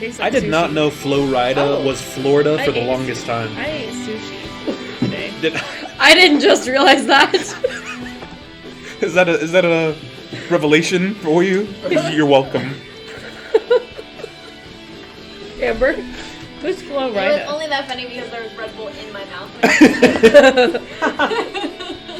tastes I like did sushi. not know Florida was Florida for the ate- longest time. I ate sushi today. I didn't just realize that. Is that a revelation for you? You're welcome. Amber, who's It Florida? was only that funny because there was Red Bull in my mouth.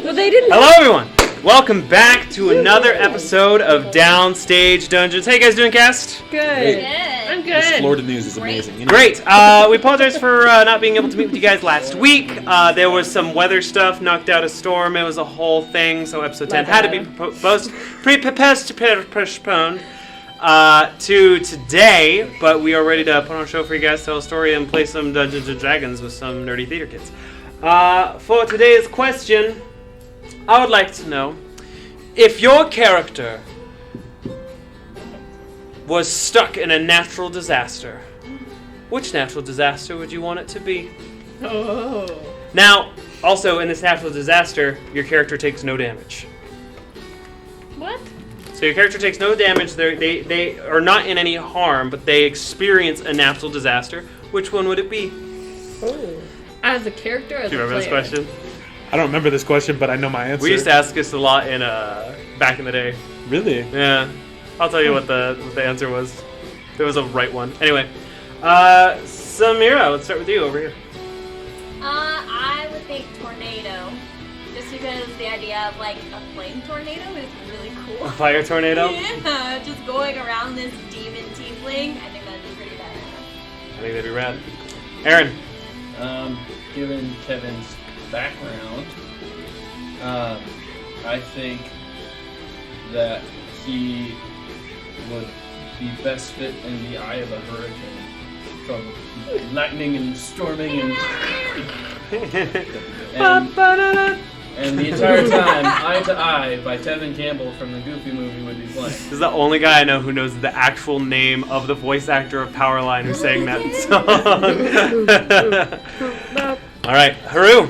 Well, they didn't. Hello, everyone. Welcome back to another episode of Downstage Dungeons. How you guys doing, cast? Good. I'm This good. Florida news is amazing. You know? Great. We apologize for not being able to meet with you guys last week. There was some weather stuff, knocked out a storm. It was a whole thing, so episode 10 had to be postponed to today. But we are ready to put on a show for you guys, tell a story, and play some Dungeons and Dragons with some nerdy theater kids. For today's question, I would like to know if your character was stuck in a natural disaster, which natural disaster would you want it to be? Oh. Now, also in this natural disaster, your character takes no damage. What? So your character takes no damage. They are not in any harm, but they experience a natural disaster. Which one would it be? Oh. As a character, as Do you a remember this player? question? I don't remember this question, but I know my answer. We used to ask this a lot in back in the day. Really? Yeah, I'll tell you what the answer was. There was a right one. Anyway, Samira, let's start with you over here. I would think tornado, just because the idea of like a flame tornado is really cool. A fire tornado? Yeah, just going around this demon tiefling. I think that'd be pretty badass. I think that'd be rad. Aaron. Given Kevin's background, I think that he would be best fit in the eye of a hurricane, from lightning and storming and the entire time, Eye to Eye by Tevin Campbell from the Goofy movie would be playing. This is the only guy I know who knows the actual name of the voice actor of Powerline who sang that song. All right, Haru.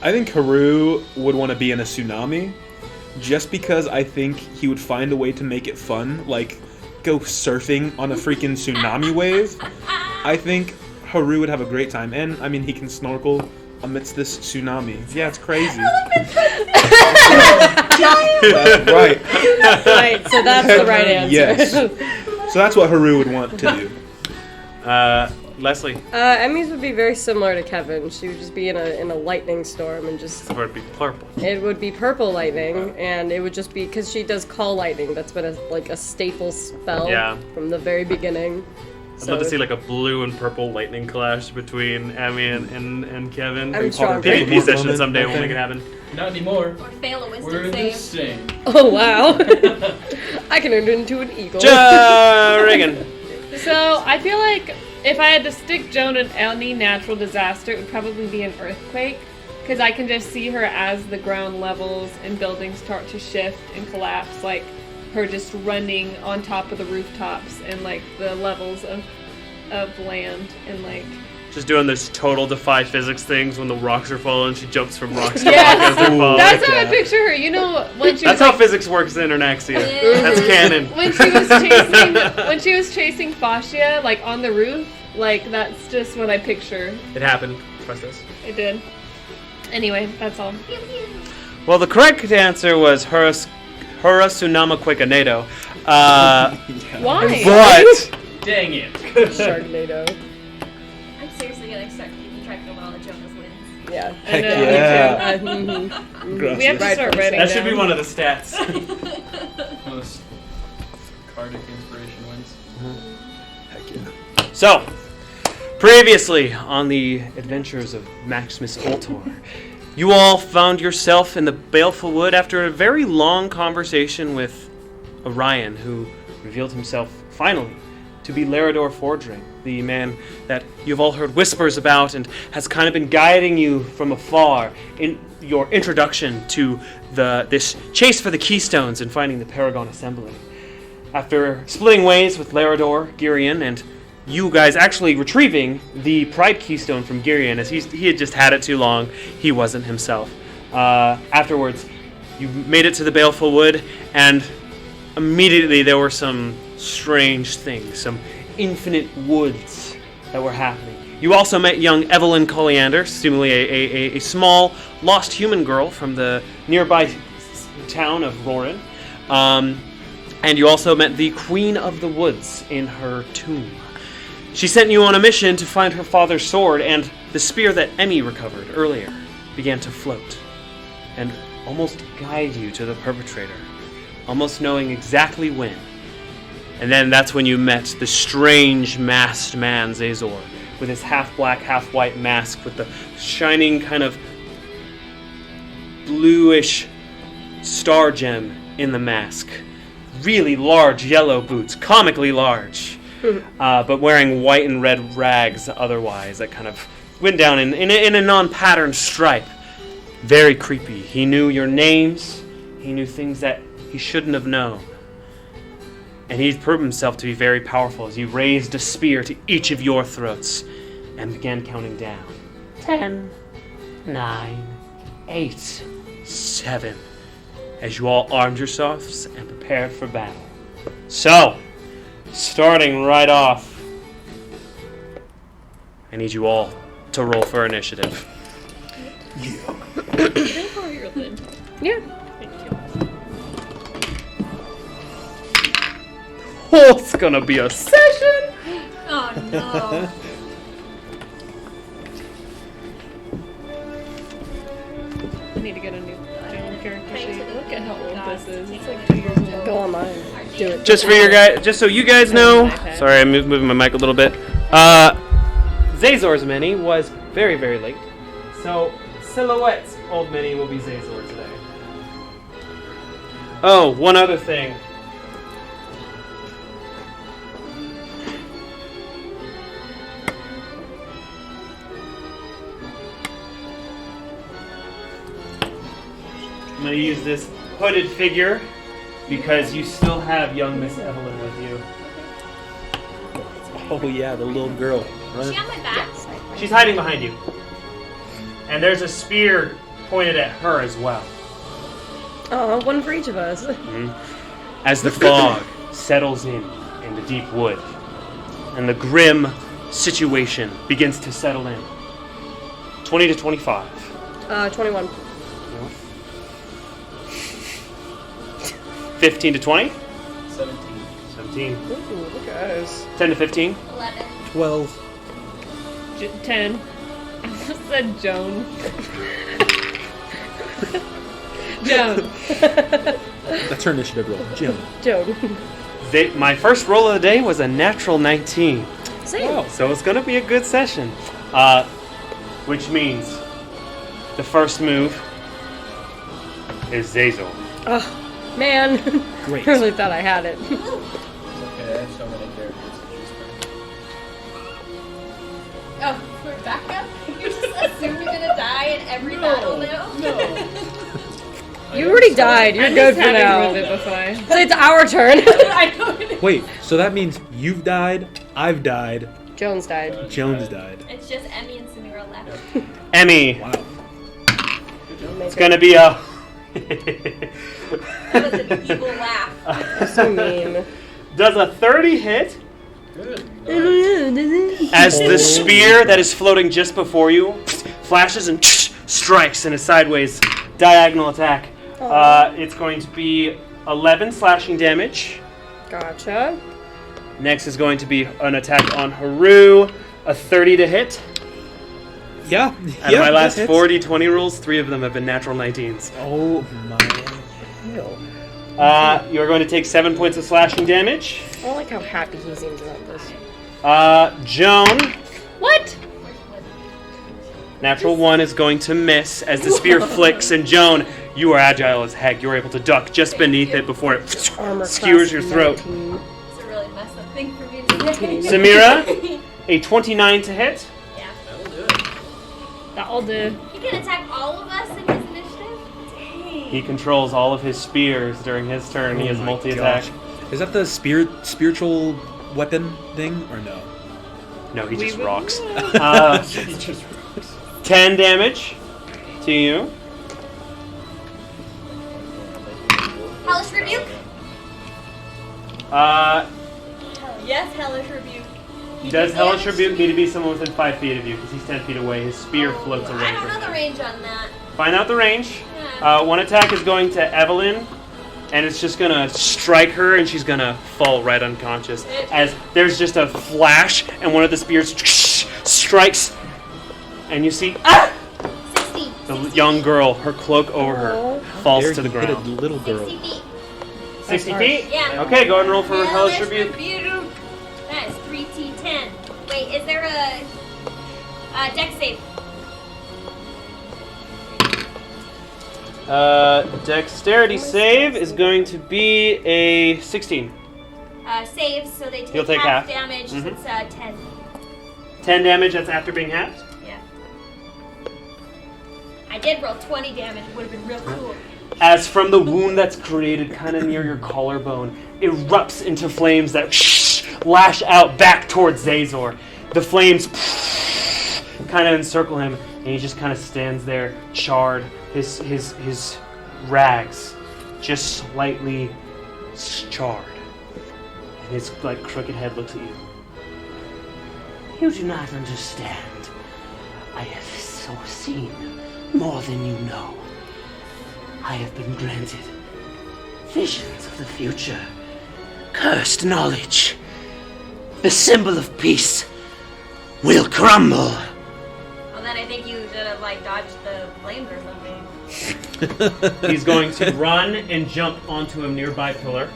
I think Haru would want to be in a tsunami, just because I think he would find a way to make it fun, like go surfing on a freaking tsunami wave. I think Haru would have a great time, and I mean he can snorkel amidst this tsunami. Yeah, it's crazy. Right. Right, so that's the right answer. Yes. So that's what Haru would want to do. Leslie. Emmy's would be very similar to Kevin. She would just be in a lightning storm and just. Or it'd be purple. It would be purple lightning, and it would just be because she does call lightning. That's been a staple spell from the very beginning. I'd love to see like a blue and purple lightning clash between Emmy and Kevin. I'm strong. PvP session someday. We'll make it happen. Not anymore. Or fail a wisdom We're in save. this same. Oh wow! I can turn into an eagle. Reagan. So, I feel like if I had to stick Joan in any natural disaster, it would probably be an earthquake. Because I can just see her as the ground levels and buildings start to shift and collapse. Like, her just running on top of the rooftops and, like, the levels of land. And, like... Just doing this total defy physics things when the rocks are falling. She jumps from rocks to Yes. rock as they're falling. That's how I picture her. You know, when she was That's how physics works in Ernaxia. That's canon. when she was chasing Fascia, like, on the roof, like, that's just what I picture. It happened. Trust us. It did. Anyway, that's all. Well, the correct answer was Tsunami Quakenado. Why? But Dang it. Sharknado. I'm seriously gonna start keeping track of all of Jonah's wins. Yeah. I know, Heck me yeah. too. We have to start writing that should be down. one of the stats. Most cardiac inspiration wins. Heck yeah. So, previously on the adventures of Maximus Ultor, you all found yourself in the Baleful Wood after a very long conversation with Orion, who revealed himself finally to be Larador Fordring, the man that you've all heard whispers about and has kind of been guiding you from afar in your introduction to this chase for the Keystones and finding the Paragon Assembly. After splitting ways with Larador, Girion, and you guys actually retrieving the Pride Keystone from Girion, as he had just had it too long, he wasn't himself. Afterwards, you made it to the Baleful Wood, and immediately there were some strange things, some infinite woods that were happening. You also met young Evelyn Colliander, seemingly a small, lost human girl from the nearby town of Rorin. And you also met the Queen of the Woods in her tomb. She sent you on a mission to find her father's sword, and the spear that Emmy recovered earlier began to float and almost guide you to the perpetrator, almost knowing exactly when. And then that's when you met the strange masked man, Zazor, with his half-black, half-white mask with the shining kind of bluish star gem in the mask. Really large yellow boots, comically large, but wearing white and red rags otherwise that kind of went down in a non-patterned stripe. Very creepy. He knew your names. He knew things that he shouldn't have known. And he'd proved himself to be very powerful as he raised a spear to each of your throats and began counting down. 10, 9, 8, 7. As you all armed yourselves and prepared for battle. So, starting right off, I need you all to roll for initiative. Yeah. Oh, it's gonna be a session! Oh no. I need to get a new character Thanks sheet. to the Look at how old gods. this is. It's like 2 years old. Go online. Do it. Just for your guys, just so you guys know. Sorry, I'm moving my mic a little bit. Zazor's mini was very, very late. So, Silhouette's old mini will be Zazor today. Oh, one other thing. I'm going to use this hooded figure because you still have young Miss Evelyn with you. Oh yeah, the little girl. Is she on my back? She's hiding behind you. And there's a spear pointed at her as well. Oh, one for each of us. As the fog settles in the deep wood and the grim situation begins to settle in. 20 to 25. 21. 15 to 20. 17. 17. Ooh, look at us. 10 to 15. 11. 12. 10. I almost said Joan. Joan. That's her initiative roll. Jim. Joan. My first roll of the day was a natural 19. Same. So it's going to be a good session. Which means the first move is Zazor. Oh, man. Great. I really thought I had it. It's okay, I have so many characters to choose from. Oh, for backup? You just assume you're gonna die in every battle now? No. You already died. You're I'm good just for having now. Revivify. So it's our turn. I know. Wait, so that means you've died, I've died, Jones died. Jones died. It's just Emmy and Samira left. Emmy, Wow. it's going to be a... That was an evil laugh. So mean. Does a 30 hit Good. as the spear that is floating just before you flashes and strikes in a sideways diagonal attack. It's going to be 11 slashing damage. Gotcha. Next is going to be an attack on Haru, a 30 to hit. Yeah. Out of my last 40-20 rolls, 3 of them have been natural 19s. Oh my hell. You're going to take 7 points of slashing damage. I don't like how happy he seems about this. Joan, What? natural 1 is going to miss as the spear flicks, and Joan, you are agile as heck. You're able to duck just beneath it before it Armor skewers class your throat. 19. It's a really messed up thing for me to say. Samira, a 29 to hit. Yeah. That'll do it. That'll do. He can attack all of us in his initiative? Dang. He controls all of his spears during his turn. He has Oh my multi-attack. gosh. Is that the spiritual weapon thing or no? No, he We just will- rocks. He just 10 damage to you. Hellish Rebuke? Uh, Yes, Hellish Rebuke. Does Hellish Rebuke need to be someone within 5 feet of you? Because he's 10 feet away. His spear floats away I don't from know the him. range on that. Find out the range. Yeah. One attack is going to Evelyn, and it's just going to strike her, and she's going to fall right unconscious. As there's just a flash, and one of the spears strikes, and you see 60. the young girl, her cloak over her, falls There to the you hit a ground. little girl. 60 feet. 60 feet? Yeah. Okay, go ahead and roll for Hellish Hellish Rebuke. Rebuke. That is 3T10. Wait, is there a dex save? Dexterity save is going to be a 16. Saves, so they You'll take take half half. damage. Mhm. It's 10. 10 damage, that's after being halved. Yeah. I did roll 20 damage. Would have been real cool. As from the wound that's created kind of near your collarbone, erupts into flames that lash out back towards Zazor. The flames kind of encircle him, and he just kind of stands there, charred. His rags just slightly charred, and his like crooked head looks at you. You do not understand. I have so seen more than you know. I have been granted visions of the future, cursed knowledge. The symbol of peace will crumble. Well, then I think you should have like dodged the flames or something. He's going to run and jump onto a nearby pillar,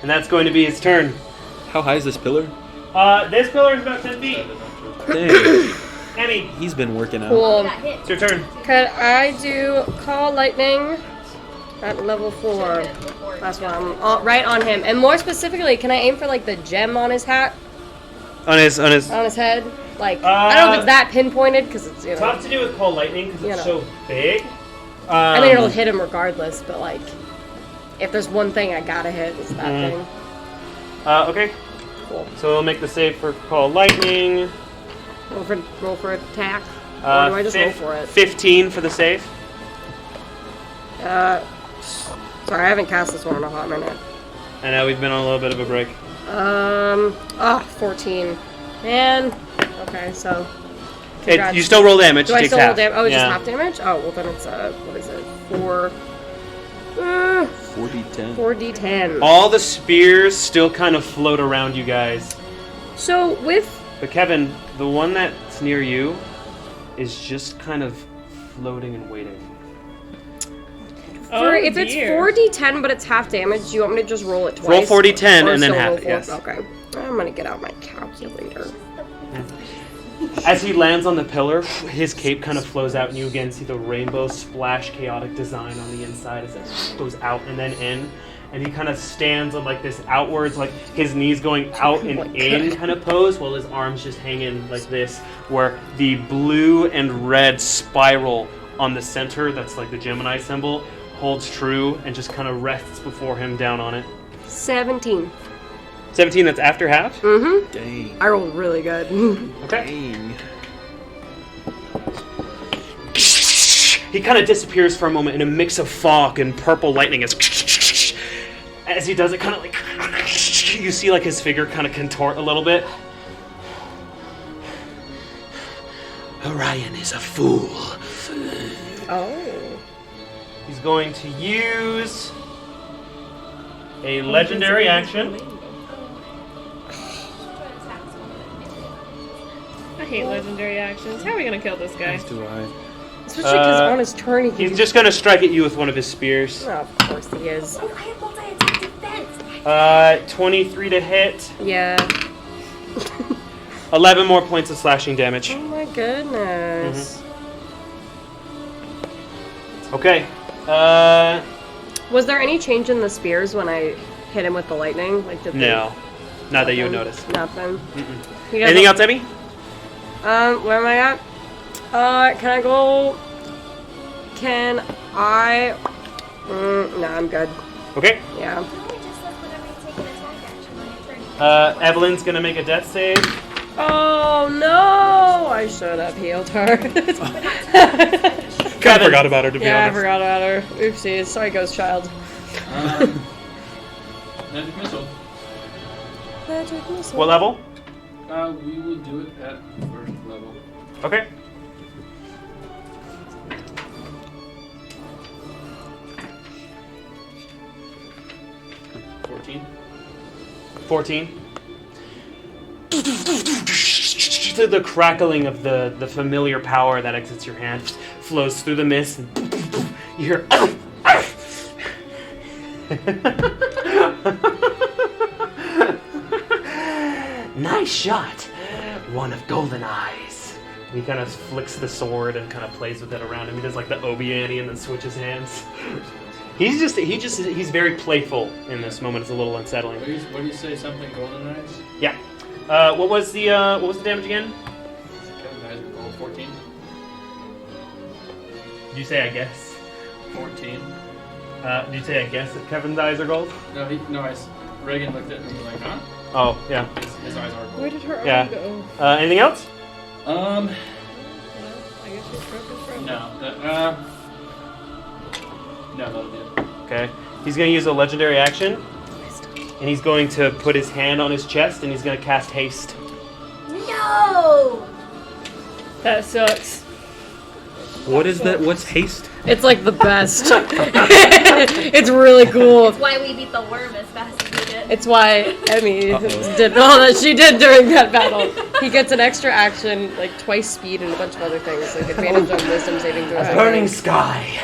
and that's going to be his turn. How high is this pillar? This pillar is about 10 feet. Dang. Emmy, He's been working out. Cool. Got hit. it's your turn. Could I do Call Lightning at level 4? That's what I'm right on him. And more specifically, can I aim for like the gem on his hat, On his. on his head? Like I don't know if it's that pinpointed because it's Tough to do with Call Lightning because it's You know. so big. I mean it'll hit him regardless, but like if there's one thing I gotta hit, it's that thing. Okay. Cool. So we'll make the save for Call Lightning. Roll for attack. Or do I just roll for it? 15 for the save. Sorry, I haven't cast this one in a hot minute. I know we've been on a little bit of a break. 14. Man. Okay, so. You still roll damage. Do it I takes still roll half. damage? Oh, it's Yeah. just half damage? Oh, well then it's, what is it? 4d10. 4d10. All the spears still kind of float around you guys. So, with. But Kevin, the one that's near you is just kind of floating and waiting. If it's 4d10 but it's half damage, do you want me to just roll it twice? Roll 4d10 Or and then still half roll it, four? yes. Okay. I'm gonna get out my calculator. As he lands on the pillar, his cape kind of flows out, and you again see the rainbow splash chaotic design on the inside as it goes out and then in. And he kind of stands on like this outwards, like his knees going out and in kind of pose, while his arms just hang in like this, where the blue and red spiral on the center, that's like the Gemini symbol, holds true and just kind of rests before him down on it. 17. 17, that's after half? Mm-hmm. Dang. I rolled really good. Okay. Dang. He kind of disappears for a moment in a mix of fog and purple lightning as he does it, kind of like you see like his figure kind of contort a little bit. Orion is a fool. Oh. He's going to use a legendary action. I hate legendary actions. How are we gonna kill this guy? As do I. Especially because on his turn he can. He's just going to strike at you with one of his spears. Oh, of course he is. Oh, I have multi-attack defense. 23 to hit. Yeah. 11 more points of slashing damage. Oh my goodness. Okay. Was there any change in the spears when I hit him with the lightning? Like did No. Not that you would nothing? notice. Nothing. Mm-mm. You guys Anything else, Emmy? Where am I at? Can I go? Can I? No, I'm good. Okay. Yeah. No, it just says whenever you take an attack action on your turn. Evelyn's gonna make a death save. Oh no! I should have healed her. Kind of forgot about her, to be Yeah, I honest. forgot about her. Oopsies. Sorry, Ghost Child. Magic missile. Magic missile. What level? We will do it at first level. Okay. $14. 14. The crackling of the familiar power that exits your hand flows through the mist, and you hear. Nice shot. One of golden eyes. He kind of flicks the sword and kind of plays with it around him. He does like the Obi Annie and then switches hands. He's very playful in this moment. It's a little unsettling. What do you say? Something golden eyes? Yeah. What was the damage again? Golden eyes are gold. 14. Did you say I guess? 14. Did you say I guess that Kevin's eyes are gold? No, Reagan looked at him and was like, huh? Oh, yeah. His eyes are gold. Where did her arm Yeah. go? Anything else? I guess she broke his throat. No, that'll do. Okay. He's going to use a legendary action. And he's going to put his hand on his chest and he's going to cast haste. No! That sucks. What is that? What's haste? It's like the best. It's really cool. That's why we beat the worm as fast as we did. It's why Emmy did all that she did during that battle. He gets an extra action, like twice speed and a bunch of other things, like advantage on wisdom saving throws. A burning sky.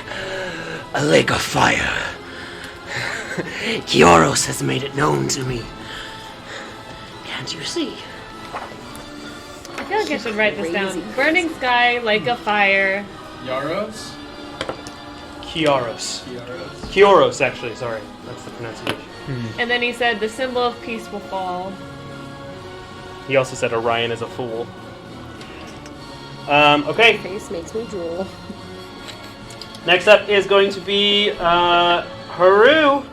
A lake of fire. Kioros has made it known to me. Can't you see? I feel like I should write this down. Burning sky, like a fire. Yaros? Kioros. Yaros. Kioros, actually, sorry. That's the pronunciation. And then he said, the symbol of peace will fall. He also said Orion is a fool. Okay. Face makes me drool. Next up is going to be Haru.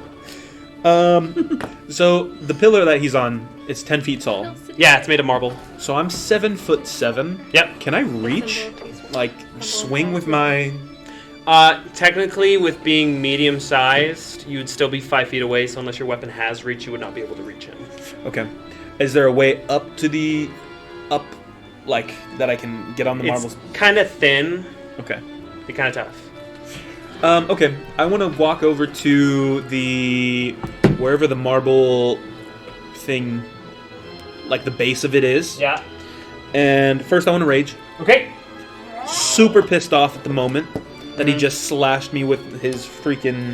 So the pillar that he's on, it's 10 feet tall. Yeah, it's made of marble. So I'm 7'7". Yep. Can I reach? Like, swing with my... Technically, with being medium-sized, you would still be 5 feet away, so unless your weapon has reach, you would not be able to reach him. Okay. Is there a way up to the... up, like, that I can get on the marbles? It's kind of thin. Okay. Be kind of tough. Okay. I want to walk over to the... wherever the marble thing... like, the base of it is. Yeah. And first I want to rage. Okay. Super pissed off at the moment that he just slashed me with his freaking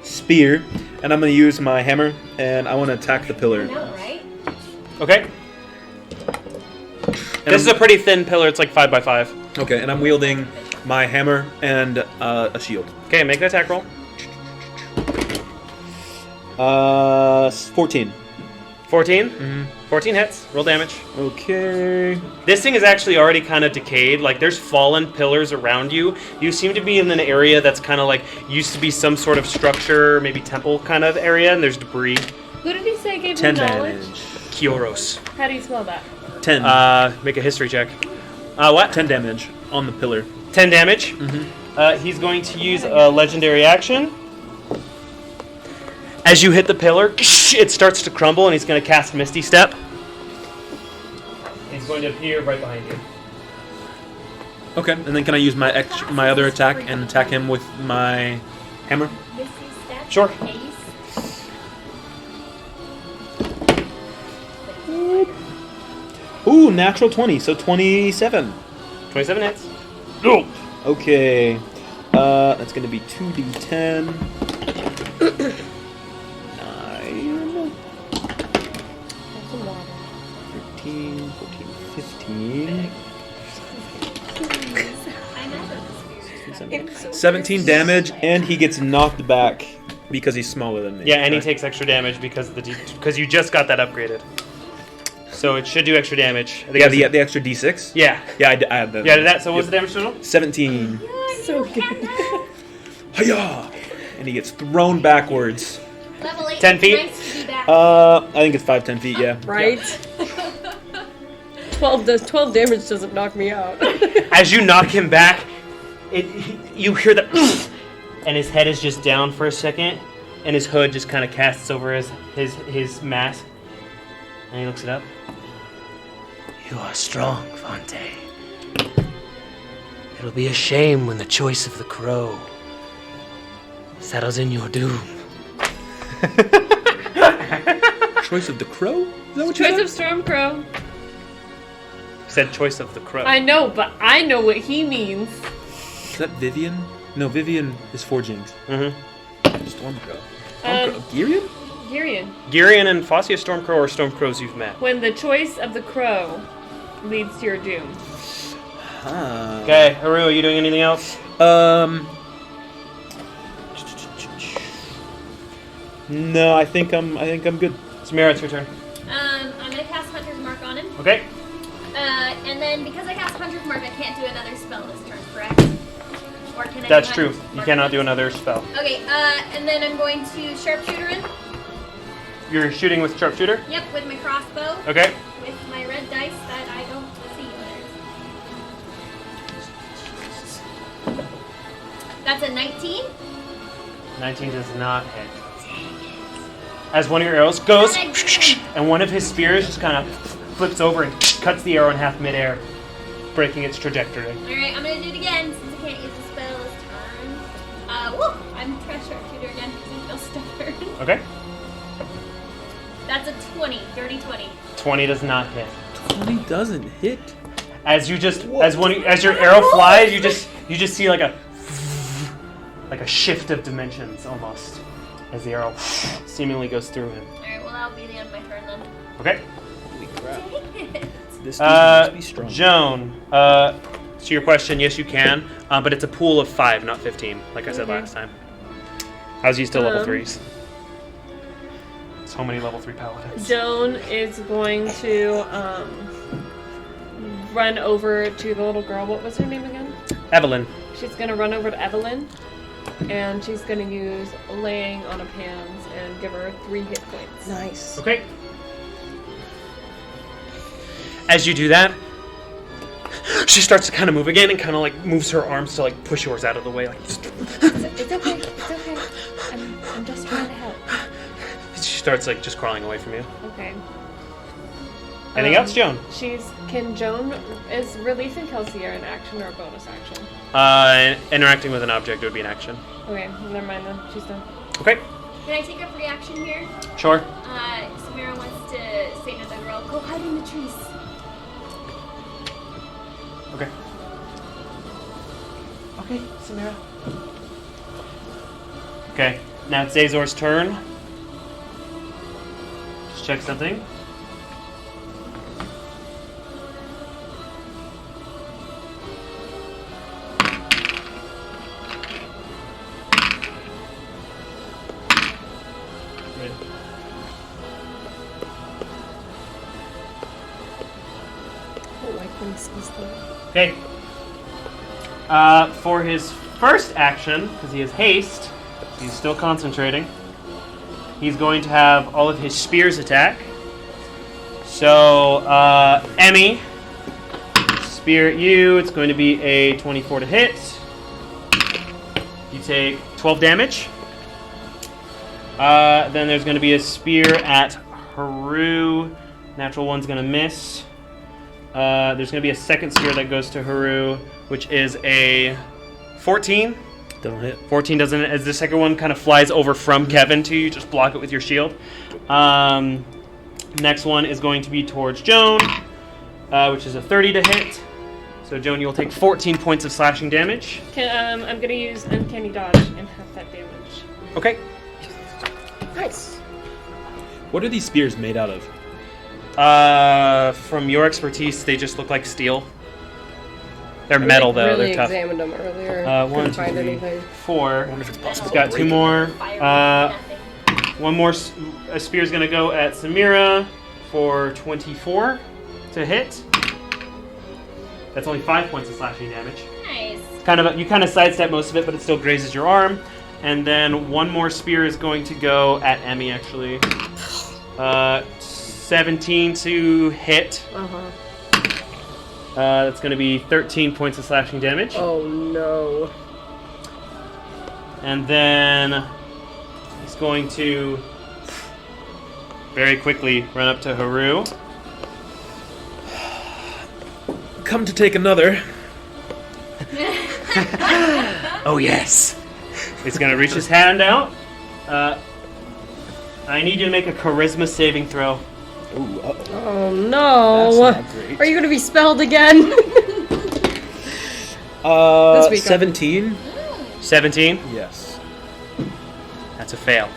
spear. And I'm going to use my hammer, and I want to attack the pillar. No, right? Okay. This is a pretty thin pillar. It's like 5 by 5. Okay, and I'm wielding my hammer and a shield. Okay, make an attack roll. 14. 14? Mm-hmm. 14 hits. Roll damage. Okay. This thing is actually already kind of decayed. Like, there's fallen pillars around you. You seem to be in an area that's kind of like, used to be some sort of structure, maybe temple kind of area, and there's debris. Who did he say gave 10 him knowledge? damage. Kioros. How do you spell that? 10. Make a history check. What? 10 damage on the pillar. 10 damage. Mm-hmm. He's going to use a legendary action. As you hit the pillar, it starts to crumble, and he's going to cast Misty Step. He's going to appear right behind you. Okay, and then can I use my my other attack and attack him with my hammer? Misty Step. Sure. Ace. Ooh, natural 20, so 27. 27 hits. No. Okay. That's going to be 2d10. 9. 13, 14, 15. I know. 17 damage, and he gets knocked back because he's smaller than me. Yeah, and he Okay. takes extra damage because you just got that upgraded. So it should do extra damage. I think Yeah, it's- the extra d6? Yeah. Yeah, I had that. Yeah, did that. So what's the damage total? 17. So good. Hiya! And he gets thrown backwards. Level 8. 10 feet? Nice to be back. I think it's 10 feet, yeah. Right? 12 damage doesn't knock me out. As you knock him back, you hear the and his head is just down for a second, and his hood just kind of casts over his mask, and he looks it up. You are strong, Fonte. It'll be a shame when the choice of the crow settles in your doom. Choice of the crow? Is that what Choice you of Stormcrow. Said choice of the crow. I know, but I know what he means. Is that Vivian? No, Vivian is Forgings. Mm-hmm. Stormcrow. Girion? Girion. Girion and Fossia Stormcrow are Stormcrows you've met. When the choice of the crow leads to your doom. Okay, Haru, are you doing anything else? No, I think I'm good. Samira, it's your turn. I'm gonna cast Hunter's Mark on him. Okay. And then because I cast Hunter's Mark, I can't do another spell this turn, correct? Or can I That's do true. Hunter's You Mark cannot do once? another spell. Okay, and then I'm going to Sharpshooter him. You're shooting with sharpshooter? Yep, with my crossbow. Okay. With my red dice that I don't see. That's a 19. 19 does not hit. As one of your arrows goes, and one of his spears just kind of flips over and cuts the arrow in half midair, breaking its trajectory. Alright, I'm gonna do it again since I can't use the spell this turn. Woo! I'm trying Sharpshooter again because I feel stubborn. Okay. That's a 20, dirty 20. 20 does not hit. 20 doesn't hit. As you just as your arrow flies, you just see like a shift of dimensions almost as the arrow seemingly goes through him. Alright, well that'll be the end of my turn then. Okay. Holy crap. Dang it. This dude must be strong. Joan, to your question, yes you can, but it's a pool of 5, not 15, like I said last time. I was used to level 3s. So many level 3 paladins. Joan is going to run over to the little girl. What was her name again? Evelyn. She's going to run over to Evelyn, and she's going to use laying on of hands and give her 3 hit points. Nice. Okay. As you do that, she starts to kind of move again and kind of like moves her arms to like push yours out of the way. Like just It's okay. It's okay. I'm just trying to help. she starts like just crawling away from you. Okay. Anything else, Joan? Is releasing Kelsey an action or a bonus action? Interacting with an object would be an action. Okay, never mind then. She's done. Okay. Can I take a free action here? Sure. Samira wants to say to the girl, go hide in the trees. Okay. Okay, Samira. Okay, now it's Azor's turn. Just check something. Okay. For his first action, because he has haste, he's still concentrating, he's going to have all of his spears attack. So, Emmy, spear at you, it's going to be a 24 to hit. You take 12 damage. Then there's going to be a spear at Haru. Natural one's going to miss. There's going to be a second spear that goes to Haru, which is a 14. Don't hit. 14 doesn't, as the second one kind of flies over from Kevin to you, just block it with your shield. Next one is going to be towards Joan, which is a 30 to hit. So Joan, you'll take 14 points of slashing damage. I'm going to use Uncanny Dodge and half that damage. Okay. Nice. What are these spears made out of? From your expertise, they just look like steel. They're metal, though. Really They're tough. examined them earlier. 1, Couldn't 2, find 3, anything. 4. I wonder if it's possible. He's got to 2 break more. Nothing. One more. A spear's going to go at Samira for 24 to hit. That's only 5 points of slashing damage. Nice. You kind of sidestep most of it, but it still grazes your arm. And then one more spear is going to go at Emmy, actually. 17 to hit. Uh-huh. That's going to be 13 points of slashing damage. Oh, no. And then he's going to very quickly run up to Haru. come to take another. Oh yes. He's gonna reach his hand out. I need you to make a charisma saving throw. Ooh, Oh no! That's not great. Are you gonna be spelled again? This week, 17? 17. Yes. That's a fail.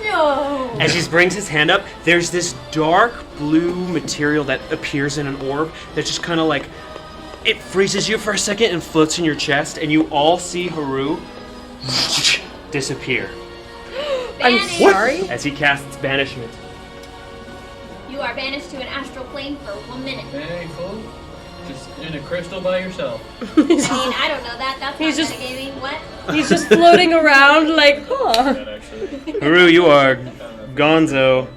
No. As he brings his hand up, there's this dark blue material that appears in an orb that just kind of like, it freezes you for a second and floats in your chest, and you all see Haru disappear I'm Banished. sorry. as he casts banishment. You are banished to an astral plane for 1 minute. Hey, fool. Just in a crystal by yourself. I mean, I don't know that. That's He's not just- metagaming. What? He's just floating around like, huh. That actually. Haru, you are gonzo.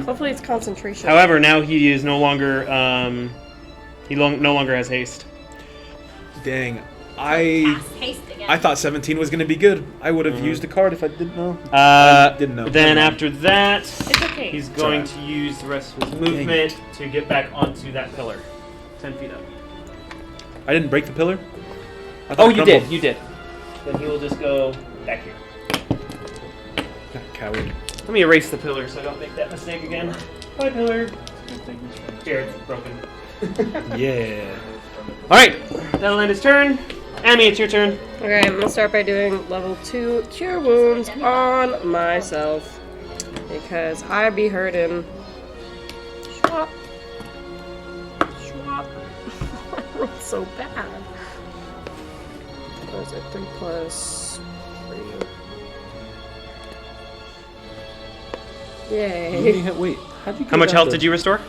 Hopefully it's concentration. However, now he is no longer, no longer has haste. Dang. Cast haste again. I thought 17 was going to be good. I would have used the card if I didn't know. Didn't know. Then Never mind. after that, It's okay. he's going alright. to use the rest of his movement to get back onto that pillar. 10 feet up. I didn't break the pillar? I thought Oh, it you crumbled. did. You did. Then he will just go back here. God, coward. Let me erase the pillar so I don't make that mistake again. Bye, pillar. Here, it's broken. Yeah. Alright, that'll end his turn. Amy, it's your turn. Okay, I'm gonna start by doing level 2 cure wounds on myself. Because I be hurting. Swap. Swap. I rolled so bad. What is it? 3 plus 3. Yay. Wait, how'd you How much health did you restore?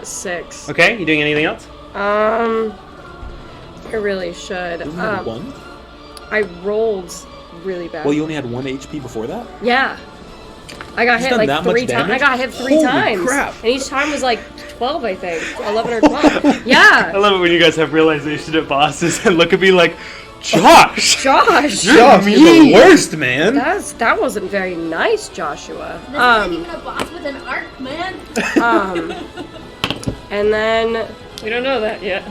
6. Okay, you doing anything else? I really should. Isn't that 1? I rolled really bad. Well, you only had 1 HP before that? Yeah. I got He's hit done like that much 3 times. I damage? got hit 3 Holy times. crap. And each time was like 12, I think. 11 or 12. Yeah. I love it when you guys have realization at bosses and look at me like, Josh! Josh. Josh, you're the worst, man! That wasn't very nice, Joshua. This isn't even a boss with an arc, man. And then We don't know that yet.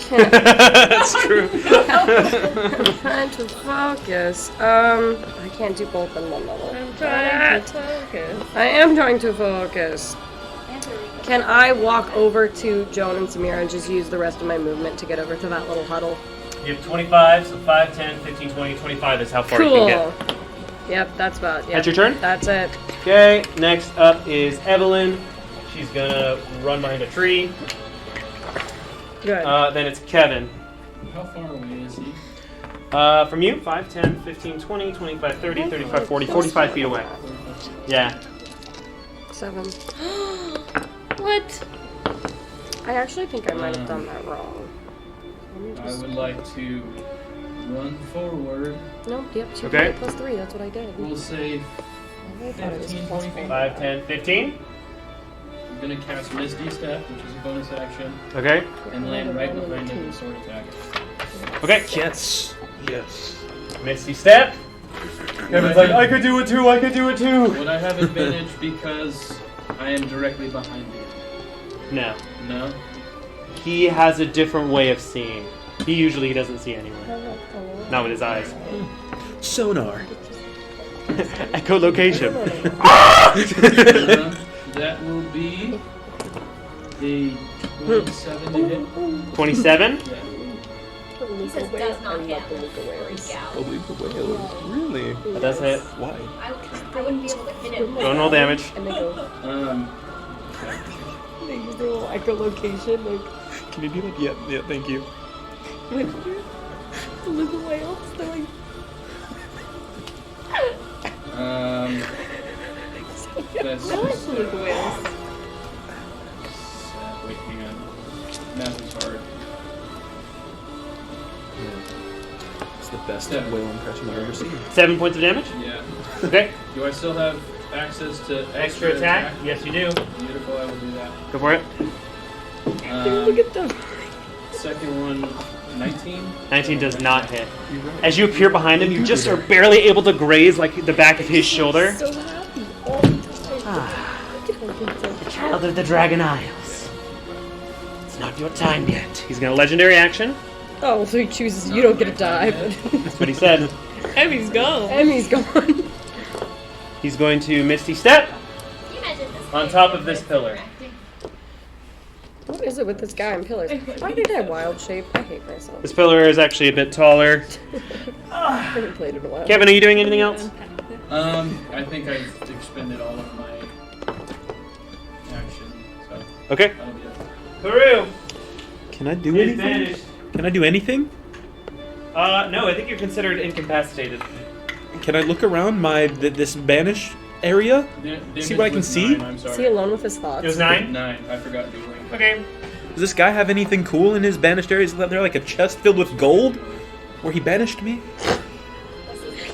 That's true. I'm trying to focus. I can't do both in one level. I'm trying to focus. I am trying to focus. Can I walk over to Joan and Samira and just use the rest of my movement to get over to that little huddle? You have 25, so 5, 10, 15, 20, 25 is how far Cool. you can get. Yep, that's about. Yep, That's your turn? That's it. Okay, next up is Evelyn. She's gonna run behind a tree. Good. Then it's Kevin. How far away is he? From you, 5, 10, 15, 20, 25, 30, 35, 40, 45 feet away. Yeah. 7. What? I actually think I might have done that wrong. Let me I just. would like to run forward. Nope, yep, 2 Okay. plus 3, that's what I did. We'll say I thought it was 15, plus 20 feet. 5, 10, 15. I'm gonna cast Misty Step, which is a bonus action, Okay. and land right behind him and sword attack. Okay. Yes. Yes. Misty Step. Kevin's like, I could do it too, I could do it too. Would I have advantage because I am directly behind you? No. No? He has a different way of seeing. He doesn't see anywhere. Not with his eyes. Sonar. Echolocation. That will be a 27 to hit. 27? Yeah. He says does not hit. Freak out. Really? That does hit. Why? I wouldn't be able to hit him. Go and roll damage. And they go, they use their little echolocation, like, Can you do that? Yeah, thank you. when the little whales, they're like, That's I like the little whales. wait, hang on. Math is hard. It's the best Yeah. whale impression I've ever seen. 7 points of damage. Yeah. Okay. Do I still have access to Extra attack? Yes, you do. Beautiful, I will do that. Go for it. look at them. Second one, 19. 19 does not hit. As you appear behind him, you just are barely able to graze like the back of his shoulder. So happy all the time. Child of the Dragon Isles. It's not your time yet. He's going to legendary action. Oh, so he chooses. You don't get to die, but That's what he said. Emmy's gone. Emmy's gone. He's going to Misty Step Can you imagine this on guy top of being this this pillar. interacting? What is it with this guy and pillars? Why did I wild shape? I hate myself. This pillar is actually a bit taller. I haven't played in a while. Kevin, are you doing anything else? I think I've expended all of my action, so Okay. that'll be it. Haru. Can I do Is anything? banished. Can I do anything? No, I think you're considered incapacitated. Can I look around this banished area? Damage See what I can was see? 9, I'm Is he sorry. alone with his thoughts? It was 9? 9. I forgot dueling. Okay. Does this guy have anything cool in his banished area? Is there like a chest filled with gold where he banished me?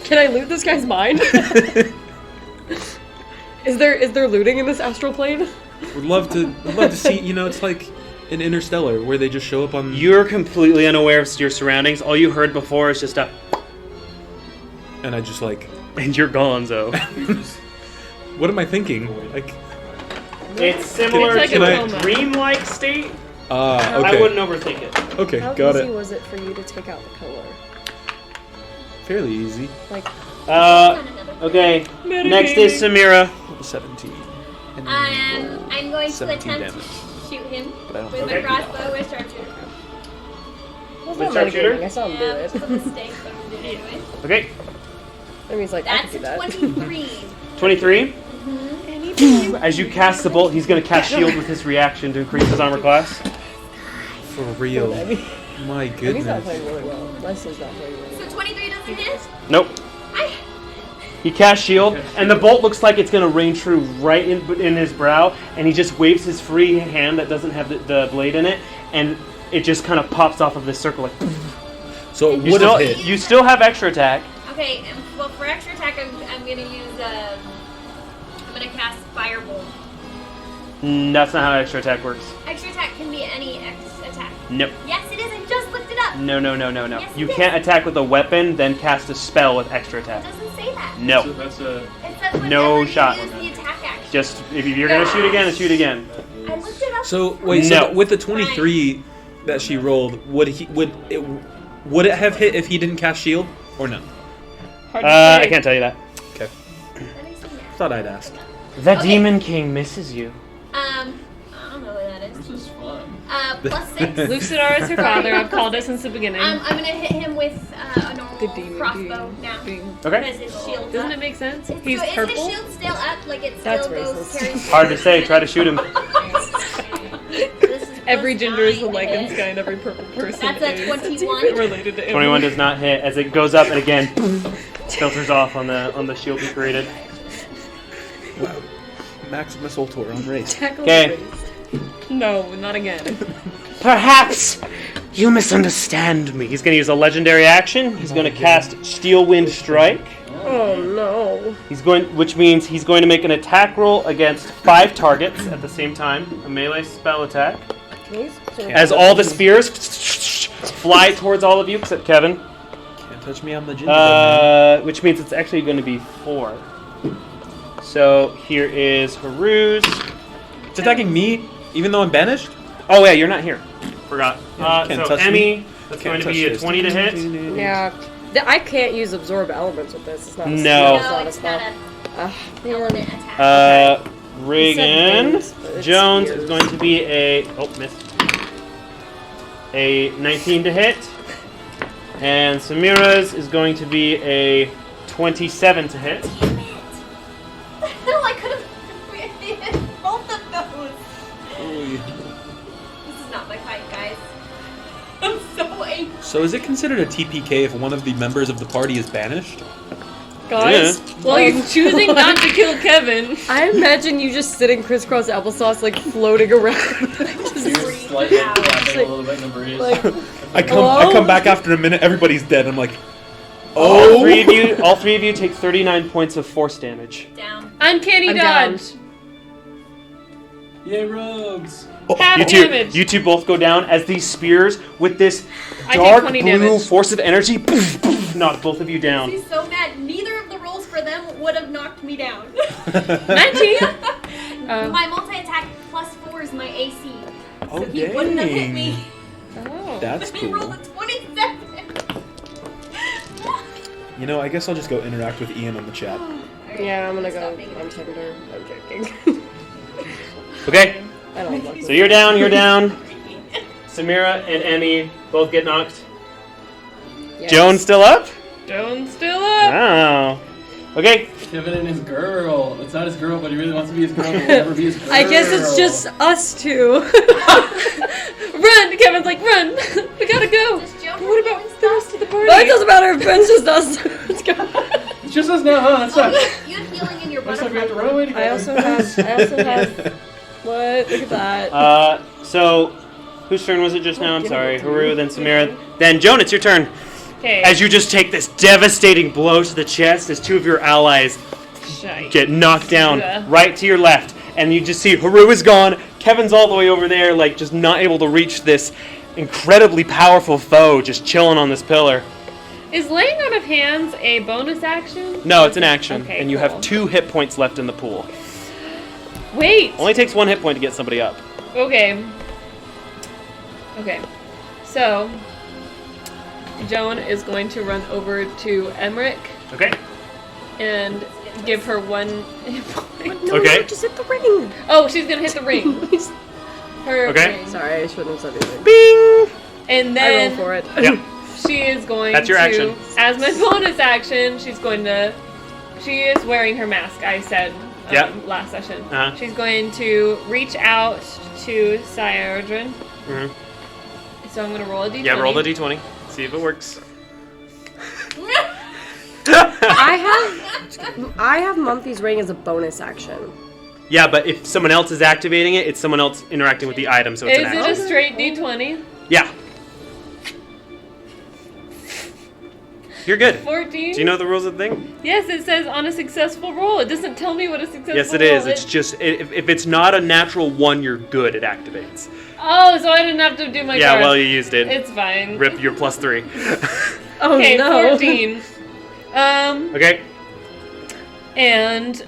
Can I loot this guy's mind? Is there looting in this astral plane? Would love to see. You know, it's like in Interstellar where they just show up on. You're completely unaware of your surroundings. All you heard before is just a... And I just like. And you're gonzo. What am I thinking? Like. It's similar It's like to a a coma. dreamlike state. Okay. I wouldn't overthink it. Okay, How got easy it. was it for you to take out the pillar? Fairly easy. Like, Okay. Next is Samira. 17. And I'm going to 17 attempt damage. to shoot him But I don't with Okay. my crossbow with sharpshooter. what's With that sharpshooter? metagaming? I saw him do Yeah, it's a it. mistake, but I'm doing it anyway. Okay. And he's like, I That's can do a that. 23. 23. As you cast the bolt, he's going to cast shield with his reaction to increase his armor class. For real. I mean, My and he's not goodness. playing really well. Leslie's not playing really So well. 23 doesn't hit? Nope. I... He casts shield, and the bolt looks like it's going to rain true right in his brow, and he just waves his free hand that doesn't have the blade in it, and it just kind of pops off of this circle. Like, So it you, would still, have hit. you still have extra attack. Okay, well, for extra attack, I'm going to use, I'm going to cast Firebolt. That's not how extra attack works. Extra attack can be any attack. Nope. Yes, it is. I just looked it up. No. Yes, You it can't is. attack with a weapon, then cast a spell with extra It attack. doesn't say that. So No. that's a. It says whenever No you shot. use the attack action. Just, if you're going to shoot again, then shoot again. I looked it up. So wait, No. so with the 23 that she rolled, would it have hit if he didn't cast shield or no? Hard to say. I can't tell you that. Okay. Let me see that. Thought I'd ask. The Okay. Demon King misses you. I don't know what that is. This is fun. Plus 6. Lucidar is her father. I've called it since the beginning. I'm gonna hit him with a normal The demon crossbow king. now. King. Okay. Because his shield's Doesn't up. it make sense? It's- He's so is purple. his shield still up? Like it That's still goes racist. carries Hard to say. Try to shoot him. This is Every plus gender is the 9 to Lycan hit. sky and every purple person That's a is 21. related to 21 does not hit as it goes up and again filters off on the shield we created. Wow. Maximus Ultor on race. Tackle Okay. the race. No, not again. Perhaps you misunderstand me. He's going to use a legendary action. He's going to cast Steel Wind Strike. Oh no. Which means he's going to make an attack roll against 5 targets at the same time, a melee spell attack. As all the spears fly towards all of you except Kevin. Can't touch me on the gingerbread. Which means it's actually going to be 4. So here is Haru's. It's attacking me, even though I'm banished. Oh yeah, you're not here. Forgot. Can't So touch Emmy, me. that's Can't going to touch be a this. 20 to hit. Yeah. I can't use absorb elements with this. It's not a No. spell, No, not a it's spell. not a element attack. Reagan things, but it's Jones spears. is going to be missed. A 19 to hit. And Samira's is going to be a 27 to hit. Damn it! No, I could have hit both of those. This is not my fight, guys. I'm so angry. So is it considered a TPK if one of the members of the party is banished? Guys, Well, you're choosing not to kill Kevin. I imagine you just sitting crisscross applesauce, like floating around. You're slightly flapping a little bit in the breeze. Like, I Hello? come back after a minute, everybody's dead. I'm like, All oh. three of you take 39 points of force damage. Down. Uncanny I'm down. dodge. Yay, rogues! Half You two, damage. you two both go down as these spears with this I take dark 20 blue damage. force of energy knock both of you down. He's so mad. Neither of the rolls for them would have knocked me down. 19. My multi-attack plus 4 is my AC. Oh, so he wouldn't have hit dang. me. Oh. That's But he rolled cool. a 27. You know, I guess I'll just go interact with Ian on the chat. Yeah, I'm gonna go. I'm tender. I'm joking. Okay, I don't like so you're down, you're down. Samira and Emmy both get knocked. Yes. Joan's still up? Joan's still up. Wow. Okay, Kevin and his girl. It's not his girl, but he really wants to be his girl. But will never be his girl. I guess it's just us two. Run! Kevin's like, run! We gotta go. Does Joan What have about human the rest stuff? of the party? Well, it doesn't matter if it's just us. Let's go. It's just us now, huh? That's Oh, fine. you have healing in your Looks like we butterfly. have to run away together. I also have. What? Look at that. so whose turn was it just now? I'm sorry. Haru, then Samira. Then Joan, it's your turn. Okay. As you just take this devastating blow to the chest as two of your allies Shite. get knocked down Yeah. right to your left. And you just see Haru is gone. Kevin's all the way over there, like just not able to reach this incredibly powerful foe just chilling on this pillar. Is laying on of hands a bonus action? No, it's an action. Okay, and you cool. have 2 hit points left in the pool. Wait. Only takes 1 hit point to get somebody up. Okay. Okay. So, Joan is going to run over to Emmerich Okay. and give her 1 hit point. No, Okay. no, just hit the ring. Oh, she's gonna hit the ring. Her Okay. ring. Sorry, I shouldn't have said anything. Bing! And I roll then for it. Yep. she is going That's your to, action. as my bonus action, she is wearing her mask, I said Yep. last session. Uh-huh. She's going to reach out to Cyardrin. Mhm. So I'm going to roll a d20. Yeah, roll the d20. See if it works. I have Mumpy's ring as a bonus action. Yeah, but if someone else is activating it, it's someone else interacting with the item, so it's Is an it action. a straight d20? Yeah. You're good. 14? Do you know the rules of the thing? Yes, it says on a successful roll. It doesn't tell me what a successful Yes, it roll is. It's just if it's not a natural 1, you're good. It activates. Oh, so I didn't have to do my Yeah, cards. well, you used it. It's fine. Rip your +3. Oh Okay, no. 14. Okay. And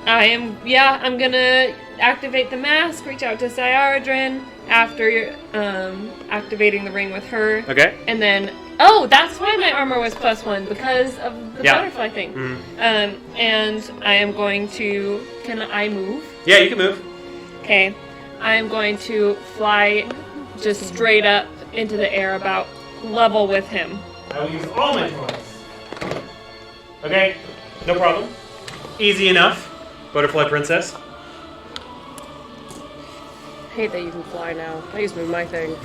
I'm gonna activate the mask, reach out to Cyardrin after activating the ring with her. Okay. And then, that's why my armor was +1, because of the Yeah. butterfly thing. Mhm. And I am going to, can I move? Yeah, you can move. Okay. I am going to fly just straight up into the air about level with him. I will use all my points. Okay, no problem. Easy enough. Butterfly Princess. I hate that you can fly now. I used to be my thing.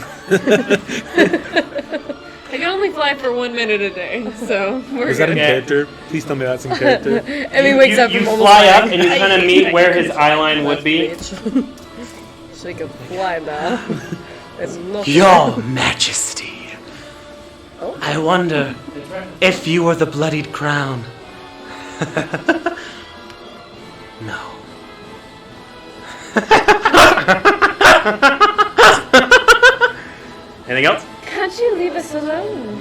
I can only fly for 1 minute a day, so we're Is that in good. Yeah. character? Please tell me that's in character. And he wakes up You and fly up and you kind of meet where his eye line would be. So he can fly now. It's not Your Majesty. Oh. I wonder if you were the bloodied crown. No. Anything else? Can't you leave us alone?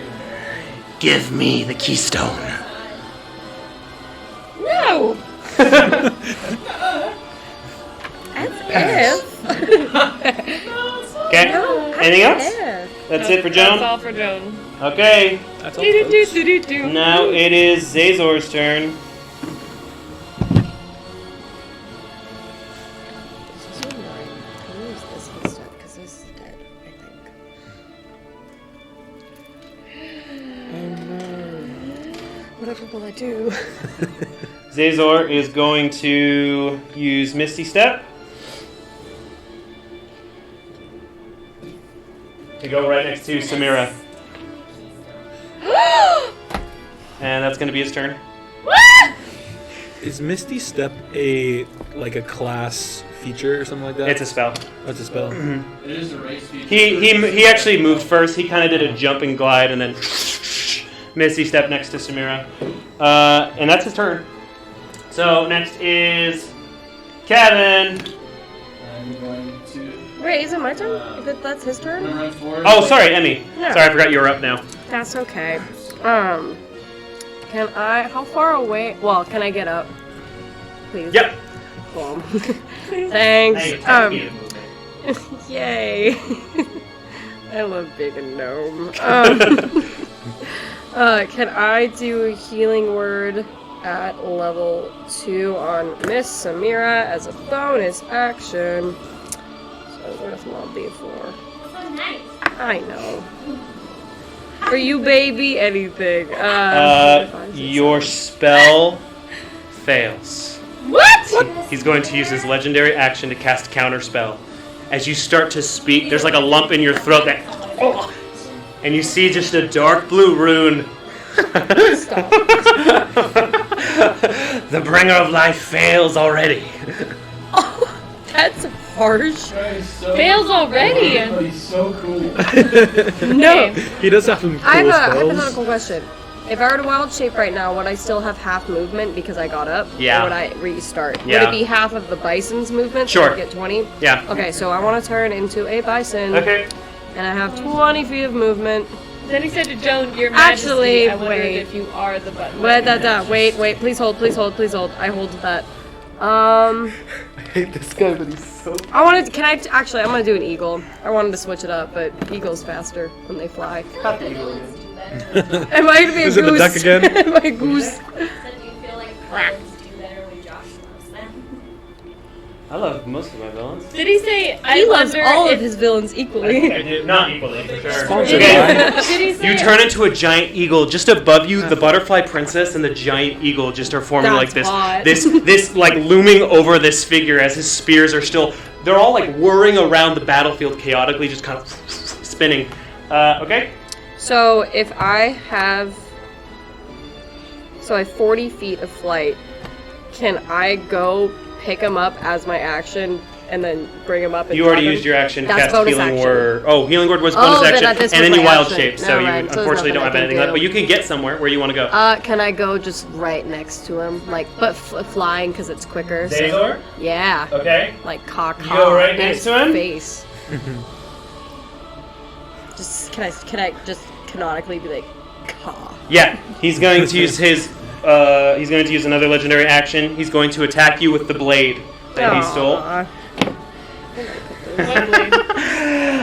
Give me the keystone. No! As Okay. Anything else? if. That's it for That's Joan? all for Joan. Okay. That's all. Do-do-do-do-do-do. Now it is Zazor's turn. This is so annoying. Can I use this instead? Because this is dead, I think. Whatever will I do? Zazor is going to use Misty Step to go right next to Samira. And that's going to be his turn. Is Misty Step a class feature or something like that? It's a spell. That's a spell. It is a race feature. He actually moved first. He kind of did a jump and glide and then Misty Step next to Samira. And that's his turn. So next is Kevin. I'm going to Wait, is it my turn? That's his turn? run forward. Oh, sorry, Emmy. Yeah. Sorry, I forgot you were up now. That's okay. Can I? How far away? Well, can I get up? Please. Yep. Cool. Thanks. Yay! I love being a gnome. Can I do a healing word at level 2 on Miss Samira as a bonus action? So where's my B4? So nice. I know. For you, baby, anything. Your spell fails. What? He's going to use his legendary action to cast counter spell. As you start to speak, there's like a lump in your throat that, and you see just a dark blue rune. Stop. The bringer of life fails already. That's harsh. Fails already. But he's so cool. No. He does have some cool I have a spells. hypothetical question. If I were to wild shape right now, would I still have half movement because I got up? Yeah. Or would I restart? Yeah. Would it be half of the bison's movement? So Sure. I get 20? Yeah. Okay, so I want to turn into a bison. Okay. And I have 20 feet of movement. Then he said to Joan, "Your Majesty, Actually, I wondered wait. if you are the button." Wait, wait, please hold. I hold that. I hate this guy, but he's so. I wanted to, I'm gonna do an eagle. I wanted to switch it up, but eagle's faster when they fly. Not the eagle again. Am I gonna be a Is goose? it the duck again? Am I a goose? So do you feel like villains do better when Josh loves them? I love most of my villains. Did he say? I He loves wonder all if, of his villains equally. I do not equally, for sure. Sponsored Did by. he say? You turn into a giant eagle. Just above you, the butterfly princess and the giant eagle just are forming That's like hot. this like looming over this figure as his spears are still. They're all like whirring around the battlefield chaotically, just kind of spinning. Okay. So if I have 40 feet of flight, can I go pick him up as my action and then bring him up? And You already drop him? used your action to That's cast bonus healing action. word. Oh, healing word was Oh, bonus then action, this and was then you my wild action. shape, so No, you right, so there's unfortunately don't have nothing I anything can left. But you can get somewhere. Where you want to go? Can I go just right next to him, like, but flying because it's quicker? So, Zazor? yeah, Okay. like caw. You go right in next his to him? Face. Just can I just canonically be like caw? Yeah, he's going to use his. He's going to use another legendary action. He's going to attack you with the blade that he stole. Aw.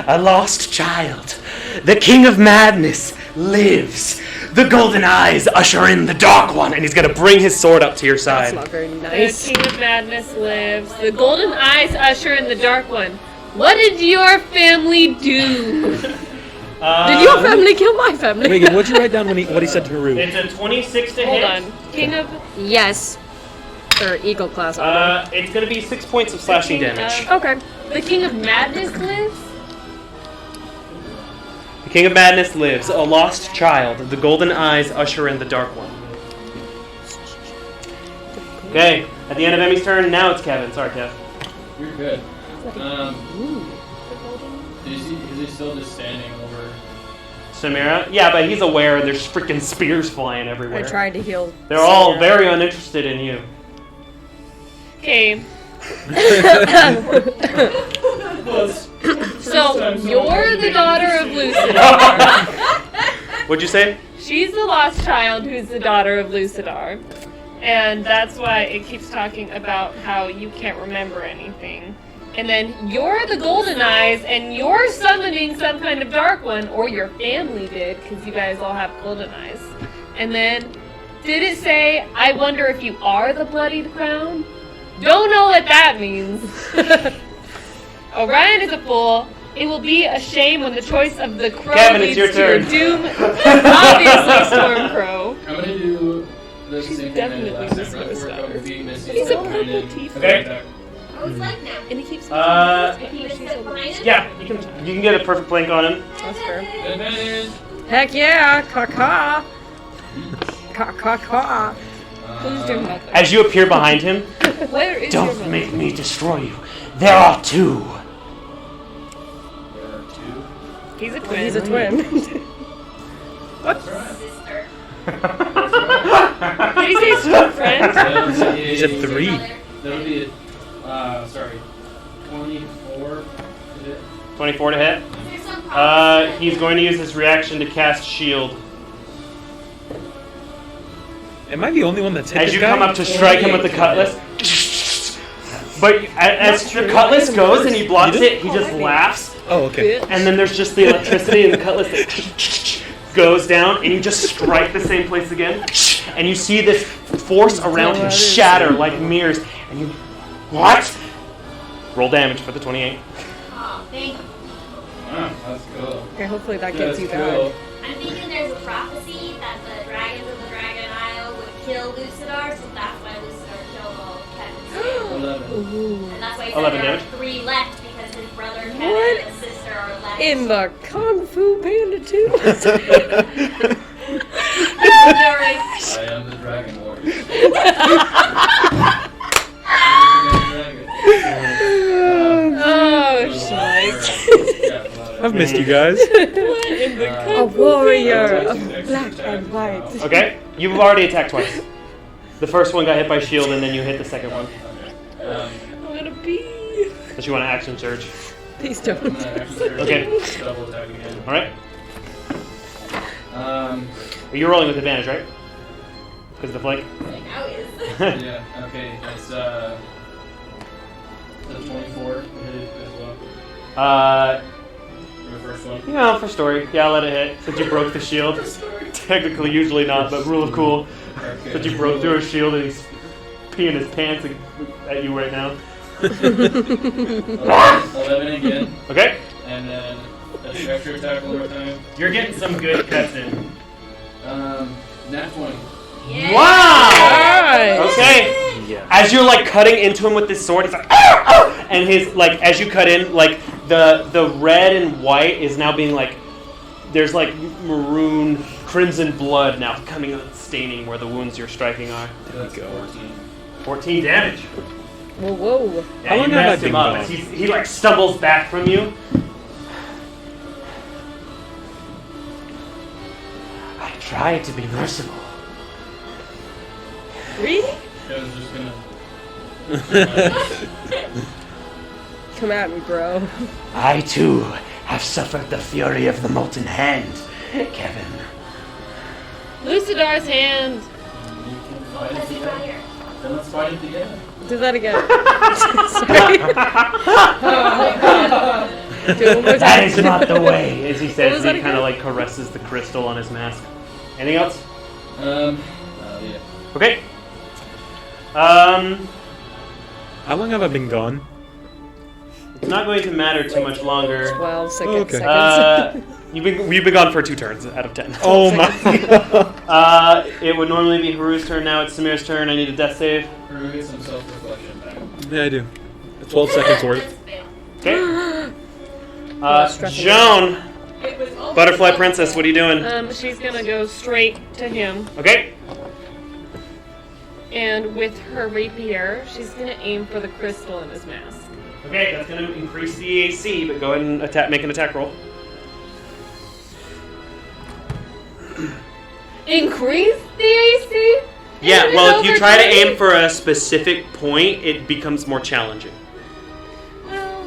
A lost child. The king of madness lives. The golden eyes usher in the dark one, and he's going to bring his sword up to your That's side. not very The nice. King of Madness lives. The golden eyes usher in the dark one. What did your family do? Did your family kill my family? Wait, what'd you write down when what he said to Haru? It's a 26 to Hold hit. on. King of Yes. Or eagle class armor. It's going to be 6 points of slashing King damage. Okay. the King of Madness lives. The king of madness lives. A lost child. The golden eyes usher in the dark one. Okay, at the end of Emmy's turn, now it's Kevin. Sorry, Kev. You're good. Is he still just standing over? Samira? Yeah, but he's aware there's freaking spears flying I everywhere. tried to heal. They're all Sarah. very uninterested in you. Okay. So you're the daughter of Lucidar. What'd you say? She's the lost child who's the daughter of Lucidar. And that's why it keeps talking about how you can't remember anything. And then you're the Golden Eyes, and you're summoning some kind of Dark One, or your family did, because you guys all have Golden Eyes. And then, did it say, I wonder if you are the Bloodied Crown? Don't know what that means. Orion is a fool. It will be a shame when the choice of the crow Kevin, leads it's your to turn. your doom. Obviously, Stormcrow. I'm gonna do the She's same thing I did definitely last time. Miss Right, Rose work Daughter. up feet, miss He's a yourself, purple and then teeth. Okay. attack. Oh, it's like now. And he keeps If he just hit behind us, Yeah, you can get a perfect flank on him. That's fair. Advantage. Heck yeah! Caw-caw! Caw-caw-caw! Who's your mother? As you appear behind him, Where is your don't mother? make me destroy you. There are two. There are two. He's a twin. He's a twin. sister. Did he say twin friend? He said 3. That'll be it. Sorry. 24. Is it? 24 to hit. Is there some problem? He's going to use his reaction to cast shield. Am I the only one that's hit As this you guy? come up to strike him with the cutlass, But as the cutlass goes and he blocks it, he just laughs. Oh, okay. And then there's just the electricity in the cutlass that goes down, and you just strike the same place again. And you see this force around him shatter like mirrors. And you, what? Roll damage for the 28. Oh, thank you. Wow, that's cool. Okay, hopefully that That's gets you cool. back. I'm thinking there's a prophecy that the dragons of the Dragon Isle would kill Lucidar, so that's why Lucidar killed all of Kevin's 11. Ooh. And that's why he 11 said there damage. are 3 left because his brother Kevin What? and sister are left. In the Kung Fu Panda 2? I am the Dragon Warrior. Oh, shit. I've missed you guys. A warrior of black and white. Okay, you've already attacked twice. The first one got hit by shield, and then you hit the second one. I'm gonna pee. Does she want to action surge? Please don't. Okay. Double attack again. All right. Um, You're rolling with advantage, right? Because of the flank. Like, now he is. yeah, okay, it's the 24 hit it as well. For the first one. You know, for story. Yeah, I'll let it hit. Since you broke the shield. Technically, usually not, but rule of cool. Okay. Since you broke through his shield and he's peeing his pants at you right now. 11 again, Okay. and then a stretcher attack one more time. You're getting some good cuts in. Nat 20. Yeah. Wow! Nice. Okay. Yeah. As you're like cutting into him with this sword, he's like, "Ah, ah," and his like as you cut in, like the red and white is now being like, there's like maroon, crimson blood now coming out, staining where the wounds you're striking are. That's go. 14. 14 damage. Whoa, whoa. Yeah, How you long have I messed him been up. gone? As he like stumbles back from you. I tried to be merciful. Really? I was just gonna. Come at me, bro. I too have suffered the fury of the molten hand, Kevin. Lucidar's hand. You can Oh, fight let's it see right together. here. Then let's fight it together. Do that again. Sorry. Do it one more That time. is not the way, as he What says. was He that kind of again? like caresses the crystal on his mask. Anything else? Yeah. Okay. How long have I been gone? It's not going to matter too much longer. 12 seconds. Oh, okay. You've been gone for 2 turns out of 10. Oh my. It would normally be Haru's turn. Now it's Samir's turn. I need a death save. Haru gets some self-reflection back. Yeah, I do. 12 seconds worth. Let's fail. Okay. stressing Joan, It was almost Butterfly like- Princess, what are you doing? She's gonna go straight to him, Okay. and with her rapier, she's gonna aim for the crystal in his mask. Okay, that's going to increase the AC, but go ahead and make an attack roll. Increase the AC? Yeah, Isn't it well, if you over try to 20? aim for a specific point, it becomes more challenging. Well,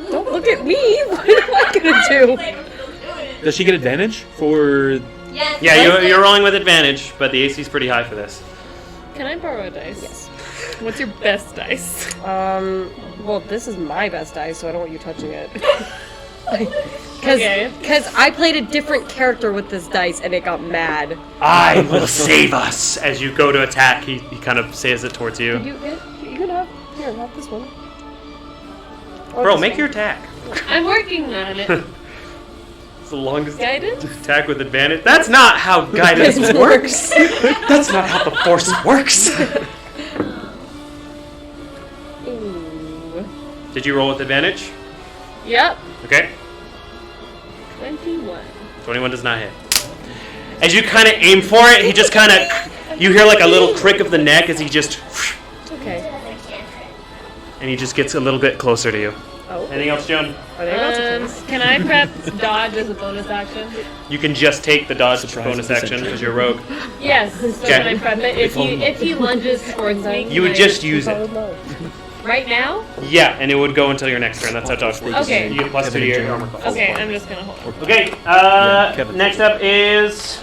Don't look at me. What am I gonna do? Like, I'm still doing it. Does she get advantage for? Yes. Yeah, yes, you're rolling with advantage, but the AC is pretty high for this. can I borrow a dice? Yes. What's your best dice? Well, this is my best dice, so I don't want you touching it. Okay. Because I played a different character with this dice and it got mad. I will save us. As you go to attack, he kind of says it towards you. You can have, here, have this one. Or Bro, this make one. your attack. I'm working on it. It's the longest Guidance? attack with advantage. That's not how guidance works. That's not how the force works. Ooh. Did you roll with advantage? Yep. Okay. 21. 21 does not hit. As you kind of aim for it, he just kind of, you hear like a little crick of the neck as he just, It's okay. and he just gets a little bit closer to you. Oh. Anything else, Joan? Are they about to finish? Can I prep dodge as a bonus action? You can just take the dodge Surprise bonus at the action same because you're rogue. Yes. So Okay. can I prep it? If he lunges towards me, You would can I- just use it. right now. Yeah, and it would go until your next turn. That's how dodge works. Okay. You get plus 2 to Kevin your and armor Joan. class. Okay, I'm just gonna hold on. Okay, Kevin. next up is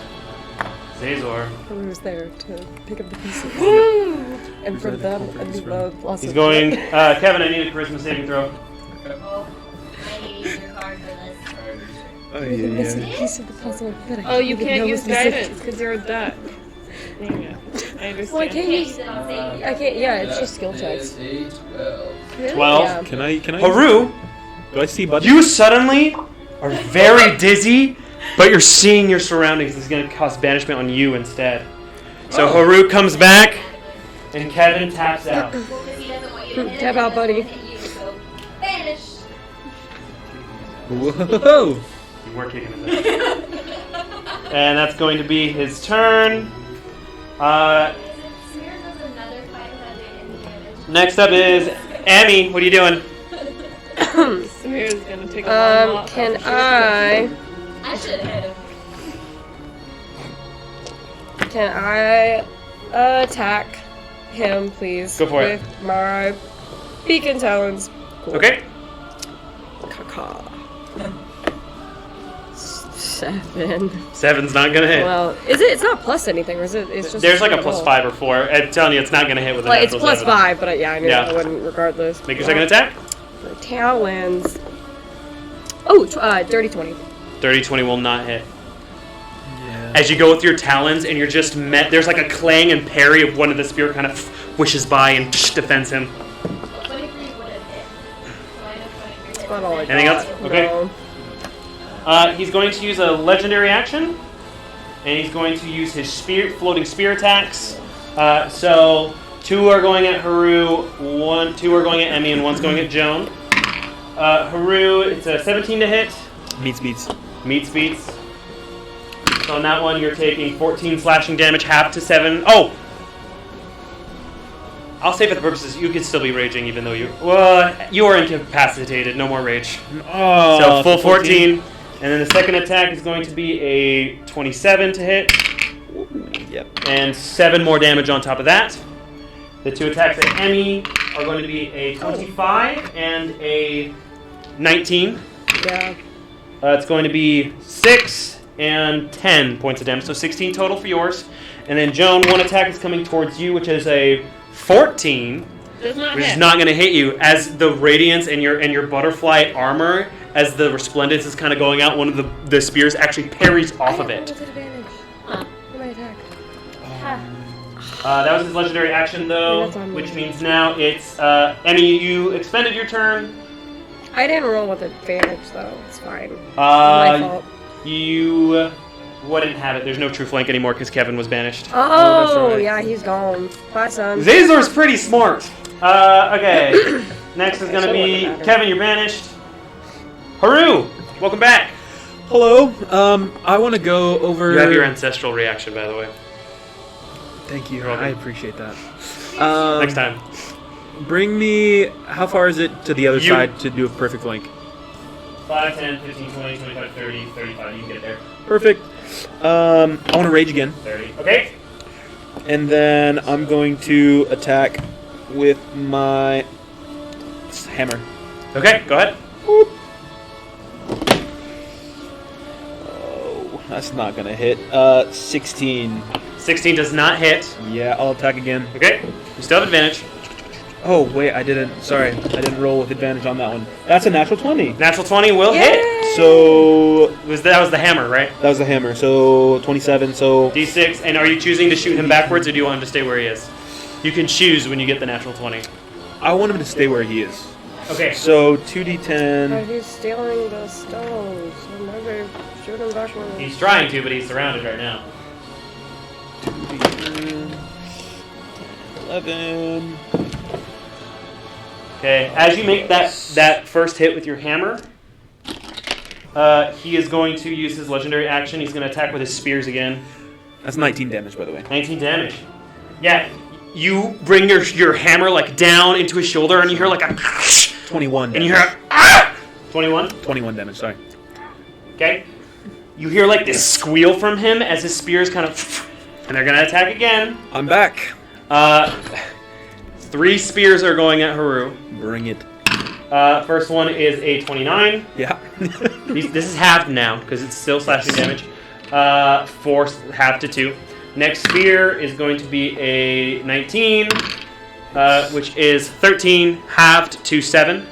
Zazor. Who was there to pick up the pieces? Woo! And for them, and the loss He's of going. Kevin, I need a charisma saving throw. Oh, I need to use your card for this. Oh, You're the missing yeah. piece of the puzzle. that I Oh, you didn't can't know use was missing. guidance because you're a duck. Dang it. I understand. Well, I can't Can't use. use it on saving. I can't. Yeah, it's just skill checks. Is a 12. Really? 12. Yeah. Can I? Haru, Do I see Buddy? you suddenly are very dizzy, but you're seeing your surroundings. This is going to cause banishment on you instead. So Haru comes back, and Kevin taps out. Well, because he doesn't want you to hit Tap him, out, buddy. he doesn't hit you, so banish. Whoa! You were kicking him. And that's going to be his turn. Smear does another 500 damage. Next up is Amy. What are you doing? Samir's gonna take a long walk. Can off the I? I should have hit him. Can I attack him, please? Go for it. with my beacon talons. Cool. Okay. Caca. 7. 7's not going to hit. Well, is it? It's not plus anything, or is it? It's just. There's like a roll. +5 or 4. I'm telling you, it's not going to hit with a Like, it's natural plus 7. 5, but yeah, I knew Yeah. I wouldn't regardless. Make your second attack. For talons. Oh, dirty 20. 30-20 will not hit. Yeah. As you go with your talons and you're just met, there's like a clang and parry of one of the spear kind of wishes by and defends him. 23 would have hit. So I know 23 hit. Not all I Anything got. else? Okay. No. He's going to use a legendary action, and he's going to use his floating spear attacks. So 2 are going at Haru, 2 are going at Emmy, and 1's going at Joan. Haru, it's a 17 to hit. Meets beats. Meets beats. So on that one, you're taking 14 slashing damage, half to 7. Oh! I'll say for the purposes, you can still be raging even though you are incapacitated. No more rage. Oh, So full 14. And then the second attack is going to be a 27 to hit. Yep. And 7 more damage on top of that. The 2 attacks at Emmy are going to be a 25 and a 19. Yeah. It's going to be 6 and 10 points of damage, so 16 total for yours. And then Joan, 1 attack is coming towards you, which is a 14, Does not which hit. is not going to hit you. As the radiance and your butterfly armor, as the resplendence is kind of going out, one of the spears actually parries off of it. Advantage. Huh. For my attack. That was his legendary action, though, That's on me. which means now it's Emmy. You expended your turn. I didn't roll with advantage though. It's fine. My fault. You wouldn't have it. There's no true flank anymore because Kevin was banished. Oh, that's right. yeah, he's gone. Bye, son. Zazor's pretty smart. Okay. Next is gonna be Shouldn't matter. Kevin. You're banished. Haru, welcome back. Hello. I want to go over. You have your ancestral reaction, by the way. Thank you. You're welcome. I appreciate that. Next time. Bring me. How far is it to the other You- side to do a perfect link? 5, 10, 15, 20, 25, 30, 35. You can get there. Perfect. I want to rage again, 30. Okay. and then I'm going to attack with my hammer. Okay. Go ahead. Oh, that's not gonna hit. 16. 16 does not hit. Yeah, I'll attack again. Okay. You still have advantage. Oh wait, I didn't. Sorry, I didn't roll with advantage on that one. That's a natural 20. Natural 20 will hit. So That was the hammer, right? that was the hammer. So 27. So D6. And are you choosing to shoot him backwards, or do you want him to stay where he is? You can choose when you get the natural 20. I want him to stay where he is. Okay. So Oh, 2d10. he's stealing the stones. I'll never shoot him backwards. He's trying to, but he's surrounded right now. 2d10. 11. Okay, as you make that first hit with your hammer, he is going to use his legendary action. He's going to attack with his spears again. That's 19 damage, by the way. 19 damage. Yeah, you bring your hammer like down into his shoulder, and you hear like a 21. and you Damage. hear 21. 21 damage. Sorry. Okay, you hear like this squeal from him as his spears kind of, and they're going to attack again. I'm back. 3 spears are going at Haru. Bring it. First one is a 29. Yeah. This is halved now because it's still slashing damage. 4 half to 2. Next spear is going to be a 19. which is 13 halved to 7.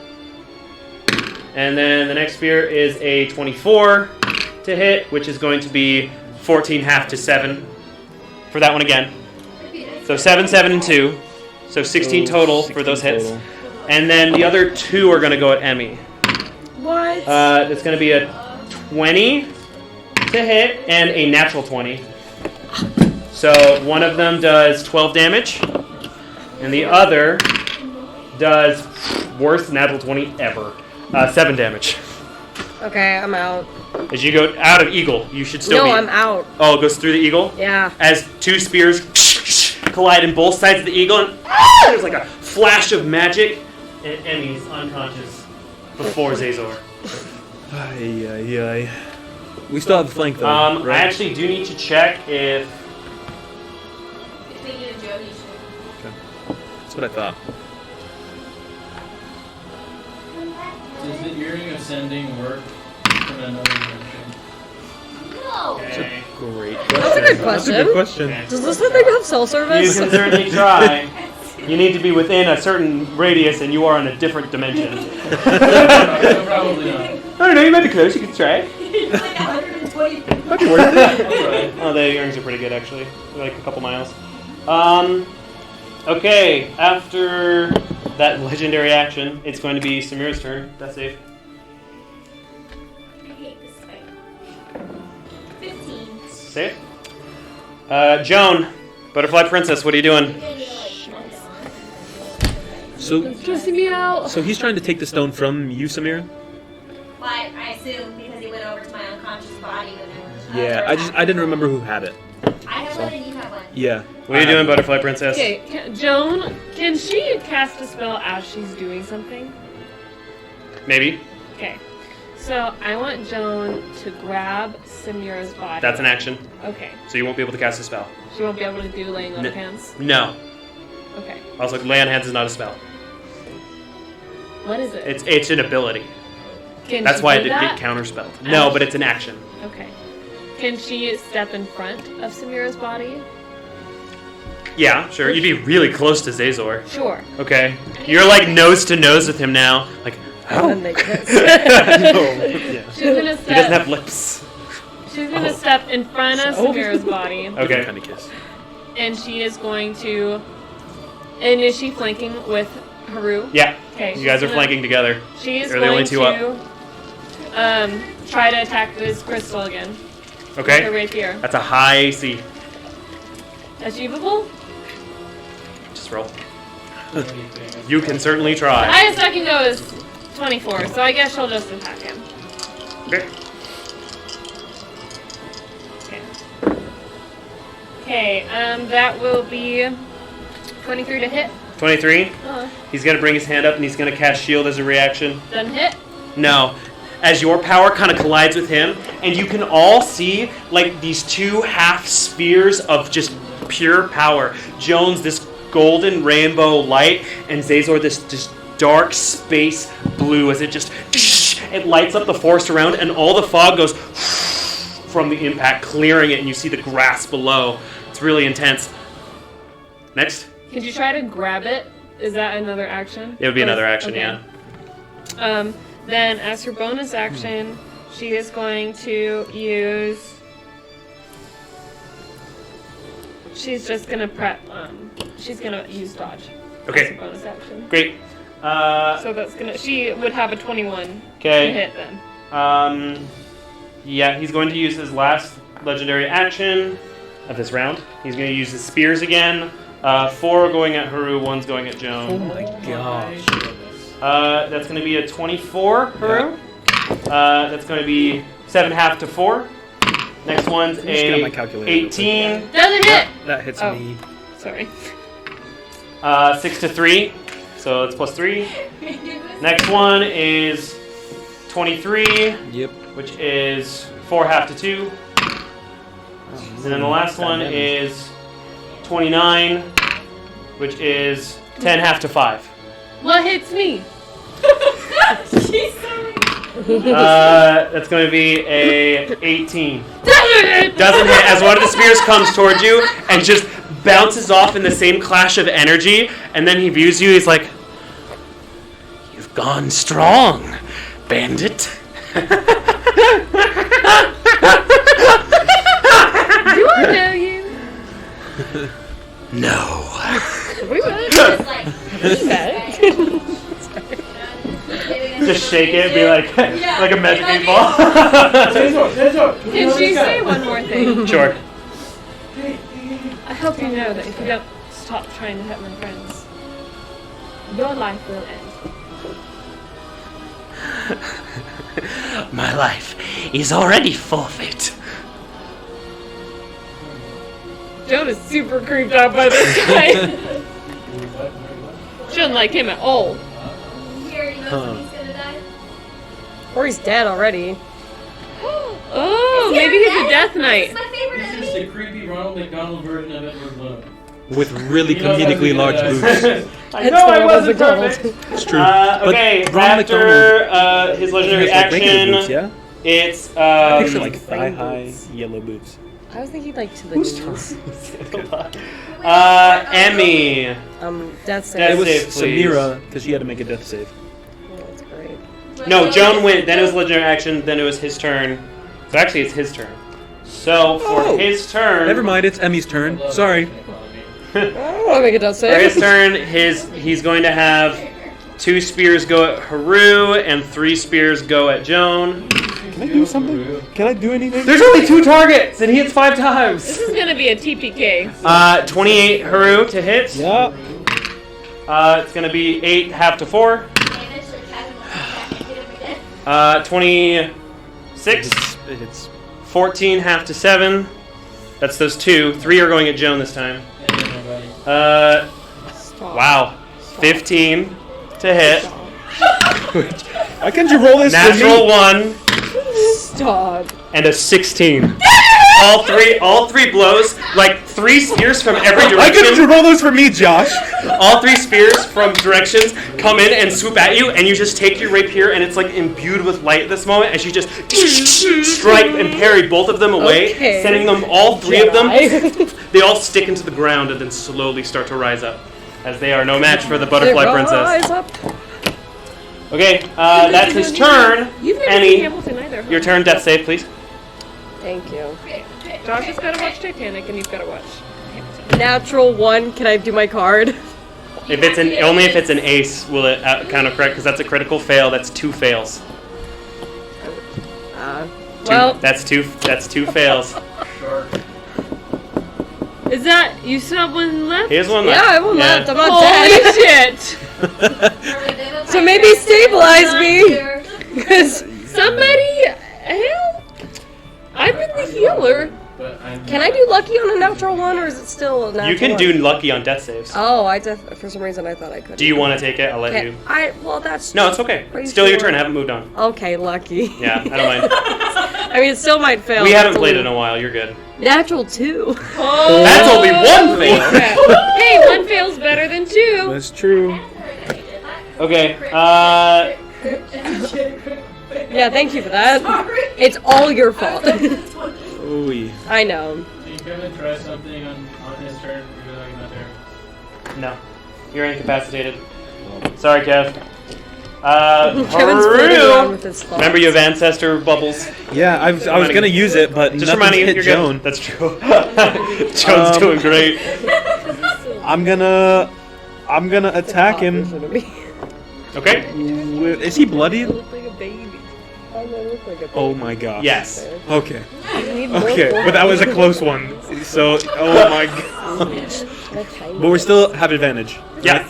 And then the next spear is a 24 to hit, which is going to be 14 halved to 7 for that one again. So 7, 7, and 2. So 16 total for those hits. total. And then the other 2 are going to go at Emmy. What? It's going to be a 20 to hit and a natural 20. So one of them does 12 damage, and the other does worst natural 20 ever, 7 damage. Okay, I'm out. As you go out of eagle, you should still No, be. I'm out. Oh, it goes through the eagle? Yeah. As 2 spears collide in both sides of the eagle, and there's like a flash of magic, and Emmy's unconscious before Zazor. Ay, ay, ay. We still have the flank though. I right? actually do need to check if. Between you and Joe, you should. That's what I thought. Does the earring of sending work in another dimension? No! Okay. Great That's a good That's a good question. Does this thing have cell You service? can certainly try. You need to be within a certain radius, and you are in a different dimension. Probably not. I don't know. You might be close. You can try. It's like 120 feet. Might be worth it. I'll try. Oh, the earrings are pretty good, actually. They're like a couple miles. Okay. After that legendary action, it's going to be Samira's turn. That's safe. I hate this fight. 15. Safe. Joan, Butterfly Princess. What are you doing? So, Stressing me out. so he's trying to take the stone from you, Samira? Well, I assume because he went over to my unconscious body whenever. Yeah, I didn't remember who had it. I have one and you have one. Yeah. What are you doing, Butterfly Princess? Okay, Joan, can she cast a spell as she's doing something? Maybe. Okay. So I want Joan to grab Samira's body. That's an action. Okay. So you won't be able to cast a spell. She won't be able to do laying on N- of hands. No. Okay. Also, lay on hands is not a spell. What is it? It's an ability. Can That's she why it do didn't that? get counterspelled. No, but it's an action. Okay. Can she step in front of Samira's body? Yeah, sure. You'd be really close to Zazor. Sure. Okay. You're like nose to nose with him now. Like, And then they kiss. Yeah. She's gonna he doesn't step. have lips. She's gonna step in front of Samira's body, Okay. Kind of kiss. and she is going to. And is she flanking with Haru? Yeah. Okay. You guys are she's gonna- flanking together. She is You're the going only two to try to attack this crystal again. With her Okay. rapier. That's a high AC. Achievable? Just roll. You can certainly try. Highest I can go is 24, so I guess she'll just attack him. Okay. Okay. Okay, that will be 23 to hit. 23. He's gonna bring his hand up and he's gonna cast shield as a reaction. Doesn't hit. No. As your power kind of collides with him, and you can all see like these 2 half spheres of just pure power. Jones, this golden rainbow light, and Zazor, this dark space blue as it just it lights up the forest around, and all the fog goes from the impact, clearing it, and you see the grass below. It's really intense. Next. Could you try to grab it? Is that another action? It would be Or- another action, okay. yeah. Then, as her bonus action, she is going to use. She's just gonna prep. She's gonna use dodge. As Okay. her bonus action. Great. So that's gonna. She would have a 21 to Okay. hit then. Yeah, he's going to use his last legendary action of this round. He's going to use his spears again. 4 going at Haru, 1's going at Oh Joan. my gosh. That's going to be a 24, Haru. That's going to be 7 half to 4. Next one's just get out my a calculator real quick. 18. Doesn't hit. That hits Oh. me. Sorry. 6 to 3. So it's plus 3. Next one is 23, Yep. which is 4 half to 2. And then the last one is 29, which is 10 half to 5. What hits me? That's going to be a 18. Doesn't hit. Doesn't hit as one of the spears comes towards you and just bounces off in the same clash of energy, and then he views you. He's like, "You've gone strong, bandit." Do I know you? No. We met. Just like, We met. Just shake it and be like, Yeah. like a mezzanine ball. Can she say one more thing? Sure. I hope you know that if you don't stop trying to hurt my friends, your life will end. My life is already forfeit. Joan is super creeped out by this guy. She doesn't like him at all. you already know he's gonna die. Or he's dead already. Oh, Is he maybe he's already a dead? death knight. It's my favorite He's enemy. just a creepy Ronald McDonald version of Edward Bloom. With really He knows how to comedically do large that. boobs. I It's know I not wasn't McDonald's. perfect. It's true. Okay, Ronald after his legendary has, like, regular action, boots, yeah? it's I picture like thigh-high yellow boots. I was thinking like to the knees. Emmy. Death Death save. It was save, please. Samira, because she had to make a death save. Oh, that's great. No, Joan went. Then it was legendary action. Then it was his turn. So actually, it's his turn. So for Oh. his turn, Never mind, it's Emmy's turn. Sorry. I don't want to make a death For his save. turn, he's going to have 2 spears go at Haru and 3 spears go at Joan. Can I do something? Can I do anything? There's only 2 targets, and he hits 5 times. This is gonna be a TPK. 28 Haru to hit. Yeah. It's gonna be 8 half to 4. 26. It's 14 half to 7. That's those 2. 3 are going at Joan this time. Stop. Wow. 15 to hit. Why can't you roll this for Natural me? 1 Stop. and a 16. All three blows, like 3 spears from every Why couldn't you direction. roll those for me, Josh? All 3 spears from directions come in and swoop at you, and you just take your rapier, and it's like imbued with light at this moment, and she just strike and parry both of them away, Okay. sending them all 3 of them. Jedi. They all stick into the ground and then slowly start to rise up, as they are no match for the They butterfly princess. rise up. Okay, that's his turn. You've never Annie, seen Hamilton either. Huh? your turn. Death save, please. Thank you. Josh has gotta watch Titanic, and you've gotta watch. Natural 1. Can I do my card? If it's only if it's an ace, will it count correct? Because that's a critical fail. That's 2 fails. Well, That's two fails. Is that you still have one left? Here's one yeah, left. I have one left. I'm not Holy dead. shit! So maybe stabilize me. Because Somebody help! I've been the healer. But can I do lucky on a natural 1, or is it still a natural You can 1? do lucky on death saves. Oh, for some reason I thought I could. Do you want to take it? I'll let you. Well, that's No, it's okay. Are you Still your sure? turn. I haven't moved on. okay. Lucky. Yeah, I don't mind. I mean, it still might fail. We haven't That's played a in a while. You're good. natural 2. Oh, That's only 1 fail. hey, 1 fail's better than 2. That's true. Okay. Yeah, thank you for that. It's all your fault. Ooh. I know. So you Kevin try something on his turn? You're like not there. No, you're incapacitated. Sorry, Kev. Kevin's flirting around Haru. with his thoughts. Remember you have ancestor bubbles. Yeah, I was gonna use it, but Just nothing reminding you, hit you're Joan. good. That's true. Joan's doing great. I'm gonna attack him. Okay. Is he bloodied? look like a baby. I look like a baby. Oh my god. Yes. Okay. I need more Okay, but that was a close one. So, oh my god. But we still have advantage. Yeah.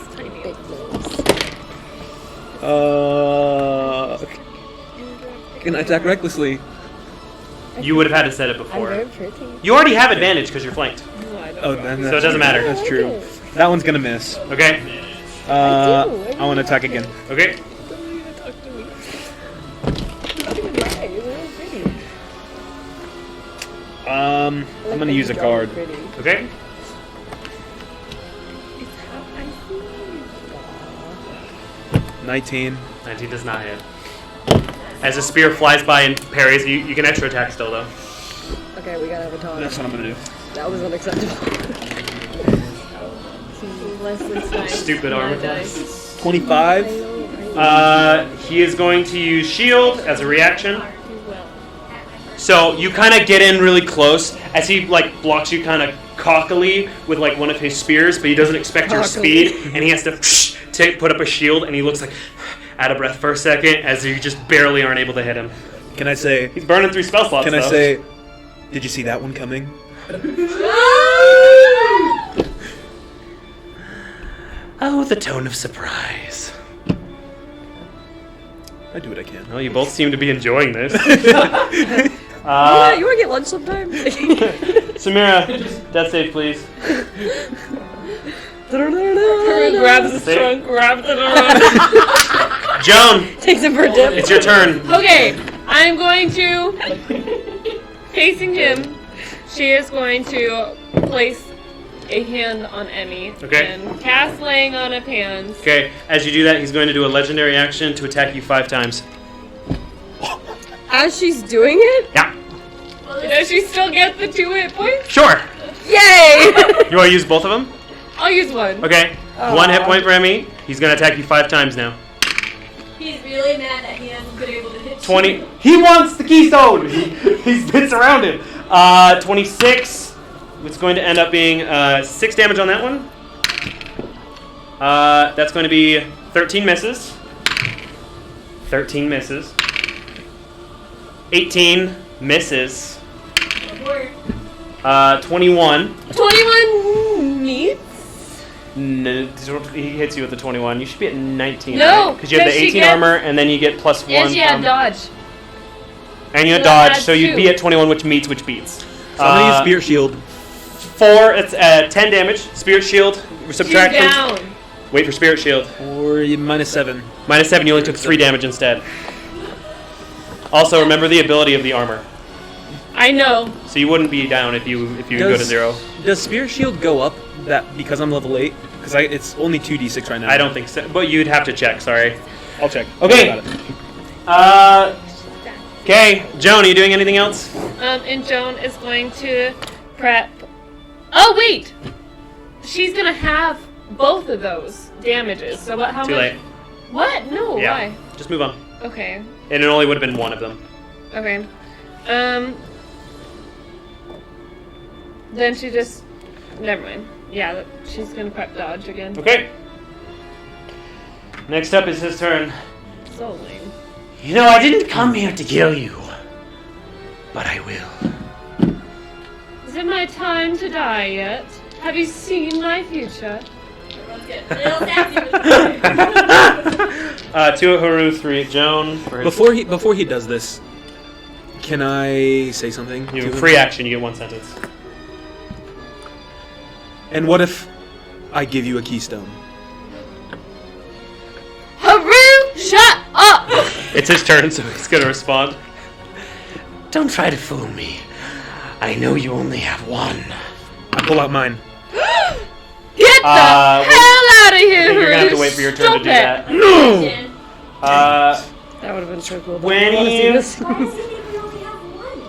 Can I attack recklessly? You would have had to set it I'm before. very pretty. You already have advantage because you're flanked. Oh, then So it doesn't matter. That's true. That one's gonna miss. Okay. I want to attack again. Okay. I'm gonna use a card. Okay. Aw. 19. 19 does not hit. As a spear flies by and parries, you can extra attack still though. Okay, we gotta have a talk. That's what I'm gonna do. That was unacceptable. Leslie Snipes. Stupid on armor a dice. 25. He is going to use shield as a reaction. You will. So you kind of get in really close as he like blocks you kind of cockily with like one of his spears, but he doesn't expect your speed, and he has to put up a shield, and he looks like out of breath for a second as you just barely aren't able to hit him. Can I say? He's burning 3 spell slots. Can I though. say? Did you see that one coming? Oh, the tone of surprise. I do what I can. Well, you both seem to be enjoying this. Yeah, you want to get lunch sometime? Samira, death save, please. Karun grabs his Say- trunk, wraps it around. Joan, Takes it for a dip. it's your turn. Okay, I'm going to, facing him, she is going to place a hand on Emmy. Okay. And cast laying on of hands. Okay, as you do that, he's going to do a legendary action to attack you 5 times. As she's doing it? Yeah, Does she still get the 2 hit points? sure. Yay! You want to use both of them? I'll use one. Okay, 1 hit point for Emmy. He's going to attack you 5 times now. He's really mad that he hasn't been able to hit 20. He wants the keystone. He's bits around him. 26. It's going to end up being 6 damage on that one. That's going to be 13 misses. 13 misses. 18 misses. 21. 21 meets? No, he hits you with the 21. You should be at 19, No, because you have the 'cause she 18 gets- armor, and then you get +1 And she had from... dodge. And you had So dodge, that's so you'd 2. be at 21, which meets, which beats. So I'm gonna use Spirit Shield. 4, it's 10 damage. Spirit Shield, She's subtract from... down. Wait for Spirit Shield. Or -7. -7, you only took 3 damage instead. Also, remember the ability of the armor. I know. So you wouldn't be down if you go to 0. Does Spirit Shield go up that because I'm level 8? Because it's only 2d6 right now. I don't think so, but you'd have to check, sorry. I'll check. Okay. Got it. Okay, Joan, are you doing anything else? And Joan is going to prep. Oh wait, she's gonna have both of those damages. So what? How Too much? late. What? No. Yeah. Why? Just move on. Okay. And it only would have been 1 of them. Okay. Then she just. Never mind. Yeah, she's gonna prep dodge again. Okay. Next up is his turn. So lame. You know, I didn't come here to kill you, but I will. Is it my time to die yet? Have you seen my future? Everyone's getting real sassy with this. 2 at Haru, 3 at Joan. For his- Before he does this, can I say something? you to him? free action, you get 1 sentence. And what if I give you a keystone? Haru, shut up! It's his turn, so he's gonna respond. Don't try to fool me. I know you only have 1. I pull out mine. Get the hell out of here, I think you're gonna have to Haru. wait for your turn Stop to do it. that. No! That would have been so cool. When I wanna see you- this. Why does he even only have 1?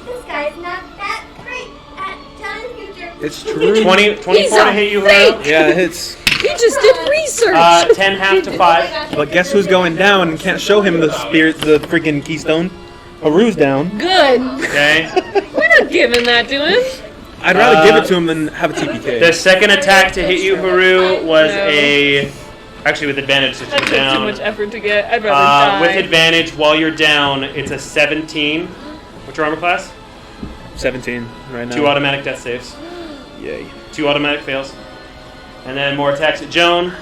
This guy's not that great at telling the future. It's true. 24 He's to a hit you, fake. Haru. Yeah, it hits. He just did research. 10 half to 5. But guess who's going down and can't show him the freaking keystone? Haru's down. Good. Okay. We're not giving that to him. I'd rather give it to him than have a TPK. The second attack to hit you, Haru, was No. a... Actually, with advantage since That you're took too down. much effort to get. I'd rather die. With advantage, while you're down, it's a 17. What's your armor class? 17 right now. 2 automatic death saves. Yay. 2 automatic fails. And then more attacks at Joan.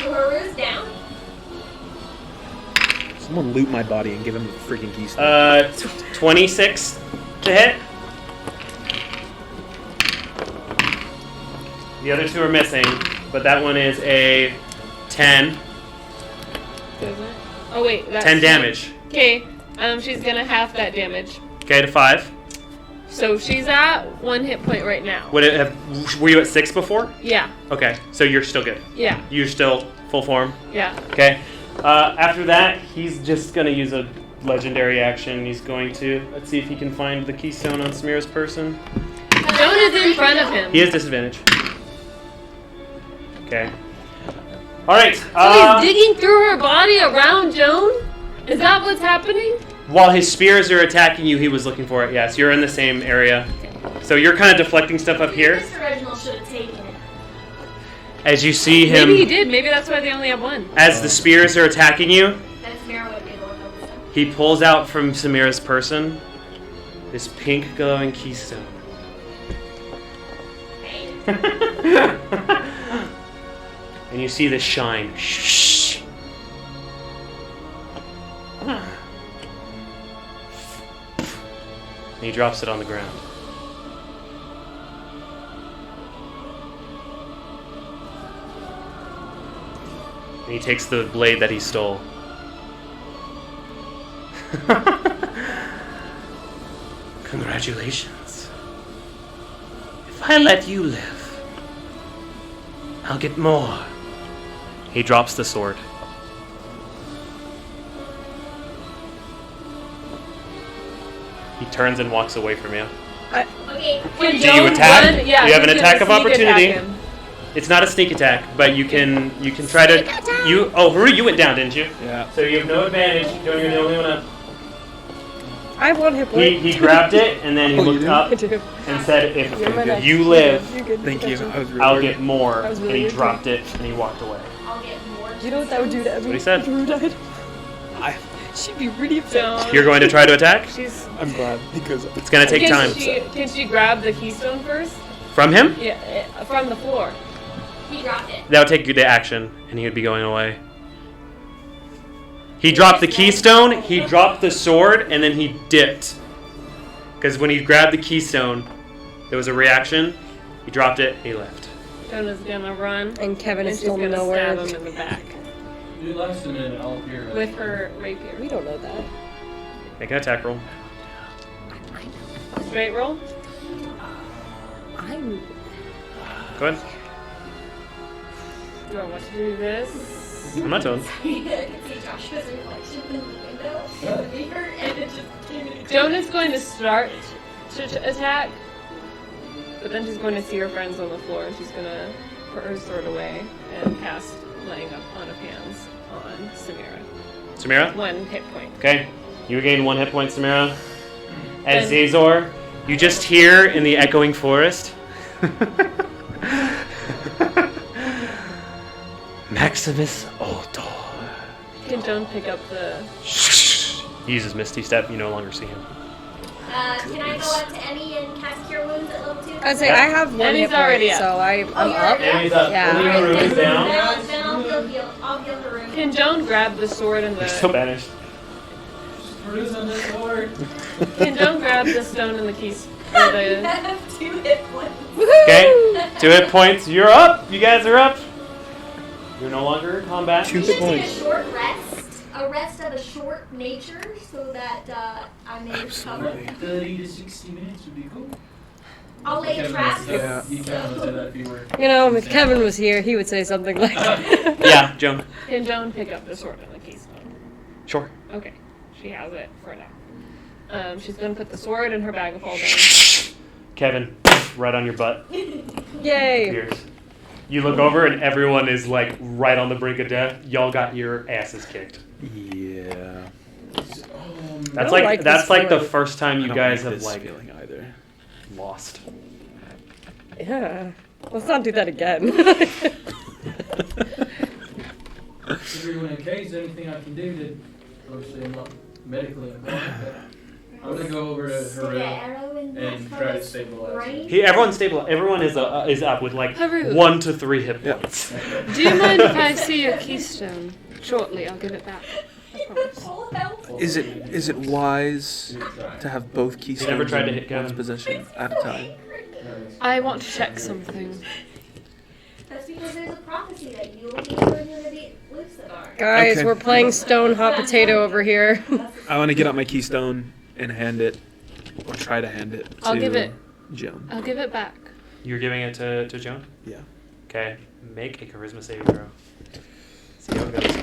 Haru's down. Someone loot my body and give him a freaking keystone. 26 to hit. The other 2 are missing, but that one is a 10. Does it? Oh wait, that's 10 damage. Okay, she's gonna half that damage. Okay, to 5. So she's at 1 hit point right now. Would it have? Were you at 6 before? Yeah, Okay, so you're still good. yeah, You're still full form. yeah. Okay. After that, he's just gonna use a legendary action. He's going to let's see if he can find the keystone on Samira's person. Joan is in front of him. He has disadvantage. Okay. All right. So he's digging through her body around Joan? Is that what's happening? While his spears are attacking you, he was looking for it. Yes, you're in the same area. So you're kind of deflecting stuff up here. Mr. Reginald should have taken it. As you see him, Maybe he did. Maybe that's why they only have one. as the spears are attacking you, Then Samira would be able to help us. he pulls out from Samira's person this pink glowing keystone. And you see this shine. Shh. And he drops it on the ground. And he takes the blade that he stole. Congratulations. If I let you live, I'll get more. He drops the sword. He turns and walks away from you. Okay. Can Do you Joan attack? run? Yeah, You have an he's attack gonna of sneak opportunity. attack him. It's not a sneak attack, but you can try to Haru, you went down, didn't you? Yeah. So you have no advantage. You're the only one up. I have 1 hit point. He grabbed it and then he Oh, you looked did? up I do. and said, You're my "If next. you live, You're good. Thank you. Gotcha. I was really I'll worried. get more." That was And really he good. dropped it and he walked away. I'll get more. Do you know what that would do to Emmy? what he said. If Rue died? I, She'd be really upset. Joan. You're going to try to attack? She's. I'm glad because It's gonna take time. Can she grab the keystone first? From him? Yeah, from the floor. He dropped it. That would take you to action, and he would be going away. He dropped the keystone, he dropped the sword, and then he dipped. Because when he grabbed the keystone, there was a reaction. He dropped it, he left. Jona's gonna run. And Kevin And is she's still gonna nowhere. stab him in the back Do less than an I'll appear. with her rapier. We don't know that. Make an attack roll. Straight roll. I'm. Go ahead. Do I want to do this? I'm not telling. I can see Joshua's reflection in the window in the mirror, and it just came in. Jona's going to start to attack, but then she's going to see her friends on the floor, and she's going to put her sword away and cast Laying Up on of Hands on Samira. Samira? 1 hit point. Okay. You gain 1 hit point, Samira. As Then- Zazor, you just hear in the echoing forest. Maximus Ultor. Can Joan pick up the... He uses Misty Step, you no longer see him. Can I go up to Emmy and cast Cure Wounds at level 2? I'd say I have 1 Emmy's hit point, already up. so I'm you're up. up. Emmy's up. Yeah. Only Haru is down. Then I'll heal Haru. Can Joan grab the sword and You're still the... banished. Bruise on this sword. Can Joan grab the stone and the keys? Or I the... have 2 hit points. Okay, 2 hit points. You're up. You guys are up. You're no longer in combat. 2 We hit should take a points. short rest. A rest of a short nature so that I may recover. 30 to 60 minutes would be cool. I'll lay a trap. Yeah. You can say that if you were. You know, if Kevin was here, he would say something like Yeah, Joan. Can Joan pick up the sword and the keystone? Sure. Okay, she has it for now. She's gonna put the sword in her bag of holding. Kevin, right on your butt. Yay! Pierce. You look over and everyone is like right on the brink of death. Y'all got your asses kicked. yeah. That's don't like like that's this like the feeling. first time I you don't guys like have this like feeling either. lost. Yeah. Let's not do that again. Is everyone okay? Is there anything I can do to. Obviously, I'm not medically inclined, but I'm gonna go over to Stick an Haru arrow in and that try to fellow's stabilize. brain. Everyone's stable. Everyone is up with like Haru. 1 to 3 hit Yeah. points. Do you mind if I see your keystone? Shortly, I'll give it back. I promise. Full health. Is it wise to have both keystones never tried to in hit Kevin. one's possession at a time? I want to check something. That's because there's a prophecy that you will be going to be Lucifer. Guys, Okay. we're playing stone hot potato over here. I want to get out my keystone and hand it, or try to hand it to I'll give it. Joan. I'll give it back. You're giving it to Joan? Yeah. Okay. Make a charisma saving throw. See how it goes.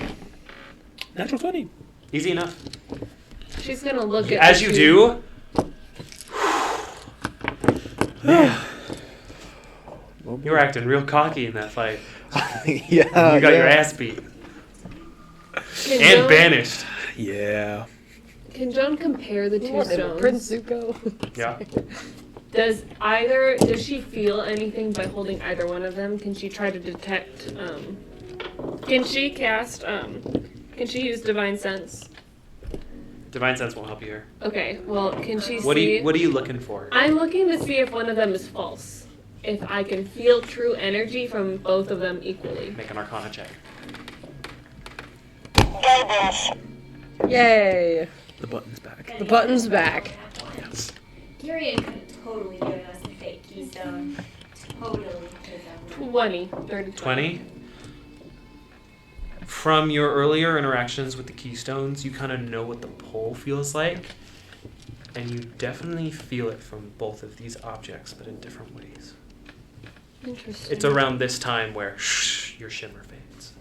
Natural 20. Easy enough. She's gonna look at. As the you two- do, you were acting real cocky in that fight. Yeah. You got your ass beat. Can And Joan- banished. Yeah. Can Joan compare the two stones? Prince Zuko. Yeah. Does she feel anything by holding either one of them? Can she try to detect, can she cast, can she use Divine Sense? Divine Sense won't help you here. Okay, well, can she What see? are you looking for? I'm looking to see if one of them is false. If I can feel true energy from both of them equally. Make an Arcana check. Yay! The button's back. The button's back. Yes. Tyrion could have totally given us a fake keystone. Totally. 20. 30. 20. From your earlier interactions with the keystones, you kind of know what the pull feels like. And you definitely feel it from both of these objects, but in different ways. Interesting. It's around this time where your shimmer fades.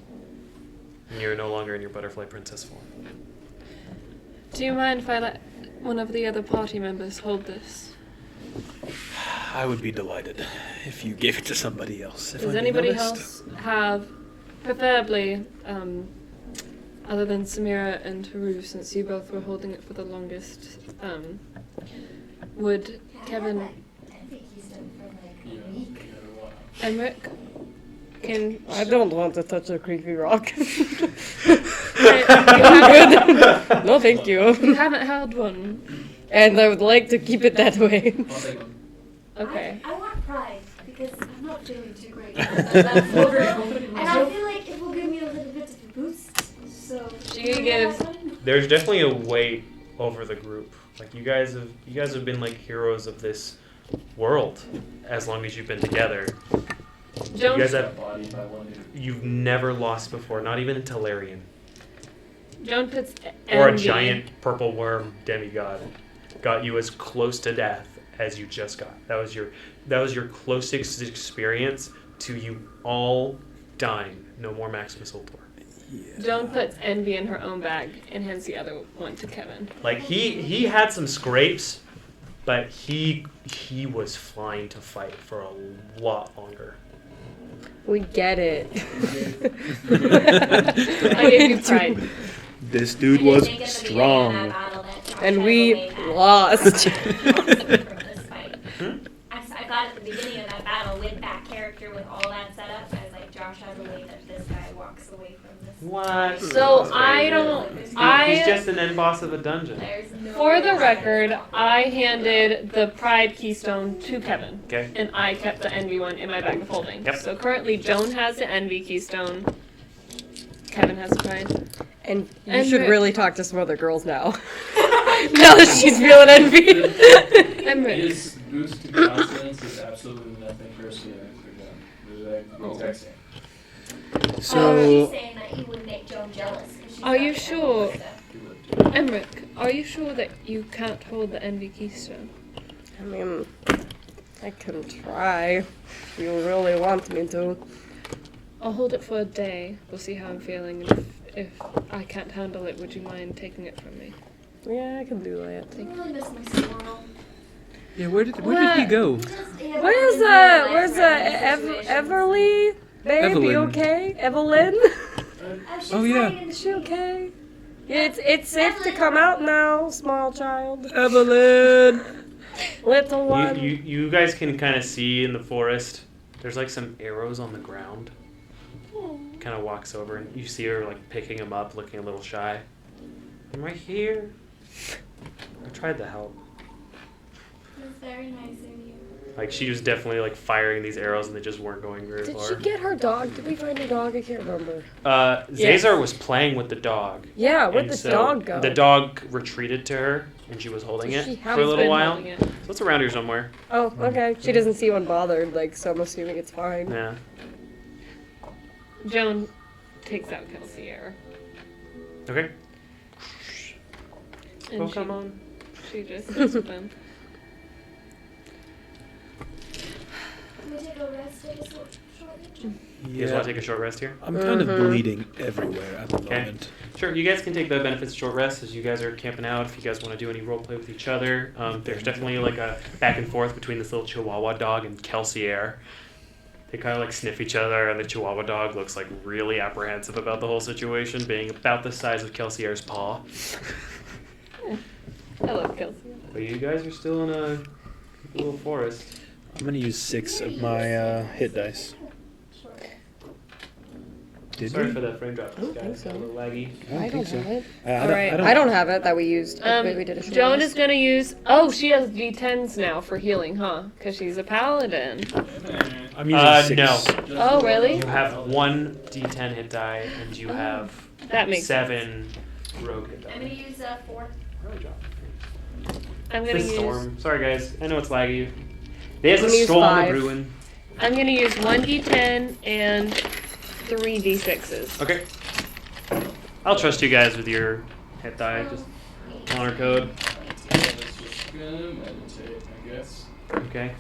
And you're no longer in your butterfly princess form. Do you mind if I let one of the other party members hold this? I would be delighted if you gave it to somebody else. If Does I'm being anybody honest. else have, preferably, other than Samira and Haru, since you both were holding it for the longest, would Kevin, Emmerich, can... I don't want to touch a creepy rock. You No, thank you. haven't held one. And I would like to keep it that way. I'll take one. Okay. I want pride because I'm not feeling too great. And I feel like it will give me a little bit of a boost. So She can we gives- have one? There's definitely a weight over the group. Like you guys have been like heroes of this world as long as you've been together. Joan, You guys have Body by one dude. you've never lost before, not even in Telerian. Joan puts Or a envy- giant purple worm demigod got you as close to death as you just got. That was your closest experience to you all dying. No more Maximus Ultor. Joan puts envy in her own bag and hands the other one to Kevin. Like he had some scrapes, but he was flying to fight for a lot longer. We get it. I gave you pride. This dude I didn't was think at the beginning of that strong. battle that Josh And had we the way that lost. from this fight. I got at the beginning of that battle with that character with all that set up. I was like, Josh has a way that this guy walks away from this. What? So I don't. He's just an end boss of a dungeon. There's no For the way. record, I handed the Pride Keystone to Kevin, Okay. and I kept the Envy one in my bag of holding. Yep. So currently, Joan has the Envy Keystone. Kevin has the Pride. And you And should Rick. really talk to some other girls now. Now that she's feeling envy. Emmerich. His boost to confidence is absolutely nothing personally for them. They're the exact same. She's So saying that he would make Joan jealous. 'cause she's Are got you the sure? envy stuff. He would. Emmerich, are you sure that you can't hold the Envy Keystone? I mean, I can try. If you really want me to. I'll hold it for a day. We'll see how I'm feeling. And if I can't handle it, would you mind taking it from me? Yeah, I can do that. I really miss my squirrel. yeah, where did he go? Where's Everly? Babe, Evelyn. you okay? Evelyn? Oh, yeah. Is she okay? Yeah, it's safe to come out now, small child. Evelyn. Little one. You guys can kind of see in the forest. There's like some arrows on the ground. Kind of walks over and you see her like picking them up, looking a little shy. I'm right here. I tried to help. That's very nice of you. Like she was definitely like firing these arrows and they just weren't going very Did far. she get her dog? Did we find her dog? I can't remember. Zazar was playing with the dog. Yeah, where'd and the so dog go? The dog retreated to her and she was holding Does it she for have a little Been while. holding it. So it's around here somewhere. Oh, okay. She doesn't seem unbothered, like, so I'm assuming it's fine. Yeah. Joan takes out Kelsier. Okay. And Oh, come on. She just goes with them. Can we take a rest at a short You guys want to take a short rest here? I'm kind of Mhm. bleeding everywhere at the Okay. moment. Sure, you guys can take the benefits of short rest as you guys are camping out. If you guys want to do any role play with each other, there's definitely like a back and forth between this little Chihuahua dog and Kelsier. They kind of like sniff each other, and the Chihuahua dog looks like really apprehensive about the whole situation, being about the size of Kelsier's paw. I love Kelsey. But you guys are still in a little forest. I'm gonna use 6 of my hit dice. Did Sorry we? for that frame drop. This don't think guy's so. a little laggy. I don't have it. Alright. I don't have it that we used. We did a short Joan rest. is gonna use. Oh, she has D10s now for healing, huh? Because she's a paladin. I'm using 6. No. Oh, really? You have 1 d10 hit die, and you have That makes 7 rogue hit die. I'm gonna use 4. I'm gonna This use. storm. Sorry, guys. I know it's laggy. There's I'm a gonna use storm 5. brewing. I'm gonna use 1 D10 and 3 D6s. Okay. I'll trust you guys with your hit die. Just honor code. Let's just gonna meditate, I guess. Okay.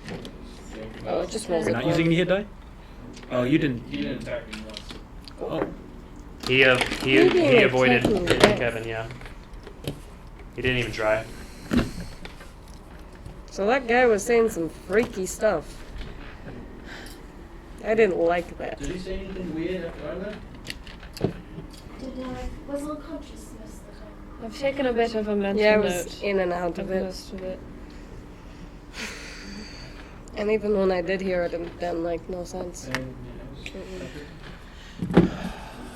Think Oh, about it just rolls You're it. not using any hit die? Oh, you didn't. He didn't attack me once. Oh. He Maybe avoided attacking hitting death. Kevin. Yeah. He didn't even try. So that guy was saying some freaky stuff. I didn't like that. Did he say anything weird after I left? Was unconscious most of the time. I've taken a bit of a mental Yeah, I note was in and out of of it. most of it. And even when I did hear it, it didn't make no sense. And, You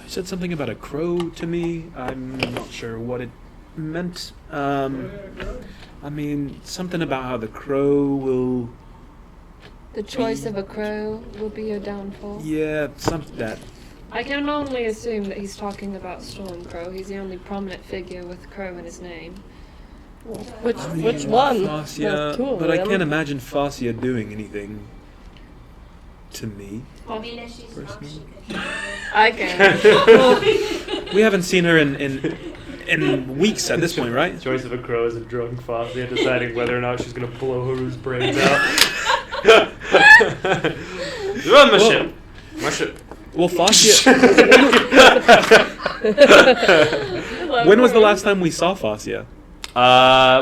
said something about a crow to me. I'm not sure what it meant. I mean, something about how the crow will. The choice of a crow will be your downfall. Yeah, something that. I can only assume that he's talking about Stormcrow. He's the only prominent figure with crow in his name. Which one? Fascia, Well, two of but I them. can't imagine Fascia doing anything to me. I mean, if she's drunk, she could. I can. We haven't seen her in weeks at this point, right? The choice of a crow is a drunk Fascia deciding whether or not she's gonna blow Haru's brains out. Run my ship. My ship. Well, Fascia. When was the last time we saw Fascia?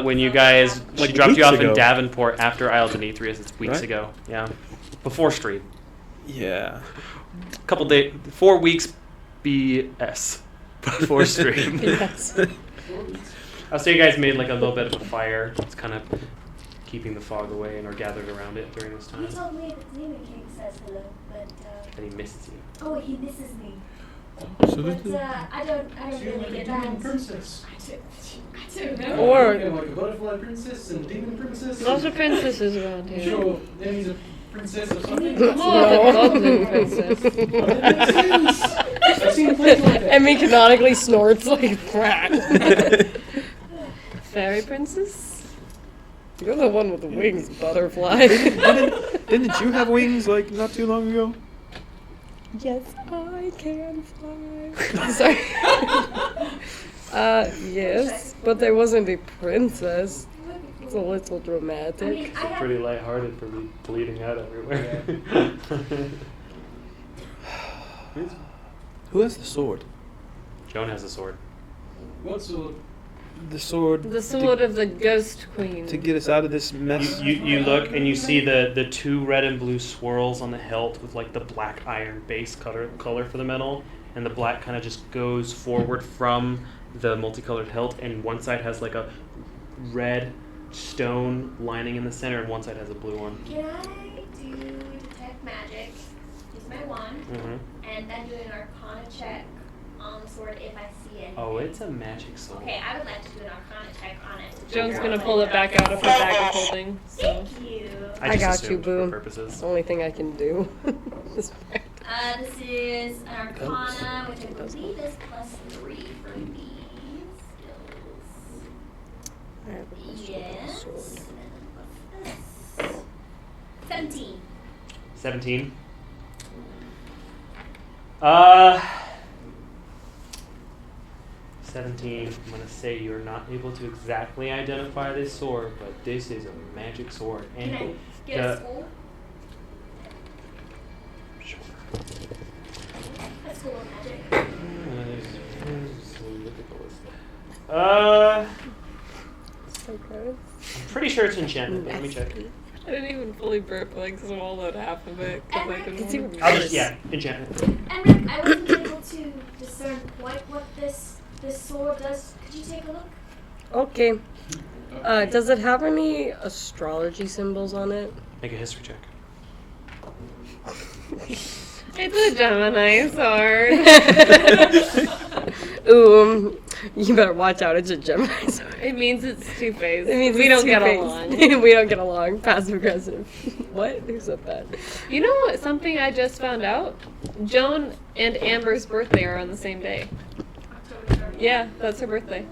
When you guys Like she dropped you weeks off in ago. Davenport after Isle Demetrius. It's weeks Right? ago. Yeah, before Street. Yeah. Couple days, 4 weeks BS before Street. Yes. So you guys made like a little bit of a fire. It's kind of keeping the fog away and are gathered around it during this He time. told me that Demon King says hello, but And he misses you. oh, he misses me. So But I don't really get that. princess. I don't know. Or Like a butterfly princess and demon princess. Lots of princesses around here. Sure, then he's a princess or something. More of a goblin princess. I've seen plays like that. Emmy canonically snorts like crack. Fairy princess? You're the one with the wings, butterfly. Didn't you have wings like not too long ago? Yes, I can fly. Sorry. Yes, but there wasn't a princess. It's a little I dramatic. mean, I have. Pretty lighthearted for me bleeding out everywhere. Who has the sword? Joan has a sword. What sword? The sword. The sword of the ghost queen. to get us out of this mess. You look and you see the 2 red and blue swirls on the hilt with like the black iron base color for the metal, and the black kind of just goes forward from the multicolored hilt, and one side has like a red stone lining in the center, and one side has a blue one. Can I do detect magic? Use my wand, and then do an Arcana check on the sword if I see it. Oh, it's a magic sword. Okay, I would like to do an Arcana check on it. to Joan's figure gonna out pull what it back out of her bag of holding. So. Thank you. I just got assumed you, boo. For purposes. It's the only thing I can do. This is an Arcana, which I believe is +3 for these skills. Yes. And then what's this? 17. 17. 17. I'm gonna say you're not able to exactly identify this sword, but this is a magic sword. Can I And get a the- school? Sure. A school of magic. So gross. I'm pretty sure it's enchanted, but let me check. I didn't even fully burp, like swallowed half of it because I didn't. It's even want I'll worse. just, yeah, enchantment. And Rick, I wasn't able to discern quite what this sword does. Could you take a look? Okay. Does it have any astrology symbols on it? Make a history check. It's a Gemini sword. Ooh, you better watch out. It's a Gemini sword. It means it's two-faced. It means we it's don't get two-faced. along. We don't get along. Passive aggressive. What? Who said that? You know what? Something I just found out? Joan and Amber's birthday are on the same day. Yeah, that's her birthday.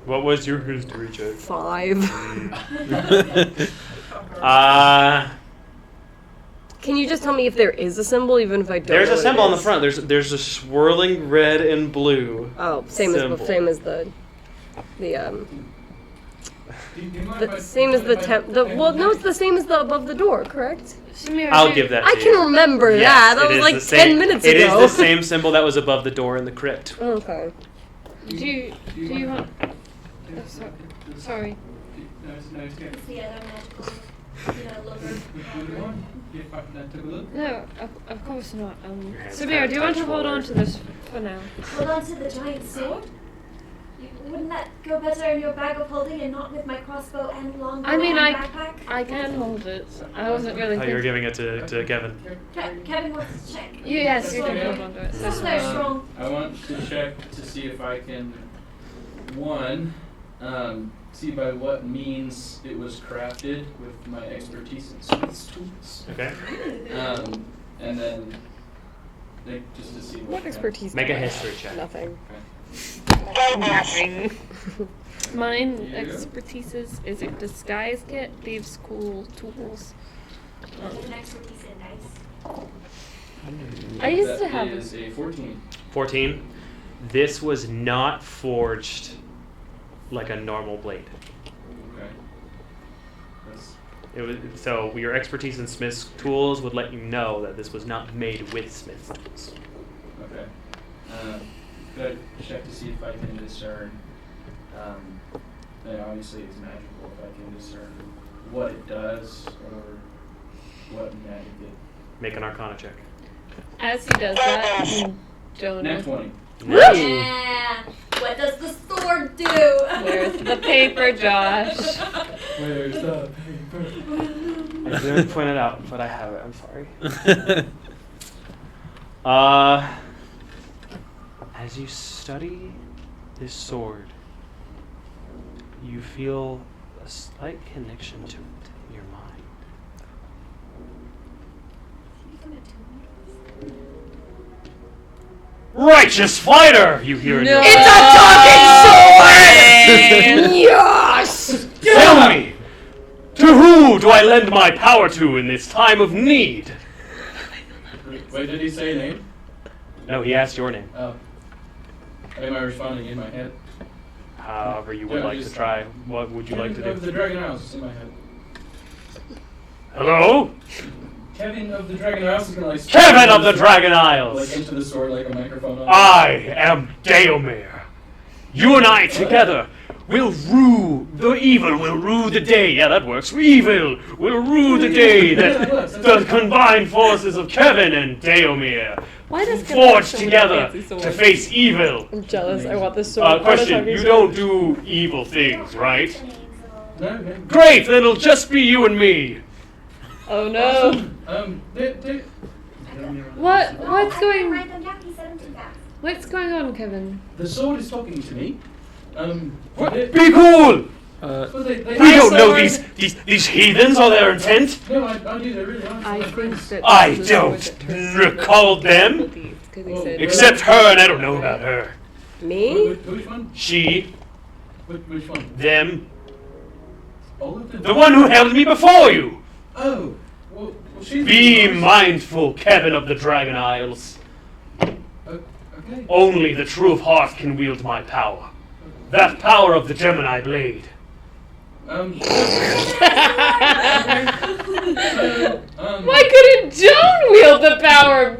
What was your history check? 5. Can you just tell me if there is a symbol, even if I don't? There's know a what symbol it on the is? front. There's a swirling red and blue. Oh, same symbol. as the same as the well, no, it's the same as the above the door, correct? Samira, I'll give that to I you. can remember Yes, that. That it was is like the 10 same- minutes It ago. is the same symbol that was above the door in the crypt. Okay. Do you want... Oh, sorry. It's the other magical, looker. No, of course not. hands Samira, kinda do you want to touch hold forward. on to this for now? Hold on to the giant sword? Wouldn't that go better in your bag of holding and not with my crossbow and longbow I mean, and backpack? I can hold it. I wasn't really Oh, you're thinking... giving it to Kevin. Kevin wants to check. Yes, you can Okay. hold on to it. That's very strong. I want to check to see if I can, one, see by what means it was crafted with my expertise in smith's tools. Okay. And then, just to see What expertise? Make do a I have? history check. Nothing. Nothing. Mine Here you go. expertise is a disguise kit, thieves' cool tools. An expertise in dice. I used That to have is a 14. 14. This was not forged like a normal blade. Okay. That's It was so your expertise in smith's tools would let you know that this was not made with smith's tools. okay. Could I check to see if I can discern? And obviously, it's magical. If I can discern what it does or what magic it. Make an Arcana check. As he does that, Jonah. Nat 20. Yeah. What does the sword do? Where's the paper, Josh? Where's the paper? I didn't point it out, but I have it. I'm sorry. As you study this sword, you feel a slight connection to it in your mind. Righteous fighter! You hear in your It's a talking sword! Yes! Tell me, to who do I lend my power to in this time of need? Wait, did he say a name? No, he asked your name. Oh. Am I responding in my head? However you would Yeah, like to just- try. What would you like to Kevin of do? the Dragon Isles is in my head. Hello? Kevin of the Dragon Isles is gonna like. Kevin of the Dragon Like Isles! into the sword like a microphone. I am Daomir. You and I together will rue the evil, will rue the day. Yeah, that works. Evil will rue the day that the combined forces of Kevin and Daomir Why does Kevin have forge so many together fancy swords? to face evil. I'm jealous. I want this sword. Question, you don't do evil things, right? No, okay. Great, then it'll just be you and me. Oh no. What's going Write them down. He said them too fast. What's going on, Kevin? The sword is talking to me. Be cool! Well, they We don't know these heathens or their intent. No, I do. They really are. I think that I this is the sword don't that turns recall them. people thieves, 'cause he said- Except her, and I don't know about her. Me? Which one? She, Which one? them, All of them? the one who held me before you. Oh. Well, she's. Be mindful, Kevin of the Dragon Isles. Okay. Only the true of heart can wield my power. That power of the Gemini blade. Why couldn't Joan wield the power?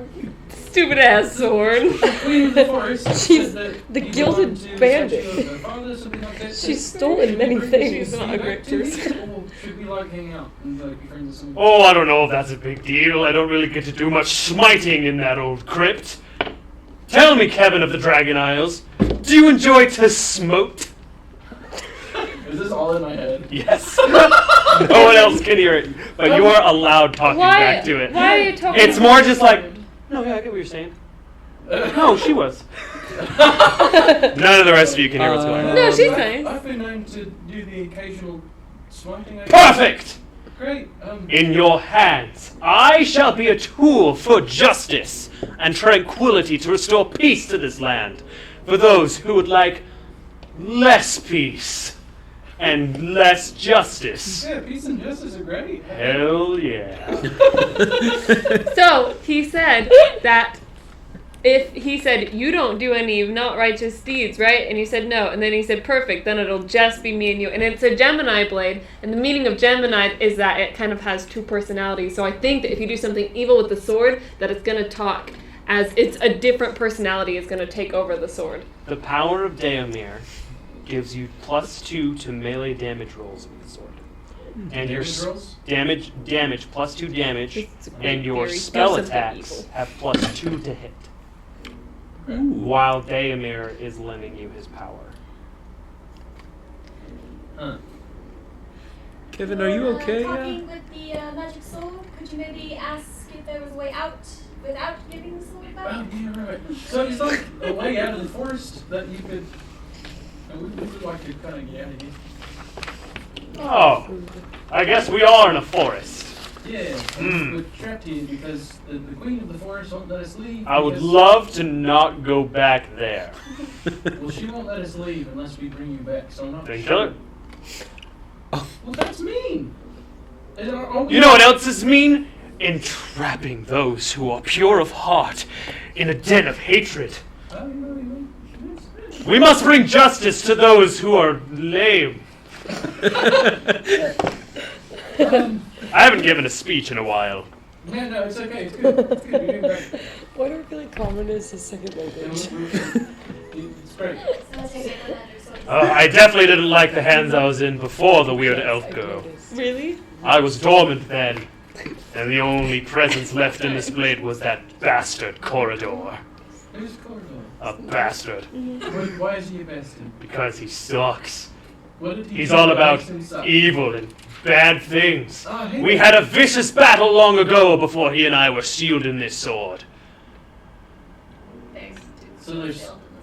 Stupid ass sword. The Queen of the Forest. She's said that the he gilded belonged to the bandit. statue of the father, something like that. She's stolen many things. She's not a great person. Or should we like hang out and like be friends with some? Oh, I don't know if that's a big deal. I don't really get to do much smiting in that old crypt. Tell me, Kevin of the Dragon Isles, do you enjoy to smote? Is this all in my head? Yes. No one else can hear it, but you are allowed talking back to it. Why are you talking? It's more just like, no, yeah, I get what you're saying. No, she was. None of the rest of you can hear what's going on. No, she's fine. I've been known to do the occasional smiting. Perfect! Great. In your hands, I shall be a tool for justice and tranquility to restore peace to this land. For those who would like less peace and less justice. Yeah, peace and justice are great. Hell yeah. So he said that if he said you don't do any not righteous deeds, right? And you said no, and then he said perfect, then it'll just be me and you. And it's a Gemini blade, and the meaning of Gemini is that it kind of has two personalities. So I think that if you do something evil with the sword, that it's gonna talk as it's a different personality is gonna take over the sword. The power of Daomir gives you +2 to melee damage rolls with the sword. And your Damage rolls? damage +2 damage, It's a great and your theory. Do spell something attacks evil. have +2 to hit. While Daomir is lending you his power. Huh. Kevin, are you okay? Talking with the magic sword, could you maybe ask if there was a way out without giving the sword back? Oh, yeah, right. So it's like a way out of the forest that you could. We would like to kind of get out of here. Oh, I guess we are in a forest. Yeah, we're trapped here because the queen of the forest won't let us leave. I would because- love to not go back there. Well, she won't let us leave unless we bring you back, so I'm not Then sure. kill her. Well, that's mean. You know what else is mean? Entrapping those who are pure of heart in a den of hatred. We must bring justice to those who are lame. I haven't given a speech in a while. Yeah, no, it's okay. It's good. It's good. You're doing great. Why do I feel like common is his second language? It's great. So let's take it from that, so it's- I definitely didn't like the hands I was in before the weird elf I girl. noticed. Really? I was dormant then, and the only presence left in this blade was that bastard Corridor. Who's Corridor? A bastard. Why is he a bastard? Because he sucks. What did he He's do all that about makes him suck? evil and bad things. Oh, I hate We that. had a vicious battle long ago before he and I were shielding this sword. There's So there's. build in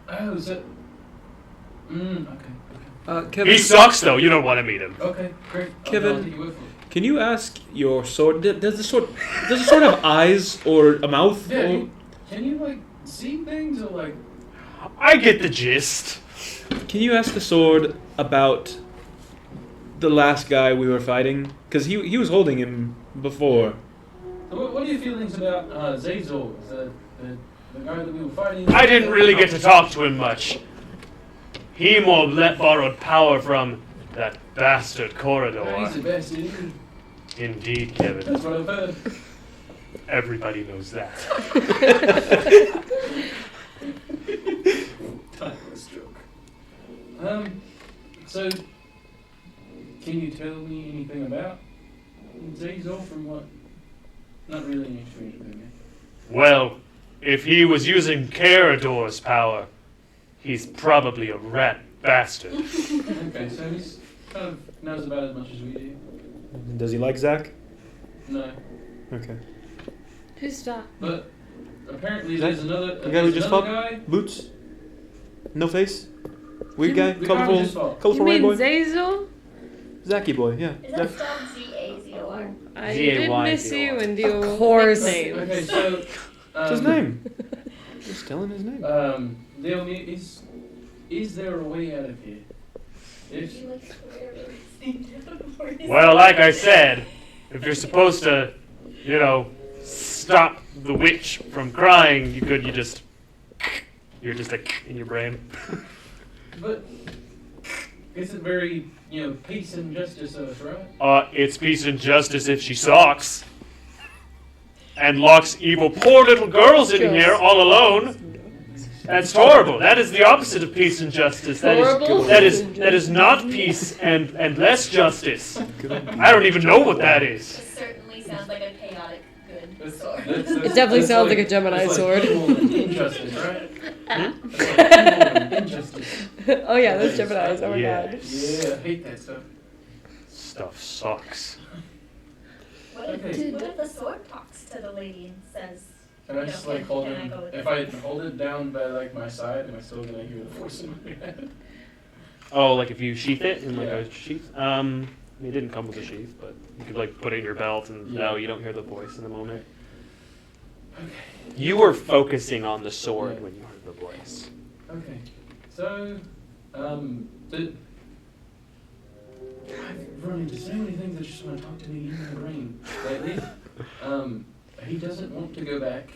the sword. Oh, is that. Okay. Kevin, He sucks though, you don't want to meet him. Okay, great. Kevin. I'll take your word for it. can you ask your sword? Does the sword have eyes or a mouth? Yeah, Or, can you like see things or like? I get the gist. can you ask the sword about the last guy we were fighting? Because he was holding him before. So what are your feelings about Zazor, the guy that we were fighting? I didn't really get to talk to him much. He more borrowed power from that bastard He's the Corridor. best, isn't he? Indeed, Kevin. That's what I've heard. Everybody knows that. Timeless joke. So, can you tell me anything about Zazor from what? Not really any experience with him, Well, if he was using Corridor's power, he's probably a rat bastard. yeah? Okay, so he's kind of knows about as much as we do. Does he like Zach? No, Okay. Who's that? but apparently Zach? there's another. The guy we there's just another fought? guy. Boots? No face? Weird guy? The guy we just Colorful? fought. Colorful You mean rainbow? Zazel? Zachy boy, yeah. Is that spelled Z-A-Z-O-R? I did miss you and the old course. nicknames. Okay, so. What's his name? Just telling his name. Neil, is there a way out of here? If You like swear. Well, like I said, if you're supposed to, stop the witch from crying, you're just like in your brain. but it's a very peace and justice of us, right? It's peace and justice if she sucks. and locks evil poor little girls in here all alone. That's horrible. That is the opposite of peace and justice. Horrible? That is not peace and less justice. I don't even know what that is. This certainly sounds like a chaotic good sword. It definitely sounds like a Gemini sword. Injustice, right? Injustice. Oh yeah, those Geminis. Oh my Yeah. god. Yeah, I hate that stuff. Stuff sucks. What if the sword talks to the lady and says, Can I just like hold Can I it? go with If I hold it down by like my side, am I still gonna hear the voice in my head? Oh, like if you sheath it in like Yeah. a sheath? It didn't come with a sheath, but you could like put it in your belt and no, you don't hear the voice in the moment. Okay. You were focusing on the sword Yeah. when you heard the voice. Okay. So, I've run into so many things that just want to talk to me in my brain lately. He doesn't want to go back.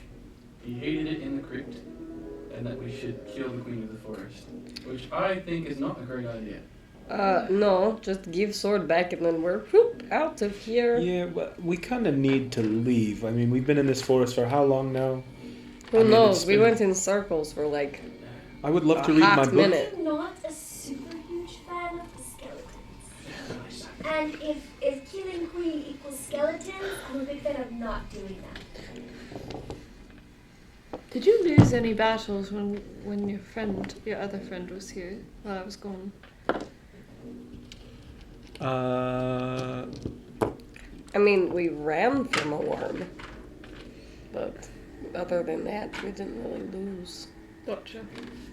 He hated it in the crypt, and that we should kill the queen of the forest, which I think is not a great idea. No, just give sword back and then we're whoop, out of here. Yeah, but we kind of need to leave. I mean, we've been in this forest for how long now? Who I mean, knows? it's We been- went in circles for like I would love a to read my hot book. minute. I'm not a super huge fan of the skeletons. And if killing queen equals skeletons, I'm a big fan of not doing that. Did you lose any battles when your other friend was here while I was gone? I mean, we ran from a worm, but other than that, we didn't really lose. Gotcha.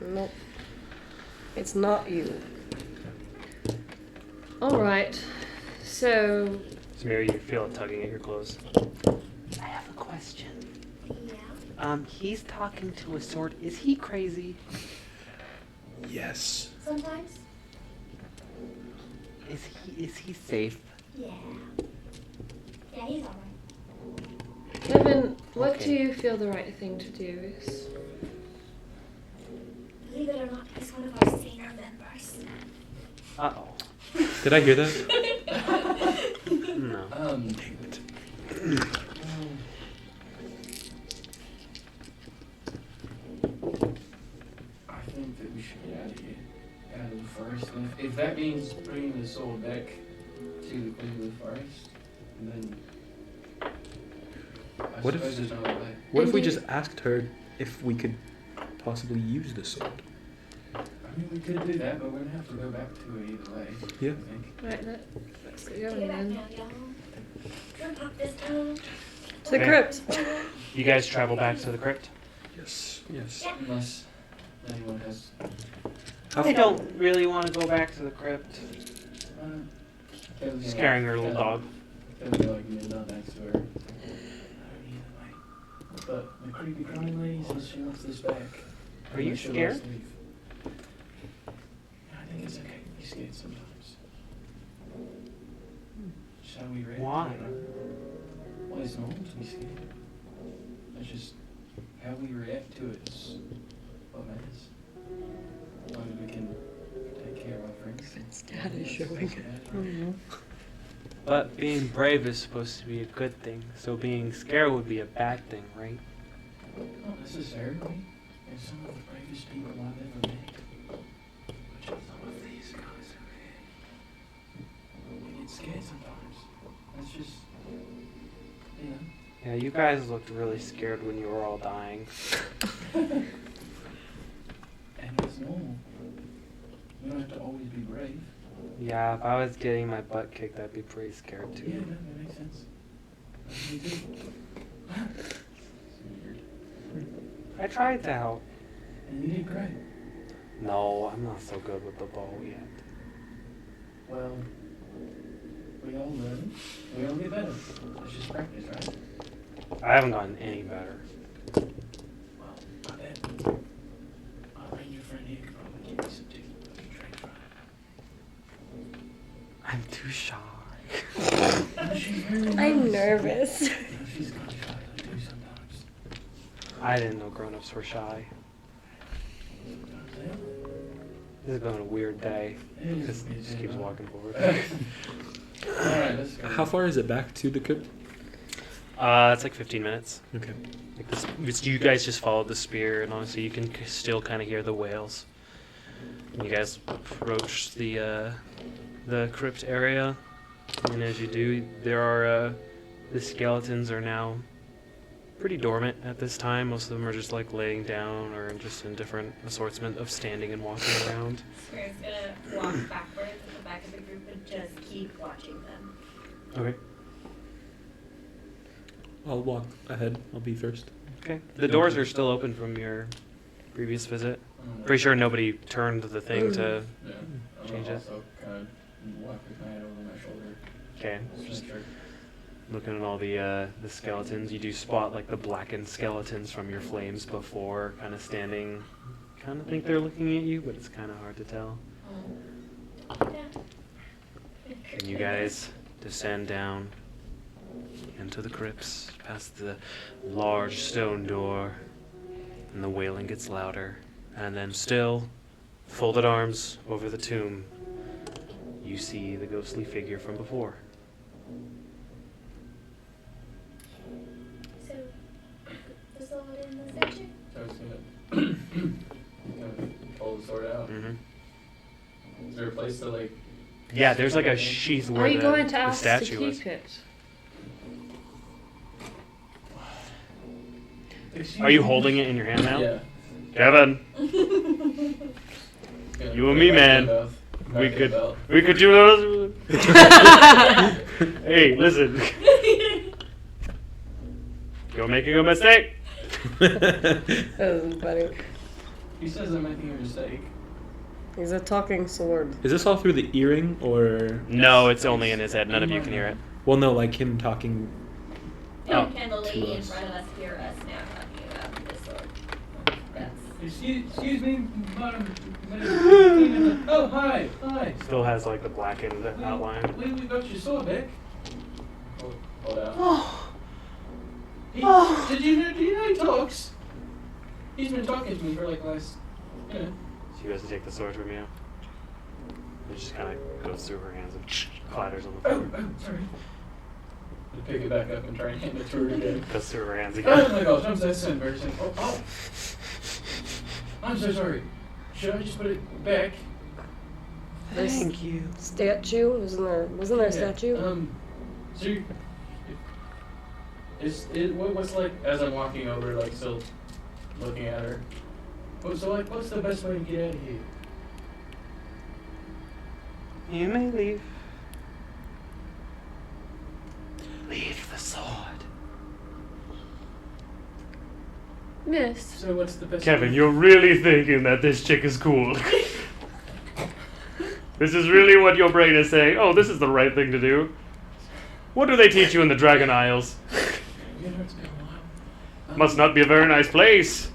Nope. It's not you. Alright. So, Samira, you feel it tugging at your clothes. I have a question. Yeah. He's talking to a sword. Is he crazy? Yes. Sometimes. Is he safe? Yeah. Yeah, he's alright. Evan, what Okay. do you feel the right thing to do is? Believe it or not, he's one of our senior members. Uh-oh. Did I hear that? No. Dang it. I think that we should get out of here, out of the forest. And if that means bringing the soul back to the queen of the forest, then I What if- suppose there's no other way. What if we just asked her if we could possibly use the sword? I mean, we could do that, but we're gonna have to go back to it either way. Yeah. I think. Right, let's get going Get back then. now, y'all. Don't pop this down. To the Okay. crypt. You guys travel back to the crypt? Yes. Yes. Unless anyone has. I don't really want to go back to the crypt. Scaring her little dog. Feeling like me not next to her. I don't either way. But the creepy crying lady says she wants this back. Are you She'll scared? let us leave. I think it's okay to be scared sometimes. Shall we react? Why? Well, it's normal to be scared. It's just how we react to it is what matters. As long as we can take care of our friends. Dad is showing. But being brave is supposed to be a good thing, so being scared would be a bad thing, right? Not necessarily. They're some of the bravest people I've ever met. But some of these guys are here. We get scared sometimes. That's just, you know. Yeah, you guys looked really scared when you were all dying. And it's normal. You don't have to always be brave. Yeah, if I was getting my butt kicked, I'd be pretty scared Yeah, too. that makes sense. Me too. It's weird. I tried to help. And you did great. No, I'm not so good with the bow yet. Well, we all learn. We all get better. It's just practice, right? I haven't gotten any better. Well, I bet our ranger friend here could probably give me some tips about your trade trial. I'm too shy. I'm nervous. She's kind of shy like too sometimes. I didn't know grown-ups were shy. Sometimes they are. This has been a weird day. It is Just, a weird just day, keeps huh? walking forward. Alright, let's go. How far is it back to the crypt? It's like 15 minutes. Okay. Like you guys just followed the spear, and honestly, you can still kind of hear the wails. And you guys approach the crypt area, and as you do, there are the skeletons are now pretty dormant at this time. Most of them are just like laying down or just in different assortment of standing and walking around. Square's gonna walk backwards at the back of the group and just keep watching them. Okay. I'll walk ahead. I'll be first. Okay. The doors are still open from your previous visit. Pretty sure nobody turned the thing to Yeah. change it. Also kind of walk with my head over my shoulder. Okay. Just make sure. Looking at all the skeletons, you do spot like the blackened skeletons from your flames before, kind of standing. Kind of think they're looking at you, but it's kind of hard to tell. And you guys descend down into the crypts, past the large stone door, and the wailing gets louder. And then still, folded arms over the tomb, you see the ghostly figure from before. So, the sword in the statue? So I was gonna kind of pull the sword out. Mm-hmm. Is there a place to like? Yeah, there's like a sheath where Are you going to the ask to statue was. keep it? Are you holding it in your hand now? Yeah. Kevin, you and me, man. We could do those. Hey, listen. You're making a mistake. That was funny. He says I'm making a mistake. He's a talking sword. Is this all through the earring, or? No, it's only in his head. None of you can hear it. Well, no, like him talking. Can the lady to in us. front of us hear us now talking about this sword? That's... Excuse me, madam. Oh, hi. Still has like the blackened outline. We got your sword back. Hold out. Did you know he talks? He's been talking to me for like last. So you guys take the sword from you. It just kind of goes through her hands and clatters on the floor. Oh, sorry. To pick it back up and try and hand it to her again. Goes through her hands Oh again. my gosh, that's so embarrassing. Oh. I'm so sorry. Should I just put it back? Thank you. Statue? Wasn't there a statue? So you, what's like as I'm walking over, like still looking at her. So like, what's the best way to get out of here? You may leave. Leave the sword. Miss. So what's the best? Kevin, way? you're really thinking that this chick is cool. This is really what your brain is saying. Oh, this is the right thing to do. What do they teach you in the Dragon Isles? You know, it's been a while. Must not be a very nice place.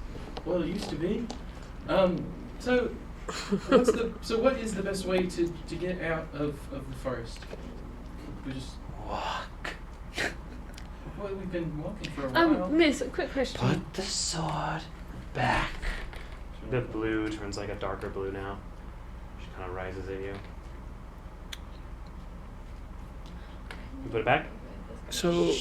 Well, it used to be. So what is the best way to get out of the forest? We just Walk. well, we've been walking for a while. Miss, a quick question. Put the sword back. The blue turns like a darker blue now. She kind of rises at you. You put it back? So,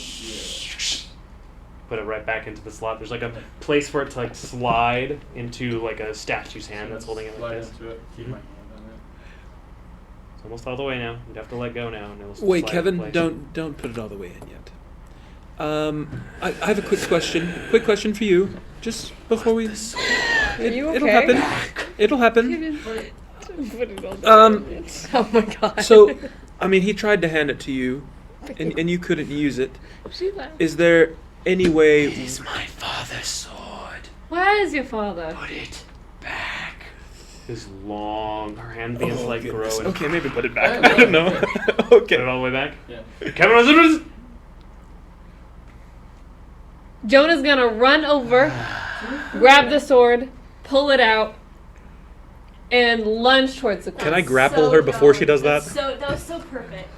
Put it right back into the slot. There's like a place for it to like slide into like a statue's hand that's holding it like Slide this. into it. Keep my hand on it. It's almost all the way now. You'd have to let go now. And it'll wait, slide Kevin, into place. don't put it all the way in yet. I have a quick question. Quick question for you. Just before we. Are you It'll okay? happen. It'll happen. Oh my god. So, I mean, he tried to hand it to you, and you couldn't use it. She left. Is there any way? It is my father's sword. Where is your father? Put it back. This long, her hand begins to like grow. goodness. And Okay, maybe put it back. I don't know. Put it Okay. all the way back. Yeah. Kevin, was Jonah's gonna run over, grab the sword, pull it out, and lunge towards the Can I corpse. grapple her before she does that? That was so perfect.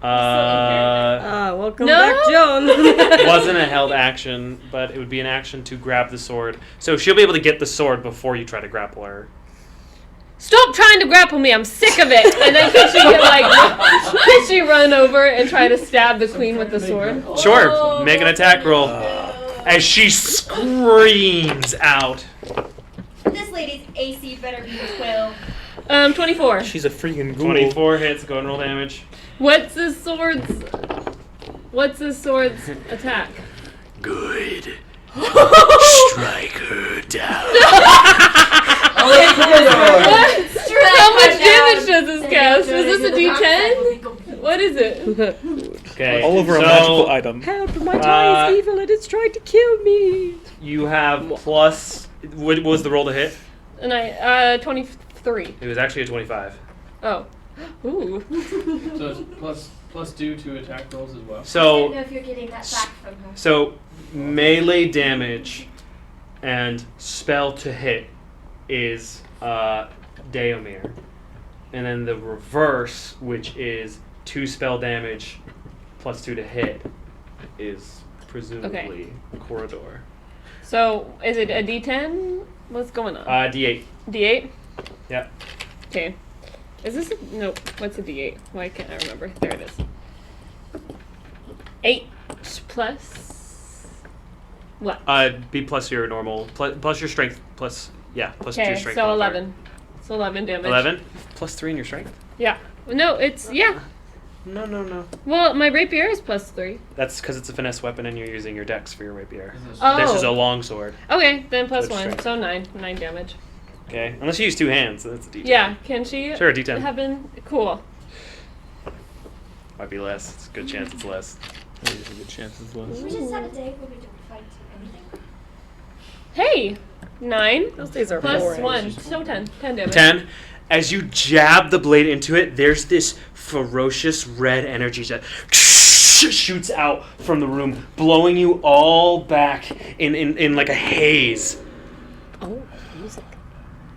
Welcome No? back, Joan. It wasn't a held action, but it would be an action to grab the sword. So she'll be able to get the sword before you try to grapple her. Stop trying to grapple me, I'm sick of it! And then can she run over and try to stab the queen with the sword? Sure, make an attack roll. As she screams out. This lady's AC better be 12. 24. She's a freaking ghoul. 24 hits, go and roll damage. What's the sword's attack? Good. Strike her down. How much damage does this cast? Is this a D10? What is it? Okay. All over a magical item. Help! My tie is evil and it's trying to kill me. You have plus. What was the roll to hit? And 23. It was actually a 25. Oh. Ooh. So it's plus 2 to attack rolls as well. I don't So know if you're getting that back from her. so melee damage and spell to hit is Daomir. And then the reverse, which is 2 spell damage plus 2 to hit, is presumably Corridor. So, is it a D10? What's going on? D8. D8? Yeah. Okay. Is this a... Nope. What's a D8? Why can't I remember? There it is. 8 plus... What? B plus your normal, plus your strength, plus your Okay, strength. so modifier. 11. So 11 damage. 11? Plus 3 in your strength? Yeah. No, it's... Yeah. No. Well, my rapier is plus 3. That's because it's a finesse weapon and you're using your dex for your rapier. Oh. This is a long sword. Okay, then plus That's 1. strength. So 9. 9 damage. Okay. Unless you use 2 hands, that's a D10. Yeah, can she Sure, D10. have been... Cool. Might be less. It's a good chance it's less. There's a good chance as well. We just had a day where we didn't fight anything. Hey! 9 Those days are plus boring. 1. So 10. 10 damage. 10. As you jab the blade into it, there's this ferocious red energy that shoots out from the room, blowing you all back in like a haze. Oh, music.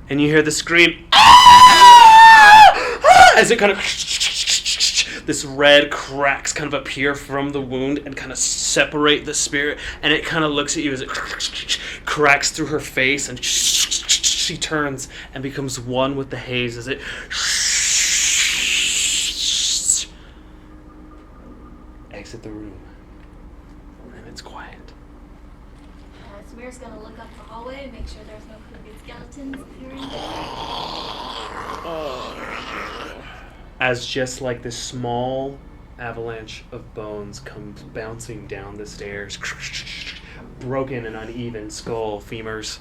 And you hear the scream as it kind of this red cracks kind of appear from the wound and kind of separate the spirit, and it kind of looks at you as it cracks through her face, and she turns and becomes one with the haze as it exit the room, and it's quiet. Samira's gonna look up the hallway and make sure there's no creepy skeletons appearing. As just like this small avalanche of bones comes bouncing down the stairs, broken and uneven skull, femurs,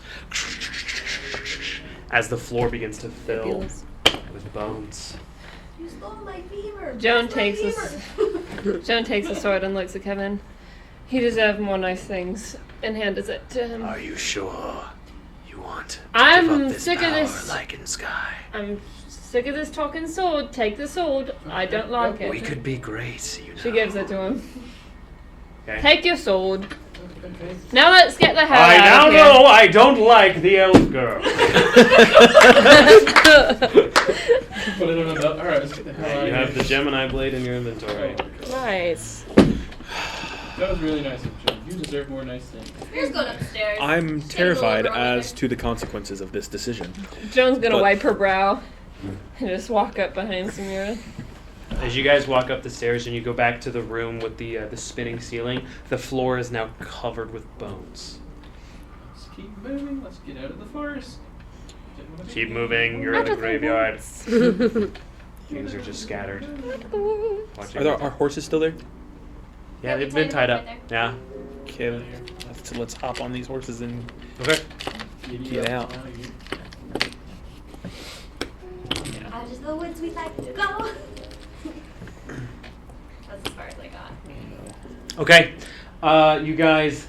as the floor begins to fill Fabulous. with bones. You stole my femur. Joan Where's my takes Joan takes the sword and looks at Kevin. He deserves more nice things and hands it to him. Are you sure you want to I'm give up this sick of power this. like in Sky? I'm sick of this talking sword. Take the sword. I don't like it. We could be great, you know. She gives it to him. Okay. Take your sword. Now let's get the hell I now out of here. know I don't like the elf girl. Put it on a belt. Alright, let's get the hell out You of have the here. Gemini blade in your inventory. Nice. That was really nice of Joan. You deserve more nice things. Samira's going upstairs. I'm Take a terrified little girl as to the consequences of this decision. Joan's gonna But- wipe her brow and just walk up behind Samira. As you guys walk up the stairs and you go back to the room with the spinning ceiling, the floor is now covered with bones. Let's keep moving. Let's get out of the forest. Keep moving. You're in the graveyard. Things are just scattered. Watching. Are horses still there? Yeah, they've been tied up. Yeah. Okay, let's hop on these horses and Okay. get out. Out of the woods we like to go. That's as far as I got. Okay. You guys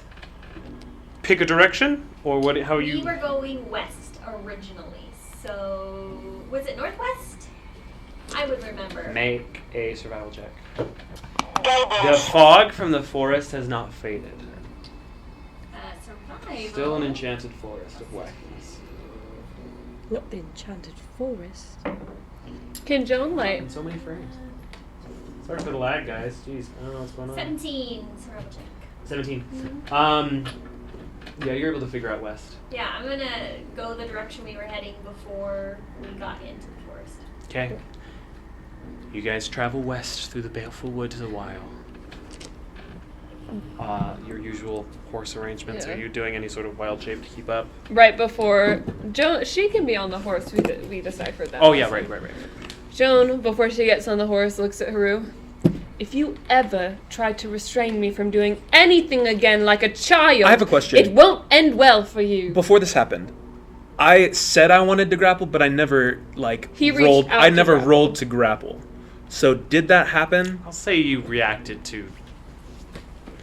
pick a direction, or what? How We you? were going west originally, so was it northwest? I would remember. Make a survival check. The fog from the forest has not faded. Survival. Still an enchanted forest of wackness. Not the enchanted forest. Can Joan light? In so many frames. Sorry for the lag, guys. Jeez, I don't know what's going on. 17 survival check. 17. Yeah, you're able to figure out west. Yeah, I'm gonna go the direction we were heading before we got into the forest. Okay. You guys travel west through the baleful woods a while. Your usual horse arrangements. Yeah. Are you doing any sort of wild shape to keep up? Right before Joan, she can be on the horse. We deciphered that. Oh yeah, right. Joan, before she gets on the horse, looks at Haru. If you ever try to restrain me from doing anything again like a child, I have a question. It won't end well for you. Before this happened, I said I wanted to grapple, but I never He reached rolled. out I to never grapple. rolled to grapple. So did that happen? I'll say you reacted to,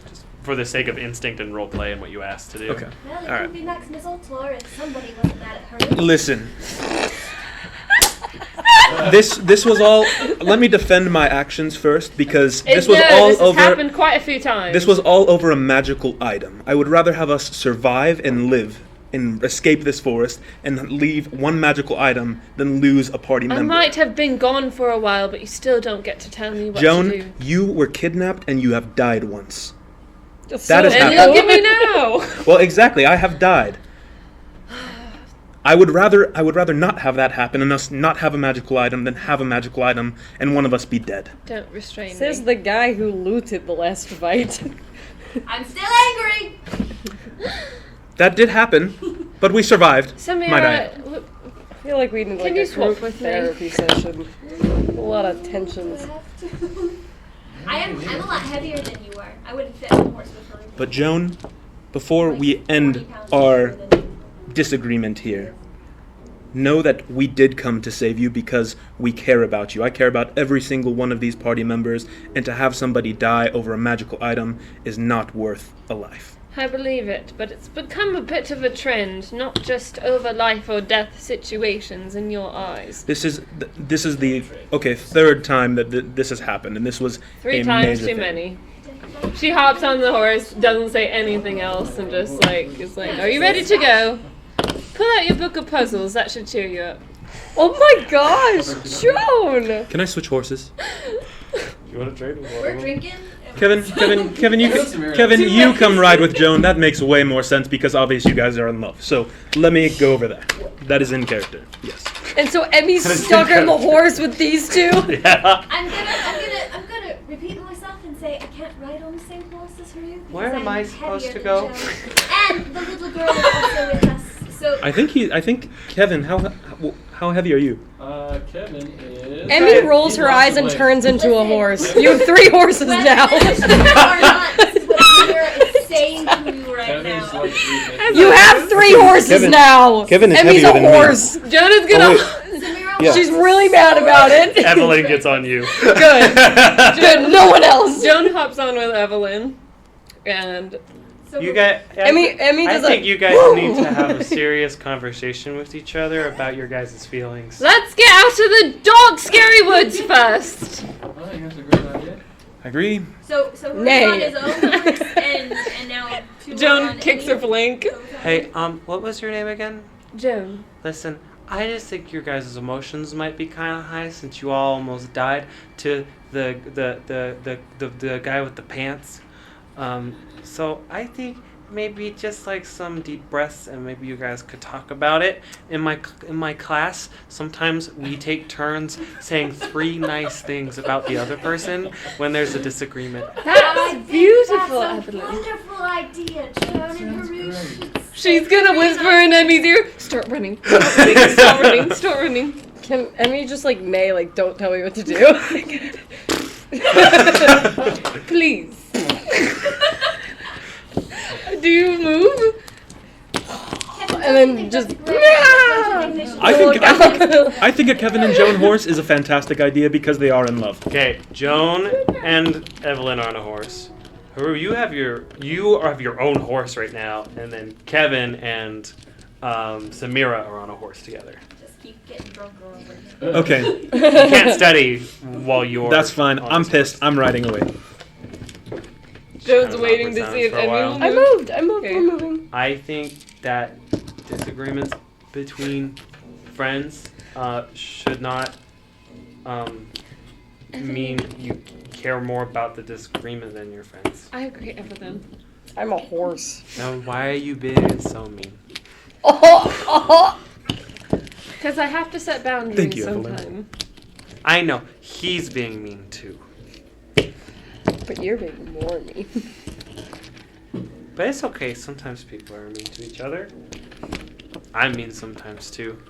just for the sake of instinct and role play and what you asked to do. Okay. Well, it All right. could be Maximus Ultor if somebody wasn't mad at her. Listen. This was all. Let me defend my actions first because this was all this has over. happened quite a few times. This was all over a magical item. I would rather have us survive and live and escape this forest and leave one magical item than lose a party I member. might have been gone for a while, but you still don't get to tell me what to Joan, do. you were kidnapped and you have died once. Just That so is And happened. look at me now. Well, exactly. I have died. I would rather not have that happen and us not have a magical item than have a magical item and one of us be dead. Don't restrain Says me. the guy who looted the last fight. I'm still angry! That did happen, but we survived. Might I? Samira, look, I feel like we need like Can you a swap group with me? therapy session. A lot of tensions. I'm a lot heavier than you are. I wouldn't fit on a horse with her. But Joan, before we end our disagreement here, know that we did come to save you because we care about you. I care about every single one of these party members, and to have somebody die over a magical item is not worth a life. I believe it, but it's become a bit of a trend, not just over life or death situations in your eyes. This is the third time that this has happened, and this was 3 a times major too thing. many. She hops on the horse, doesn't say anything else, and just is like, "Are you ready to go? Pull out your book of puzzles. That should cheer you up." Oh my gosh, Joan! Can I switch horses? You want to trade with We're drinking. Kevin, you come ride with Joan. That makes way more sense because obviously you guys are in love. So let me go over that. That is in character. Yes. And so Emmy's stuck on the horse with these two. Yeah. I'm gonna repeat myself and say I can't ride on the same horse as her. because Where am I'm I supposed heavier to than go? Joan. And the little girl is also with us. So I think Kevin, how heavy are you? Kevin is. Emmy rolls her eyes and turns into a horse. You have 3 horses now. Whether or not this is what Samira is saying to you right Kevin's now. like 350. You have 3 horses Kevin- now. Kevin is Emmy's heavier a than me. horse. Joan is gonna. Samira, Yeah. She's really mad about it. Evelyn gets on you. Good. Good. No one else. Joan hops on with Evelyn, and so You guys. Emmy I does think a. you guys need to have a serious conversation with each other about your guys' feelings. let's get out of the dark, scary woods first. I think that's a great idea. I agree. So Haru's Nay. on his own horse, and now two are Joan on kicks her Emmy. flank. Hey, what was your name again? Joan. Listen, I just think your guys' emotions might be kind of high since you all almost died to the guy with the pants. So I think maybe just like some deep breaths and maybe you guys could talk about it. In my class, sometimes we take turns saying 3 nice things about the other person when there's a disagreement. I That's think beautiful, that's a Evelyn. wonderful idea, Joan and Haru. She's gonna whisper in Emmy's ear, "Start running, start running, start running, start running." Can Emmy just like nay, like don't tell me what to do? Please. Do you move? And then just. I think a Kevin and Joan horse is a fantastic idea because they are in love. Okay, Joan and Evelyn are on a horse. Haru, you have your own horse right now, and then Kevin and Samira are on a horse together. Just keep getting drunker over here. Okay, You can't study while you're. that's fine. on I'm this pissed. I'm riding away. Joan's Kinda waiting awkward to see if silence for a Emmy while. will I move. moved. I moved. Okay. We're moving. I think that disagreements between friends should not mean you care more about the disagreement than your friends. I agree, Evelyn. I'm a horse. Now, why are you being so mean? Because I have to set boundaries Thank you, Evelyn. sometime. I know. He's being mean, too. But you're being more mean. But it's okay. Sometimes people are mean to each other. I'm mean sometimes, too.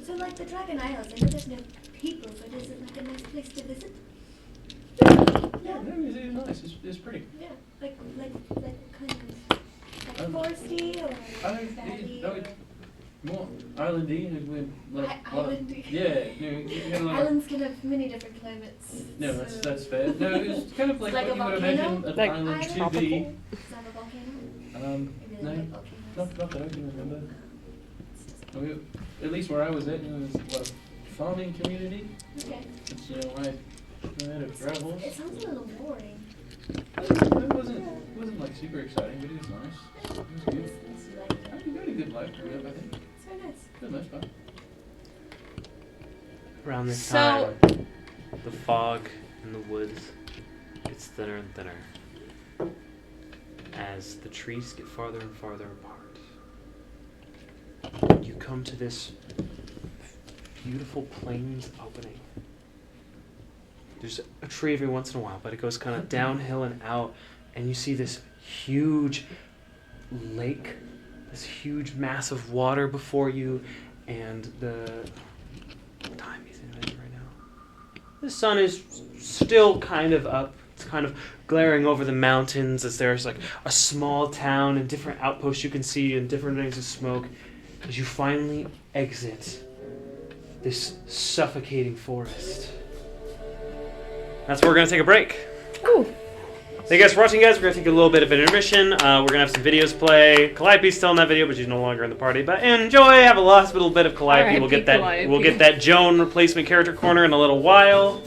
So, like the Dragon Isles, I know there's no people, but is it like a nice place to visit? Yeah, no, it's nice. It's pretty. Yeah, like kind of like foresty or valley. More islandy. Islandy. Yeah, you had a lot of, Islands can have many different climates. no, that's fair. No, it's kind of like Like what a you would volcano? imagine an Like island to tropical? be. Is that a volcano? No, I really like volcanoes. not that I can remember. At least where I was at, there was a lot of farming community. Okay. It's, I had a travel. It sounds a little boring. It wasn't like super exciting, but it was nice. It was good. Unless you like it. I had a good life growing up, I think. It's very nice. For the most part. Around this So- time, the fog in the woods gets thinner and thinner as the trees get farther and farther apart. You come to this beautiful plains opening. There's a tree every once in a while, but it goes kind of downhill and out, and you see this huge lake, this huge mass of water before you, and what time is it right now? The sun is still kind of up. It's kind of glaring over the mountains as there's like a small town and different outposts you can see and different things of smoke as you finally exit this suffocating forest. That's where we're going to take a break. Ooh. Thank you guys for watching, guys. We're going to take a little bit of an intermission. We're going to have some videos play. Calliope's still in that video, but she's no longer in the party. But enjoy. Have a last little bit of Calliope. R.I.P. We'll get that. Calliope. We'll get that Joan replacement character corner in a little while.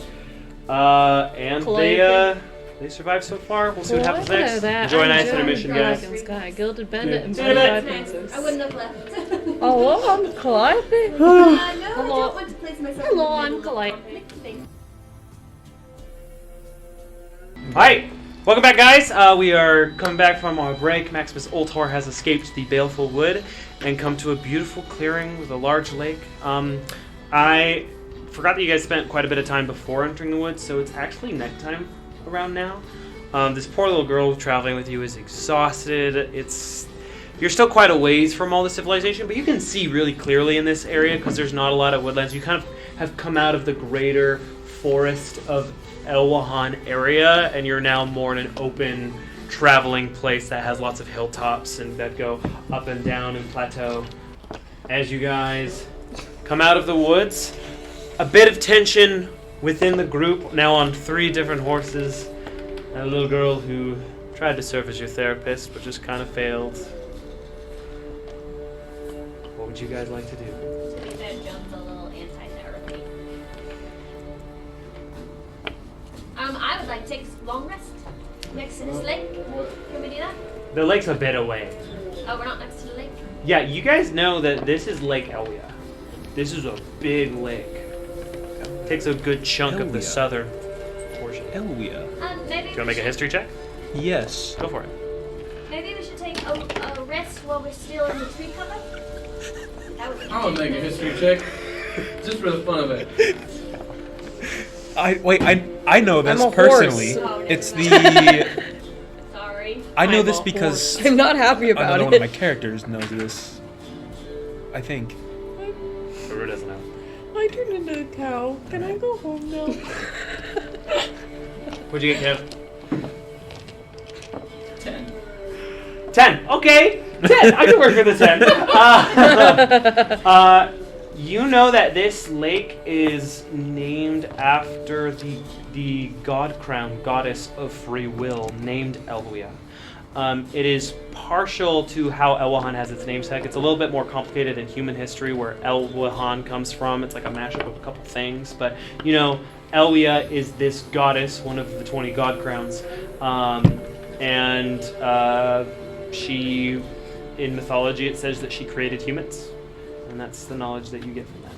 And Calliope. they survived so far. We'll see what happens Hello next. there. Enjoy a I'm nice Joan, intermission, guys. Dragon Sky, Gilded Bandit, and See you in a Butterfly bit. Princess. I wouldn't have left. Hello, I'm Calliope. No, I Hello. don't want to place myself Hello, in the I'm middle of Calliope. conflict thing. Hi, welcome back, guys. We are coming back from our break. Maximus Ultor has escaped the baleful wood and come to a beautiful clearing with a large lake. I forgot that you guys spent quite a bit of time before entering the woods, so it's actually nighttime around now. This poor little girl traveling with you is exhausted. You're still quite a ways from all the civilization, but you can see really clearly in this area because there's not a lot of woodlands. You kind of have come out of the greater forest of Elwahan area, and you're now more in an open traveling place that has lots of hilltops and that go up and down and plateau. As you guys come out of the woods, a bit of tension within the group, now on 3 different horses, and a little girl who tried to serve as your therapist but just kind of failed. What would you guys like to do? To be fair, Joan's a little anti-therapy. I would like to take a long rest next to this lake. Can we do that? The lake's a bit away. Oh, we're not next to the lake? Yeah, you guys know that this is Lake Elwia. This is a big lake. Takes a good chunk of the Elwia. southern portion. Elwia. Maybe Do you want to make a history check? Yes. Go for it. Maybe we should take a rest while we're still in the tree cover? That would be I would make a history check. Just for the fun of it. I know this I'm a personally. horse. Oh, never It's mind. the. Sorry. I know I'm this a because I'm not happy about another one of my it. characters knows this. I think. Whoever doesn't know. I turned into a cow. Can I go home now? What'd you get, Kev? 10. 10. Okay. 10. I can work with a 10. You know that this lake is named after the god crown goddess of free will, named Elwia. It is partial to how Elwahan has its namesake. It's a little bit more complicated in human history where Elwahan comes from. It's like a mashup of a couple things. But, you know, Elwia is this goddess, one of the 20 god crowns. She, in mythology, it says that she created humans. And that's the knowledge that you get from that.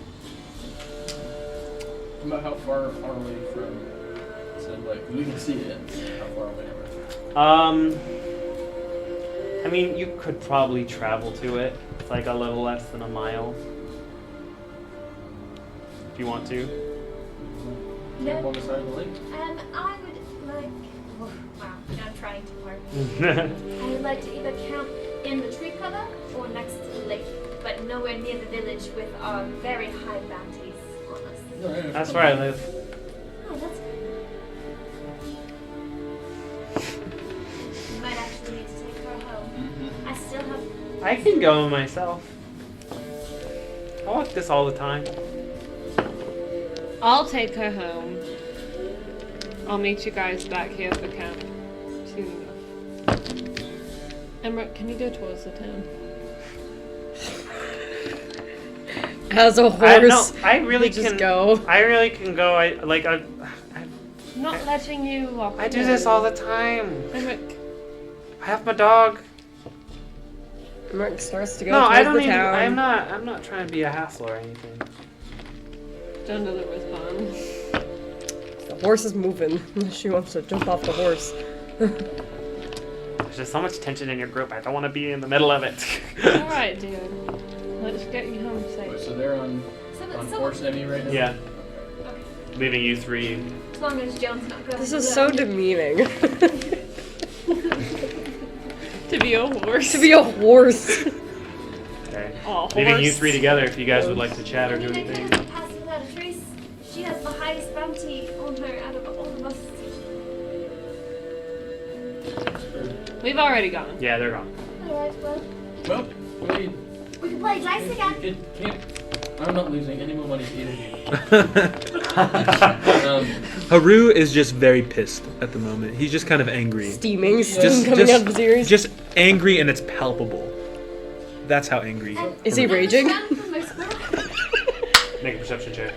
About how far are we from said, like, we can see it. How far away we're I mean, you could probably travel to it. It's like a little less than a mile. If you want to. Camp on the side of the lake. I would like. Oh, wow, now I'm trying too hard. I would like to either camp in the tree cover or next to the lake, but nowhere near the village with very high bounties on us. That's where I live. Oh, that's good. You might actually need to take her home. I still have. I can go myself. I walk this all the time. I'll take her home. I'll meet you guys back here at the camp soon enough. Emmerich, can you go towards the town? As a horse, I really just can go. I really can go. I'm not letting you walk. I do this all the time. Emmerich, I have my dog. Mark starts to go No, towards I don't the need. town. I'm not trying to be a hassle or anything. don't know the response. The horse is moving. She wants to jump off the horse. There's just so much tension in your group. I don't want to be in the middle of it. Alright, dude. Let's get you home Wait, safe. so they're on horse Emmy right now? Yeah, Okay. leaving you three. As long as Jones not going. This is so demeaning. To be a horse. To be a horse. Okay. Aw, Leaving you horse. three together if you guys would like to chat or do I anything. can't pass without a trace. She has the highest bounty on her out of all of us. We've already gone. Yeah, they're gone. Alright, well, Well, we we can play dice again. can't. I'm not losing any more money to either of you. Haru is just very pissed at the moment. He's just kind of angry. Steam coming out of his ears. Just angry and it's palpable. That's how angry. Is he raging? Make a perception check.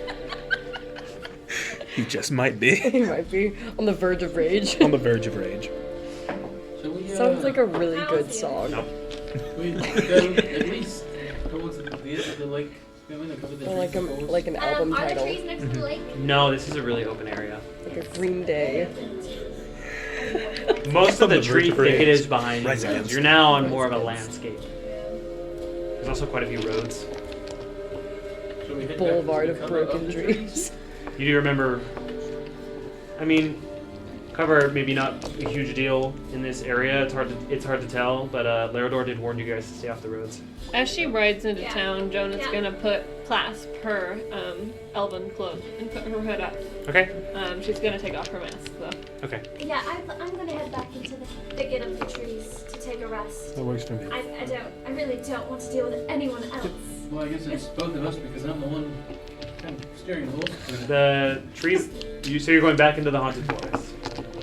He just might be He might be on the verge of rage. on the verge of rage. So we, Sounds like a really good song. Nope. we go at least towards the edge of the lake. Go in and cover the Or like trees with poles. like an album Are the title, trees next to the lake? No, this is a really open area. like a Green Day. Most of the On the verge tree of thicket rage. is behind you. Rise guys. against You're now on more of a landscape. There's also quite a few roads. So we head back Boulevard into of the cover broken the dreams. You do remember, I mean, cover maybe not a huge deal in this area. It's hard to tell, but Larador did warn you guys to stay off the roads. As she rides into Yeah. town, Jonah's Yeah. gonna clasp her elven cloak and put her hood up. Okay. She's gonna take off her mask though. Okay. Yeah, I'm gonna head back into the thicket of the trees to take a rest. That works for me. I really don't want to deal with anyone else. Well, I guess it's both of us because I'm the one kind of steering the horse. The trees. So you're going back into the haunted forest.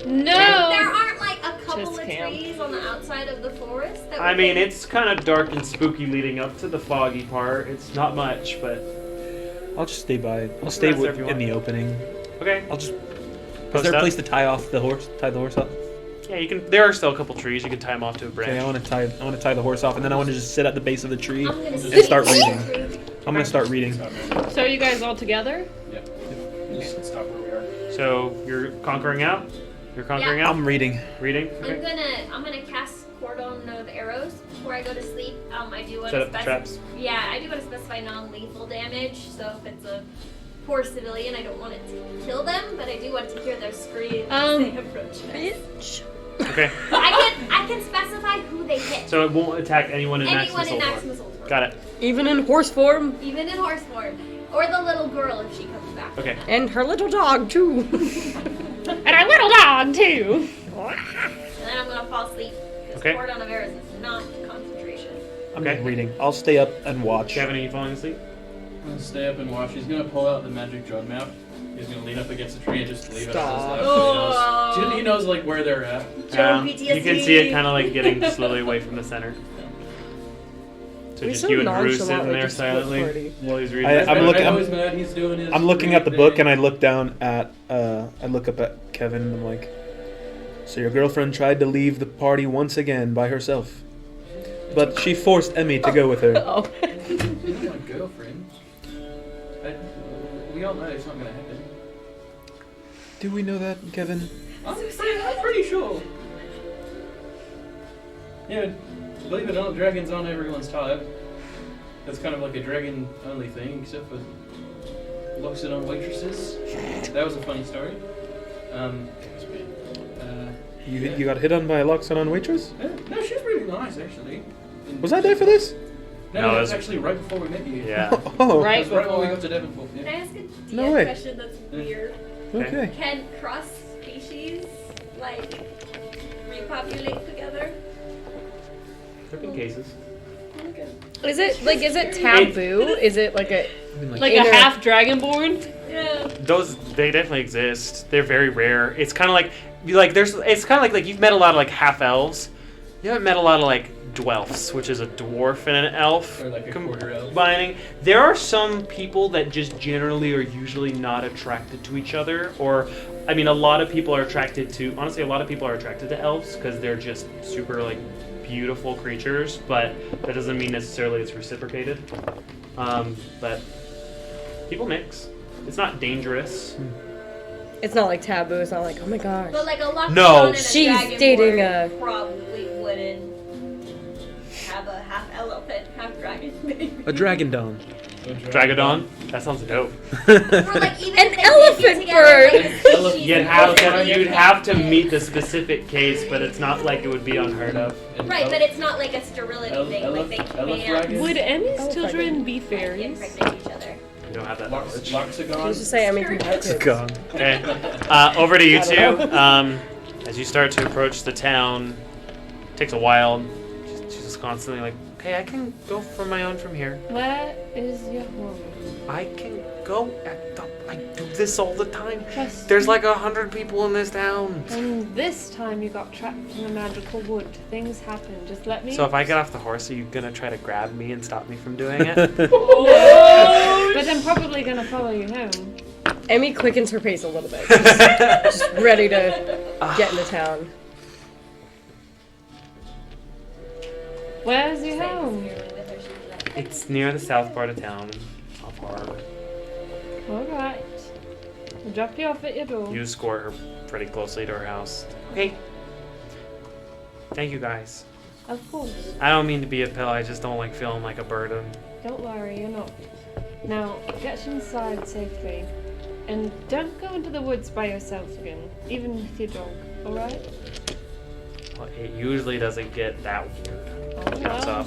No! There aren't like a couple Just of camp. trees on the outside of the forest. That I we mean, can- it's kind of dark and spooky leading up to the foggy part. It's not much, but I'll just stay by. I'll stay rest there if you in want. the opening. okay. I'll just. Is Post there a up. place to tie the horse up? Yeah, you can. There are still a couple trees. You can tie them off to a branch. Okay, I want to tie the horse off, and then I want to just sit at the base of the tree I'm gonna and sit start in the reading. tree. I'm gonna start reading. So are you guys all together? Yep. Just stop where we are. So you're conquering out. You're conquering Yeah. out. I'm reading. Reading. I'm Okay. gonna cast cordon of arrows before I go to sleep. I do want Set to up the traps. Yeah, I do want to specify non-lethal damage. So if it's a poor civilian, I don't want it to kill them, but I do want to hear their screams as they approach us. Bitch. Okay. I can specify who they hit. So it won't attack anyone in Anyone Maximus in Ultor. Maximus Ultor. Got it. Even in horse form. Even in horse form. Or the little girl if she comes back. Okay. And her little dog, too. And our little dog too! And then I'm gonna fall asleep. Because Okay. cordon of arrows is not concentration. I'm Okay. just reading. I'll stay up and watch. Kevin, are you falling asleep? I'm gonna stay up and watch. He's gonna pull out the magic drug map. He's gonna lean up against a tree and just leave it Stop. on his left. Oh. So he knows like where they're at. You can see it kind of like getting slowly away from the center. So We just so you and Haru sitting nonchalantly there just split silently party. while he's reading. I'm looking- I know he's mad. He's doing his. I'm looking at the reading book and thing. I look down at I look up at Kevin and I'm like, so your girlfriend tried to leave the party once again by herself, but she forced Emmy to go with her. Oh. You're not my girlfriend. We all know it's not gonna happen. Do we know that, Kevin? I'm pretty sure. Yeah, believe it or not, dragons aren't everyone's type. That's kind of like a dragon-only thing, except for locks it on waitresses. That was a funny story. You got hit on by a Loxodon waitress? No, she's really nice, actually. Was I there for this? No, No, that it was was- actually right before we met you. Yeah. Oh, Right. It was right when we got to Devonport. Can I Yeah. ask a DM No way. question that's weird? okay. Can cross species like repopulate together? There have been cases. Okay. Is it taboo? Is it like a Like Inner- a half dragonborn? Yeah. Those they definitely exist. They're very rare. It's kind of like it's kind of like you've met a lot of like half elves. You haven't met a lot of like dwelfs, which is a dwarf and an elf Or like a quarter elf. combining. There are some people that just generally are usually not attracted to each other, or I mean, a lot of people are attracted to. Honestly, a lot of people are attracted to elves because they're just super like beautiful creatures, but that doesn't mean necessarily it's reciprocated. But people mix. It's not dangerous. It's not like taboo. It's not like, oh my gosh. But like a lockdown No. and a She's dragonborn dating a- probably wouldn't have a half elephant, half dragon baby. A Dragondon. Dragodon? That sounds dope. Or like even An if they elephant meet together, like, a bird. species You'd have to meet the specific case, but it's not like it would be unheard of. Right, but it's not like a sterility thing. Like they can't Would Emmy's Oh, children be fairies? impregnate each other. You don't have that knowledge. I was Loxagon. just saying, I mean, kids. Okay. Over to you I two. don't As you start to approach the town, it takes a while. She's just constantly like, okay, I can go for my own from here. Where is your home? I can go I do this all the time. Trust There's me. like 100 people in this town. And this time you got trapped in a magical wood. Things happen. Just let me. So if I get off the horse, are you gonna try to grab me and stop me from doing it? But I'm probably gonna follow you home. Emmy quickens her pace a little bit. Just ready to get into town. Where's your home? It's near the south part of town, off Harbor. Alright. I'll drop you off at your door. You escort her pretty closely to her house. Okay. Thank you guys. Of course. I don't mean to be a pill, I just don't like feeling like a burden. Don't worry, you're not. Now, get inside safely. And don't go into the woods by yourself again, even with your dog, alright? Well, it usually doesn't get that weird. Oh, Counts well. up.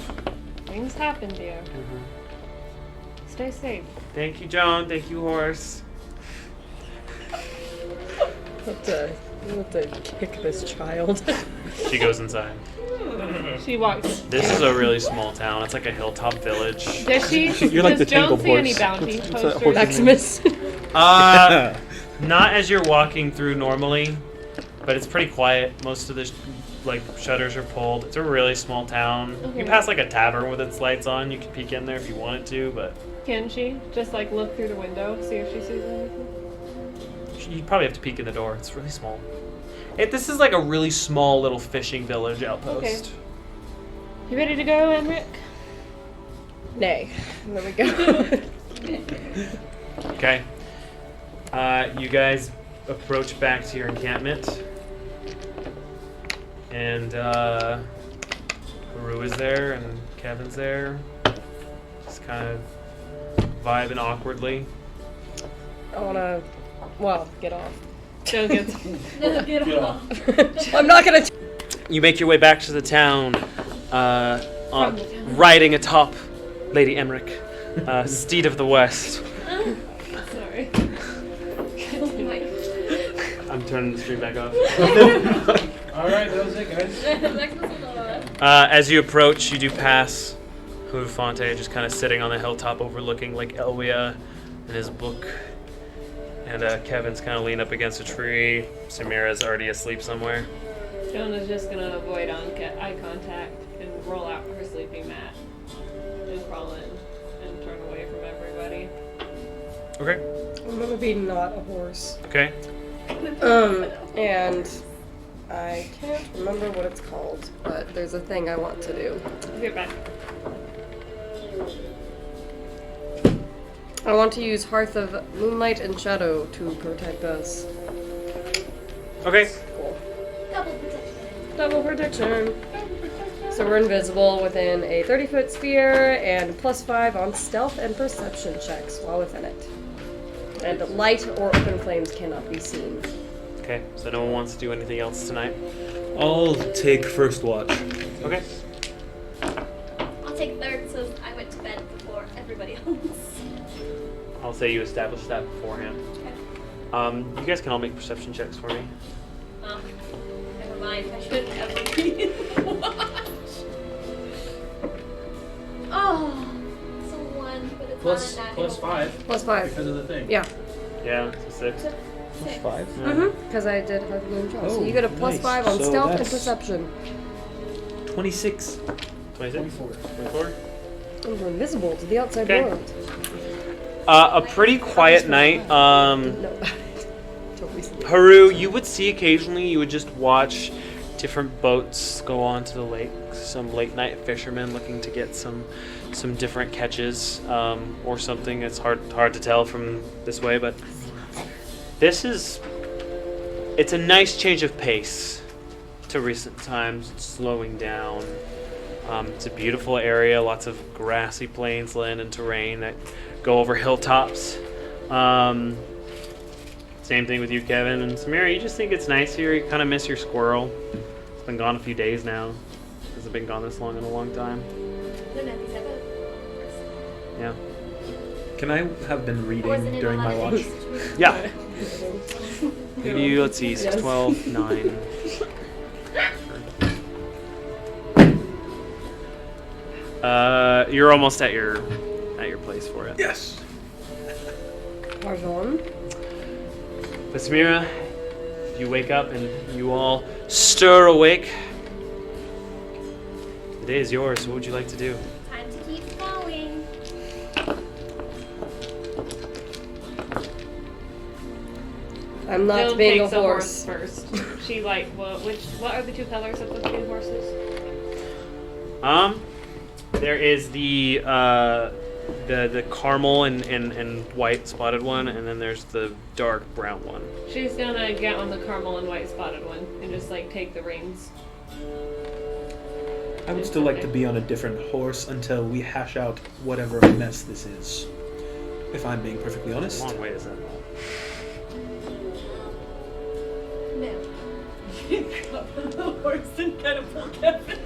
Things happen, dear. Stay safe. Thank you, John. Thank you, horse. Have to kick this child. She goes inside. She walks. This is a really small town. It's like a hilltop village. Does she? You're like does the Joan tangled see any horse. bounty What's that posters? horse's Maximus. Not as you're walking through normally, but it's pretty quiet. Most of the shutters are pulled. It's a really small town. Okay. You pass like a tavern with its lights on. You can peek in there if you wanted to, but Can she just like look through the window, see if she sees anything? you probably have to peek in the door. It's really small. This is like a really small little fishing village outpost. Okay. You ready to go, Emmerich? Nay. There we go. Okay. You guys approach back to your encampment. And Haru is there and Kevin's there. Just kind of vibing awkwardly. I wanna, get off. Joe gets. No, get off. I'm not gonna. You make your way back to the town, riding atop Lady Emmerich, steed of the West. Sorry. Oh my. I'm turning the stream back off. Alright, that was it, guys. As you approach, you do pass Hufonte, just kind of sitting on the hilltop overlooking Lake Elwea in his book. And Kevin's kind of leaned up against a tree. Samira's already asleep somewhere. Joan is just gonna avoid eye contact and roll out her sleeping mat and crawl in and turn away from everybody. Okay. I'm gonna be not a horse. Okay. And I can't remember what it's called, but there's a thing I want to do. Get back. I want to use Hearth of Moonlight and Shadow to protect us. Okay. Cool. Double protection. Double protection. So we're invisible within a 30-foot sphere and +5 on stealth and perception checks while within it. And light or open flames cannot be seen. Okay, so no one wants to do anything else tonight? I'll take first watch. Okay. I'll take third, so I went to bed before everybody else. I'll say you established that beforehand. Okay. You guys can all make perception checks for me. Never mind. I shouldn't ever be in the watch. Oh, it's a 1, but it's Plus not a plus natural. 5 +5. because of the thing. Yeah. Yeah, so 6. 6. 5? Because I did have a name job. So Oh, you get a nice. +5 on So stealth and that's- perception. 26. 26? 24. 24? And we're invisible to the outside Okay. world. A pretty quiet night. No. Totally silly. Haru, you would see occasionally, you would just watch different boats go onto the lake. Some late night fishermen looking to get some different catches or something. It's hard to tell from this way, but it's a nice change of pace to recent times. It's slowing down. It's a beautiful area, lots of grassy plains, land, and terrain that go over hilltops. Same thing with you, Kevin. And Samira, you just think it's nice here. You kind of miss your squirrel. It's been gone a few days now. Hasn't been gone this long in a long time. No, these are both. Yeah. Can I have been Wasn't reading in during a my lot of watch? situations. Yeah. Maybe, let's see, 6, Yes. 12, 9. You're almost at your place for it. Yes. Pardon? But Samira, you wake up and you all stir awake. The day is yours. What would you like to do? Time to keep going. I'm not Jill being a takes a horse. first. She what are the 2 colors of the 2 horses? There is the caramel and white spotted one, and then there's the dark brown one. She's gonna get on the caramel and white spotted one and just take the reins. I would still like to be on a different horse until we hash out whatever mess this is. If I'm being perfectly honest. Long way is that? No. The horse and kind of pull Kevin.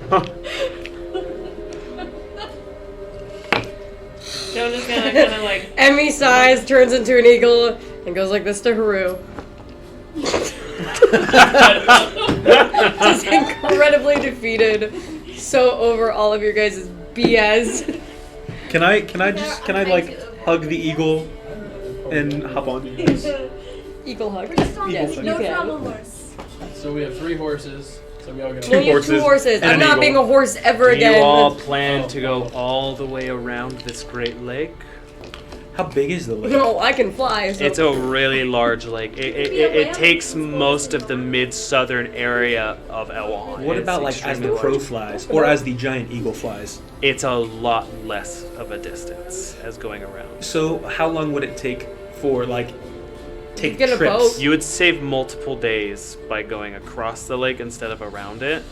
Jonah's gonna kind of Emmy sighs, turns into an eagle, and goes like this to Haru. Just incredibly defeated. So over all of your guys' BS. Can I hug the eagle and hop on? Eagle hug. We're just on Yes, this. you No can. drama horse. So we have 3 horses. So we all get No, you have 2 horses horses. and I'm an not eagle. being a horse ever Do again. you all plan to go all the way around this great lake? How big is the lake? No, I can fly. So. It's a really large lake. It takes most of the mid-southern area of Elwhan. What It's about as extremely the crow large. flies, or as the giant eagle flies? It's a lot less of a distance as going around. So how long would it take for take Get a trips? boat. You would save multiple days by going across the lake instead of around it.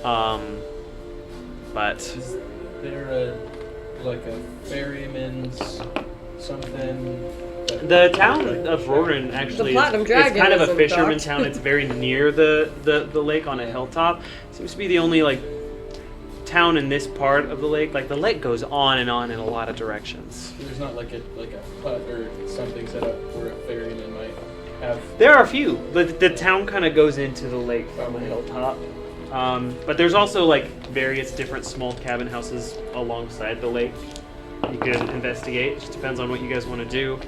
But Is there a ferryman's something? the town of Roran actually The Platinum is Dragon kind of a isn't fisherman docked. town. It's very near the lake on a hilltop. Seems to be the only town in this part of the lake. The lake goes on in a lot of directions. There's not a hut or something set up where a ferryman might have. There are a few. The town kind of goes into the lake from a hilltop. But there's also various different small cabin houses alongside the lake. You could investigate. Just depends on what you guys want to do.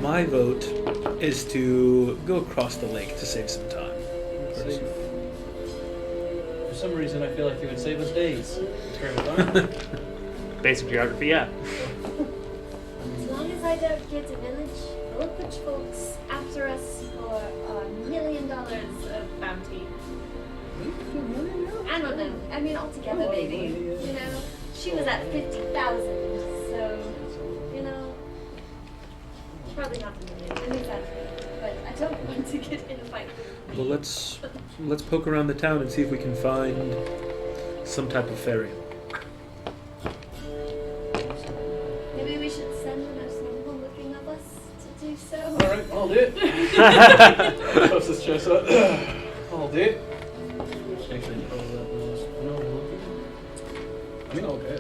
My vote is to go across the lake to save some time. Save. For some reason, I feel like it would save us days. Travel Basic geography, yeah. As long as I don't get a village full of rich folks after us for $1 million of bounty. I don't know. I mean, altogether, maybe. She was at 50,000, so, probably not a million. I'm exaggerating, but I don't want to get in a fight. Well, let's poke around the town and see if we can find some type of ferry. Maybe we should send the most noble looking of us to do so. Alright, I'll do it. Puffs his chest up. I'll do it. Actually, probably that was noble looking. I mean, I'll go.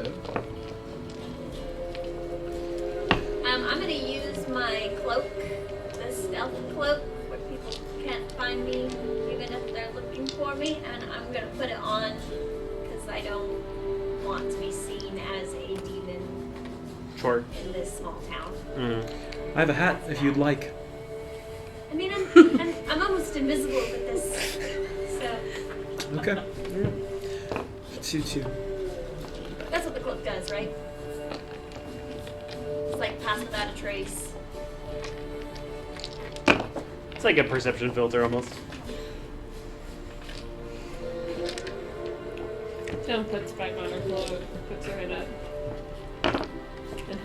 I'm gonna use my cloak, the stealth cloak, where people can't find me even if they're looking for me, and I'm gonna put it on because I don't want to be seen as a demon Sure. in this small town. I have a hat if you'd like. I mean, I'm almost invisible with this, so Okay. Suits you. that's what the cloak does, right? It's like pass without a trace. It's like a perception filter almost. Joan puts back on her cloak, puts her in it, and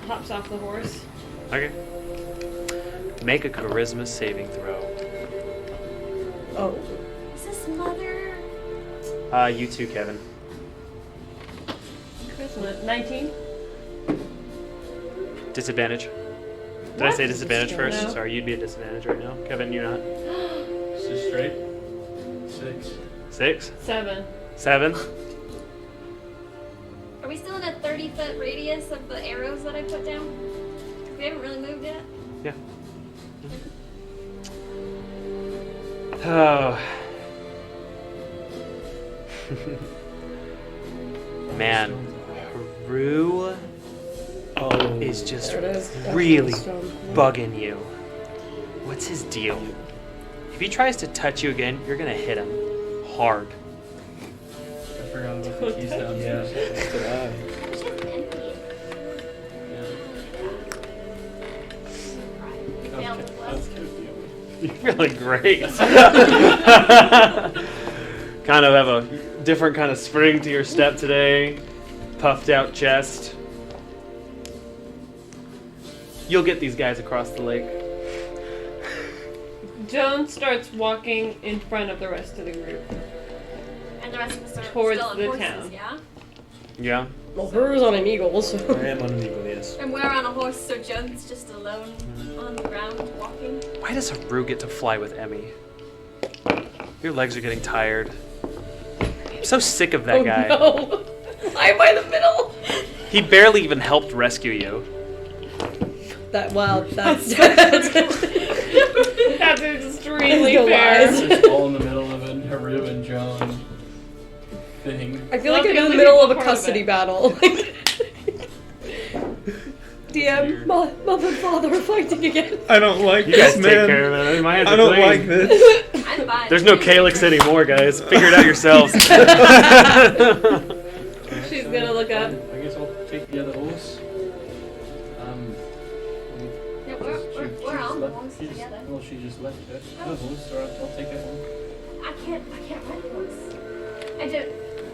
hops off the horse. Okay. Make a charisma saving throw. Oh. Is this mother? You too, Kevin. Charisma 19. Disadvantage. Did I say disadvantage first? No. Sorry, you'd be at disadvantage right now. Kevin, you're not. It's just straight. 6. 6? 7. 7? Are we still in a 30-foot radius of the arrows that I put down? We haven't really moved yet. Yeah. Oh. Man, Haru Oh. is just There it is. really Stone. bugging you. What's his deal? If he tries to touch you again, you're gonna hit him hard. I forgot about the keys down. Yeah. That's what I. We should empty it. Yeah. We failed the blast. You're feeling great. Kind of have a different kind of spring to your step today. Puffed out chest. You'll get these guys across the lake. Joan starts walking in front of the rest of the group. And the rest of us are Towards still on the horses, town. yeah? Yeah. Well, Haru's on an eagle, so. I am on an eagle, yes. And we're on a horse, so Joan's just alone on the ground walking. Why does Haru get to fly with Emmy? Your legs are getting tired. I'm so sick of that Oh guy. no! Why am I in the middle? He barely even helped rescue you. That's That's extremely No fair. lies. It's all in the middle of a Haru and Joan thing. I feel like Well, I'm in the the middle people of a part of custody it. battle. DM, mother and father are fighting again. I don't like You guys this, take man. care of it. My hands I are don't clean. like this. I'm fine. There's no calyx anymore, guys. Figure it out yourselves. She's gonna look up. I guess I'll take the other horse. Yeah, we're on the horse She just, together. well, she just left it. The horse, so I'll take that one. I can't ride a horse.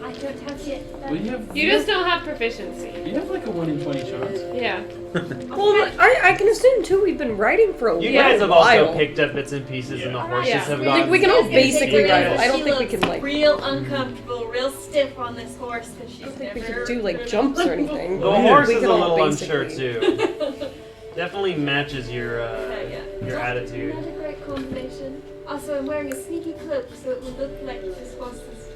I don't have yet. Well, You just don't have proficiency. You have like a 1 in 20 chance. Yeah. Well, I can assume too. We've been writing for a You while. guys have also picked up bits and pieces, and the horses Yeah. have Like, gotten. we can all It's gonna take basically her ride in, it. I don't she think we looks can like. real uncomfortable, real stiff on this horse because she's I don't think we never can do like ridden jumps or one anything. The but horse we is a can all little unsure basically- too. Definitely matches your Yeah. attitude. Not a great combination. Also, I'm wearing a sneaky cloak, so it will look like this horse is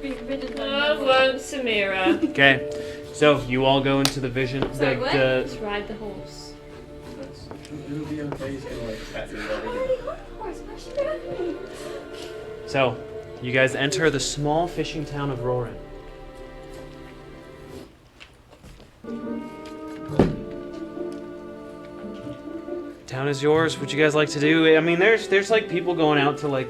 being ridden by no one. Love Samira. Okay, so you all go into the vision. Sorry, what? Just ride the horse. It'll be okay. He's gonna like pat your leg. Hey, horse, where's she going? So, you guys enter the small fishing town of Roran. Town is yours. What you guys like to do? I mean, there's like people going out to like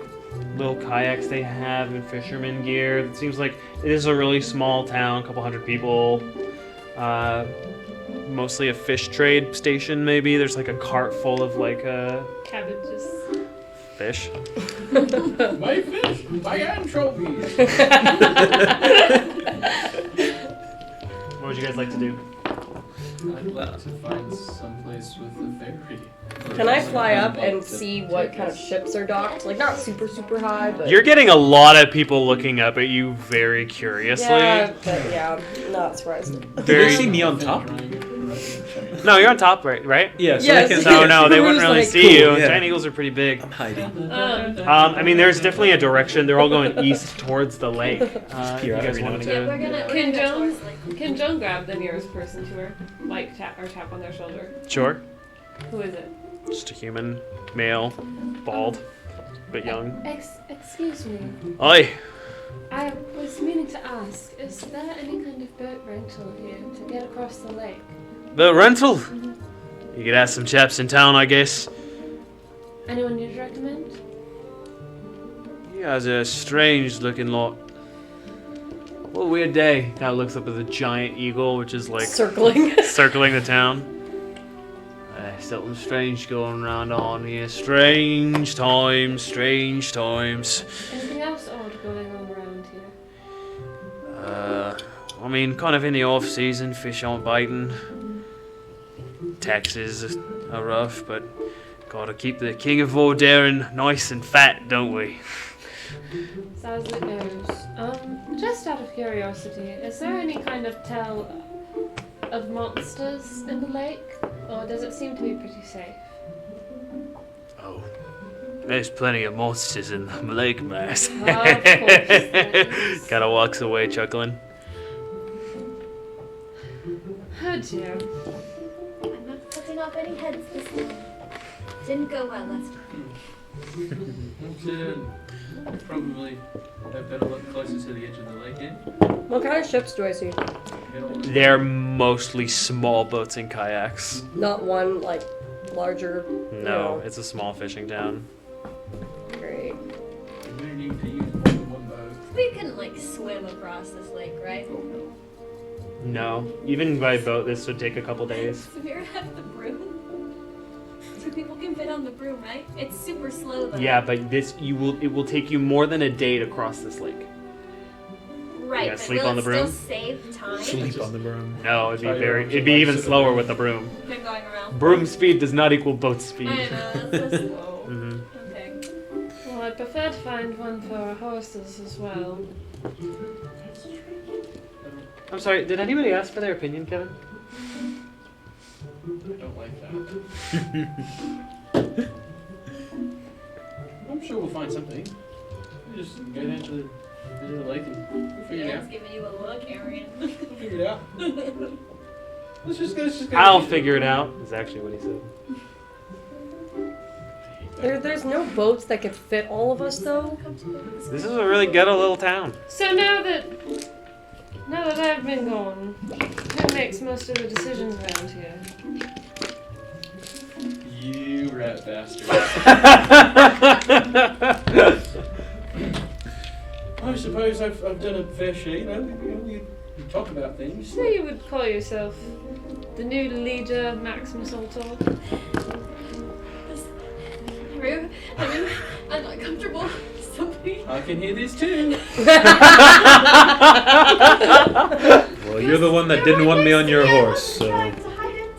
little kayaks they have and fisherman gear. It seems like it is a really small town, a couple hundred people. Mostly a fish trade station, maybe. There's like a cart full of like Cabbages. fish. My fish, my anchovies. What would you guys like to do? I'd to find someplace with a ferry. Can I fly up and see what kind of ships are docked? Like, not super, super high, but... You're getting a lot of people looking up at you very curiously. Yeah, but yeah, not surprised. Do you see me on top? No, you're on top, right? Yeah, so Yes. I can... So no, they wouldn't Crew's really like, see you. cool, yeah. Giant eagles are pretty big. I'm hiding. I mean, there's definitely a direction. They're all going east towards the lake. You Here, guys every now want and Yeah, we're to? gonna. Can go Joan towards, like, can Joan grab the nearest person to her, like tap on their shoulder? Sure. Who is it? Just a human, male, bald, but young. Excuse me. Oi! I was meaning to ask, is there any kind of boat rental here to get across the lake? The rental? You could ask some chaps in town, I guess. Anyone you'd recommend? You guys are a strange looking lot. What a weird day. Kind of looks up at the giant eagle, which is like Circling. circling the town. Something strange going around on here. Strange times, strange times. Anything else odd going on around here? I mean, kind of in the off season, fish aren't biting. Taxes are rough, but gotta keep the King of Vordarin nice and fat, don't we? So as it goes. Just out of curiosity, is there any kind of tell of monsters in the lake? Or does it seem to be pretty safe? Oh, there's plenty of monsters in the lake, Mass. Of course there is. Kinda walks away chuckling. Oh dear. I'm not cutting off any heads this time. Didn't go well last time. Probably have better look closer to the edge of the lake, eh? What kind of ships do I see? They're mostly small boats and kayaks. Not one, like, larger... No, it's a small fishing town. Great. You may need to use more than one boat. We couldn't like swim across this lake, right? No, even by boat, this would take a couple days. Samira have the broom. 2 people can fit on the broom, right? It's super slow though. Yeah, but it will take you more than a day to cross this lake. Right, Yeah, but sleep will on the it broom? still save time? Sleep on the broom. No, it'd be even slower with the broom. Than going around. Broom speed does not equal boat speed. I know, that's so slow. Mhm. Okay. Well, I'd prefer to find one for our horses as well. I'm sorry, did anybody ask for their opinion, Kevin? I don't like that. I'm sure we'll find something. We just go down to the edge of the lake and we'll figure it Aaron's out. giving you a look, Aaron. We'll figure it out. Let's just go. I'll figure it out, is actually what he said. There's no boats that could fit all of us, though? This is a really ghetto little town. So now that I've been gone, who makes most of the decisions around here? You rat bastard. I suppose I've done a fair share, you know, we talk about things. So you would call yourself the new leader, Maximus Ultor? Rue, I mean, I'm not comfortable. Somebody. I can hear this too. Well, you're the one that didn't want me on your horse, so... Trying to hide it.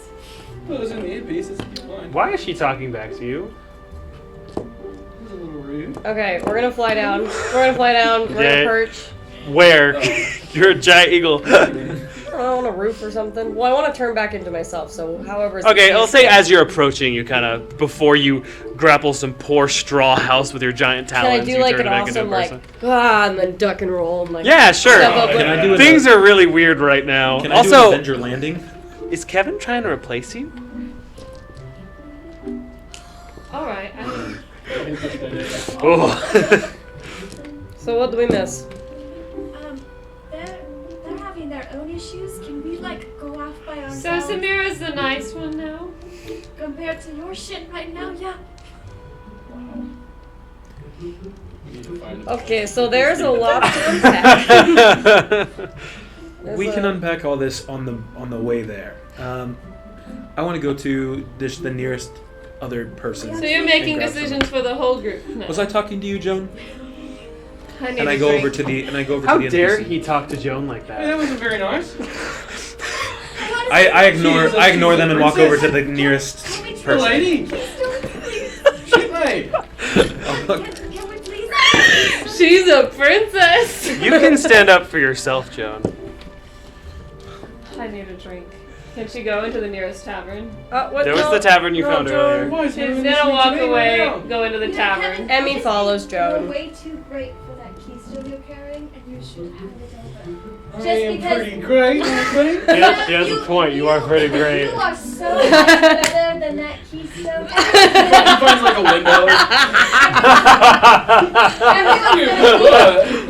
Well, it's in the earpiece, it's fine. Why is she talking back to you? It was a little rude. Okay, we're gonna fly down. We're Okay. gonna perch. Where? You're a giant eagle. I don't know, on a roof or something. Well, I want to turn back into myself, so however... it's Okay, I'll say easiest. as you're approaching, you kind of, before you grapple some poor straw house with your giant Can talons, I do you like turn an back into a awesome, person. and then duck and roll and like... Yeah, sure. step up Can I with- do it? Things are really weird right now. Can I do an Also, Avenger landing? is Kevin trying to replace you? Alright, Oh. So what do we miss? They're having their own issues. Can we like go off by so ourselves? Samira's the nice one now? Compared to your shit right now, yeah. Okay, so there's a lot to unpack. We can unpack all this on the way there. I want to go to the nearest other person. So you're making and grab decisions for the whole group now. Was I talking to you, Joan? need And a I go over drink. to the How the dare NPC. he talk to Joan like Hey, that that? wasn't very nice. I ignore them and walk over to the nearest person. Lady! She made! Can we please? She's a princess. You can stand up for yourself, Joan. I need a drink. Can she go into the nearest tavern? What? There was the tavern you found earlier. Why is She's everyone gonna listening walk to me away, right now? go into the tavern. Emmy follows You're Joan. way too great for that keystone you're carrying, and you should hand it over. I Just am because- pretty great, honestly. Yeah, she has a point. You are pretty great. You are so much better than that keystone. He finds like a window. Everyone's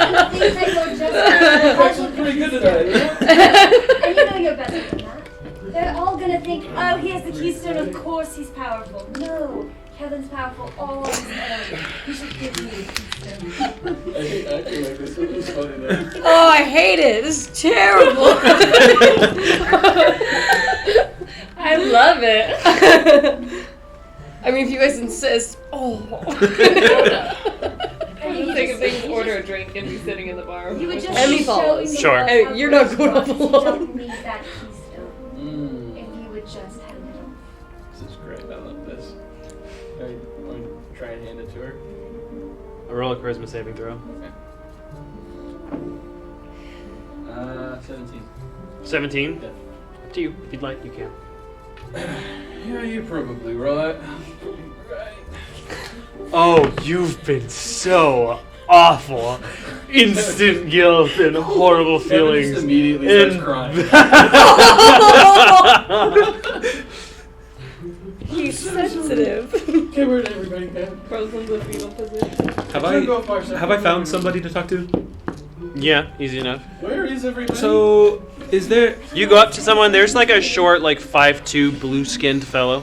gonna think that you're just Actually pretty good today. and you know you're better than that. They're all gonna think, oh, he has the keystone, of course he's powerful. No, Kevin's powerful all on his own. You should give me the keystone. I hate acting like this. This is funny though. Oh, I hate it. This is terrible. I love it. I mean, if you guys insist. Oh. I'm just thinking things, order a drink and be sitting in the bar. You would just Emmy be follows. showing me Sure. how Hey, you're not great going you off are, 'cause you alone. don't need that keystone. If you would just hand it off. This is great. I love this. I'm going to try and hand it to her. A roll a charisma saving throw. 17. 17. Yeah. Up to you. If you'd like, you can. Yeah, you're probably right. Oh, you've been so awful. Instant guilt and horrible Evan feelings. just immediately starts crying. He's sensitive. Okay, where'd everybody go? Frozen's in fetal position. Have I found somebody to talk to? Yeah, easy enough. Where is everybody? So, is there? You go up to someone. There's like a short, like 5'2", blue-skinned fellow.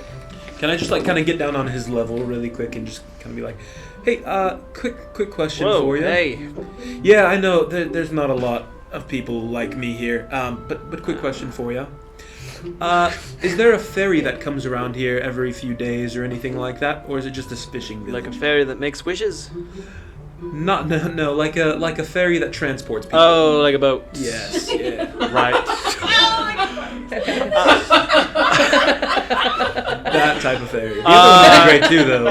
Can I just like kind of get down on his level really quick and just kind of be like, hey, quick question Whoa, for you. hey. Yeah, I know there's not a lot of people like me here. But quick question for you. Is there a ferry that comes around here every few days or anything like that, or is it just a fishing village? Like a fairy that makes wishes? No, like a ferry that transports people. Oh, like a boat. Yes, yeah. Right. That type of ferry. The other ones are great too, though.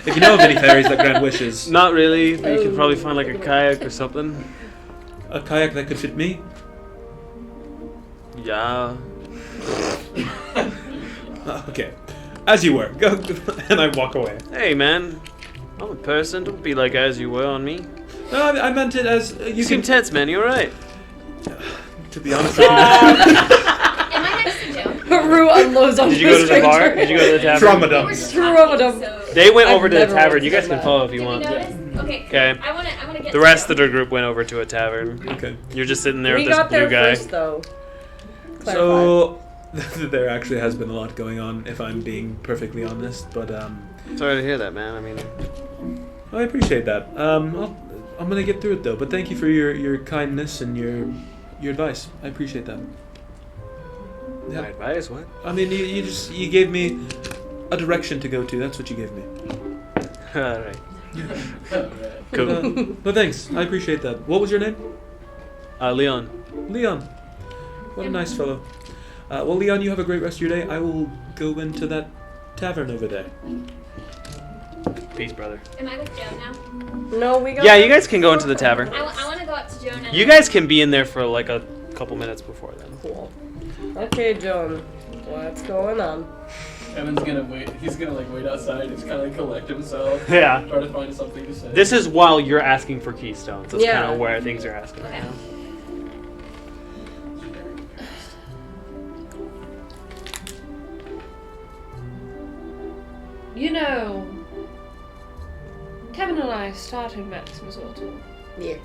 If you know of any ferries that grant wishes. Not really, but you could probably find like a kayak or something. A kayak that could fit me? Yeah. Okay. As you were. Go. And I walk away. Hey, man. I'm a person. Don't be like as you were on me. No, I meant it as You seem tense, man. You're right. to be honest with you. Am I next to Joan? Rue unloads on Did you go to the bar? Did you go to the tavern? Trauma We're dump. Trauma dump. so- They went I've over to the never tavern. went You to guys can that. follow if Did you we want. notice? Okay. Okay. I wanna get The to rest of Joan. the group went over to a tavern. Okay. You're just sitting there We with this got blue there guy. first, though. Clarify. So there actually has been a lot going on, if I'm being perfectly honest. But Sorry to hear that, man. I mean, I appreciate that. I'm gonna get through it though. But thank you for your kindness and your advice. I appreciate that. my Yeah. advice. What? I mean, you gave me a direction to go to. That's what you gave me. All right. Alright. Cool. But thanks. I appreciate that. What was your name? Leon. Leon. What a nice fellow. Well, Leon, you have a great rest of your day. I will go into that tavern over there. Peace, brother. Am I with Joan now? No, we got Yeah, you guys can go into the tavern. I want to go up to Joan and You guys can be in there for like a couple minutes before then. Cool. Okay, Joan. What's going on? Evan's gonna wait. He's gonna like wait outside. He's kind of like collect himself. Yeah. Try to find something to say. This is while you're asking for keystones. That's Yeah. kind of where things are asking right Okay. now. You know, Kevin and I started Maximus Ultor. Yeah.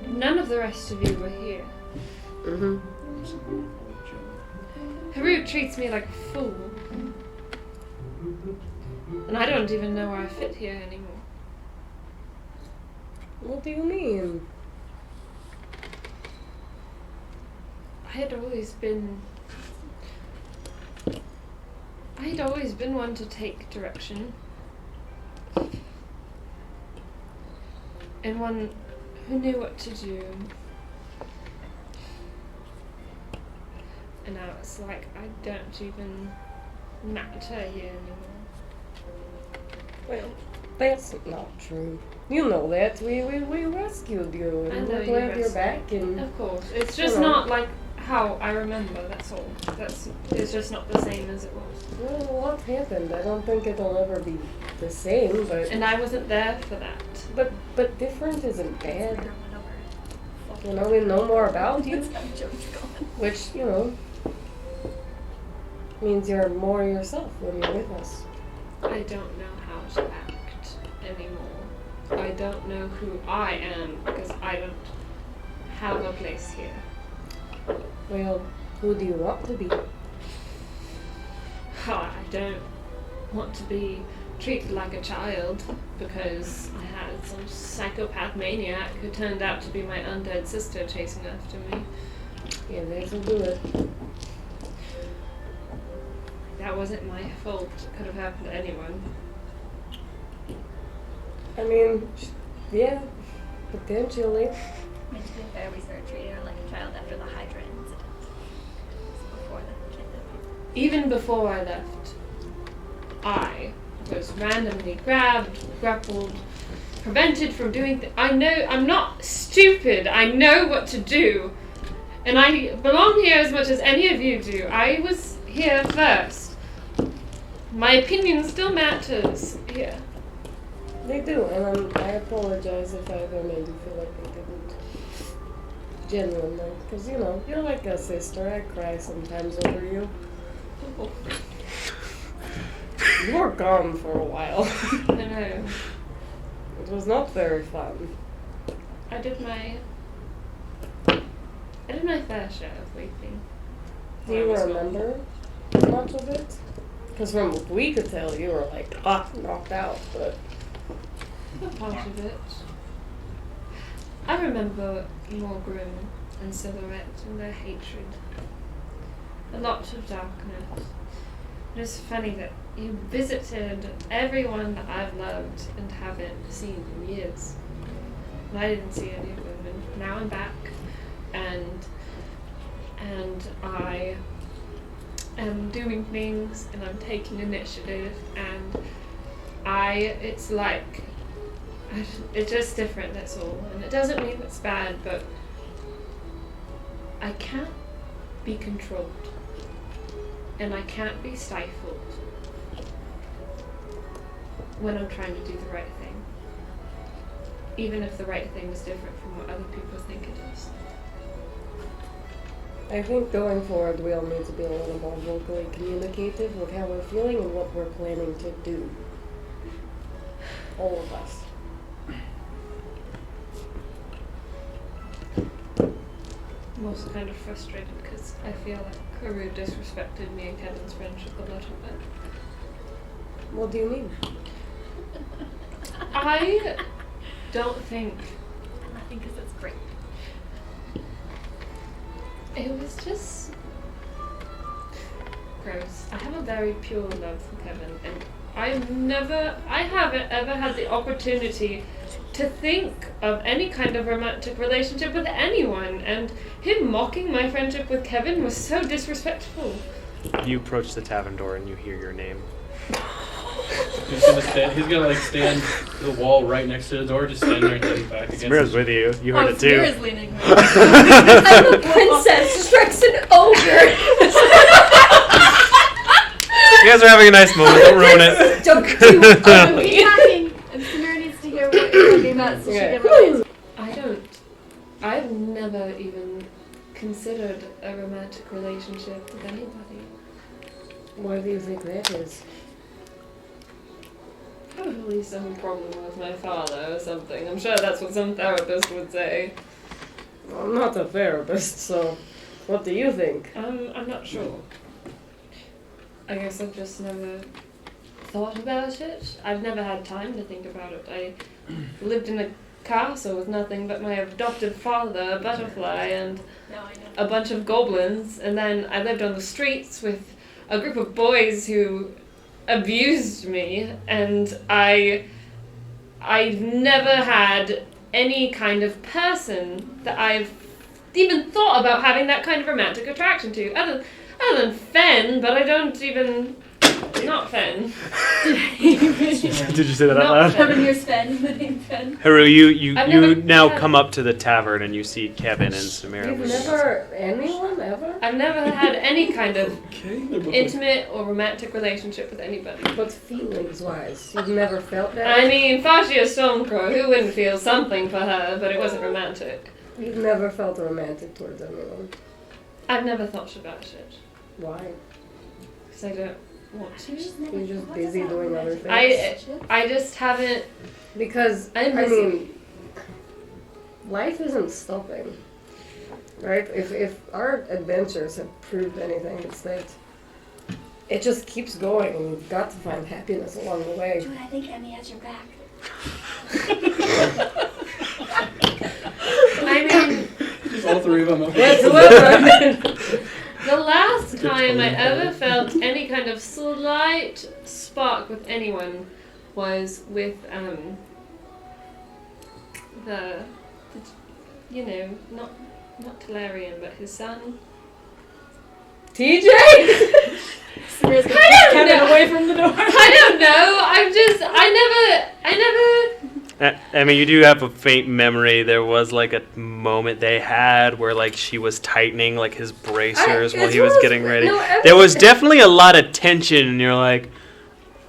None of the rest of you were here. Mm-hmm. Haru treats me like a fool. And I don't even know where I fit here anymore. What do you mean? I had always been one to take direction. And one who knew what to do. And now it's like I don't even matter here anymore. Well, that's not true. You know that. We rescued you I and know we're you glad you're rescued back and Of course. It's just know. not like how I remember, that's all. It's just not the same as it was. well, what happened? I don't think it'll ever be the same, but And I wasn't there for that. but different isn't bad. Went over. You know, we know more about you, That's how jokes going. which, you know, means you're more yourself when you're with us. I don't know how to act anymore. I don't know who I am because I don't have a place here. Well, who do you want to be? I don't want to be treated like a child because I had some psychopath maniac who turned out to be my undead sister chasing after me. Yeah, that'll do it. That wasn't my fault. It could have happened to anyone. I mean, yeah, potentially. I mean, to be fair, we started treating her like a child after the Hydra incident. Before the kidnapping. Even before I left, I was randomly grabbed, grappled, prevented from doing things. I know I'm not stupid. I know what to do. And I belong here as much as any of you do. I was here first. My opinion still matters here. They do, and I apologize if I ever made you feel like they didn't. Genuinely. Because, you know, you're like a sister. I cry sometimes over you. You were gone for a while. I know. It was not very fun. I did my fair share of weeping. Do you remember much of it? Because from what we could tell, you were like, knocked out, but... A part of it. I remember Morgrim and Silhouette and their hatred. A lot of darkness. It's funny that you visited everyone that I've loved and haven't seen in years. And I didn't see any of them, and now I'm back, and I am doing things, and I'm taking initiative, and it's like, it's just different, that's all. And it doesn't mean it's bad, but I can't be controlled. And I can't be stifled when I'm trying to do the right thing. Even if the right thing is different from what other people think it is. I think going forward, we all need to be a little more vocally communicative with how we're feeling and what we're planning to do. All of us. I'm also kind of frustrated because I feel like Karu disrespected me and Kevin's friendship a little bit. What do you mean? I don't think And I think this is great. it was just gross. I have a very pure love for Kevin, and I haven't ever had the opportunity to think of any kind of romantic relationship with anyone, and him mocking my friendship with Kevin was so disrespectful. You approach the tavern door and you hear your name. He's gonna like stand to the wall right next to the door, just stand there and lean back against Samira's it. with you. You heard it too. Samira's leaning. I'm the princess, Strex an ogre! You guys are having a nice moment. Don't ruin it. Don't do We're ugly! talking, and Samira needs to hear what you're talking about so she Yeah. can relate. I've never even considered a romantic relationship with anybody. Why do you think that is? Probably some problem with my father or something. I'm sure that's what some therapist would say. I'm not a therapist, so what do you think? I'm not sure. I guess I've just never thought about it. I've never had time to think about it. I lived in a castle with nothing but my adopted father, a butterfly, and No, I know. a bunch of goblins, and then I lived on the streets with a group of boys who abused me, and I've never had any kind of person that I've even thought about having that kind of romantic attraction to. Other than Fen, but I don't even... Not Fen. Did you say that out Not loud? Fen. Kevin, here's Fen, the name Fen. Haru, you I've never now had- come up to the tavern and you see Kevin and Samira. You've leaving. never, anyone ever? I've never had any kind of Okay, they're both intimate or romantic relationship with anybody. But feelings-wise, you've never felt that? I mean, Fascia Stormcrow, who wouldn't feel something for her, but it wasn't romantic. You've never felt romantic towards anyone. I've never thought about it, Why? because I don't want to. You're just busy doing other things. I just haven't... Because, I'm I busy. mean, life isn't stopping, right? If our adventures have proved anything, it's that it just keeps going, and you've got to find happiness along the way. Dude, I think Emmy has your back. I mean, Just all three of them. Okay. Yes, whoever. the last time I ever felt any kind of slight spark with anyone was with, the you know, not Talarian, but his son. TJ? Samira's gonna I push don't Kevin know. away from the door. I don't know. I never. I mean, you do have a faint memory. There was like a moment they had where like she was tightening like his bracers while he was getting ready. There was definitely a lot of tension, and you're like,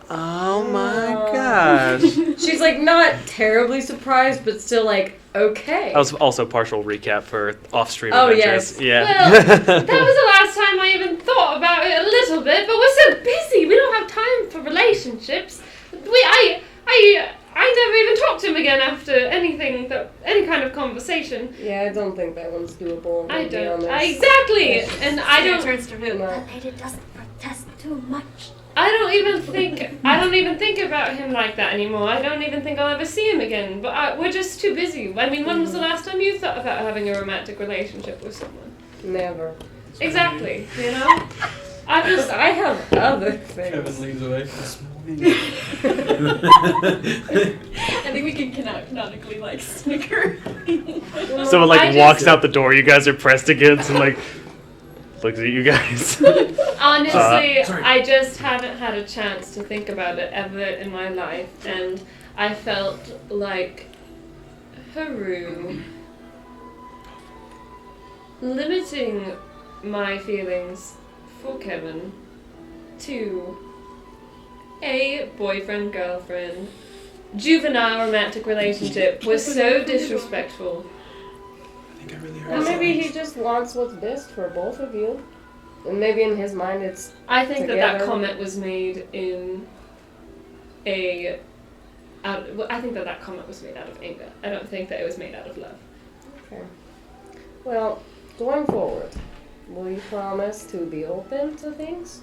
oh my gosh. She's like not terribly surprised, but still like, okay. That was also partial recap for off-stream Oh, adventures. yes. Yeah. Well, that was the last time I even thought about it a little bit. But we're so busy. We don't have time for relationships. I never even talked to him again after any kind of conversation. Yeah, I don't think that one's doable. I to be don't. honest. Exactly, and I Samira don't. turns to Rue. No. That lady doesn't protest too much. I don't even think about him like that anymore. I don't even think I'll ever see him again. But we're just too busy. I mean, when was the last time you thought about having a romantic relationship with someone? Never. Exactly. You know, I just. I have other Kevin things. leads away. I think we can canonically like snicker. Someone I like just- walks out the door. You guys are pressed against and like looks at you guys. Honestly, sorry. I just haven't had a chance to think about it ever in my life, and I felt like Haru limiting my feelings for Kevin to a boyfriend-girlfriend juvenile romantic relationship was so disrespectful. I think I really heard Well, maybe something. he just wants what's best for both of you. And maybe in his mind it's... I think that Together. comment was made in a. I think that comment was made out of anger. I don't think that it was made out of love. Okay. Well, going forward, will you promise to be open to things?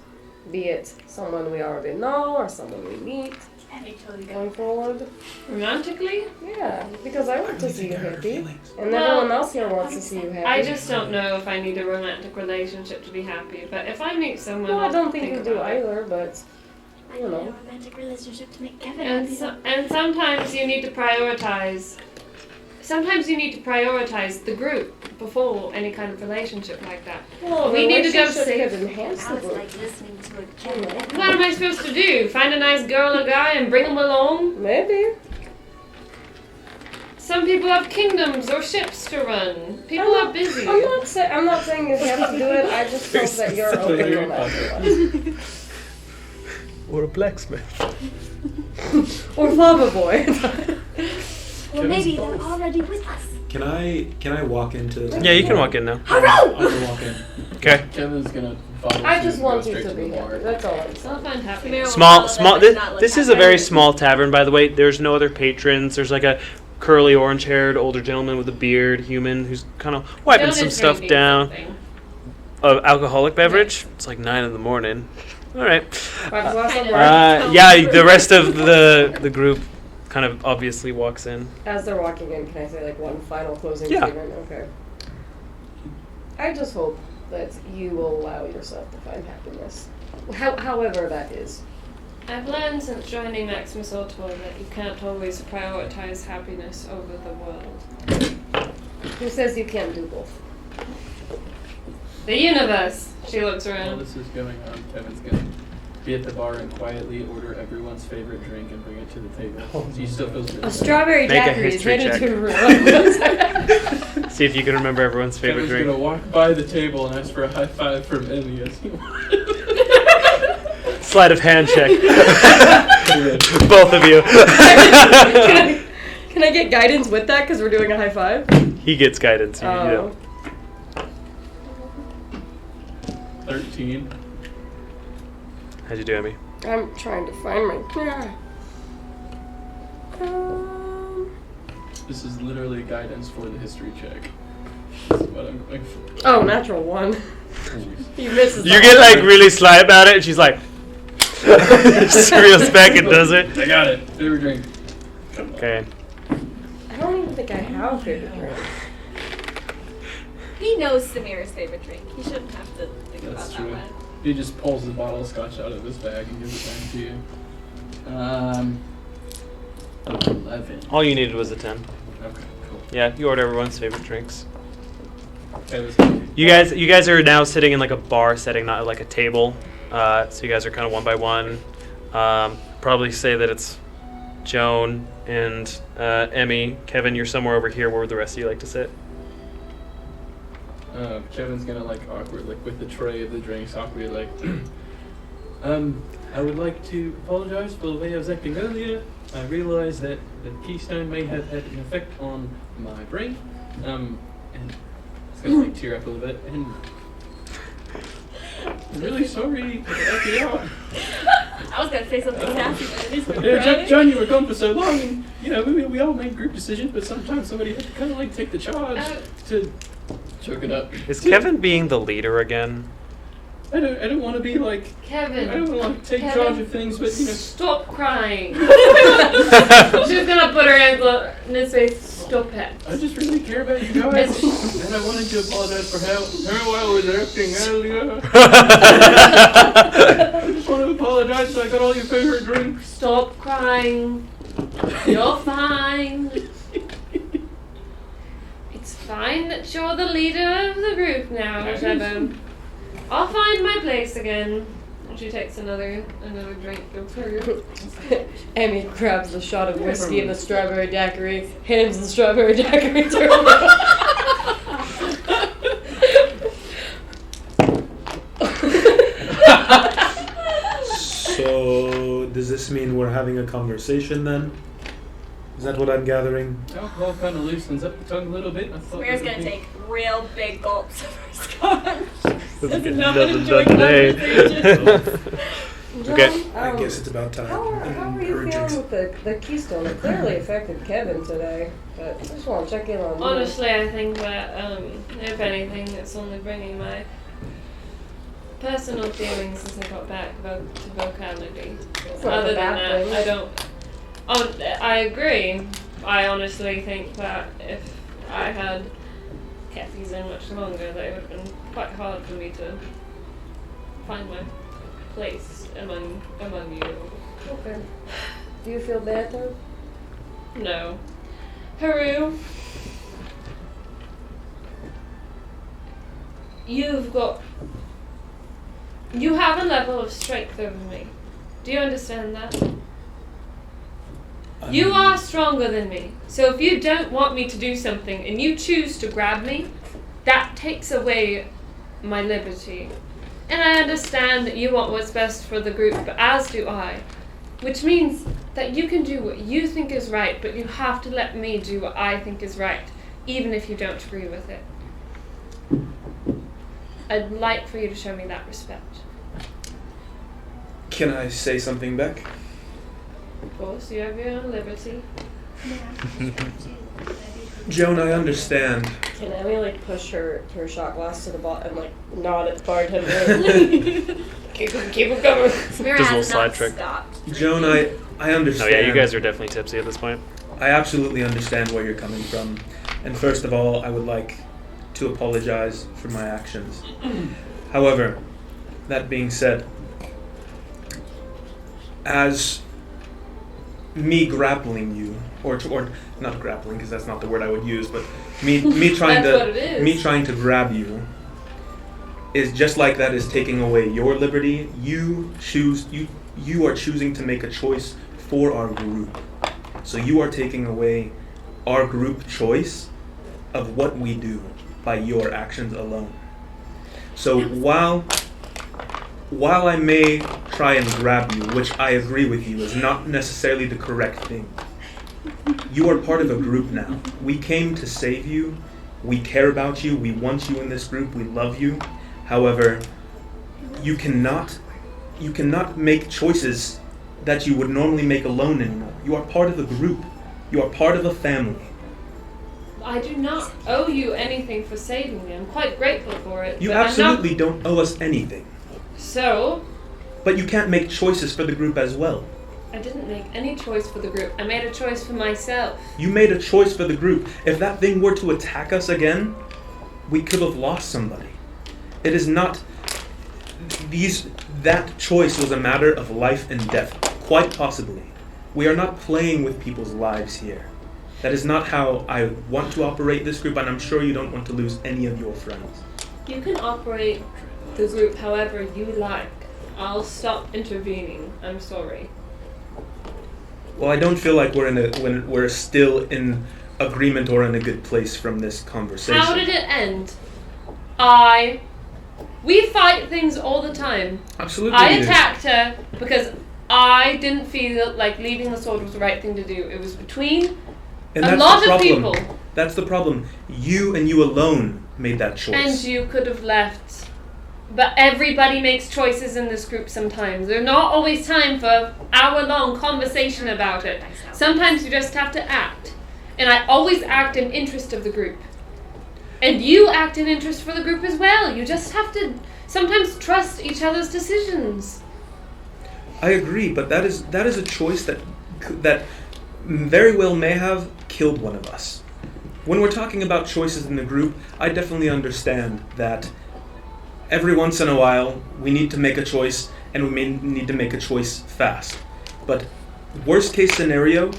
Be it someone we already know or someone we meet Emmy totally got going forward? Romantically, Yeah, because I want to see you I hurt happy. feelings. And Well, everyone else here wants to see you happy. I just don't know if I need a romantic relationship to be happy. But if I meet someone, Well, I I'll don't think you do about it. either, but... I You need a know. romantic relationship to make Kevin And happy. and sometimes you need to prioritize. Sometimes you need to prioritize the group before any kind of relationship like that. Well, We need to go relationship safe. could enhance the Now it's group. like listening to a Kevin. What am I supposed to do? Find a nice girl or guy and bring them along? Maybe. Some people have kingdoms or ships to run. People are busy. I'm not saying you have to do it. I just hope that you're open no matter what. Or a blacksmith. Or Lava Boy. Well, maybe they're already with us. Can I walk into? Yeah, you can walk in now. I'm gonna walk in. Okay. Kevin's gonna follow I suit just and want go you straight to the be bar. happy. That's all I'm saying. I'll find happiness. Small. This is a very small tavern, by the way. There's no other patrons. There's like a curly, orange-haired older gentleman with a beard, human, who's kind of wiping Don't some is stuff drinking down. something. Alcoholic beverage. It's like 9 in. All right. Five glass of Kinda. wine. Yeah, the rest of the group kind of obviously walks in. As they're walking in, can I say like one final closing Yeah. statement? Okay. I just hope that you will allow yourself to find happiness, however that is. I've learned since joining Maximus Ultor that you can't always prioritize happiness over the world. Who says you can't do both? The universe. She looks While around. this is going on, Kevin's gonna be at the bar and quietly order everyone's favorite drink and bring it to the table. He still feels really A bad. strawberry Make a daiquiri is history handed check. to Haru. See if you can remember everyone's favorite Kevin's drink. gonna walk by the table and ask for a high five from Emmy as he Sleight of hand check. Both of you. Can I get guidance with that because we're doing a high five? He gets guidance. You Oh. don't. 13. How'd you do, Emmy? I'm trying to find my. This is literally guidance for the history check. This is what I'm going for. Oh, natural 1. He misses. You get like really sly about it, and she's like, just reels back and does it. I got it. Favorite drink. Okay. I don't even think I have a favorite drink. He knows Samira's favorite drink. He shouldn't have to think That's about true. that one. He just pulls the bottle of scotch out of his bag and gives it back to you. 11. All you needed was a 10. Okay, cool. Yeah, you order everyone's favorite drinks. Okay, let's go. You guys are now sitting in like a bar setting, not like a table. So you guys are kind of one by one. Probably say that it's Joan and Emmy. Kevin, you're somewhere over here. Where would the rest of you like to sit? Kevin's gonna like awkward, like with the tray of the drinks, awkward, like, I would like to apologize for the way I was acting earlier. I realize that the keystone may have had an effect on my brain. And it's gonna like tear up a little bit. And I'm really sorry to help you out. I was gonna say something sassy, but it is Yeah, right. John, you were gone for so long, and you know we all made group decisions, but sometimes somebody had to kind of like take the charge to choke it up. Is Kevin being the leader again? I don't want to be like Kevin. I don't want to take Kevin, charge of things, but you know. Stop crying. She's gonna put her hands on his face. Stop it. I just really care about you guys, and I wanted to apologize for how I was acting earlier. I just want to apologize that I got all your favorite drinks. Stop crying. You're fine. It's fine that you're the leader of the group now, Kevin. I'll find my place again. And she takes another drink of her. Emmy grabs the shot of whiskey and the strawberry daiquiri, hands the strawberry daiquiri to her. So, does this mean we're having a conversation then? Is that what I'm gathering? Alcohol kind of loosens up the tongue a little bit. I thought Samira's that gonna would be- take real big gulps of her scotch. Nothing not done enjoy today. conversation. Okay. I guess it's about time. How are you feeling with the keystone? It clearly affected Kevin today, but I just want to check in on you. Honestly, I think that, if anything, it's only bringing my personal feelings since I got back to vocality. It's not Other a than bad that, thing. I don't. I agree. I honestly think that if I had kept these in much longer, that it would have been quite hard for me to find my place among you. Okay. Do you feel bad though? No. Haru, you have a level of strength over me. Do you understand that? You are stronger than me. So if you don't want me to do something and you choose to grab me, that takes away my liberty. And I understand that you want what's best for the group, but as do I. Which means that you can do what you think is right, but you have to let me do what I think is right, even if you don't agree with it. I'd like for you to show me that respect. Can I say something back? Of course, you have your own liberty. Joan, I understand. Can Emmy like push her shot glass to the bottom and like nod at the bartender? keep him coming. Samira Does a little has slide not trick. stopped. Joan, I understand. Oh yeah, you guys are definitely tipsy at this point. I absolutely understand where you're coming from. And first of all, I would like to apologize for my actions. However, that being said, as me grappling you, or not grappling because that's not the word I would use, but me trying That's what it is. me trying to grab you is just like that is taking away your liberty. You are choosing to make a choice for our group. So you are taking away our group choice of what we do by your actions alone. So while I may try and grab you, which I agree with you is not necessarily the correct thing, you are part of a group now. We came to save you. We care about you. We want you in this group. We love you. However, you cannot make choices that you would normally make alone anymore. You are part of a group. You are part of a family. I do not owe you anything for saving me. I'm quite grateful for it. You but absolutely don't owe us anything. So? But you can't make choices for the group as well. I didn't make any choice for the group. I made a choice for myself. You made a choice for the group. If that thing were to attack us again, we could have lost somebody. It is not... That choice was a matter of life and death. Quite possibly. We are not playing with people's lives here. That is not how I want to operate this group, and I'm sure you don't want to lose any of your friends. You can operate the group however you like. I'll stop intervening. I'm sorry. Well, I don't feel like we're still in agreement or in a good place from this conversation. How did it end? We fight things all the time. Absolutely. I attacked her because I didn't feel like leaving the sword was the right thing to do. It was between a lot of people. That's the problem. You and you alone made that choice. And you could have left. But everybody makes choices in this group sometimes. There's not always time for hour-long conversation about it. Sometimes you just have to act. And I always act in interest of the group. And you act in interest for the group as well. You just have to sometimes trust each other's decisions. I agree, but that is a choice that very well may have killed one of us. When we're talking about choices in the group, I definitely understand that every once in a while we need to make a choice, and we may need to make a choice fast. But worst case scenario,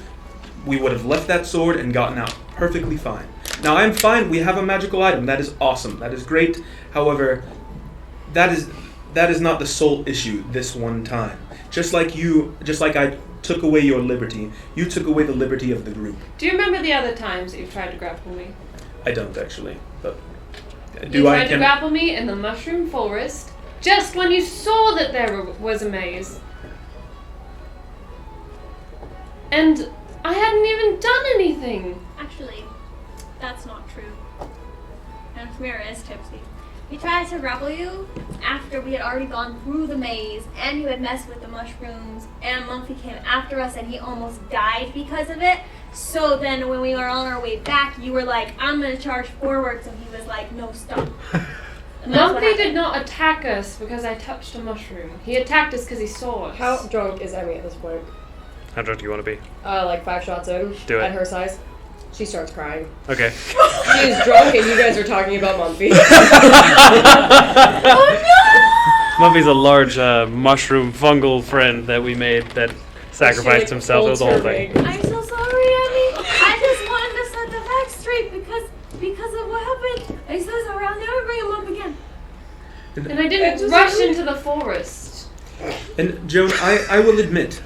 we would have left that sword and gotten out perfectly fine. Now I'm fine, we have a magical item, that is awesome, that is great. However, that is not the sole issue this one time. Just like I took away your liberty, you took away the liberty of the group. Do you remember the other times that you've tried to grapple me? I don't actually, but You tried to grapple me in the mushroom forest, just when you saw that there was a maze. And I hadn't even done anything. Actually, that's not true. And Samira is tipsy. We tried to grapple you after we had already gone through the maze, and you had messed with the mushrooms, and Mumphy came after us, and he almost died because of it. So then when we were on our way back, you were like, I'm going to charge forward. So he was like, no, stop. Mumphy did not attack us because I touched a mushroom. He attacked us because he saw us. How drunk is Emmy at this point? How drunk do you want to be? Like 5 shots in. Do it. At her size. She starts crying. Okay. She's drunk and you guys are talking about Mumphy. Oh no! Mumphy's a large mushroom fungal friend that we made that sacrificed himself. It was the whole thing. I'm so sorry, Abby. I just wanted to set the facts straight because of what happened. I said I'll never bring him up again. And I didn't rush into the forest. And Joan, I will admit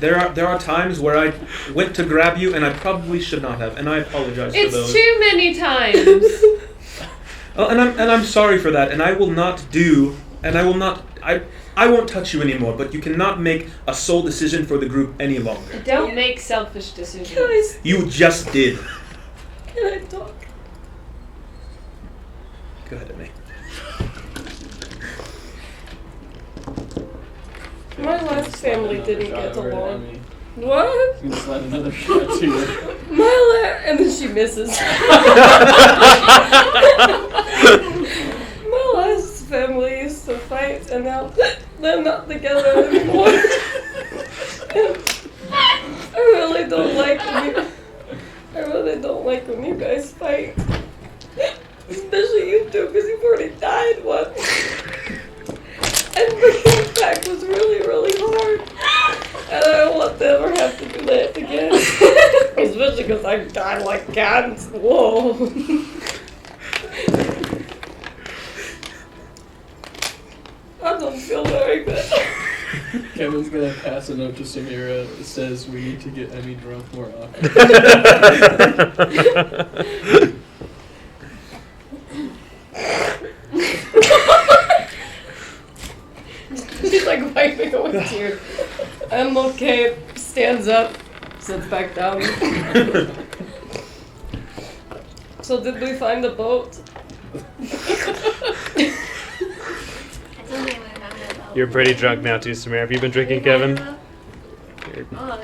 there are times where I went to grab you and I probably should not have, and I apologize for those. It's too many times. Oh, and I'm sorry for that, and I will not do, and I will not, I won't touch you anymore, but you cannot make a sole decision for the group any longer. Don't make selfish decisions. Guys, You just did. can I talk? Go ahead, Emmy. My last family didn't get Shot right at along. me. What? You can slide another shot to you. And then she misses. My last family used to fight, and now they're not together anymore. I really don't like when you guys fight. Especially you two, because you've already died once. And bringing it back was really, really hard. And I don't want to ever have to do that again. Especially because I died like cats. Whoa. don't feel very good. Kevin's gonna pass a note to Samira that says we need to get Emmy drunk more often. She's like wiping away tears. I'm okay. Stands up, sits back down. So did we find the boat? You're pretty drunk now too, Samir. Have you been drinking, Kevin? Oh,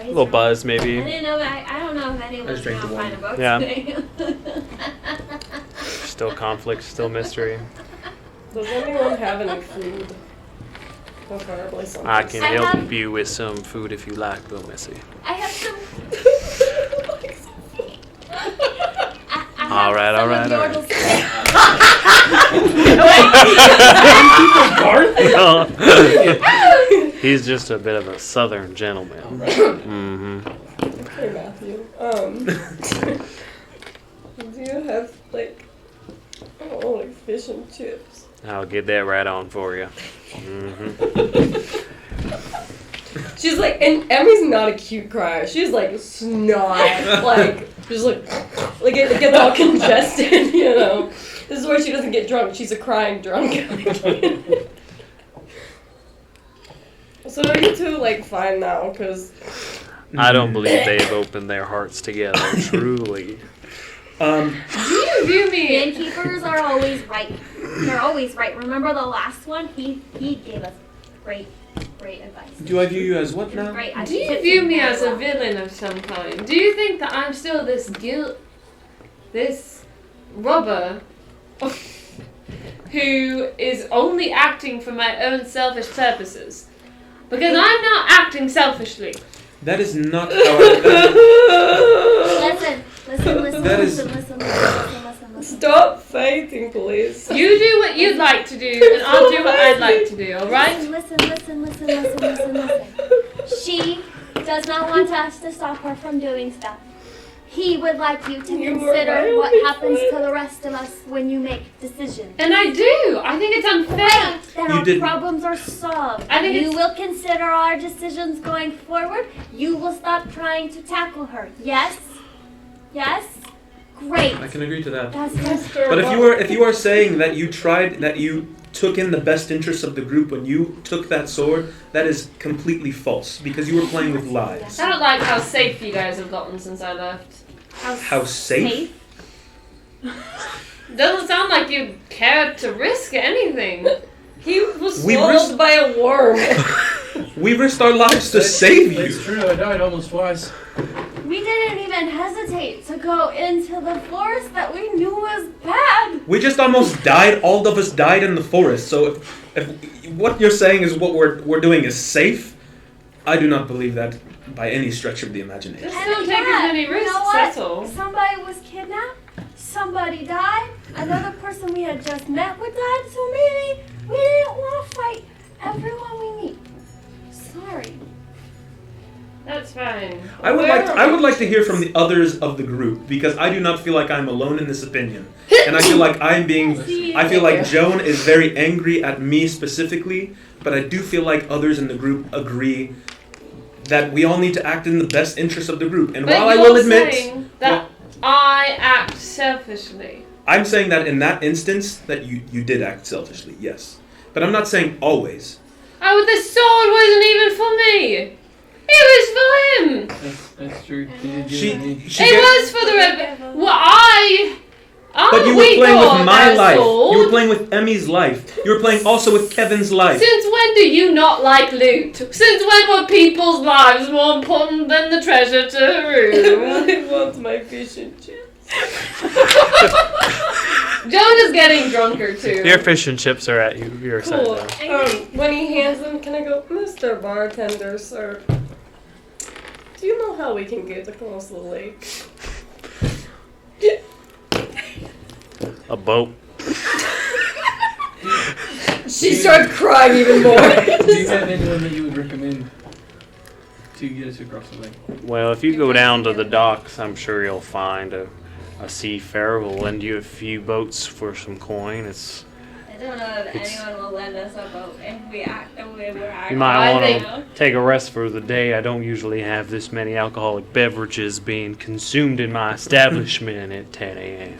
A little buzz, maybe. I didn't know. I don't know if anyone just drank the find a wine. boat Yeah. today. Still conflict, still mystery. Does anyone have any food? Preferably something. I can I help have- you with some food if you like, though, Missy. I have some. All right, all right, all right. He's just a bit of a southern gentleman. Mm-hmm. Hey Matthew. Do you have like, I don't know, like fish and chips? I'll get that right on for you. Mm-hmm. She's like, and Emmy's not a cute crier. She's like snot, like just like it gets all congested, you know. This is where she doesn't get drunk. She's a crying drunk. So are you two like fine now? Cause I don't believe they've opened their hearts together, truly. Do you view me? Innkeepers are always right. They're always right. Remember the last one? He gave us great advice. Do I view you as what now? Great. Do you view me as a villain of some kind? Do you think that I'm still this robber who is only acting for my own selfish purposes? Because I'm not acting selfishly. That is not how I... Listen. stop fighting, please. You do what you'd like to do, and I'll do what I'd like to do, alright? Listen. She does not want us to stop her from doing stuff. He would like you to You were consider right, what I'll be happens fine. to the rest of us when you make decisions. And I do! I think it's unfair. Then You our didn't. problems are solved. I think you it's- will consider our decisions going forward. You will stop trying to tackle her. Yes? Yes? Great. I can agree to that. That's just But if you are saying that you took in the best interests of the group when you took that sword, that is completely false because you were playing with lies. I don't like how safe you guys have gotten since I left. How safe? Doesn't sound like you cared to risk anything. He was We swallowed risked- by a worm. We risked our lives to save It's you. true, I died almost twice. We didn't even hesitate to go into the forest that we knew was bad. We just almost died. All of us died in the forest. So if what you're saying is what we're doing is safe, I do not believe that by any stretch of the imagination. Just don't take as many risks, you know what? that's all. Somebody was kidnapped. Somebody died. Another person we had just met with died. So maybe we didn't want to fight everyone we meet. Sorry. That's fine. I would like to hear from the others of the group because I do not feel like I'm alone in this opinion, and I feel like I feel like Joan is very angry at me specifically, but I do feel like others in the group agree that we all need to act in the best interest of the group. And But while I you're will admit, saying that I act selfishly. I'm saying that in that instance that you did act selfishly, yes, but I'm not saying always. Oh, the sword wasn't even for me. It was for him. That's true. He did She give me. It was for the well, But you were we playing got with my that life. sword. You were playing with Emmy's life. You were playing also with Kevin's life. Since when do you not like loot? Since when were people's lives more important than the treasure to I Haru? really want my fish and chips. Joan is getting drunker too. Your fish and chips are at your side Cool. now. When he hands them, can I go, Mr. Bartender, sir? Do you know how we can get across the lake? A boat. She started crying even more. Do you have anyone that you would recommend to get us across the lake? Well, if you go down to the docks, I'm sure you'll find a seafarer who will lend you a few boats for some coin. It's don't know if anyone will lend us a boat if we act the way we're acting. You might want think- to take a rest for the day. I don't usually have this many alcoholic beverages being consumed in my establishment at 10 a.m.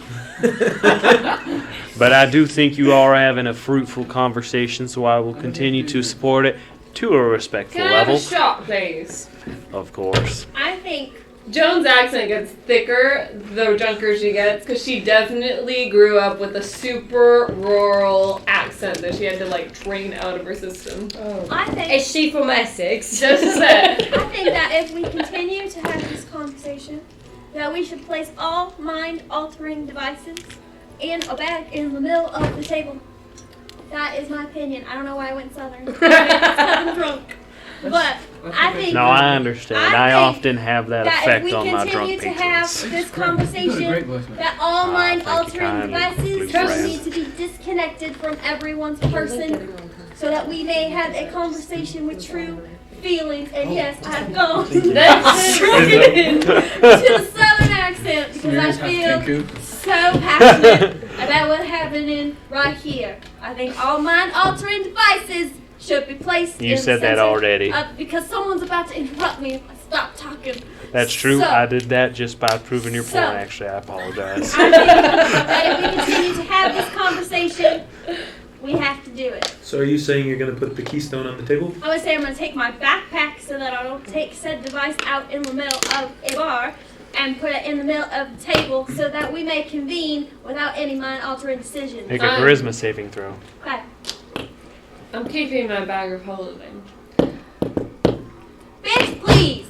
But I do think you are having a fruitful conversation, so I will continue to support it to a respectful Can I have level. a shot, please? Of course. I think Joan's accent gets thicker the drunker she gets, because she definitely grew up with a super rural accent that she had to like train out of her system. I think Is she from Essex? Just a bit. I think that if we continue to have this conversation, that we should place all mind-altering devices in a bag in the middle of the table. That is my opinion. I don't know why I went southern. Because I'm drunk. But I think No, I understand. I think often have that that if effect we on my drunk continue to have patrons. this Great conversation, voice, man. that all thank you mind-altering kindly, devices Blue Friend. need to be disconnected from everyone's person, so that we may have a conversation with true feelings. And yes, I've gone straight into the southern accent because I feel so passionate about what's happening right here. I think all mind-altering devices should be placed You in said the that center, already. because someone's about to interrupt me if I stop talking. That's true. So- I did that just by proving your So- point, actually. I apologize. I think that if we continue to have this conversation, we have to do it. So are you saying you're going to put the keystone on the table? I would say I'm going to take my backpack so that I don't take said device out in the middle of a bar and put it in the middle of the table so that we may convene without any mind-altering decisions. Make a charisma saving throw. Okay. I'm keeping my bag of holding. Bitch, please!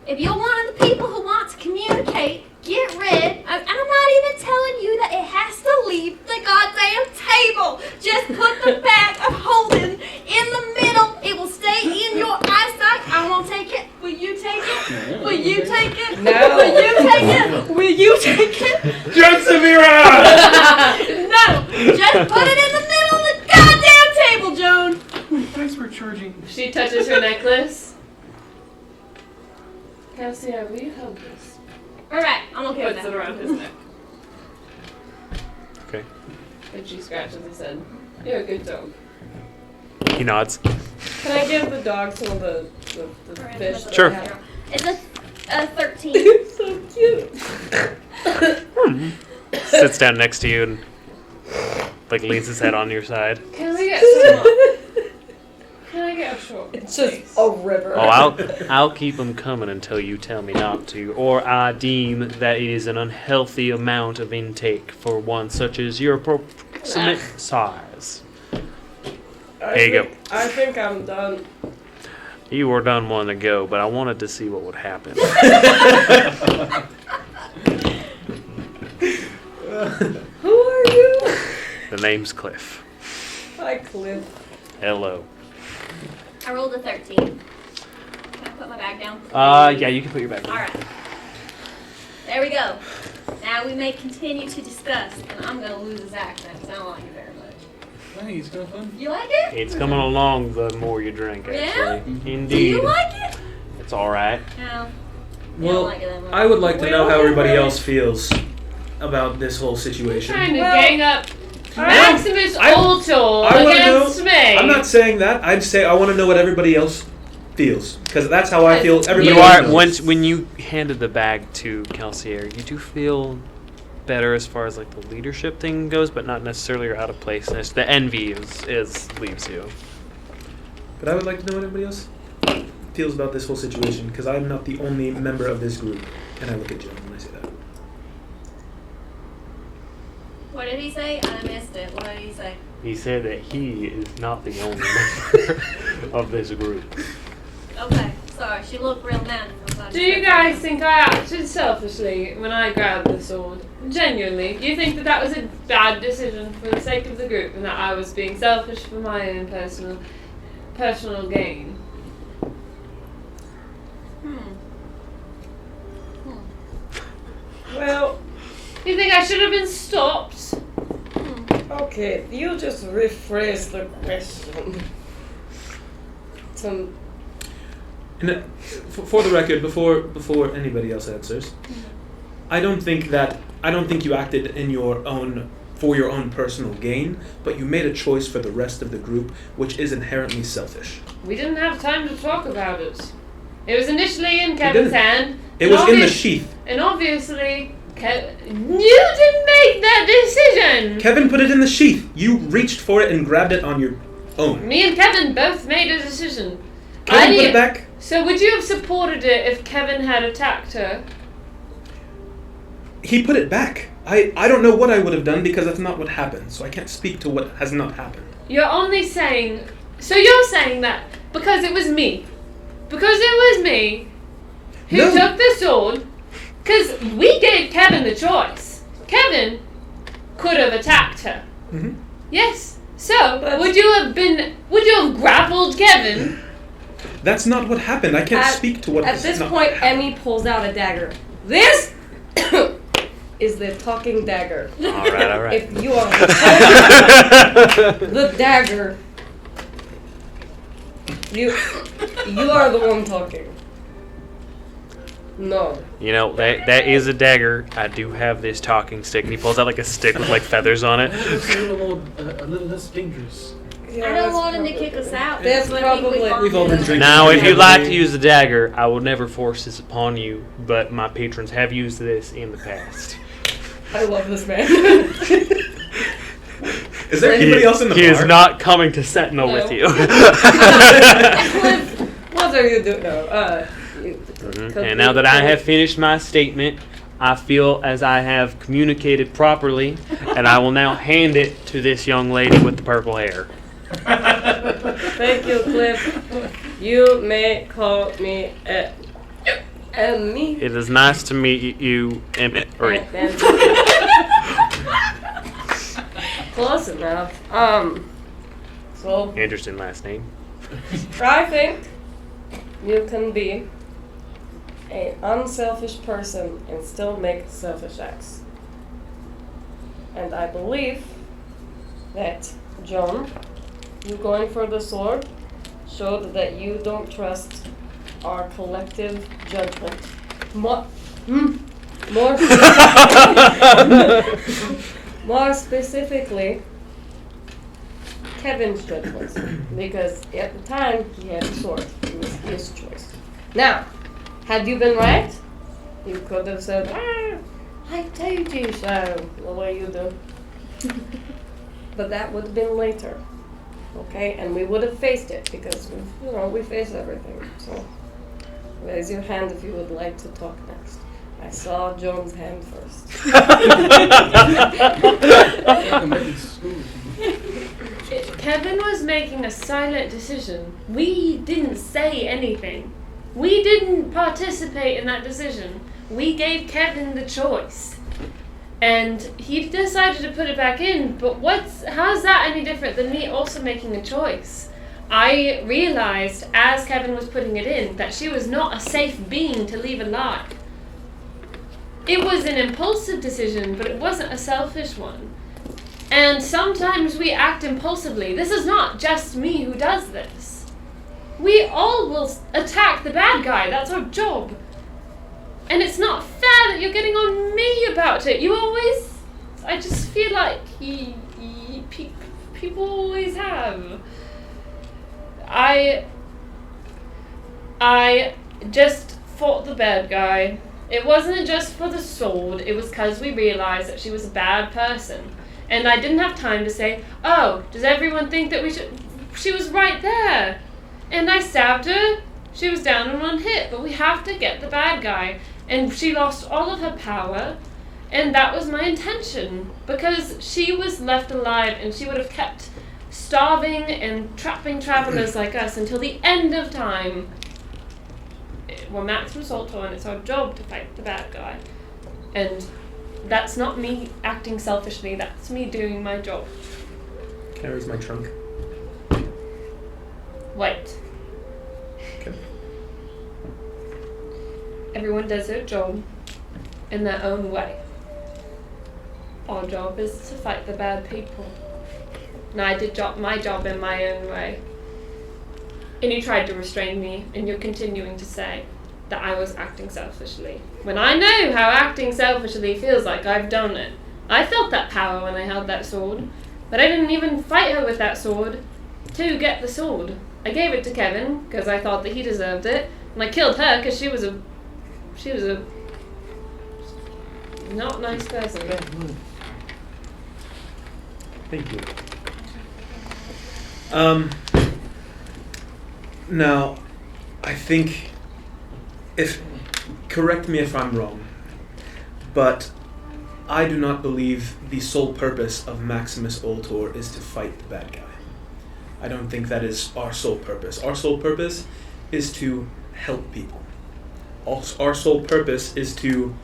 If you're one of the people who want to communicate, get rid. And I'm not even telling you that it has to leave the goddamn table. Just put the bag of holding in the middle. It will stay in your eyesight. I won't take it. Will you take it? Will you take it? No. Will you take it? Will you take it? No. Just put it in the middle of the goddamn table, Joan. Thanks for charging. She touches her necklace. Cassia, will you hold this? Alright, I'm okay with Puts it that. around his neck. Okay. And she scratches his head. You're a good dog. He nods. Can I give the dog some of the fish? that Sure. I have? It's a 13. So cute. Sits down next to you and like leans his head on your side. Can we get some? Can I get a short? It's just a river. Oh, I'll keep them coming until you tell me not to, or I deem that it is an unhealthy amount of intake for one such as your approximate size. There you go. I think I'm done. You were done one ago, but I wanted to see what would happen. Who are you? The name's Cliff. Hi, Cliff. Hello. I rolled a 13. Can I put my bag down? Yeah, you can put your back down. Alright. There we go. Now we may continue to discuss, and I'm gonna lose his accent because I don't like it very much. I think it's kind of fun. You like it? It's coming along the more you drink, actually. Yeah? Do Indeed. you like it? It's alright. No. I Well, don't like it that much. I would like to We know don't how have everybody really- else feels about this whole situation. Trying to Well, gang up Maximus Ultor I wanna against know- me. I'm not saying that. I'd say I want to know what everybody else feels, because that's how I feel. Everybody You else are knows. when you handed the bag to Kelsier, you do feel better as far as like the leadership thing goes, but not necessarily your out of placeness. The envy is leaves you. But I would like to know what everybody else feels about this whole situation, because I'm not the only member of this group. And I look at Jim when I say that. What did he say? I missed it. What did he say? He said that he is not the only member of this group. Okay. Sorry, she looked real mad. Do you guys think I acted selfishly when I grabbed the sword? Genuinely, do you think that was a bad decision for the sake of the group, and that I was being selfish for my own personal gain? Well, Do you think I should have been stopped? okay, you just rephrase the question. And for the record, before anybody else answers, I don't think you acted in your own for your own personal gain, but you made a choice for the rest of the group, which is inherently selfish. We didn't have time to talk about it. It was initially in Kevin's hand. It was in the sheath. And obviously, you didn't make that decision! Kevin put it in the sheath. You reached for it and grabbed it on your own. Me and Kevin both made a decision. Kevin put it back. So would you have supported it if Kevin had attacked her? He put it back. I don't know what I would have done because that's not what happened, so I can't speak to what has not happened. You're only saying... So you're saying that because it was me. Because it was me who took the sword. Because we gave Kevin the choice. Kevin could have attacked her. Mm-hmm. Yes. So, would you have grappled Kevin? That's not what happened. I can't speak to what At this point, Emmy pulls out a dagger. This is the talking dagger. Alright. If you are the dagger, you are the one talking. No. You know, that is a dagger. I do have this talking stick. And he pulls out like a stick with like feathers on it. It's a little less dangerous. Yeah, I don't want him to kick us out. That's what I think we probably- want We've all been to do. drinking. Now, if you'd like to use the dagger, I will never force this upon you, but my patrons have used this in the past. I love this man. Is there anybody else in the He bar? is not coming to Sentinel with you. What are you doing? No. And now that I have finished my statement, I feel as I have communicated properly, and I will now hand it to this young lady with the purple hair. Thank you, Cliff. You may call me Emmy. It is nice to meet you, Emmett. Close enough. So Interesting last name. I think you can be an unselfish person and still make selfish acts. And I believe that John, you going for the sword showed that you don't trust our collective judgment. More specifically, Kevin's judgment. Because at the time, he had the sword. It was his choice. Now, had you been right, you could have said, I told you so, the way you do. But that would have been later. Okay? And we would have faced it because, we face everything. So, raise your hand if you would like to talk next. I saw Joan's hand first. Kevin was making a silent decision. We didn't say anything. We didn't participate in that decision. We gave Kevin the choice. And he decided to put it back in, but how's that any different than me also making a choice? I realized as Kevin was putting it in that she was not a safe being to leave alive. It was an impulsive decision, but it wasn't a selfish one. And sometimes we act impulsively. This is not just me who does this. We all will attack the bad guy. That's our job. And it's not fair that you're getting on me about it. You always... I just feel like people always have. I just fought the bad guy. It wasn't just for the sword. It was because we realized that she was a bad person. And I didn't have time to say, oh, does everyone think that we should... She was right there. And I stabbed her. She was down in one hit. But we have to get the bad guy. And she lost all of her power. And that was my intention. Because she was left alive and she would have kept starving and trapping travelers like us until the end of time. We're Maximus Ultor and it's our job to fight the bad guy. And that's not me acting selfishly, that's me doing my job. Carries my trunk. Wait. Okay. Everyone does their job in their own way. Our job is to fight the bad people. And I did my job in my own way. And you tried to restrain me, and you're continuing to say that I was acting selfishly. When I know how acting selfishly feels like, I've done it. I felt that power when I held that sword, but I didn't even fight her with that sword to get the sword. I gave it to Kevin because I thought that he deserved it, and I killed her because she was a not nice person. Thank you. Now, I think, correct me if I'm wrong, but I do not believe the sole purpose of Maximus Ultor is to fight the bad guy. I don't think that is our sole purpose. Our sole purpose is to help people. Our sole purpose is to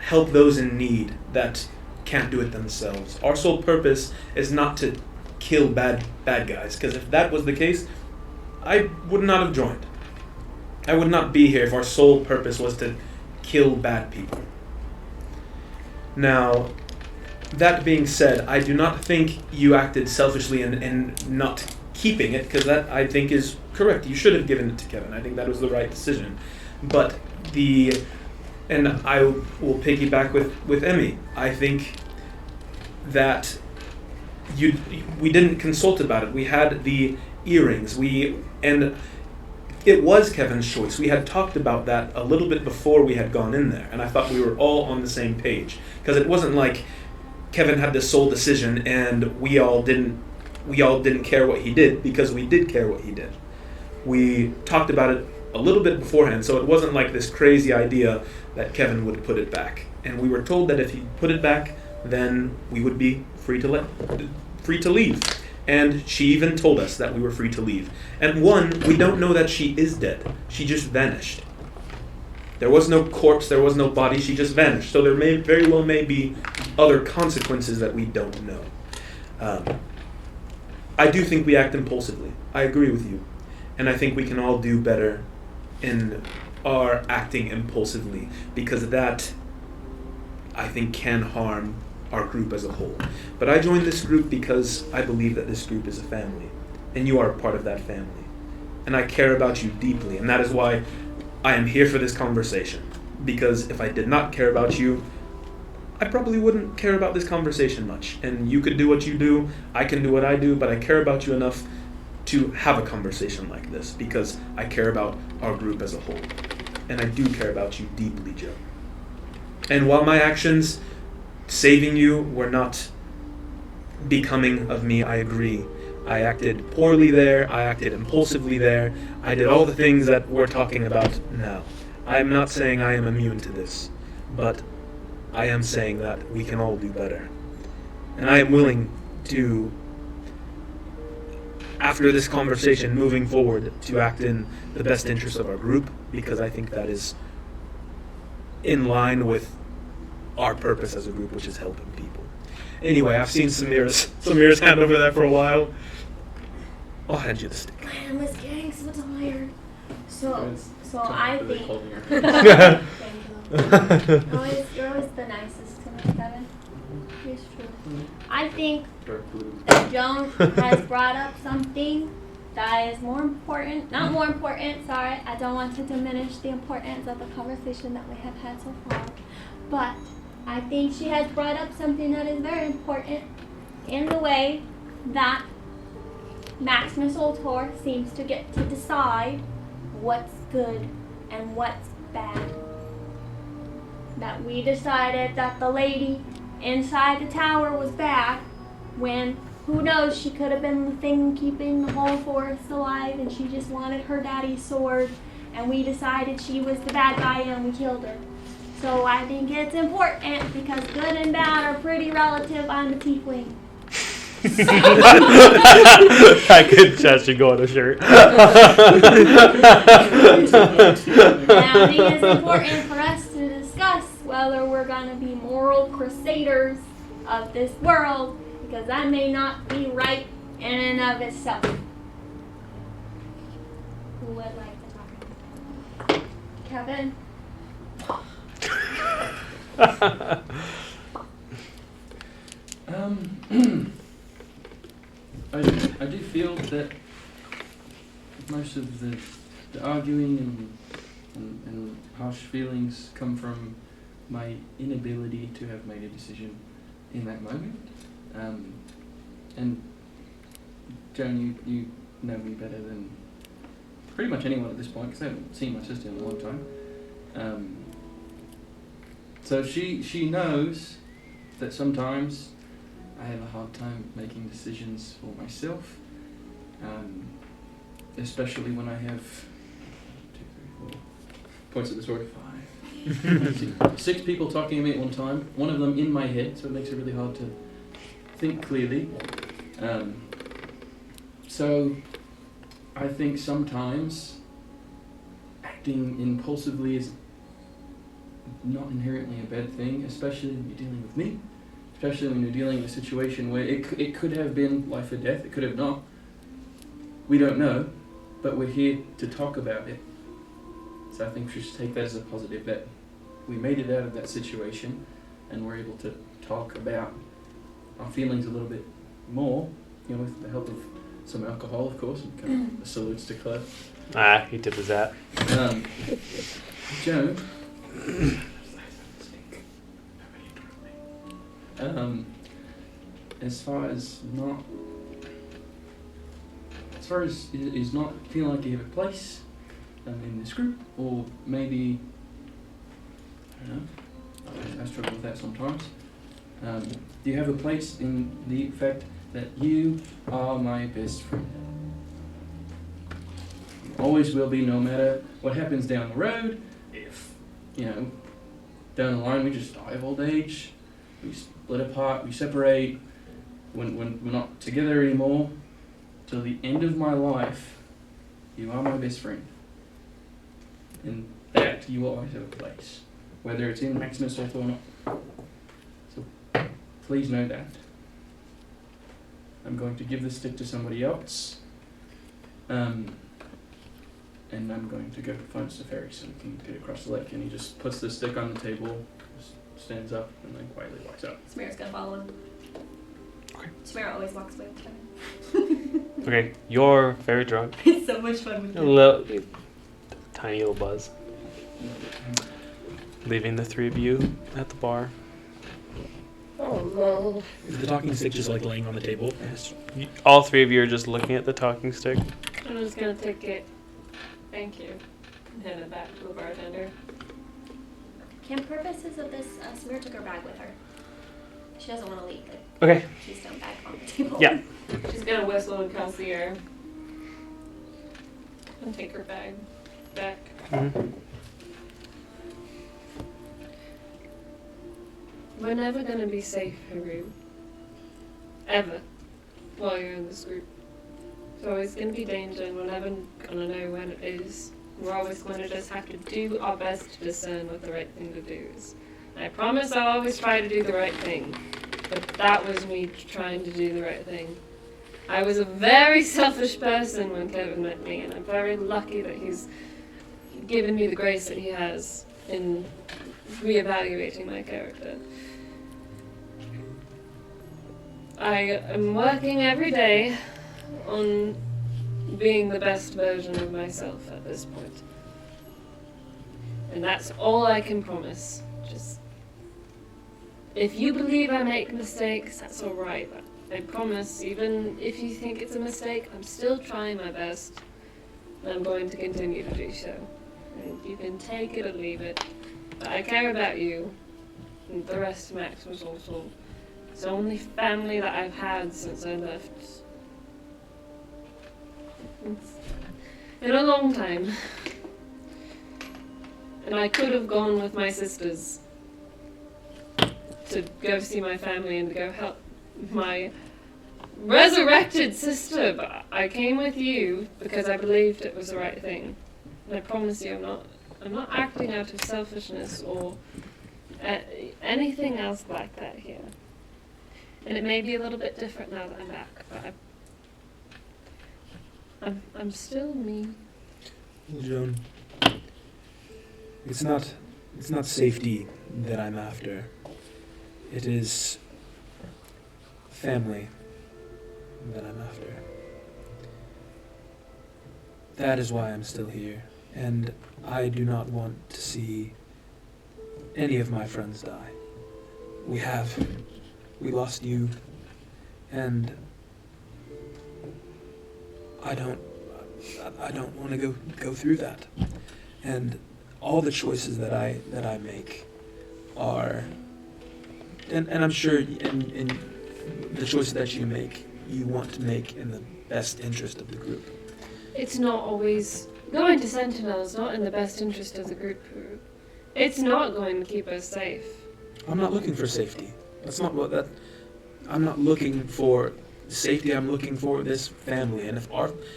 help those in need that can't do it themselves. Our sole purpose is not to kill bad guys, because if that was the case, I would not have joined. I would not be here if our sole purpose was to kill bad people. Now, that being said, I do not think you acted selfishly in not keeping it, because that, I think, is correct. You should have given it to Kevin. I think that was the right decision. But and I will piggyback with Emmy. I think that we didn't consult about it. We had the earrings. And it was Kevin's choice. We had talked about that a little bit before we had gone in there, and I thought we were all on the same page, because it wasn't like Kevin had this sole decision and we all didn't care what he did, because we did care what he did. We talked about it a little bit beforehand, so it wasn't like this crazy idea that Kevin would put it back. And we were told that if he put it back, then we would be free to leave. And she even told us that we were free to leave. And we don't know that she is dead. She just vanished. There was no corpse, there was no body, she just vanished. So there very well may be other consequences that we don't know. I do think we act impulsively. I agree with you. And I think we can all do better in our acting impulsively, because that, I think, can harm our group as a whole. But I joined this group because I believe that this group is a family, and you are a part of that family. And I care about you deeply, and that is why I am here for this conversation. Because if I did not care about you, I probably wouldn't care about this conversation much. And you could do what you do, I can do what I do, but I care about you enough to have a conversation like this, because I care about our group as a whole. And I do care about you deeply, Joe. And while my actions saving you were not becoming of me, I agree. I acted poorly there, I acted impulsively there, I did all the things that we're talking about now. I am not saying I am immune to this, but I am saying that we can all do better. And I am willing to, after this conversation, moving forward, to act in the best interest of our group, because I think that is in line with our purpose as a group, which is helping people. Anyway, I've seen Samir's hand over there for a while. I'll hand you the stick. I was getting so tired. So I think. Yeah. Thank you. You're always the nicest to me, Kevin. It's true. I think that Joan has brought up something that is more important. Not more important, sorry. I don't want to diminish the importance of the conversation that we have had so far. But I think she has brought up something that is very important in the way that Maximus Ultor seems to get to decide what's good and what's bad. That we decided that the lady inside the tower was bad, when who knows, she could have been the thing keeping the whole forest alive, and she just wanted her daddy's sword, and we decided she was the bad guy and we killed her. So I think it's important, because good and bad are pretty relative. I'm a tiefling. I could just go on a shirt. And I think it's important for us to discuss whether we're going to be moral crusaders of this world, because that may not be right in and of itself. Who would like to talk? Kevin? I do feel that most of the arguing and harsh feelings come from my inability to have made a decision in that moment. And Joan, you know me better than pretty much anyone at this point, because I haven't seen my sister in a long time. So she knows that sometimes I have a hard time making decisions for myself, especially when I have 1, 2, 3, 4 points of the sword, 5, 6 people talking to me at one time, one of them in my head, so it makes it really hard to think clearly. So I think sometimes acting impulsively is not inherently a bad thing, especially when you're dealing with me, especially when you're dealing in a situation where it could have been life or death, it could have not. We don't know, but we're here to talk about it. So I think we should take that as a positive, that we made it out of that situation and we're able to talk about our feelings a little bit more, with the help of some alcohol, of course, and kind of salutes to Claire. He tipped his hat. Joan, as far as is not feeling like you have a place in this group, or maybe, I don't know, I struggle with that sometimes. Do you have a place in the fact that you are my best friend? You always will be, no matter what happens down the road. If, down the line we just die of old age, we split apart, we separate, when we're not together anymore, till the end of my life, you are my best friend. And that you will always have a place, whether it's in Maximus Ultor or not. So please know that. I'm going to give the stick to somebody else, and I'm going to go find Safari so we can get across the lake. And he just puts the stick on the table, just stands up, and then quietly walks out. Samara's gonna follow him. Okay. Samara always walks away with Kevin. Okay, you're very drunk. It's so much fun with A him. little, tiny little buzz. Leaving the 3 of you at the bar. Oh no. Is the talking stick just like laying on the table? All 3 of you are just looking at the talking stick. I'm just gonna take it. Thank you. And hand it back to the bartender. Can purposes of this, Samara took her bag with her. She doesn't want to leave the Okay. keystone bag on the table. Yeah. She's gonna whistle and call the air. And take her bag back. Mm-hmm. We're never gonna be safe, Haru. Ever. While you're in this group. There's always gonna be danger and we're never gonna know when it is. We're always gonna just have to do our best to discern what the right thing to do is. I promise I'll always try to do the right thing. But that was me trying to do the right thing. I was a very selfish person when Kevin met me, and I'm very lucky that he's given me the grace that he has in reevaluating my character. I am working every day on being the best version of myself at this point. And that's all I can promise. Just, if you believe I make mistakes, that's alright. I promise, even if you think it's a mistake, I'm still trying my best. And I'm going to continue to do so. And you can take it or leave it. But I care about you. And the rest of Maximus Ultor. It's the only family that I've had since I left. It's been a long time. And I could have gone with my sisters to go see my family and to go help my resurrected sister, but I came with you because I believed it was the right thing. And I promise you I'm not acting out of selfishness or anything else like that here. And it may be a little bit different now that I'm back, but I'm still me. Well, Joan, it's not safety that I'm after. It is family that I'm after. That is why I'm still here, and I do not want to see any of my friends die. We have we lost you, and I don't want to go through that. And all the choices that I make are, and I'm sure in the choices that you make, you want to make in the best interest of the group. It's not always going to Sentinel is not in the best interest of the group. It's not going to keep us safe. I'm not looking for safety. That's not what that. I'm not looking for safety. I'm looking for this family. And if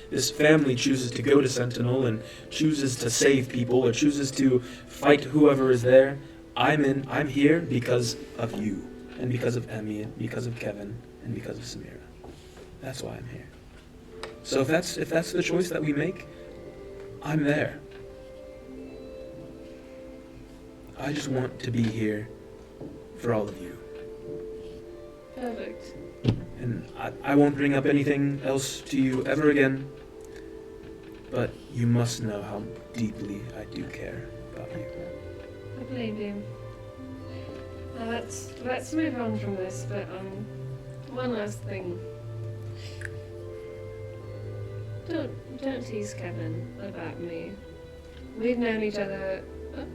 this family chooses to go to Sentinel and chooses to save people or chooses to fight whoever is there, I'm here because of you, and because of Emmy, and because of Kevin, and because of Samira. That's why I'm here. So if that's the choice that we make, I'm there. I just want to be here for all of you. Perfect. And I won't bring up anything else to you ever again, but you must know how deeply I do care about you. I believe you. Now let's move on from this, but one last thing. Don't tease Kevin about me. We've known each other a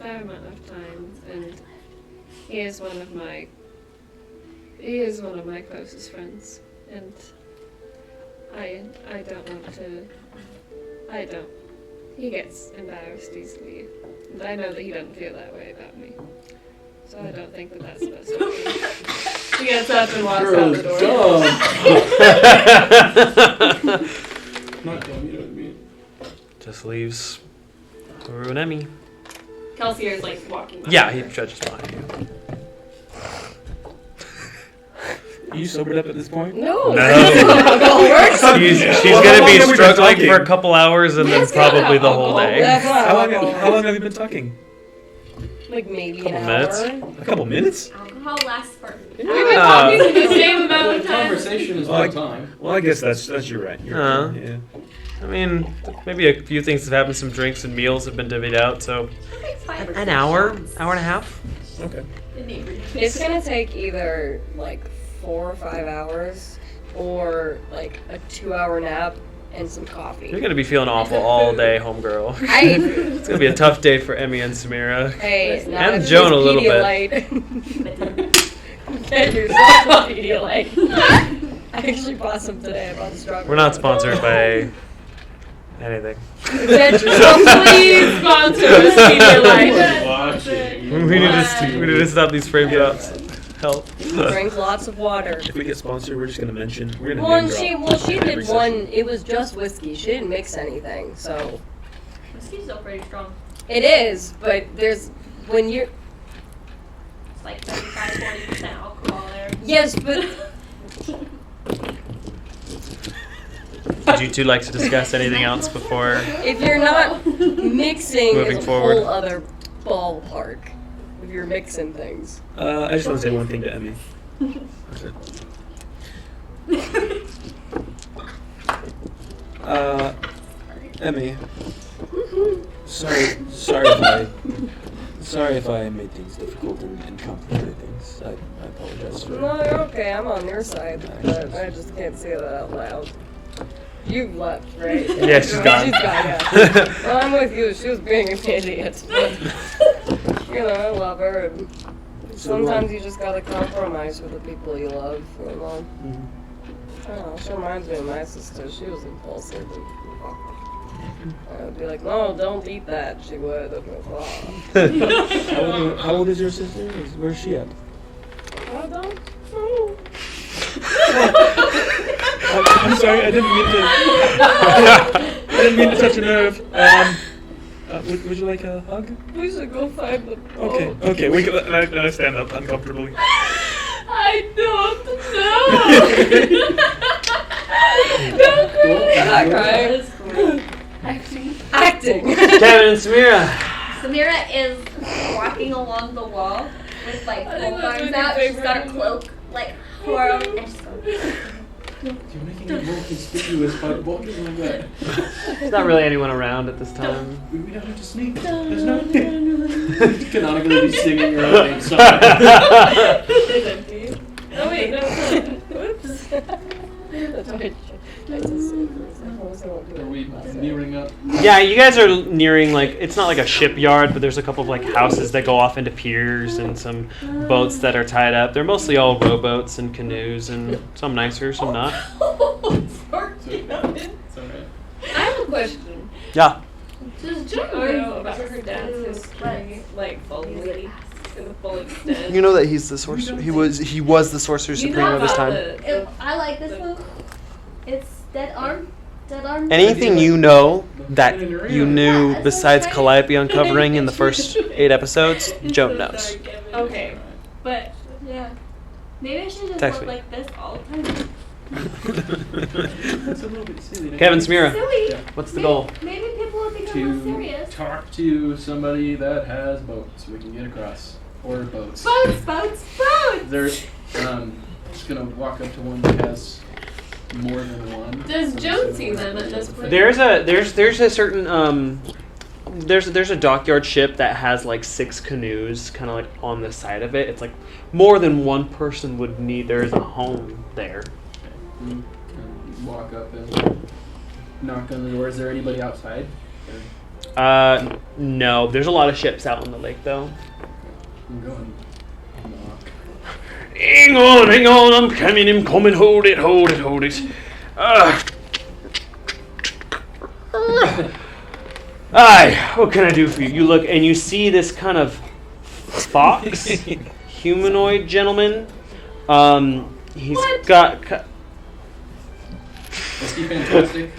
fair amount of time, and he is one of my closest friends, and I don't want to. He gets embarrassed easily, and I know that he doesn't feel that way about me. So I don't think that that's the best option. He gets up and walks out the door. Not dumb, you know what I mean? Just leaves Haru and Emmy. Kelsier's like walking by. Yeah, he judges behind you. Are you sobered up at this point? No. No. That's not how alcohol works. She's How gonna long be have we been struggling talking? for a couple hours and then That's not probably the alcohol. whole day. That's not How long alcohol. have you been talking? Like maybe Couple an minutes. hour. A couple minutes? Alcohol lasts for We've been talking the same amount Well, of time. conversation is Like- no time. Well, I guess that's you're right. You're right. Yeah. I mean, maybe a few things have happened. Some drinks and meals have been divvied out, so an hour and a half. Okay. It's gonna take either like 4 or 5 hours, or like a 2-hour nap and some coffee. You're gonna be feeling awful all day, homegirl. It's gonna be a tough day for Emmy and Samira. Hey, not And if it's Joan a little bit. Pedialyte. Get yourself a Pedialyte. I actually bought some today. I bought strawberry. We're not sponsored by anything. Get yourself Please sponsor us, Pedialyte. Watching. We need to stop these frame drops. Help. Drink lots of water. If we get sponsored, we're just gonna mention. We're gonna Well, name drop she in every did session. one. It was just whiskey. She didn't mix anything, so Whiskey's still pretty strong. it is. But there's when you're It's like 35-40% alcohol there. yes, but Would you two like to discuss anything else before? if you're not mixing, Moving is a forward. whole other ballpark. If you're mixing things. I just want to say one thing to Emmy. That's it. Emmy. Sorry if I made things difficult and complicated things. I apologize for. No, you're okay. I'm on your side, but I just can't say that out loud. You've left, right? Yeah, she's gone. She's gone, yeah. Well, I'm with you. She was being an idiot. But, you know, I love her. And sometimes you just gotta compromise with the people you love. You know? Mhm. I don't know. She reminds me of my sister. She was impulsive. And, I would be like, no, don't eat that. She would. I'd be like, oh. How old is your sister? Where's she at? I don't know. I'm sorry, I didn't mean to touch a nerve. Would you like a hug? We should go find the boat. Okay. We can. I stand up uncomfortably. I don't know. Not crying. Acting. Kevin and Samira. Samira is walking along the wall with like I think both that's arms my out. She's favorite. got a cloak, like twirled, and she's going. You're making it more conspicuous by walking like that. There's not really anyone around at this time. We don't have to sneak. There's no. You canonically be singing your own name song. It's empty. That's right. I just assumed for a second I was going to do Are it. we nearing up? Yeah, you guys are nearing like it's not like a shipyard, but there's a couple of like houses that go off into piers and some boats that are tied up. They're mostly all rowboats and canoes, and some nicer, some not. It's alright. I have a question. Yeah. Does Joe know about her dad's history, like fully, to the full extent? You know that he's the sorcerer. He was the sorcerer You supreme know of his about time. I like this one. It's Dead Arm. Dead Arm. Anything you know that you knew besides Calliope uncovering in the first 8 episodes, Joe knows. Okay. But yeah, maybe I should just Text look me. like this all the time. That's a little bit silly. Kevin Smira, Silly. Yeah. what's the goal? Maybe people will think I'm not To serious. talk to somebody that has boats so we can get across. Or boats. Boats, boats, boats. They're just gonna walk up to one that has more than one. Does So Joan it's see them at this point? There's a certain there's a dockyard ship that has like 6 canoes kind of like on the side of it. It's like more than one person would need. There is a home there. You can walk up and knock on the door. Is there anybody outside? No, there's a lot of ships out on the lake though. I'm going to knock. Hang on, I'm coming, hold it. Aye, what can I do for you? You look and you see this kind of fox, humanoid gentleman. He's got. Is he fantastic?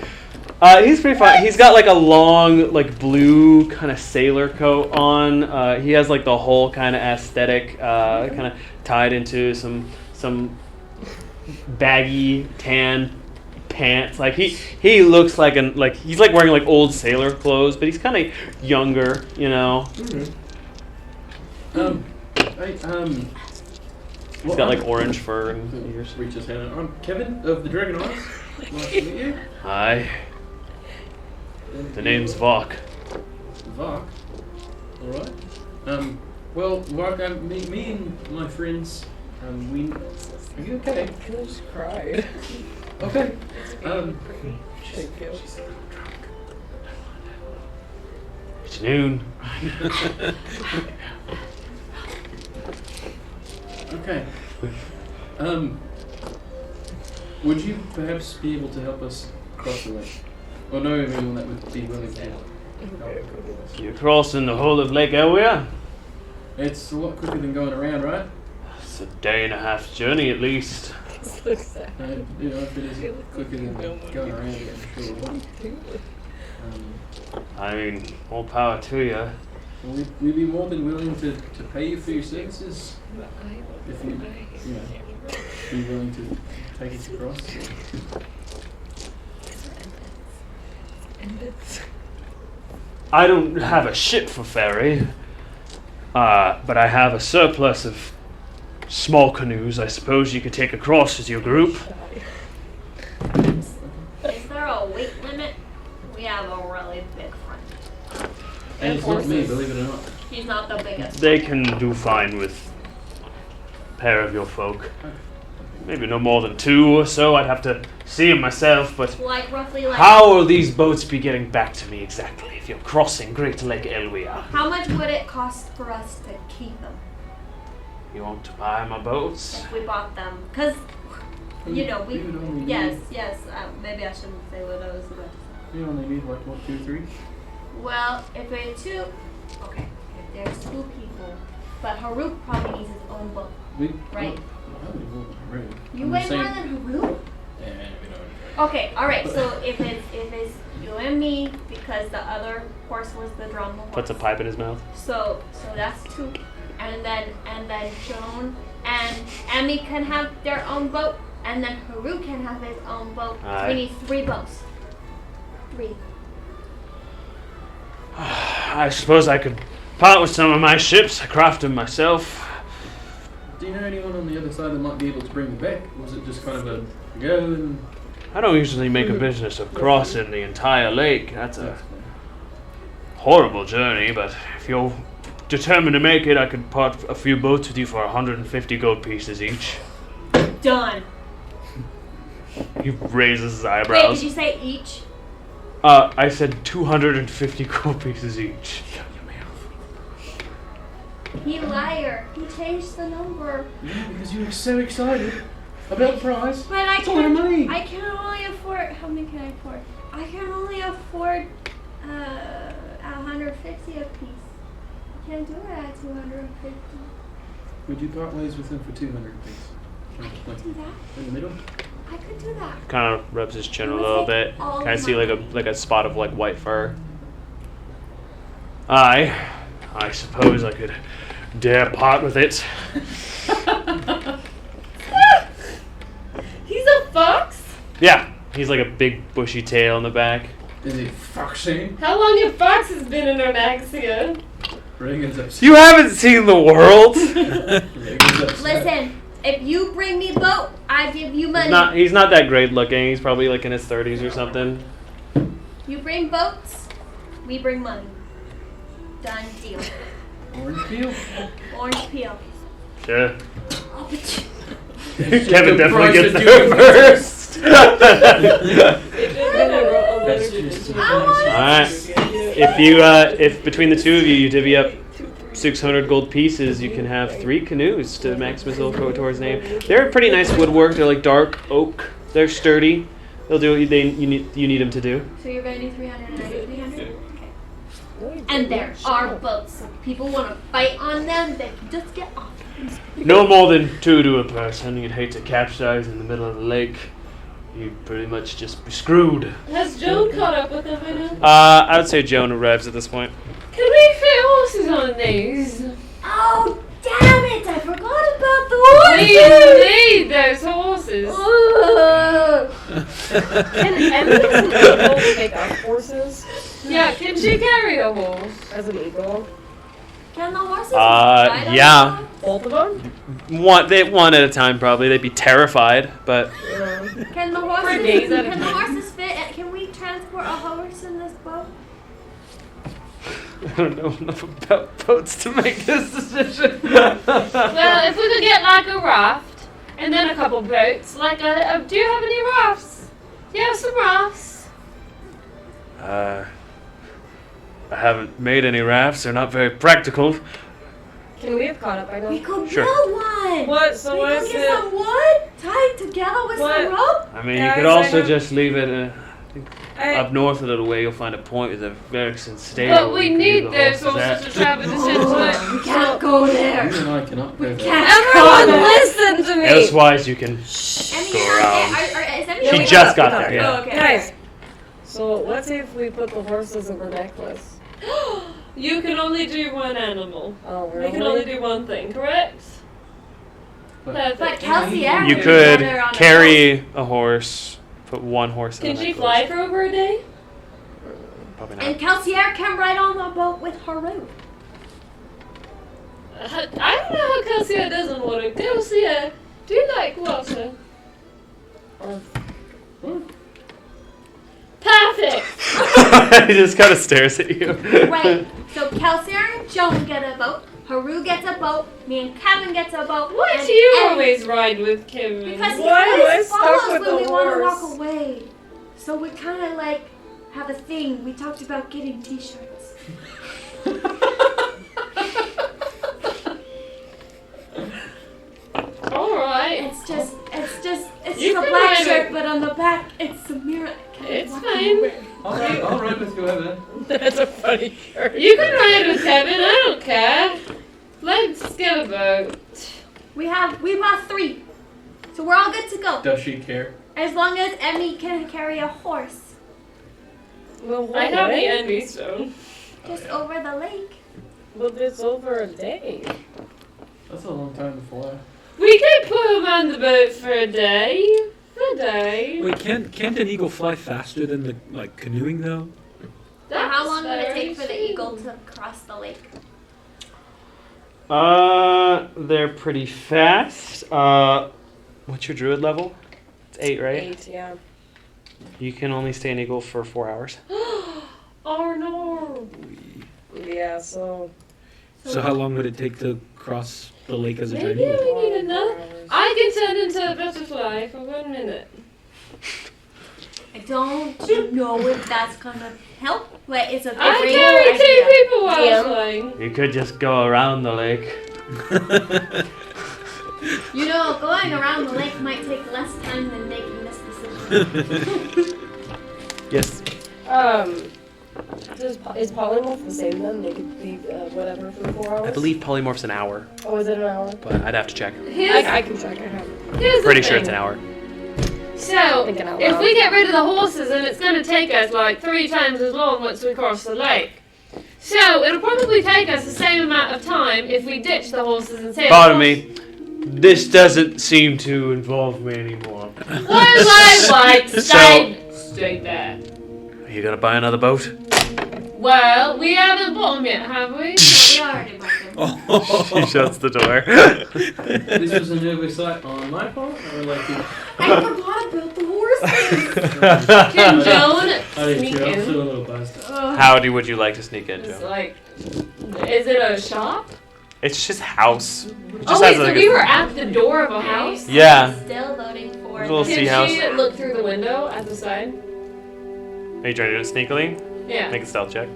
He's pretty fun. He's got like a long, like blue kind of sailor coat on. He has like the whole kind of aesthetic, kind of tied into some baggy tan pants. Like he looks like he's like wearing like old sailor clothes, but he's kind of younger, you know. He's got like orange fur and ears. Reach his hand out. I'm Kevin of the Dragon Arms. Nice to meet you. Hi, the name's Vok. Vok. Alright. Well, Vok, me and my friends, we... Are you okay? I just cried. Okay. Thank you. It's noon. Okay. Would you perhaps be able to help us cross the lake? Or know anyone that would be willing to help us? You're crossing the whole of Lake Elwea? It's a lot quicker than going around, right? It's a day and a half journey at least. If it is quicker than going around, I'm sure. I mean, all power to you. We'd be more than willing to pay you for your services if you be willing to take us across. I don't have a ship for ferry, but I have a surplus of small canoes. I suppose you could take across as your group. Is there a weight limit? We have a really big friend. And it's not me, believe it or not. He's not the biggest. They can do fine with a pair of your folk. Maybe no more than 2 or so. I'd have to see them myself, but Like roughly like. how will these boats be getting back to me exactly if you're crossing Great Lake Elwea? How much would it cost for us to keep them You want to buy my boats? if we bought them? Cause you know we. would only Yes, need, yes. Maybe I shouldn't say what I was about to say. you only need like what, 2, 3? Well, if it's 2, okay. If there's 2 people, but Haruk probably needs his own boat. Right. You weigh more than Haruk? Yeah, we don't. Okay, alright, so if it's you and me, because the other horse was the drum horse. Puts a pipe in his mouth. So that's 2. And then Joan and Emmy can have their own boat, and then Haruk can have his own boat. Aye. We need 3 boats. 3. I suppose I could part with some of my ships. I craft them myself. Do you know anyone on the other side that might be able to bring them back? Or was it just kind of a go and... I don't usually make a business of crossing the entire lake. That's a horrible journey, but if you're determined to make it, I could part a few boats with you for 150 gold pieces each. Done. He raises his Wait, eyebrows. did you say each? I said 250 gold pieces each. He liar. He changed the number. Yeah, because you were so excited about the prize. But I It's a lot of money. I can only afford. How many can I afford? I can only afford 150 a piece. I can't do it at 250. Would you part ways with them for 200 apiece? I could do that. In the middle? I could do that. Kind of rubs his chin a It would little take bit. all Can I see my like a spot of like white fur? I suppose I could dare part with it. He's a fox? Yeah, he's like a big bushy tail in the back. Is he foxing? How long have foxes been in Ernaxia? Reagan's upset. You haven't seen the world. Reagan's upset. Listen, if you bring me boat, I give you money. He's not that great looking. He's probably like in his 30s or something. You bring boats, we bring money. Done deal. Orange peel? Orange peel. Sure. Oh, but Kevin definitely price gets that there you- first. That's just Alright. If between the two of you, you divvy up 600 gold pieces, you can have 3 canoes to Maximus Ultor's name. They're pretty nice woodwork. They're like dark oak. They're sturdy. They'll do what you need them to do. So you're gonna do 300 and I do 300? Okay. And there are boats. So if people want to fight on them, they can just get off. No more than 2 to a person. You'd hate to capsize in the middle of the lake. You'd pretty much just be screwed. Has Joan caught up with them by now? I would say Joan arrives at this point. Can we fit horses on these? Oh, damn it! I forgot about the We need those horses. Can Emily as an eagle take up horses? Yeah, can she carry a horse? As an eagle? Can the horses ride on yeah. them? Both of them? One at a time, probably. They'd be terrified, but Can the days at a horses? Can the time. horses fit? Can we transport a horse in this boat? I don't know enough about boats to make this decision. Well, if we could get like a raft and then a couple boats, like do you have any rafts? Do you have some rafts? I haven't made any rafts. They're not very practical. Can we have caught up by now? We could Sure. build one. What? So we what could is get it? some wood tied together with What? some rope. I mean, you Guys, could I also have- just leave it I- up north a little way. You'll find a point with a Vexen stable. But where we you can need leave the those horses horses at. to travel this into. We can't go there. You and I cannot go there. Everyone listen to me! Elsewise, you can Emmy, go around. is Emmy She we just got got it. there, yeah. Oh, okay. Guys, so let's see if we put the horses in the necklace. You can only do one animal. Oh, We really? can only do one thing, correct? But- Perfect. But Kelsey Air You would could be better on a boat. carry a horse, put one horse in Can the she necklace. fly for over a day? Probably not. And Kelsey Air can ride on the boat with Haru. I don't know how Calcia doesn't want to. Calcia, do you like water? Perfect! He just kind of stares at you. Right. So Kelsey and Joan get a boat. Haru gets a boat. Me and Kevin gets a boat. Why and do you Emmy- always ride with Kevin? Because he Why am I always stuck follows with when the we want to horse? walk away. So we kind of like have a thing. We talked about getting t-shirts. Alright. It's just You a can black ride shirt, it. but on the back it's Samira. It's fine. I'll ride with whoever. That's a funny shirt. You can ride with Kevin, I don't care. Let's get a boat. We bought 3, so we're all good to go. Does she care? As long as Emmy can carry a horse Well, I have the what? envy stone. just over the lake. But it's over a day. That's a long time to fly. We could put him on the boat for a day. A day. Wait, can't an eagle fly faster than the canoeing though? So how long would it That's take for the very eagle true. to cross the lake? They're pretty fast. What's your druid level? It's 8, right? 8, yeah. You can only stay an eagle for 4 hours. Oh no. Yeah, so... So how long would it take to cross the lake as a giant Maybe eagle? we need another. I can turn into a butterfly for 1 minute. I don't know if that's gonna help, but it's a I great carry two idea. people while Yeah. flying. You could just go around the lake. You know, going around the lake might take less time than making this decision. Yes. Is polymorph the same then? They could be whatever for 4 hours? I believe polymorph's an hour, Oh, is it an hour? but I'd have to check. I can check. I have. Here's Pretty the sure thing. it's an hour. So, Thinking out if loud. we get rid of the horses, then it's going to take us like 3 times as long once we cross the lake. So, it'll probably take us the same amount of time if we ditch the horses and sail. Pardon me. This doesn't seem to involve me anymore. Like, stay there. Are you gonna buy another boat? Well, we haven't bought them yet, have we? We already bought them. She shuts the door. This was an oversight on my part, or like you? I forgot about the horses. Can Joan I didn't sneak care. I'm still a in? little buzzed. How would you like to sneak in, It's Joe? like, is it a shop? It's just house. It just Oh wait, has, so like, we were at the door of a house? Yeah. Still voting for Little the- sea Can house. she look through the window at the side? Are you trying to do it sneakily? Yeah. Make a stealth check.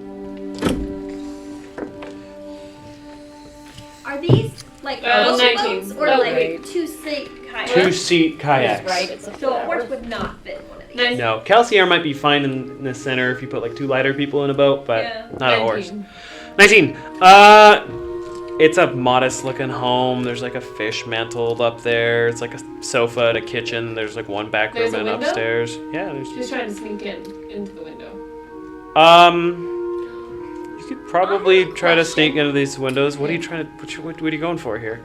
Are these like boat 19. boats or Oh, like wait. 2-seat kayaks? 2-seat kayaks. Right, it's a So a horse would not fit in one of these. Nice. No, Calcier might be fine in the center if you put like 2 lighter people in a boat, but Yeah. not a horse. 19. 19. It's a modest looking home. There's like a fish mantled up there. It's like a sofa and a kitchen. There's like one back There's room a and window? upstairs. Yeah, there's. She's trying to sneak into the window. You could probably I have a try to question. sneak into these windows. What are you trying to? What are you going for here?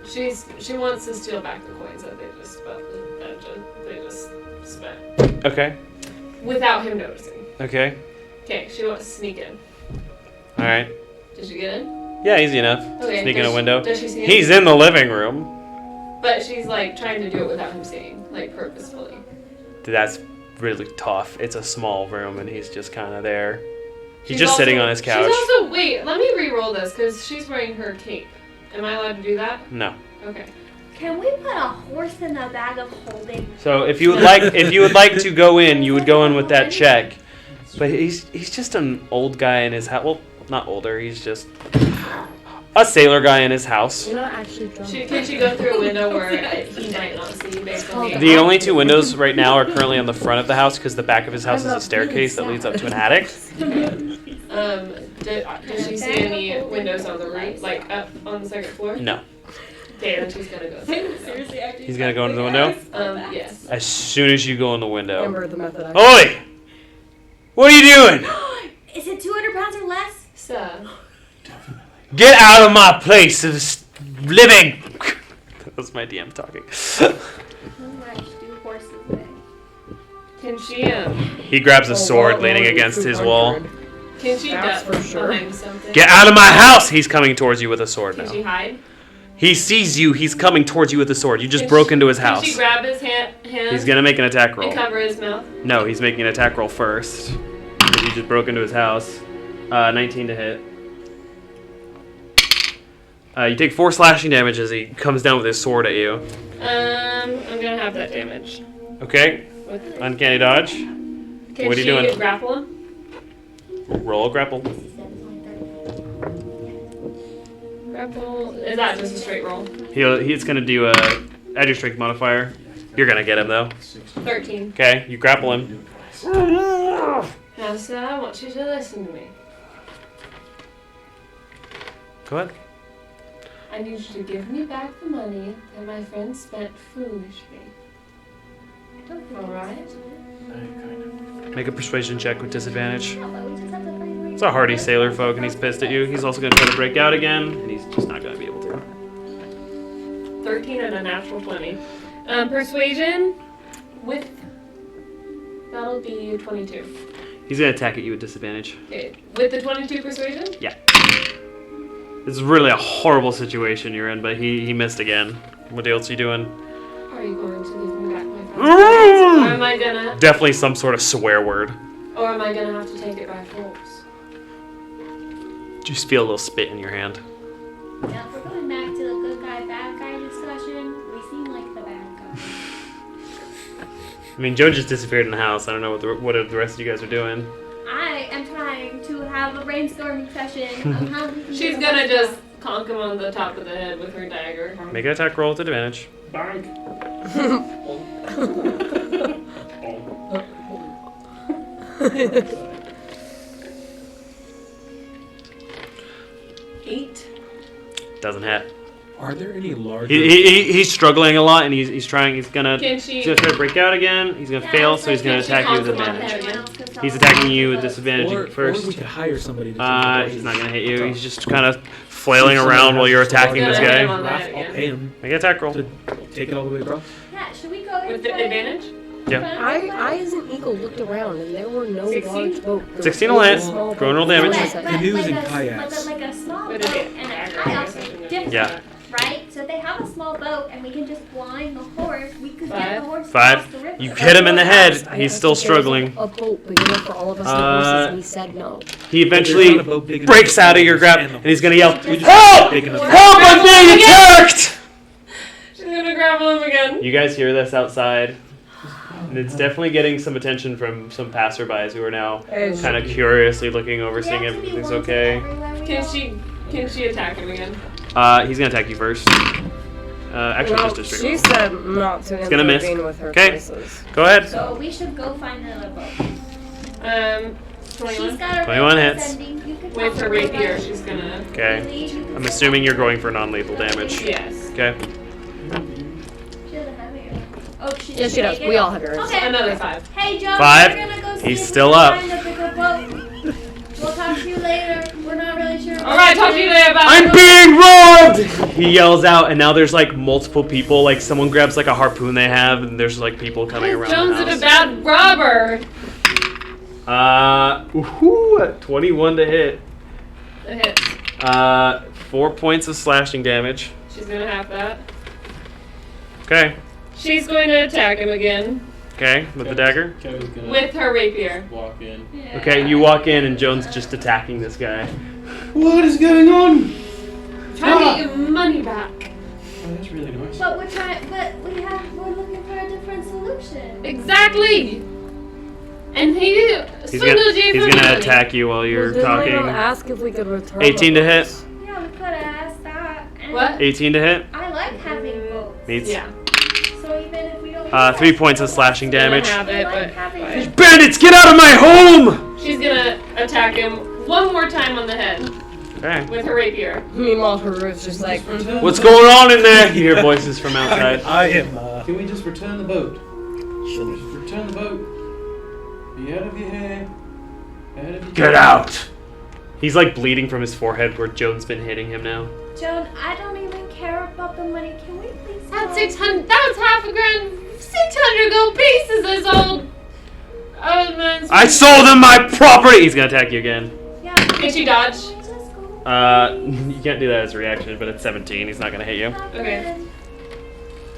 She wants to steal back the coins that they just spent Okay. without him noticing. Okay. Okay, she wants to sneak in. All right. Did you get in? Yeah, easy enough. Okay. Sneak in does a she- window. Does she see him? He's in the living room. But she's like trying to do it without him seeing, like purposefully. That's really tough. It's a small room, and he's just kind of there. He's She's just sitting also- on his couch. She's also wait. Let me re-roll this because she's wearing her cape. Am I allowed to do that? No. Okay. Can we put a horse in a bag of holding? So if you would like to go in, you would go in with that check. But he's just an old guy in his house. Well, not older. He's just a sailor guy in his house. You're not actually drunk. Can she go through a window where he might not see based on The only 2 windows right now are currently on the front of the house because the back of his house is a staircase that leads up to an attic. Does she see any windows on the roof, like up on the 2nd floor? No. Okay, then she's gonna go through the window. Seriously, actually. He's gonna go into the window? Yes. As soon as you go in the window. Remember the method. Oi! What are you doing? Is it 200 pounds or less? So, Get out of my place of living! That was my DM talking. How much do horses weigh? can she He grabs a sword leaning against his wall. can she That's duck for sure. behind something? Get out of my house! He's coming towards you with a sword Can she now. hide? He sees you. He's coming towards you with a sword. You just Can broke she- into his Can house. she grab his hand He's gonna make an attack roll. and cover his mouth? No, he's making an attack roll first. 'Cause he just broke into his house. 19 to hit. You take 4 slashing damage as he comes down with his sword at you. I'm gonna have that damage. Okay. With- Uncanny dodge. Can What are you she doing? grapple him? Roll a grapple. Grapple. Is that just a straight roll? He's gonna do a add your strength modifier. You're gonna get him though. 13. Okay, you grapple him. Now, so I want you to listen to me. Go ahead. I need you to give me back the money that my friend spent foolishly. Alright? Make a persuasion check with disadvantage. Oh, but we just have to find It's a hardy sailor folk, and he's pissed at you. He's also gonna try to break out again, and he's just not gonna be able to. 13 and a natural 20. Persuasion with. That'll be 22. He's gonna attack at you with disadvantage. Okay. With the 22 persuasion? It's really a horrible situation you're in, but he missed again. What else are you doing? Are you going to give me back my friend's or am I gonna. Definitely some sort of swear word. Or am I gonna have to take it by force? Just feel a little spit in your hand. Yeah, if we're going back to the good guy, bad guy discussion, we seem like the bad guy. I mean, Joan just disappeared in the house. I don't know what the rest of you guys are doing. I am trying to have a brainstorming session on how we can She's get gonna a just conk him on the top of the head with her dagger. Make an attack roll with advantage. Bank. 8. Doesn't hit. Are there any larger? He's struggling a lot, and he's trying. He's gonna Can she? try to break out again. He's gonna fail, so he's gonna attack you with advantage. He's attacking you with disadvantage Or we first. could hire somebody to take He's not gonna hit you. He's just kind of flailing around while you're attacking this guy. on that I'll again. pay him Make an attack roll. to take it all the way across. Yeah, should we go With the advantage? Yeah. I as an eagle looked around and there were no 16? large boats. 16 will hit. Go and roll damage. Canoes and kayaks. Like a small With boat a and a dagger, kayak I guess. is different, Yeah. right? So if they have a small boat and we can just blind the horse, we could get the horse 5. across the river. You hit him in the head. I He's asked still if there was struggling. A boat big enough for all of us and horses, and he said no. He eventually There's not a boat big enough breaks for out of all your of us grab, and the and he's gonna yell, We just "Help! big enough. Help! I'm being attacked!" She's gonna grapple him again. You guys hear this outside, and it's definitely getting some attention from some passerbys who are now kind of curiously looking over, We seeing have to be everything's wanted okay. everywhere we Can go. she attack him again? He's gonna attack you first. Actually, Well, just a straight she roll. said not to gonna miss. intervene with her Okay. choices. Go ahead. So we should go find another boat. 21. She's got a 21 rapier hits. sending. You could With talk her to rapier, about- she's gonna. Okay. You could I'm talk assuming you're about- going for non-lethal damage. Yes. Okay. She doesn't have it. Oh, she Yeah, she does. take it? We all have yours. Okay. Another 5. Hey, Joe. 5. We're gonna go see He's if we still can up. Find a bigger boat. We'll talk to you later. We're not really sure. Alright, talk to you later about I'm being robbed! He yells out, and now there's like multiple people. Like someone grabs like a harpoon they have, and there's like people coming around Jones the is a house. bad robber. 21 to hit. It hits. 4 points of slashing damage. She's gonna have that. Okay. She's going to attack him again Okay, with the dagger. Kevin's gonna with her rapier. walk in. Yeah. Okay, you walk in, and Jones just attacking this guy. What is going on? Trying to get your money back. Oh, that's really nice. But we're looking for a different solution. Exactly. And he He's swindled you he's for gonna money. attack you while you're Well, didn't they talking. ask if we could return 18 the to hit. boats? Yeah, we could have asked that. And What? 18 to hit. I like having boats. Meets. Yeah. So even if we don't. 3 points of slashing damage. Have it, I like but having Bandits, get out of my home! she's gonna attack him one more time on the head Okay. with her rapier. Meanwhile, Haru's just like, What's going on in there? You hear voices from outside. I am. Can we just return the boat? Just return the boat. Be out of your hair. Out of your Get out! He's like bleeding from his forehead where Joan's been hitting him now. Joan, I don't even care about the money. Can we please? That's go? 600. That was half a grand. 600 gold pieces. This old man's. I sold him my property! He's gonna attack you again. Yeah. Can she dodge? Can we just go? You can't do that as a reaction, but it's 17. He's not gonna hit you. Okay.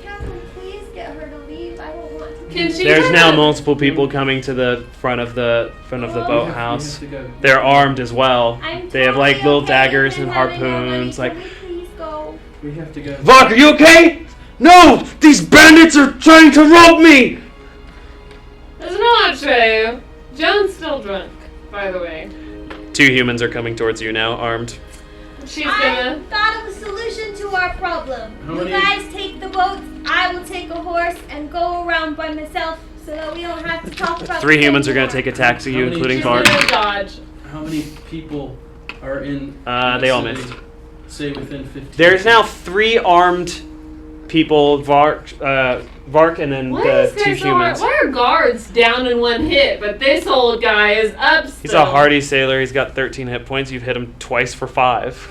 Catherine, please get her to leave. I don't want to. Can she? There's now kinda- multiple people coming to the front of the boathouse. We have to go. They're armed as well. I'm They have like totally little okay daggers with and having no money. harpoons. Like, Can we please go? We have to go. Vark, are you okay? No! These bandits are trying to rob me! That's not true. Joan's still drunk, by the way. 2 humans are coming towards you now, armed. She's I gonna. thought of a solution to our problem. How You many- guys take the boats. I will take a horse and go around by myself, so that we don't have to talk about. 3 this humans are gonna anymore. take attacks at you, How many- including She's Vark. gonna dodge. How many people are in? They all vicinity? missed. Say within 15. There's now 3 armed people, Vark, and then Why the is 2 there so hard? humans. Why are guards down in one hit, but this old guy is up still? He's a hardy sailor. He's got 13 hit points. You've hit him twice for 5.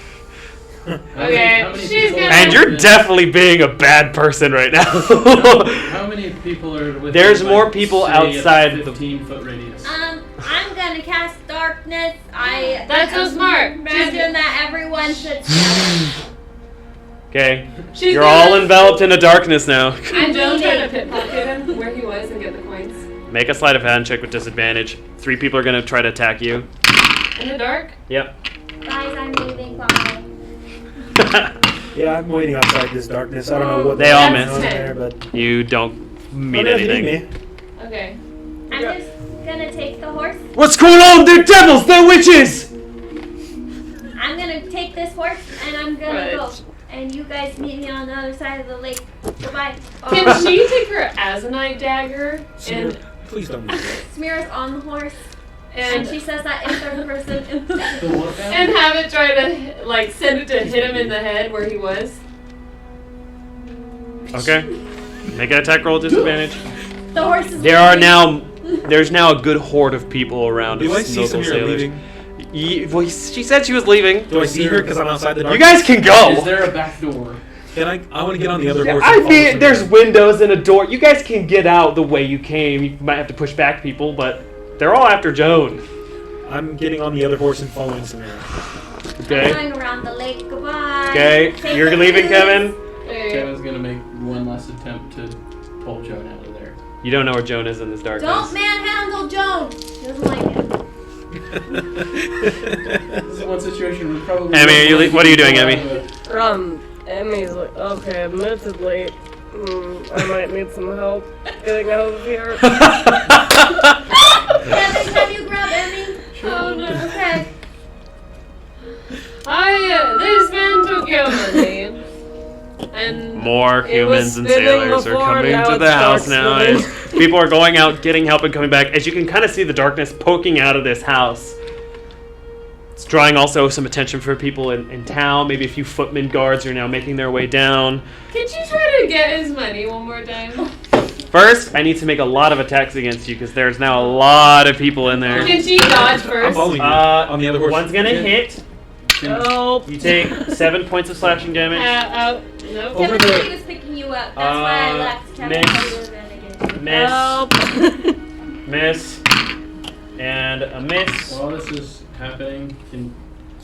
Okay, she's people gonna- are And you're within- definitely being a bad person right now. How many people are within? There's more people say, outside a the- 15-foot radius. I'm gonna cast darkness. That's so smart. Imagine that everyone should. Okay. She's You're gonna- all enveloped in the darkness now. And Joan tried to pickpocket him where he was and get the coins. Make a sleight of hand check with disadvantage. 3 people are gonna try to attack you. In the dark? Yep. Guys, I'm leaving. Bye. Yeah, I'm waiting outside this darkness. I don't know what They all going missed. on there, but You don't mean Oh, they didn't anything. me. Okay. I'm just gonna take the horse. What's going on? They're devils! They're witches! I'm gonna take this horse and I'm gonna Right. go. And you guys meet me on the other side of the lake. Goodbye. Can she take her Azanite dagger and Please don't do that. Smear's on the horse. And she says that in third person. The what now? and have it try to like send it to hit him in the head where he was? Okay. Make an attack roll at disadvantage. The horse is There's now a good horde of people around. Do I It's see local Samira sailors. leaving? Well, she said she was leaving. Do I see her because I'm outside the dark? You guys can go. Is there a back door? Can I want to get on the other horse. I and follow mean, Samira. there's windows and a door. You guys can get out the way you came. You might have to push back people, but they're all after Joan. I'm getting on the other horse and following Samira. I'm Okay. going around the lake. Goodbye. Okay. Take You're the leaving, cruise. Kevin. Okay. Kevin's gonna make one last attempt to pull Joan out of there. You don't know where Joan is in this darkness. Don't manhandle Joan. She doesn't like it. This is one situation we probably. Emmy, what are you doing, Emmy? Emmy's like, okay, admittedly, I might need some help getting out of here. Kevin, can you grab Emmy? Oh no. Okay. This man took your money. And More It was humans and spinning sailors are before, coming now to it the house starts now. spinning. As people are going out, getting help, and coming back. As you can kind of see the darkness poking out of this house. It's drawing also some attention for people in town. Maybe a few footman guards are now making their way down. can you try to get his money one more time? First, I need to make a lot of attacks against you because there's now a lot of people in there. Can she dodge I'm first? following you. On the other horse. One's gonna hit. Help! You take 7 points of slashing damage. No. Over Kevin said the- he was picking you up. That's why I left. Kevin miss. told you advantage. Miss, Help! miss, and a miss. While this is happening, can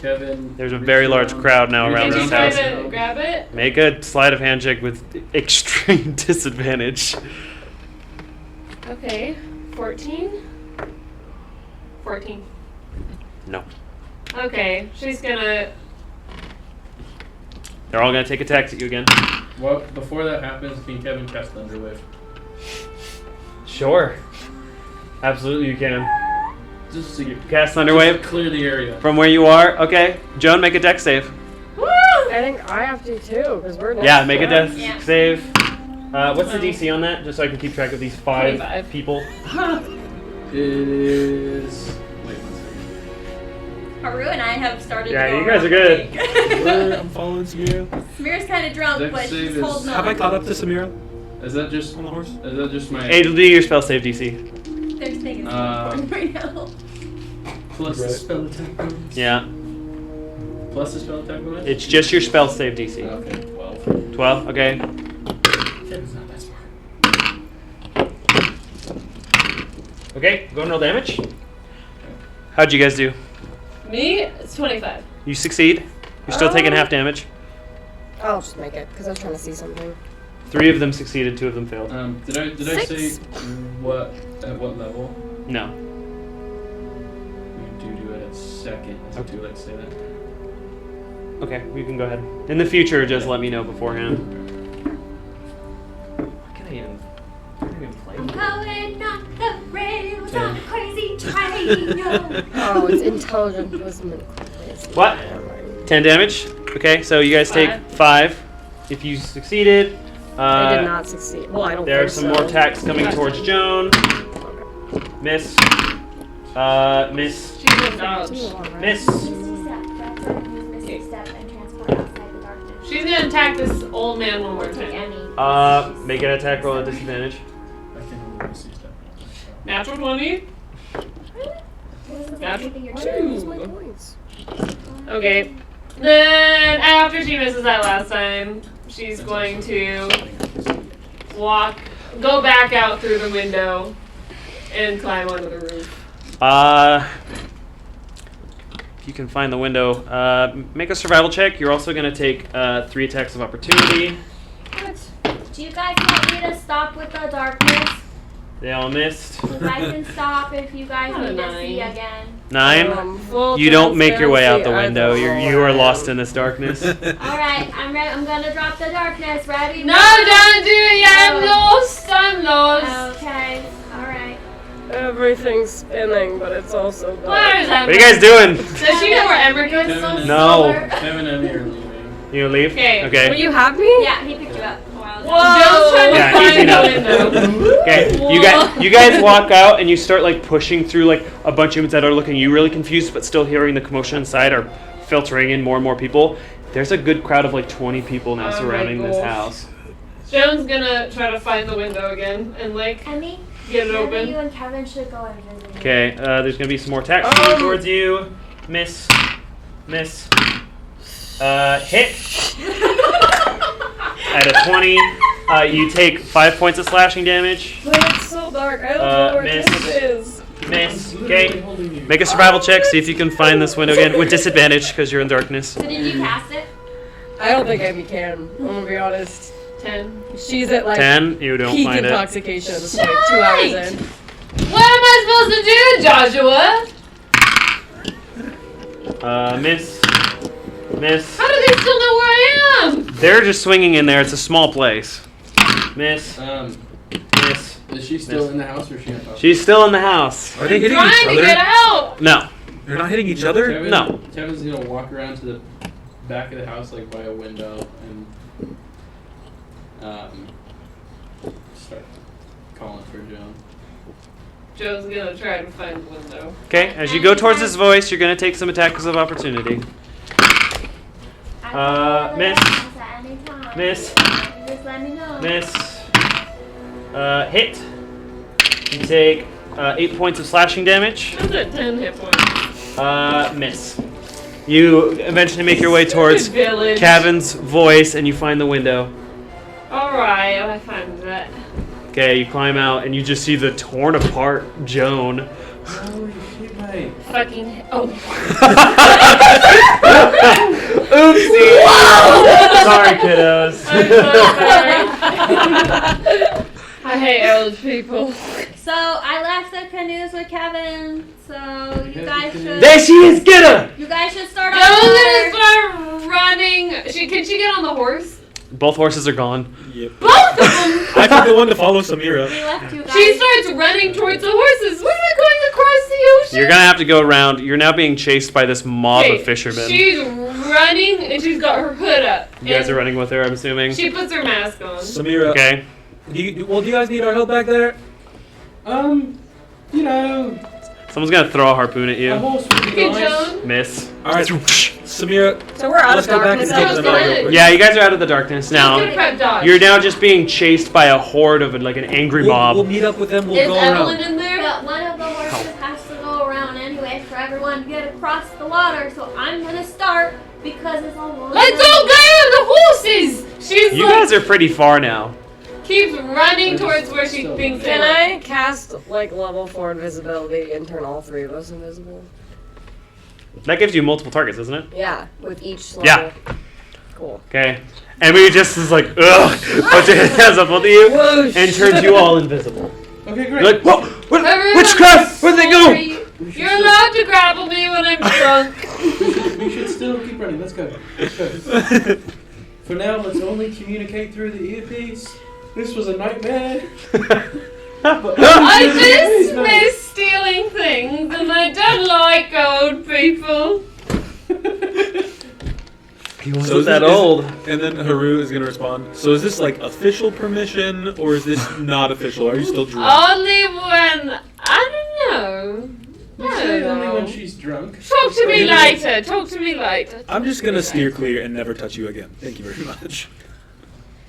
Kevin? There's a very large crowd now around Can this she try house. to grab it? Make a sleight of hand check with extreme disadvantage. Okay. 14? 14. No. Okay. She's gonna. They're all gonna take attacks at you again. Well, before that happens, can Kevin cast Thunderwave? Sure. Absolutely, you can. Just to get Cast Thunderwave clear the area. from where you are. Okay. Joan, make a dex save. I think I have to too, because we're next. Yeah, make a dex Yeah. save. What's the DC on that? Just so I can keep track of these 5 25. people. It is. Wait 1 second. Haru and I have started. Yeah, to go you guys are around good. the lake. I'm following Samira. Smear's kind of drunk, Dex but save she's is- holding Have on. I caught up to Samira Is that just on the horse? Is that just my Hey, do your spell save DC. There's things Um, right now. plus the spell attack bonus? Yeah. Plus the spell attack bonus? It's just your spell save DC. Okay, 12. 12, okay. Kevin's not that smart. Okay, go and roll damage. How'd you guys do? Me? It's 25. You succeed. You're still taking half damage. I'll just make it, because I was trying to see something. 3 of them succeeded, 2 of them failed. Did I say 6. at what level? No. You do it at second. Is it too late to say that? Okay, you can go ahead. In the future, just let me know beforehand. What can I even play? Going off the rails on a crazy train. No. Oh, it's intelligent wisdom. What? 10 damage. Okay, so you guys take 5. If you succeeded, I did not succeed. Well, I don't there are think some so. more attacks coming towards Joan. Miss. Miss. She's gonna dodge. Miss. Misty step. That's right. Use Misty step and transport outside the darkness. She's gonna attack this old man one more Take time. Emmy. Make an attack roll at disadvantage. I can only see stuff. Natural 20. Natural Why did I lose my 2. points? Okay. Then after she misses that last time, she's going to go back out through the window and climb onto the roof. If you can find the window, make a survival check. You're also going to take 3 attacks of opportunity. Do you guys want me to stop with the darkness? They all missed. Because I can stop if you guys Not a need to see 9. again. 9. Full You don't make your way out the transparency, window. I You are don't lost know. in this darkness. Alright, I'm ready. I'm gonna drop the darkness. Ready? No, don't do it yet. I'm lost. I'm lost. Okay. Alright. Everything's spinning, but it's also dark. Where is What Ember? are you guys doing? Does she know where Ember goes? Kevin, No. Kevin and me are leaving. You gonna leave? Okay. Will Okay. you have me? Yeah, he picked you up a while ago. Joe's trying Yeah, to easy find enough. the window. Okay. You guys walk out and you start like pushing through like a bunch of humans that are looking at you really confused, but still hearing the commotion inside are filtering in more and more people. There's a good crowd of like 20 people now Oh my surrounding this gosh. house. Joan's gonna try to find the window again and like Emmy, get it maybe open. you and Kevin should go and visit. Okay. There's gonna be some more attacks coming towards you. Miss. Hit. At a 20, you take 5 points of slashing damage. But it's so dark. I don't know where Miss. this is. Miss. Okay. Make a survival check. See if you can find this window again with disadvantage because you're in darkness. So did you cast it? I don't think Amy can. I'm gonna be honest. 10. She's at like 10. You don't peak find it. intoxication. It's like 2 hours in. What am I supposed to do, Joshua? Miss. How do they still know where I am? They're just swinging in there. It's a small place. Miss. Miss. Is she still in the house or is she on top? She's still in the house. Are they hitting each Trying to get other? out. No. They're not hitting each other? Kevin, No. Kevin's gonna walk around to the back of the house, like by a window, and start calling for Joan. Joe's gonna try to find the window. Okay. As you go towards his voice, you're gonna take some attacks of opportunity. Miss. At any time. Miss. You just let me know. Miss. Hit. You take 8 points of slashing damage. I'm at 10 hit points. Miss. You eventually make your way towards Village. Kevin's voice and you find the window. Alright, I find that. Okay, you climb out and you just see the torn apart Joan. Holy shit, mate. Fucking. Oh. Oopsie! Sorry, kiddos. I'm so sorry. I hate old people. So I left the canoes with Kevin. So you guys should. There she is! Get her! You guys should start Joe's over. gonna start running. Can she get on the horse? Both horses are gone. Yep. Both of them! I took the one to follow Samira. We left you guys. She starts running towards the horses. We're not going across the ocean. You're gonna have to go around. You're now being chased by this mob Okay, of fishermen. She's running and she's got her hood up. You guys And are running with her, I'm assuming. She puts her mask on. Samira, Okay. do you guys need our help back there? You know, Someone's gonna throw a harpoon at a you. horse would be Okay, nice. Joan. Miss. Alright, Samira, So we're out let's of go back and darkness. take Joe's them out real good. quick. Yeah, you guys are out of the darkness Good now. prep dodge. You're now just being chased by a horde of like an angry We'll mob. meet up with them, we'll Is go Evelyn around. in there? But one of the horses has to go around anyway for everyone to get across the water. So I'm gonna start because it's all water. Let's all go on the horses! She's You like, guys are pretty far now. keeps running towards where she thinks Can they I cast like level 4 invisibility and turn all 3 of us invisible? That gives you multiple targets, doesn't it? Yeah, with each level. Yeah. Cool. Okay. And we just is like, ugh, puts your hands up both of you Whoosh. and turns you all invisible. Okay, You're great. like, whoa, what, Everyone witchcraft, where'd they go? sorry. You're allowed to grapple me when I'm drunk. We should still keep running. Let's go. Let's go. For now, let's only communicate through the earpiece. This was a nightmare. I just miss stealing things and I don't like old people. He wasn't So is that this- old. And then Haru is gonna respond. So is this like official permission or is this not official? Are you still drunk? Only when I don't know. I don't Only when know. she's drunk. Talk to me later. Talk to me later. I'm just gonna steer clear and never touch you again. Thank you very much.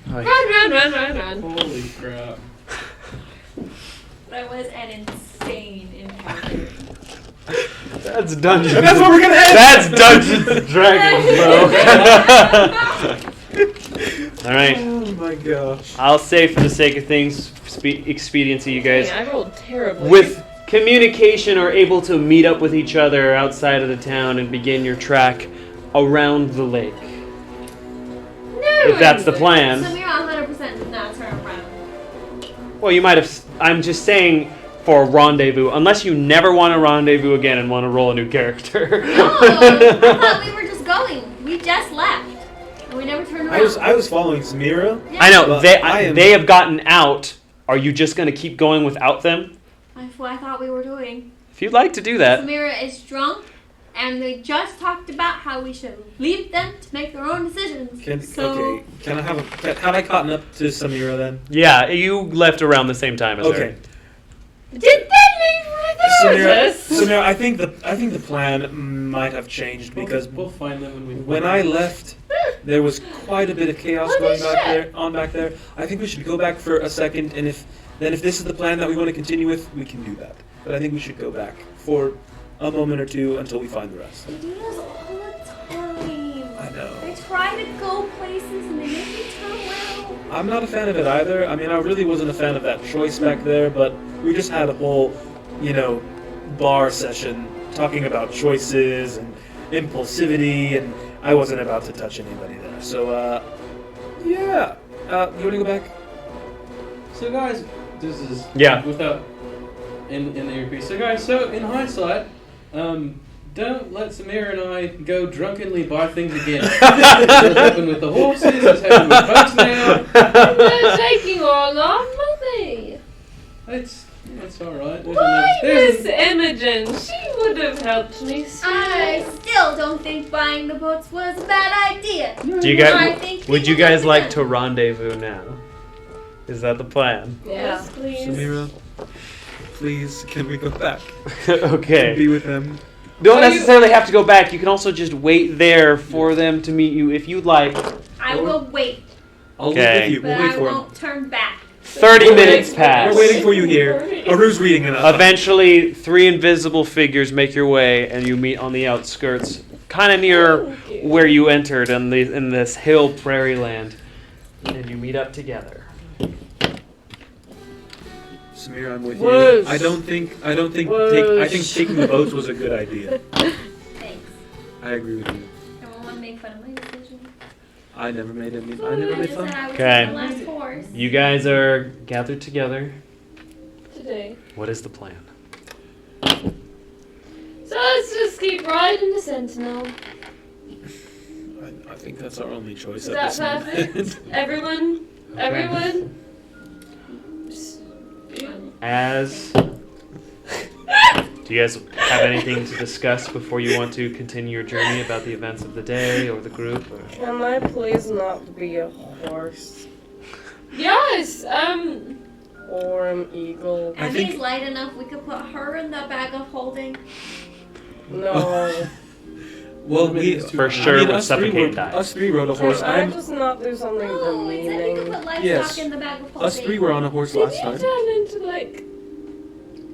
Run, run, run, run, run. Holy crap. That was an insane encounter. That's Dungeons. And that's what we're gonna end. That's Dungeons and Dragons, bro. All right. Oh my gosh. I'll say for the sake of things, expediency, you guys, I rolled terribly. with communication are able to meet up with each other outside of the town and begin your track around the lake. If that's the plan. So you're 100% did not turn around. Well, you might have. I'm just saying for a rendezvous, unless you never want to rendezvous again and want to roll a new character. No, I thought we were just going. We just left. And we never turned around. I was following Samira. Yeah. I know But they I am- they have gotten out. Are you just going to keep going without them? That's what I thought we were doing. If you'd like to do that. Samira is drunk, and they just talked about how we should leave them to make their own decisions. Can I have I gotten up to Samira then? Yeah, you left around the same time as her. Okay. Did they leave with us? Samira, I think the plan might have changed because we'll find them when I left, there was quite a bit of chaos going back there. I think we should go back for a second, and if this is the plan that we want to continue with, we can do that. But I think we should go back for a moment or two until we find the rest. They do this all the time. I know. They try to go places and they make you turn around. I'm not a fan of it either. I mean, I really wasn't a fan of that choice back there, but we just had a whole, bar session talking about choices and impulsivity, and I wasn't about to touch anybody there. So, yeah. You want to go back? So guys, this is without in the earpiece. So guys, in hindsight, don't let Samira and I go drunkenly buy things again. What's happened with the horses? What's happened with boats now? They're taking all our money. It's all right. Why, Miss Imogen? She would have helped me. I still don't think buying the boats was a bad idea. Do you guys? Would you guys like to rendezvous now? Is that the plan? Yes, please. Samira, please, can we go back? Okay. Be with them. Don't necessarily have to go back. You can also just wait there for them to meet you if you'd like. I will wait, I'll wait with you. but We'll wait I for him. won't turn back. 30 minutes pass. We're waiting for you here. Aru's reading it up. Eventually, 3 invisible figures make your way, and you meet on the outskirts, kind of near where you entered in this hill prairie land, and you meet up together. Samira, I'm with Whoosh. you. I think taking the boats was a good idea. Thanks. I agree with you. Everyone want to make fun of my decision. I never made I just fun. said I was Okay. the last horse. You guys are gathered together. Today. What is the plan? So let's just keep riding the Sentinel. I think that's our only choice. Is that perfect? Everyone? Okay. Everyone? As do you guys have anything to discuss before you want to continue your journey about the events of the day or the group? Or? Can I please not be a horse Yes, or an eagle? I Emmy's think- light enough, we could put her in the bag of holding. No. Well, we For sure would suffocate that. Us three rode a horse. Can I I'm, just not do something No, we said we could demeaning? put livestock Yes. in the bag of holding. us three were on a horse did last you time. turn into like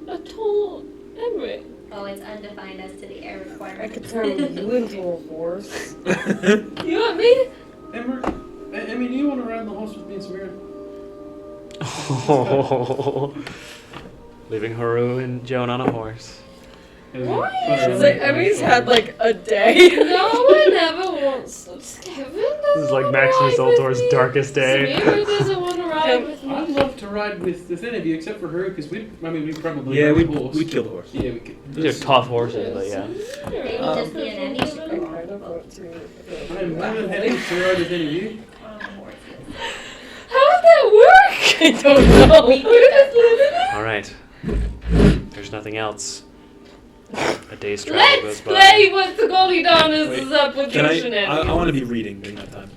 a tall emery? Oh, it's undefined as to the air I requirement. could turn you into a horse. You want me? Emmer, I mean, do you want to ride the horse with me and Samira? Leaving Haru and Joan on a horse. Why? It's like Emmy's had like a day. No one ever wants to. Kevin This is like Maximus Ultor's darkest day. Samira doesn't want to ride with I'd me. love to ride with any of you except for her, because we probably Yeah, ride we'd a horse. kill the horse. Yeah, we could. These are tough horses, but yeah. Maybe just me and Emmy. I kind of want to. I'm more than happy to ride with any of you. How would that work? I don't know. We just live in it? Alright. There's nothing else. A day's travel Let's goes play what the Goldie Donis Wait, is up with Can your I shenanigans. want to be reading during that time.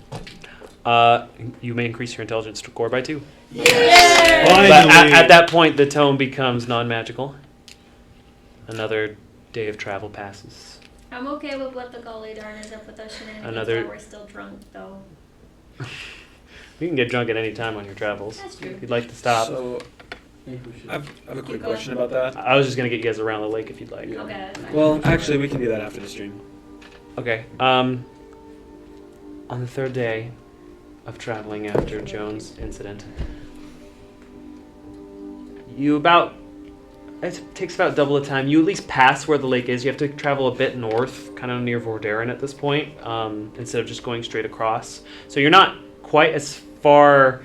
by. You may increase your intelligence score by 2. Yay! But Finally. at that point, the tome becomes non-magical. Another day of travel passes. I'm okay with what the golly darn is up with us shenanigans Another- while we're still drunk, though. You can get drunk at any time on your travels. That's true. If you'd like to stop. So I think we should. I have a quick question about that. I was just going to get you guys around the lake if you'd like. Okay, that's fine. Well, actually, we can do that after the stream. Okay. On the 3rd day of traveling after Joan's incident, it takes about double the time. You at least pass where the lake is. You have to travel a bit north, kind of near Vordarin at this point, instead of just going straight across. So you're not quite as far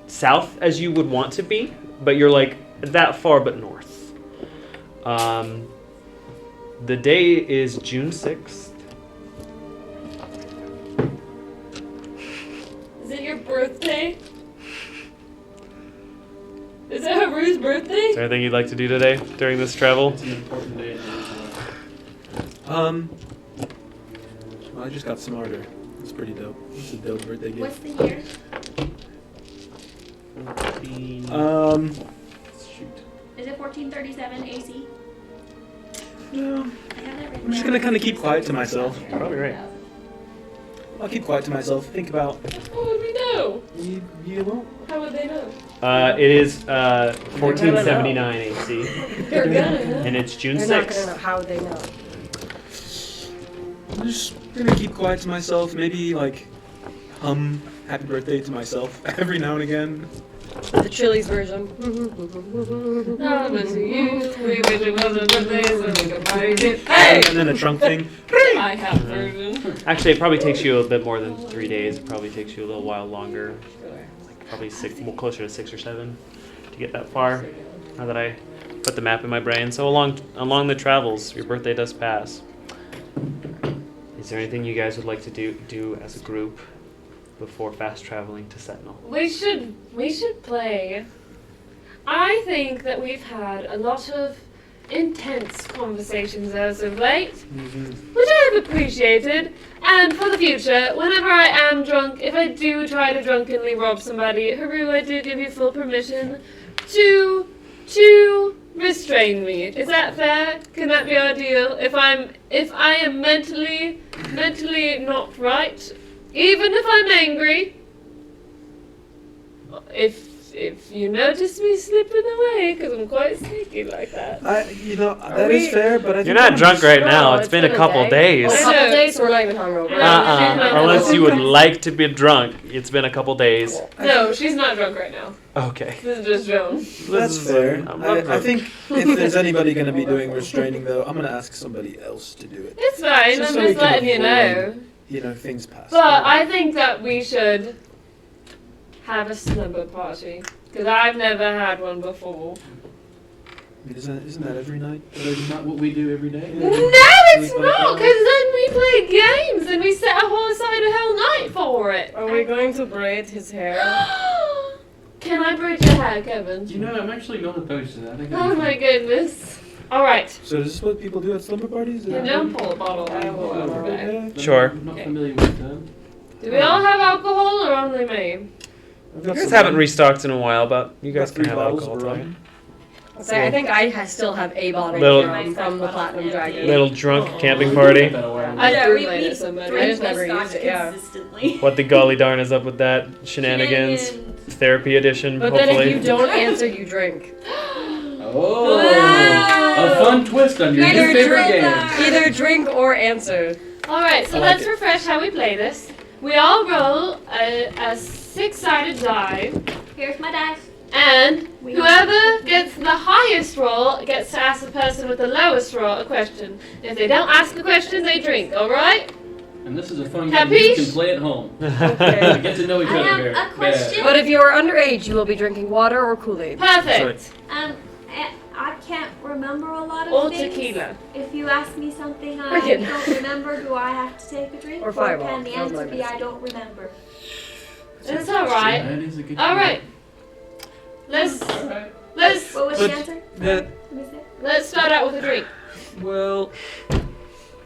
south as you would want to be, but you're like that far but north. The day is June 6th. Is it your birthday? Is it Haru's birthday? Is there anything you'd like to do today during this travel? It's an important day. Well, I just got smarter. It's pretty dope. It's a dope birthday What's gift. the year? Shoot. Is it 1437 AC? No, I have that written I'm just down. gonna kind of keep quiet to myself. Probably right. I'll keep quiet to myself. Think about. How would we know? You won't. How would they know? It is 1479 AC, They're gonna know. and it's June They're not 6th. gonna know. How would they know? I'm just gonna keep quiet to myself. Maybe like hum "Happy Birthday" to myself every now and again. The Chili's version. Oh, but to you, we wish it was a birthday so we could party it. Hey! And then a trunk thing. I have version. Actually, it probably takes you a bit more than 3 days. It probably takes you a little while longer. Like probably more closer to 6 or 7 to get that far. Now that I put the map in my brain. So along the travels, your birthday does pass. Is there anything you guys would like to do as a group before fast traveling to Sentinel? We should play. I think that we've had a lot of intense conversations as of late, which I have appreciated. And for the future, whenever I am drunk, if I do try to drunkenly rob somebody, Haru, I do give you full permission to restrain me. Is that fair? Can that be our deal? If I am mentally not right, even if I'm angry, if you notice me slipping away, because I'm quite sneaky like that. That is fair, but I think You're not drunk right now. No, It's been a couple day. days. A I couple know. days, so we're not even hungover. Unless you would like to be drunk. It's been a couple days. No, she's not drunk right now. Okay. This is just Joan. That's fair. I'm not I drunk. think if there's anybody going to be doing restraining, though, I'm going to ask somebody else to do it. It's fine, Just I'm so we just can letting you know. avoid, things pass. But I think that we should have a slumber party. Because I've never had one before. Isn't that every night? That's not what we do every day. No, it's not! Because then we play games and we set a whole side of hell night for it. Are we going to braid his hair? Can I braid your hair, Kevin? You know, I'm actually not opposed to that. I think Oh my goodness. Alright. So is this what people do at slumber parties? You don't pull a bottle out of the bag. Yeah. Sure. I'm not familiar with them. Do we all have alcohol or only me? I've You got guys some haven't rum. restocked in a while, but you Got guys can 3 have bottles alcohol of tonight. rum. I think I still have a bottle Little- from the Platinum Dragon. Little drunk camping party. I Yeah, threw we- mine we at somebody. I just never used it, yeah. consistently. What the golly darn is up with that? Shenanigans. Therapy edition, But then hopefully. if you don't answer, you drink. Oh, a fun twist on your new favorite game. Either drink or answer. Alright, so I like let's it. refresh how we play this. We all roll a 6-sided die, Here's my dice. and whoever gets the highest roll gets to ask the person with the lowest roll a question. If they don't ask the question, they drink, alright? And this is a fun game you Capiche? can play at home. Okay. Get to know each I other have here. a question. But if you are underage, you will be drinking water or Kool-Aid. Perfect. I can't remember a lot of Or things. tequila. If you ask me something I Freaking. don't remember, do I have to take a drink? Or Fireball. can the That was my answer be best. I don't remember? That's alright. That is a good Alright. Let's Alright. What was But- the answer? That, Let me see. let's start out with a drink. well,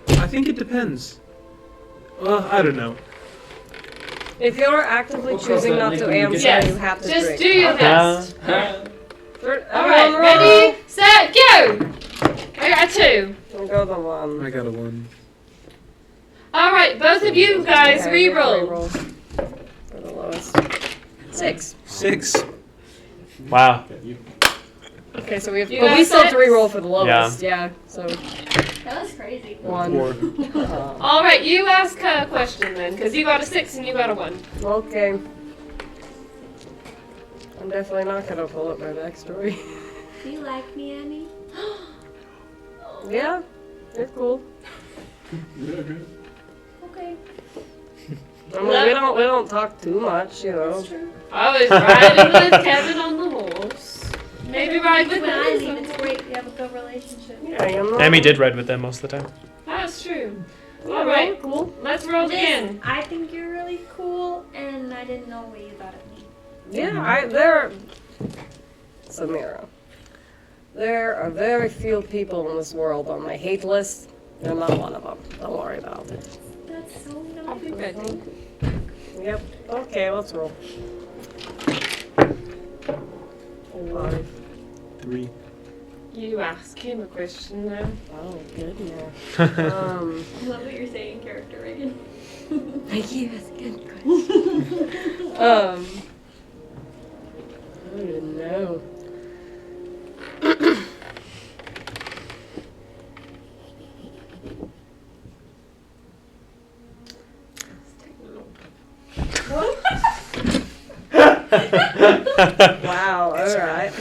I think it depends. Well, I don't know. If you're actively We'll cross choosing that not link to when we get answer, there. you have to Just drink. do your best. Alright, Everyone ready, set, go! I got a 2. roll. Go the one. I got a 1. Alright, both of you guys Okay, re-roll. re-roll. For the lowest. 6. 6. Wow. Okay, so we have. You But got we still have to 6? re-roll for the lowest. Yeah. So That was crazy. 1. 4. Alright, you ask her a question then, because you got a 6 and you got a 1. Okay. I'm definitely not gonna pull up my backstory. Do you like me, Annie? Yeah, it's cool. Okay. I mean, we don't talk too much, you know. That's true. I was riding with Kevin on the horse. Maybe ride with When I leave, me. it's great. We have a good relationship. Yeah, I'm not. Amy did ride with them most of the time. That's true. Yeah, Alright, cool. let's roll again. Liz, I think you're really cool, and I didn't know what you thought of me. Yeah, they're. Samira. There are very few people in this world on my hate list. You're not one of them. Don't worry about it. That's so I'll be ready. Yep. Okay, let's roll. 5. 3. You ask him a question now. Oh, goodness. I love what you're saying in character, Reagan. Thank you. That's a good question. I don't even know. Wow, alright.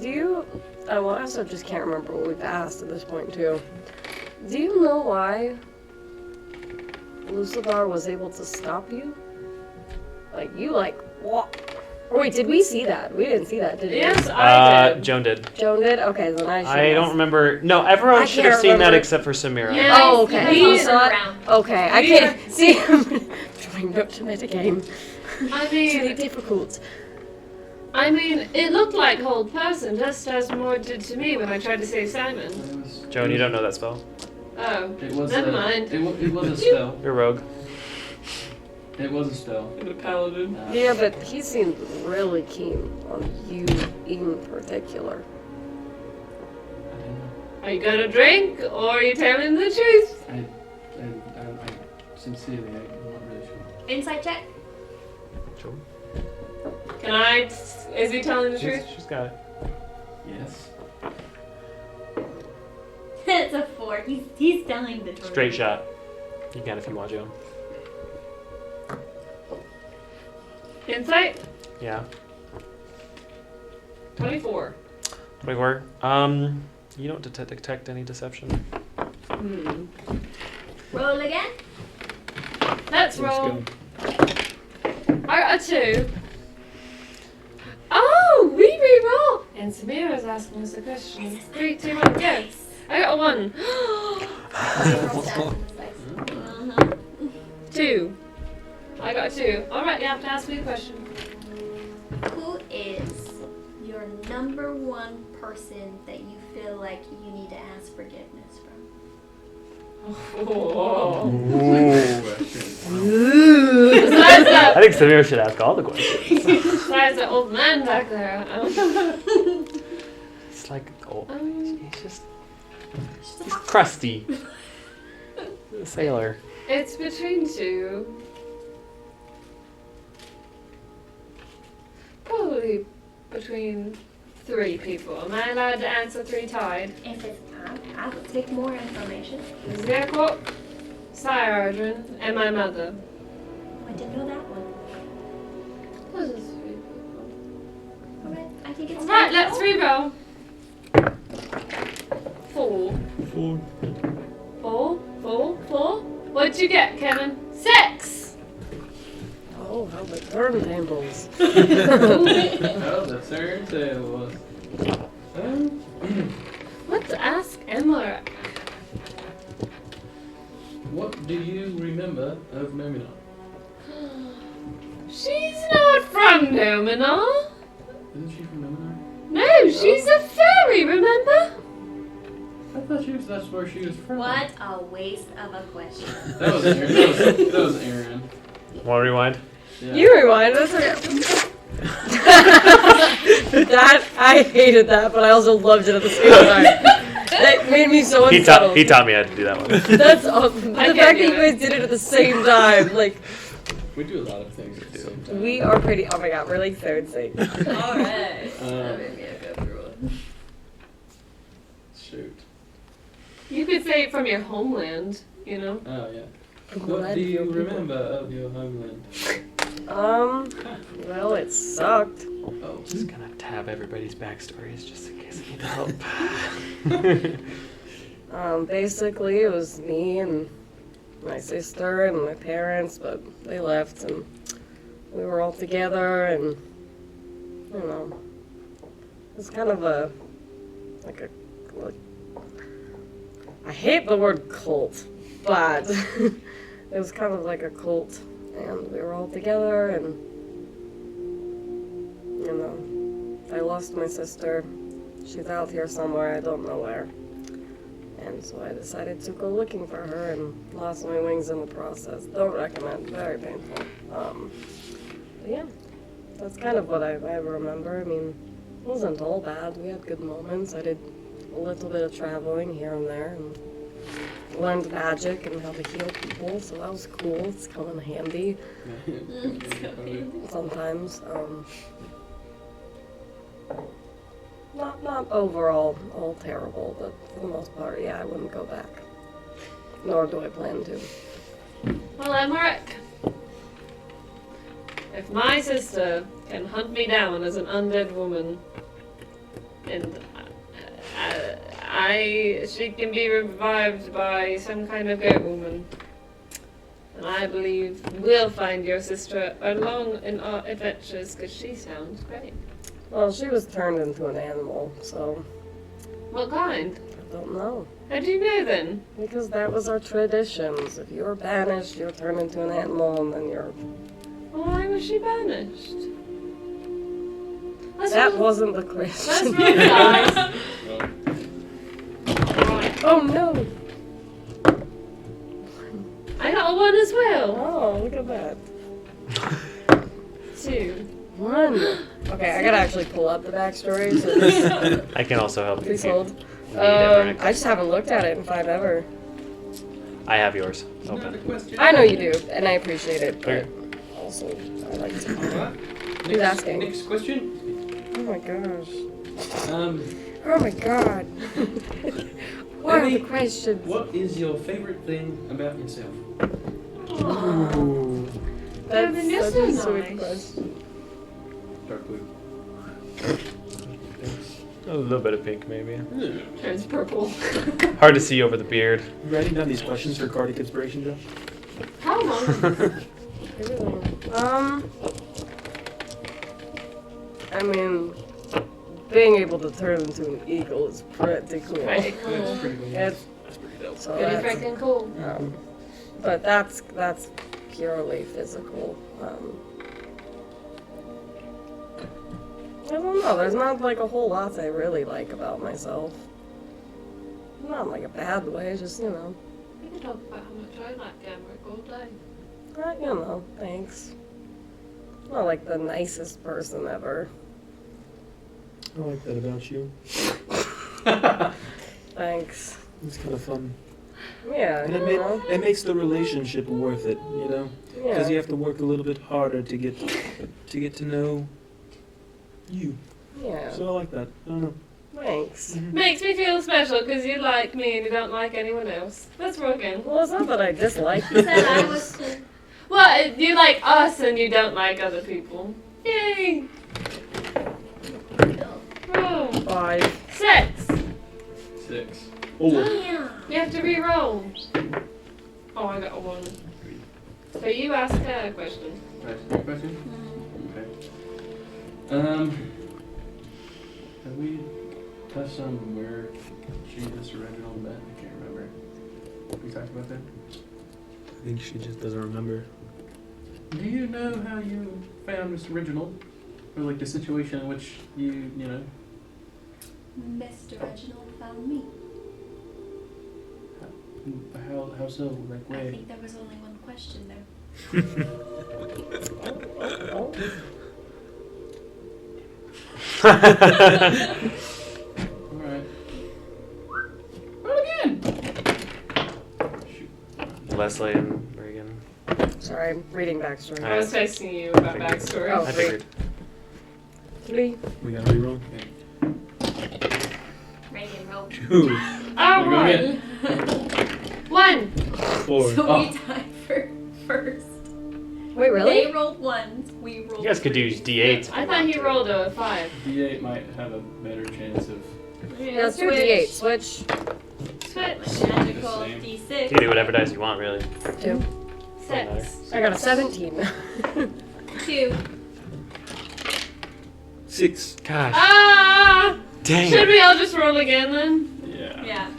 Do you... Oh, well, I also just can't remember what we've asked at this point, too. Do you know why Lucifer was able to stop you? Like, you, what? Or wait, did we see that? We didn't see that, did we? Yes, I did. Joan did. Joan did? Okay, then I should I don't have. remember. No, everyone I should have can't seen that remember. except for Samira. Yeah. Oh, okay. We- You saw it? Around. Okay, I can't see. I'm trying not to metagame. I It's really mean, difficult. it looked like whole person, just as Maud did to me when I tried to save Simon. It was, Joan, you don't know that spell. Oh, it was never a, mind. It was a spell. You're a rogue. It was a spell. I'm a paladin. Yeah, but he seemed really keen on you in particular. I didn't know. Are you gonna drink, or are you telling the truth? I sincerely, I'm not really sure. Insight check. Sure. Can I? Is he telling the truth? She's got it. Yes. It's a 4. He's telling the truth. Straight shot. You can if you want, Joan. Insight? Yeah. 24. 24. You don't detect any deception. Roll again. Let's Let's roll. go. I got a 2. Oh, we re-roll. And Samira's asking us a question. 3, 2, 1, go. I got a 1. Uh-huh. 2. I got a 2. Alright, you have to ask me a question. Who is your number one person that you feel like you need to ask forgiveness from? Oh. I Besides that, think Samira should ask all the questions. besides that old man back there. It's like, oh, he's just She's he's crusty. He's a sailor. It's between 2. Probably between 3 people. Am I allowed to answer 3 tied? If it's I'll take more information. Zerkot, Sire Ardrin, and my mother. I didn't know that one. Those are 3 people. Alright, I think it's Right, time let's to go. re-roll. 4. 4. What'd you get, Kevin? 6! Oh, how the turntables. Oh, the third it was. Let's ask Emma. What do you remember of Nomina? She's not from Nominal. Isn't she from Nomina? No, she's a fairy, remember? I thought that's where she was from. What a waste of a question. That was Aaron. That was Aaron. Want to rewind? Yeah. You rewind. That's okay. That I hated that, but I also loved it at the same time. That made me so He unsettled. taught me how to do that one. That's the I fact can't that do you it. guys did it at the same time. Like We do a lot of things at the same time. we are pretty. Oh my god, we're like third sync. Alright. Shoot. You could say it from your homeland, you know? Oh yeah. What Glad do you people- remember of your homeland? Well, it sucked. Oh. Just gonna tab everybody's backstories just in case I need help. Basically, it was me and my sister and my parents, but they left, and we were all together, and I don't know. It was kind of like I hate the word cult, but it was kind of like a cult, and we were all together, and I lost my sister. She's out here somewhere, I don't know where. And so I decided to go looking for her and lost my wings in the process. Don't recommend, very painful. But yeah, that's kind of what I remember. I mean, it wasn't all bad. We had good moments. I did a little bit of traveling here and there and learned magic and how to heal people, so that was cool. It's come in handy sometimes. Not overall all terrible, but for the most part, yeah, I wouldn't go back. Nor do I plan to. Well, Emmerich, if my sister can hunt me down as an undead woman, and she can be revived by some kind of goat woman, and I believe we'll find your sister along in our adventures, because she sounds great. Well, she was turned into an animal, so What kind? I don't know. How do you know then? Because that was our traditions. If you were banished, you're turned into an animal, and then you're... Why was she banished? That wasn't the question. Let's roll dice. Oh no! I got a 1 as well. Oh, look at that. 2. 1. Okay, I gotta actually pull up the backstory. So I can also help you. please if you hold. need it, I just haven't looked at it in 5 ever. I have yours Another open. question. I know you do, and I appreciate it, but Okay. also I like to. Alright. Who's asking? Next question. Oh my gosh. Um, Oh my god. What are the Emmy, questions? what is your favorite thing about yourself? Ooh. That's Evan, you're such a so sweet nice. question. Dark blue. A little bit of pink, maybe. Turns purple. Hard to see over the beard. You writing down these questions for Cardiac Inspiration, Josh? How long? I mean, being able to turn into an eagle is pretty cool. Pretty cool. That's pretty cool. It's, That's pretty dope. so Pretty that's, freaking cool. but that's purely physical. I don't know. There's not like a whole lot I really like about myself. Not in like a bad way. Just We can talk about how much I like Emmerich all day. thanks. Not like the nicest person ever. I like that about you. Thanks. It's kind of fun. Yeah, And you know. it makes the relationship worth it, you know? Because you Yeah. have to work a little bit harder to get to know you. Yeah. So I like that. I don't know. Thanks. Makes me feel special because you like me and you don't like anyone else. Let's roll again. Well, it's not that I dislike you. Said I was too. Well, you like us and you don't like other people. Yay! Roll. 5. 6. 6. Oh, Yeah. You have to re-roll. Oh, I got a 1. So you ask her a question. Right, question? Okay. Have we touched on where she just Reginald met? I can't remember. We talked about that? I think she just doesn't remember. Do you know how you found Mr. Reginald? Or like the situation in which you know? Mr. Reginald found me. How so? Like I where? think there was only one question there. Oh. Alright. Roll again! Shoot. Leslie and Reagan. Sorry, I'm reading backstory. I was texting you about backstory. Oh. I figured. 3. We gotta reroll. Reagan rolled. 2, Oh, Go ahead. 1. 4. So Oh. we tied for first. Wait, really? They rolled 1s, we rolled You guys could do 3s. D8. I thought he rolled a 5. D8 might have a better chance of. Yeah, let's do a D8. Switch. Switch. Magical Same. D6. You can do whatever dice you want, really. 2. 6. I got a 17. 2. 6. Gosh. Ah! Dang Should it. we all just roll again then? Yeah. Yeah.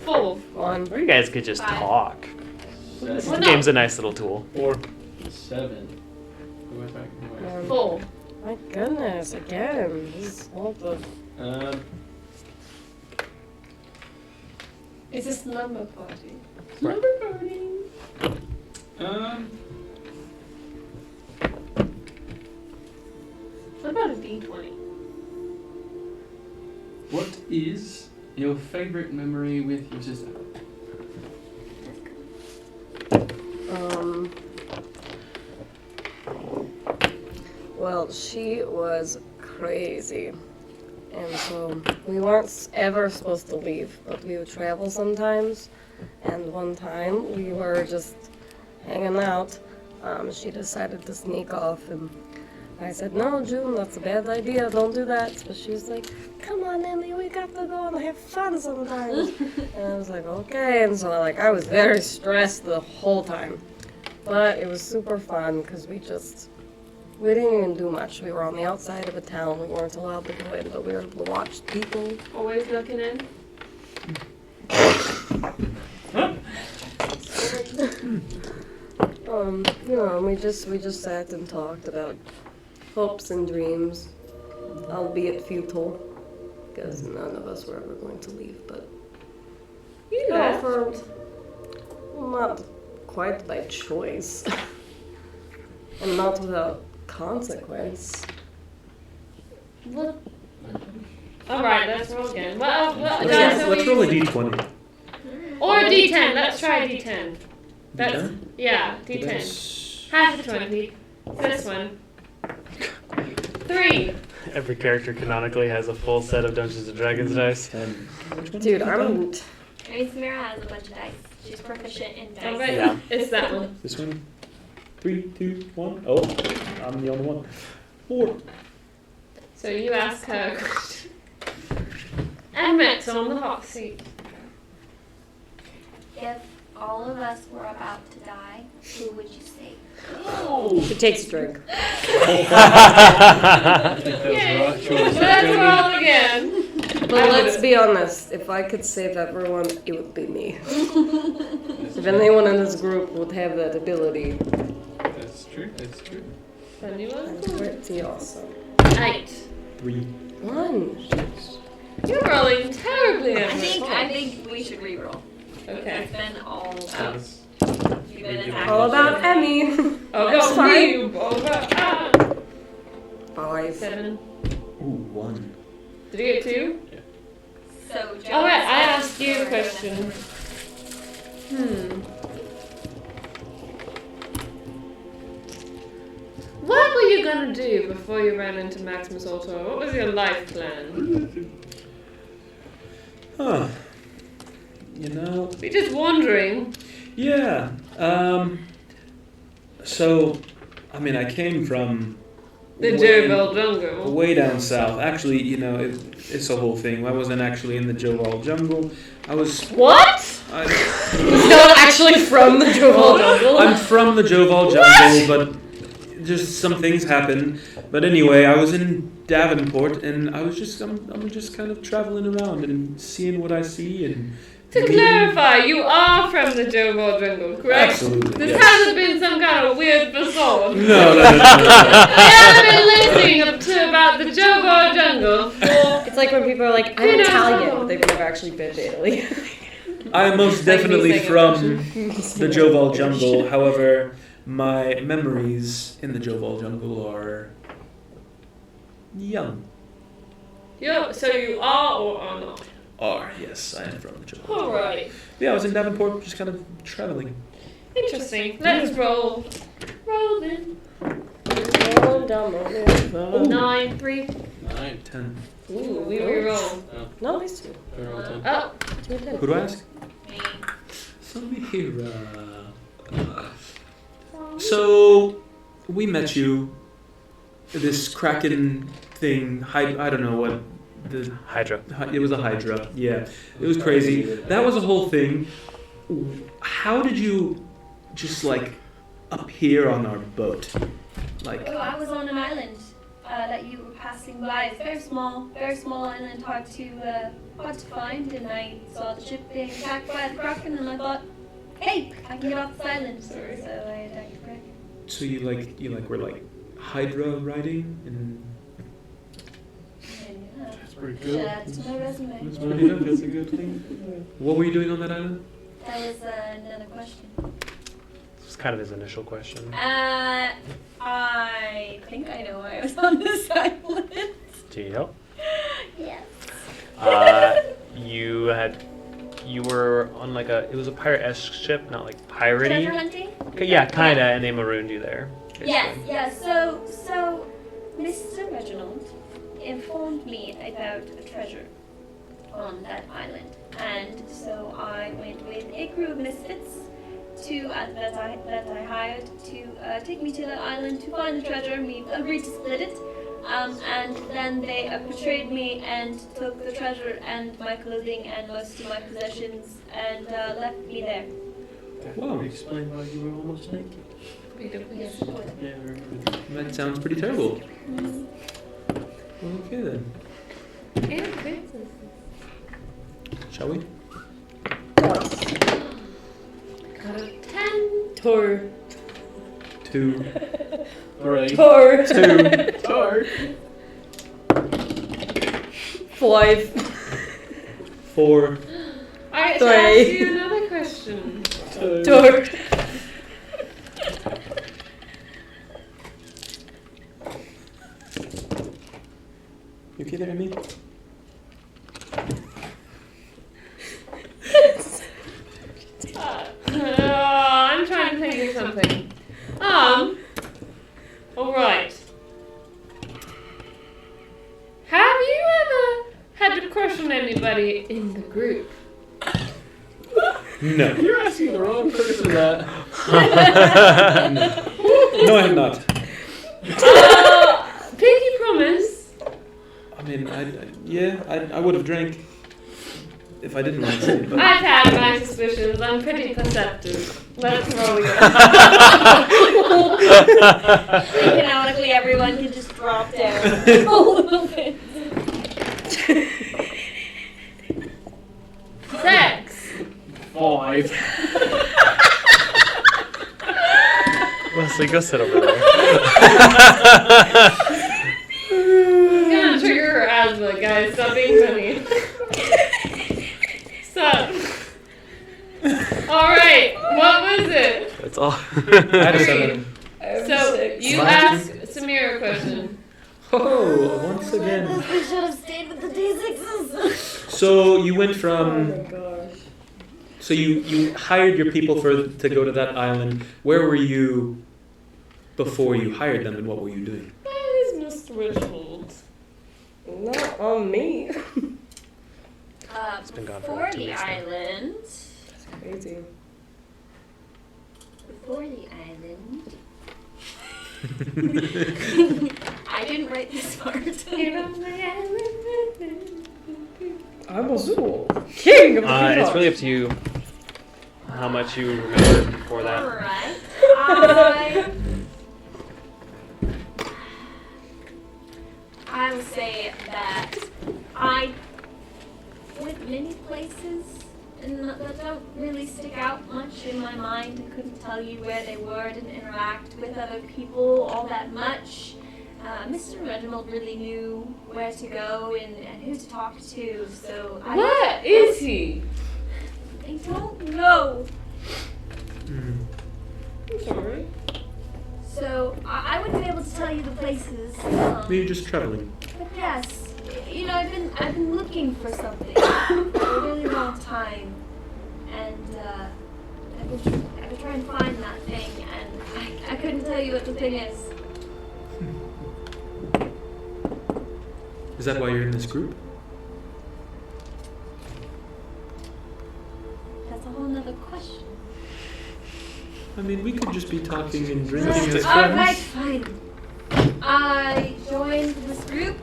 4. 1. Or you guys could just 5. talk. Seven. The game's a nice little tool. 4. 7. Who was back? Who was- 4. My goodness, again. This is all the... It's a slumber party. Right. Slumber party. What about a D20? What is your favorite memory with your sister? Well, she was crazy. And so we weren't ever supposed to leave, but we would travel sometimes. And one time we were just hanging out. She decided to sneak off, and I said, "No, June, that's a bad idea. Don't do that." But she was like, "Come on, Emily, we got to go and have fun sometimes." And I was like, "Okay." And so I was very stressed the whole time. But it was super fun because we didn't even do much. We were on the outside of a town. We weren't allowed to go in, but we were able to watch people. Always looking in. We just sat and talked about hopes and dreams, albeit futile, because none of us were ever going to leave. But You left. not quite by choice, and not without consequence. What? Alright, let's roll again. Well, guys, Let's roll a d20. Or a D10. Let's try a D10. That's D10? yeah, D10. That's- Half a 20. This one. 3. Every character canonically has a full set of Dungeons and Dragons dice. 10. Which one's Dude, the I'm. I mean, Samira has a bunch of dice. She's proficient in dice. Alright, Yeah. it's that one. This one? 3, 2, 1. Oh, I'm the only one. 4. So you ask her a question. Emmet's on the hot seat. If all of us were about to die, who would you save? She takes a drink. Yay. Let's roll again. But let's be honest, if I could save everyone, it would be me. If anyone in this group would have that ability, That's true. That's true. I'm pretty awesome. 8. 3. 1. You're rolling terribly, I Emmett. think we should reroll. Okay. It's been all about. That's- You've been attacking. All about Emmy. Oh, That's go fine. you, over. 5. 7. Ooh, 1. Did you get 2? So, Joe. Alright, I asked you a question. What were you gonna do before you ran into Maximus Ultor? What was your life plan? Huh. You know, We're just wondering. yeah. So, I mean, I came from The way- Jovel jungle. way down south. Actually, you know, it's a whole thing. I wasn't actually in the Joval jungle. I was. What? Not actually from the Jovel Jungle. I'm from the Joval jungle, but just some things happened. But anyway, I was in Davenport, and I'm just kind of traveling around and seeing what I see and. To clarify, you are from the Jovel jungle, correct? Absolutely. This yes. hasn't been some kind of weird facade. No. I haven't been listening up to about the Jovel jungle for It's like when people are like, I'm You know- Italian. They've never actually been to Italy. I am most definitely Like me from saying the Joval jungle. However, my memories in the Joval jungle are young. So you are or are not? Yes, I am from the Joval. Alright. Yeah, I was in Davenport, just kind of traveling. Interesting. Let's roll. Roll then. Rolling down the river. 9, 3. 9. 10. Ooh, we reroll. No, it's 2. They're all 10. Oh, Who do I ask? Me. Samira. So, we met you. This Kraken thing, I don't know what. Hydra. It was a Hydra, yeah. It was crazy. That was a whole thing. How did you just, like, appear on our boat? Like, Oh, I was on an island that you were passing by. It's very small, and then hard to find. And I saw the ship being attacked by the Kraken, and I thought, hey, I can get off this island. So I attacked the Kraken. so you were, like, Hydra riding and That's pretty good. That's my resume. that's a good thing. What were you doing on that island? That was another question. This was kind of his initial question. I think I know why I was on this island. Do you help? Yes. You were on like it was a pirate-esque ship, not like piratey. Treasure hunting? Yeah, kinda, and they marooned you there. Yes, basically. yes. So Mr. Reginald informed me about a treasure on that island, and so I went with a crew of misfits that I hired to take me to that island to find the treasure. And we agreed to split it, and then they betrayed me and took the treasure and my clothing and most of my possessions and left me there. Wow. That explain why you were almost naked. Yes. Yeah, I remember. That sounds pretty terrible. Okay then. And princesses. Shall we? Got a 10. Tor. 2. 3. Tor. 2. Tor. 5. 4. Alright, so Three. ask you another question. 2. Tor. You okay there, Amy? I'm trying to think of something. Alright. Have you ever had a crush on anybody in the group? No. You're asking the wrong person that. No, I have not. Pinky promise. I mean, I would have drank if I didn't like it. But I've had my suspicions. I'm pretty perceptive. Let's roll again. Canonically, everyone can just drop down a little bit. Sex. 5. Leslie, go sit over there. It's gonna trigger her asthma, guys. Stop being funny. Stop. Alright, what was it? That's all. I had a 7. So, you Mine ask Samira a question. Oh, once again. We should have stayed with the D6s. So you went Oh from. my gosh. So you hired your people to go to that island. Where were you before you hired them, and what were you doing? That is Mr. Reginald. Not on me. It's been gone for Before like 2 the weeks now. island. That's crazy. Before the island. I didn't write this part. Here on the island. I'm Azul, king of the It's peacocks. really up to you how much you remember before that. Alright. I will say that I went many places and that don't really stick out much in my mind. I couldn't tell you where they were, didn't interact with other people all that much. Mr. Reginald really knew where to go and who to talk to, so What is he? I don't know. Mm. I'm sorry. So I wouldn't be able to tell you the places. You're just traveling. But yes, you know, I've been looking for something for a really long time, and I've been trying to find that thing, and I couldn't tell you what the thing is. Is that why you're in this group? That's a whole nother question. I mean, we could just be talking and drinking as Alright, friends. fine. I joined this group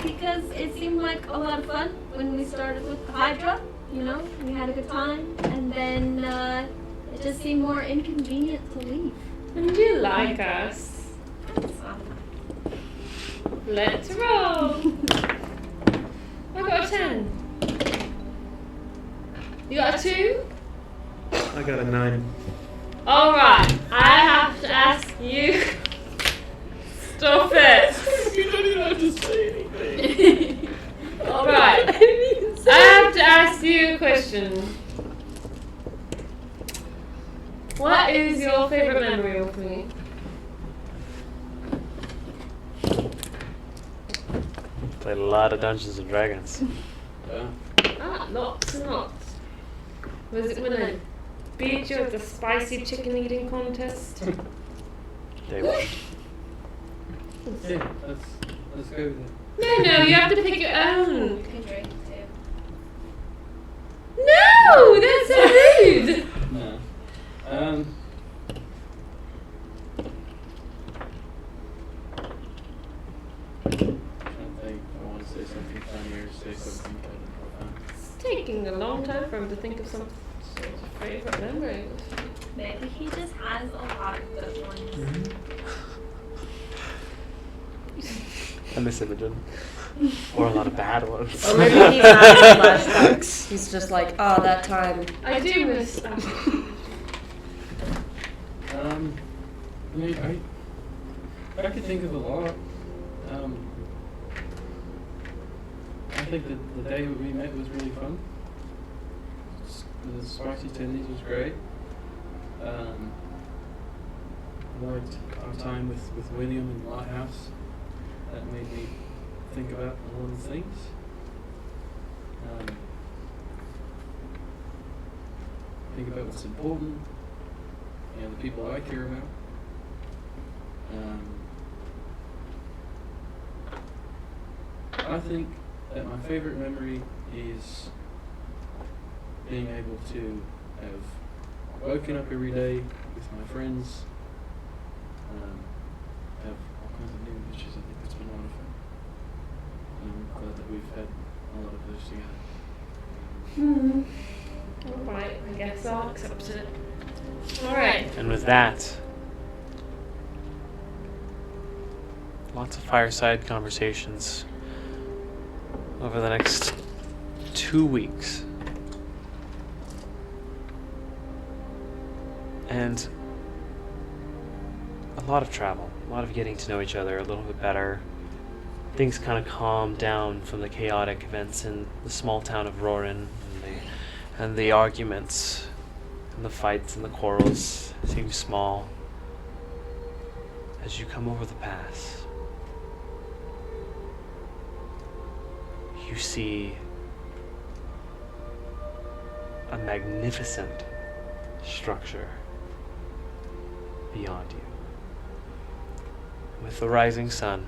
because it seemed like a lot of fun when we started with the Hydra. You know, we had a good time, and then it just seemed more inconvenient to leave. And you like us. Let's roll. I got a 10. You got a 2? I got a 9. Alright, I have to ask you Stop it! You don't even have to say anything. Alright. I have to ask you a question. What is your favorite memory of me? Played a lot of Dungeons and Dragons. Lots and lots. Was it when I beat you at the spicy chicken eating contest? Day one. Yeah, let's go with it. No, you have to pick your own. You can drink too. No, that's so rude. No. I think I want to say something funny or say something kind of fun. It's taking a long time for him to think of some sort of favorite memory. Maybe he just has a lot of good ones. I miss Imogen. Or a lot of bad ones. Or maybe he's having flashbacks. He's just like, that time. I do miss. I mean, I could think of a lot. I think that the day we met was really fun. The spicy tendies was great. I liked our time with William in the lighthouse. That made me think about a lot of things. Think about what's important, the people I care about. I think that my favorite memory is being able to have woken up every day with my friends, have all kinds of new adventures. I think that's been a lot of fun. And I'm glad that we've had a lot of those together. Alright, I guess I'll accept it. Alright. And with that, lots of fireside conversations over the next 2 weeks. And a lot of travel, a lot of getting to know each other a little bit better. Things kind of calm down from the chaotic events in the small town of Rorin, and the arguments and the fights and the quarrels seem small as you come over the pass. You see a magnificent structure beyond you. With the rising sun,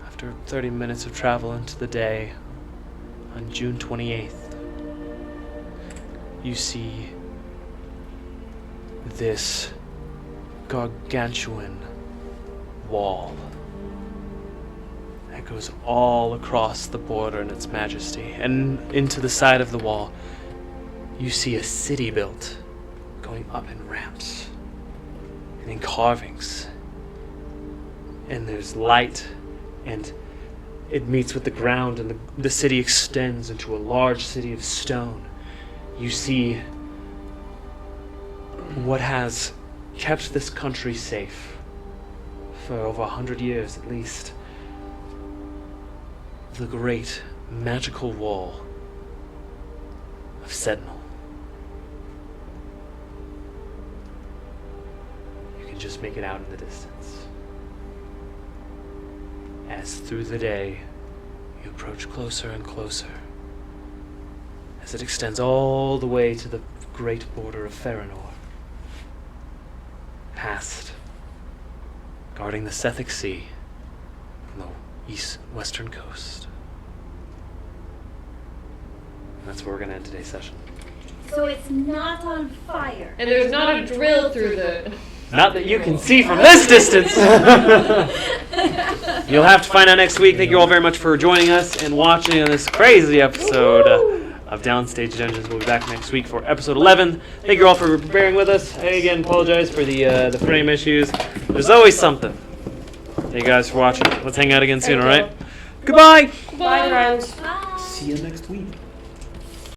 after 30 minutes of travel into the day, on June 28th, you see this gargantuan wall that goes all across the border in its majesty. And into the side of the wall, you see a city built, going up in ramps and in carvings. And there's light, and it meets with the ground, and the city extends into a large city of stone. You see what has kept this country safe for over 100 years at least. The great magical wall of Sentinel. You can just make it out in the distance. As through the day, you approach closer and closer, as it extends all the way to the great border of Feranor, past, guarding the Sethic Sea on the western coast. And that's where we're going to end today's session. So it's not on fire. And there's not a drill through the... Not that you can see from this distance! You'll have to find out next week. Thank you all very much for joining us and watching this crazy episode of Downstage Dungeons. We'll be back next week for episode 11. Thank you all for bearing with us. I again apologize for the frame issues. There's always something. Thank you guys for watching. Let's hang out again soon, alright? Goodbye! Bye, friends. Bye. See you next week.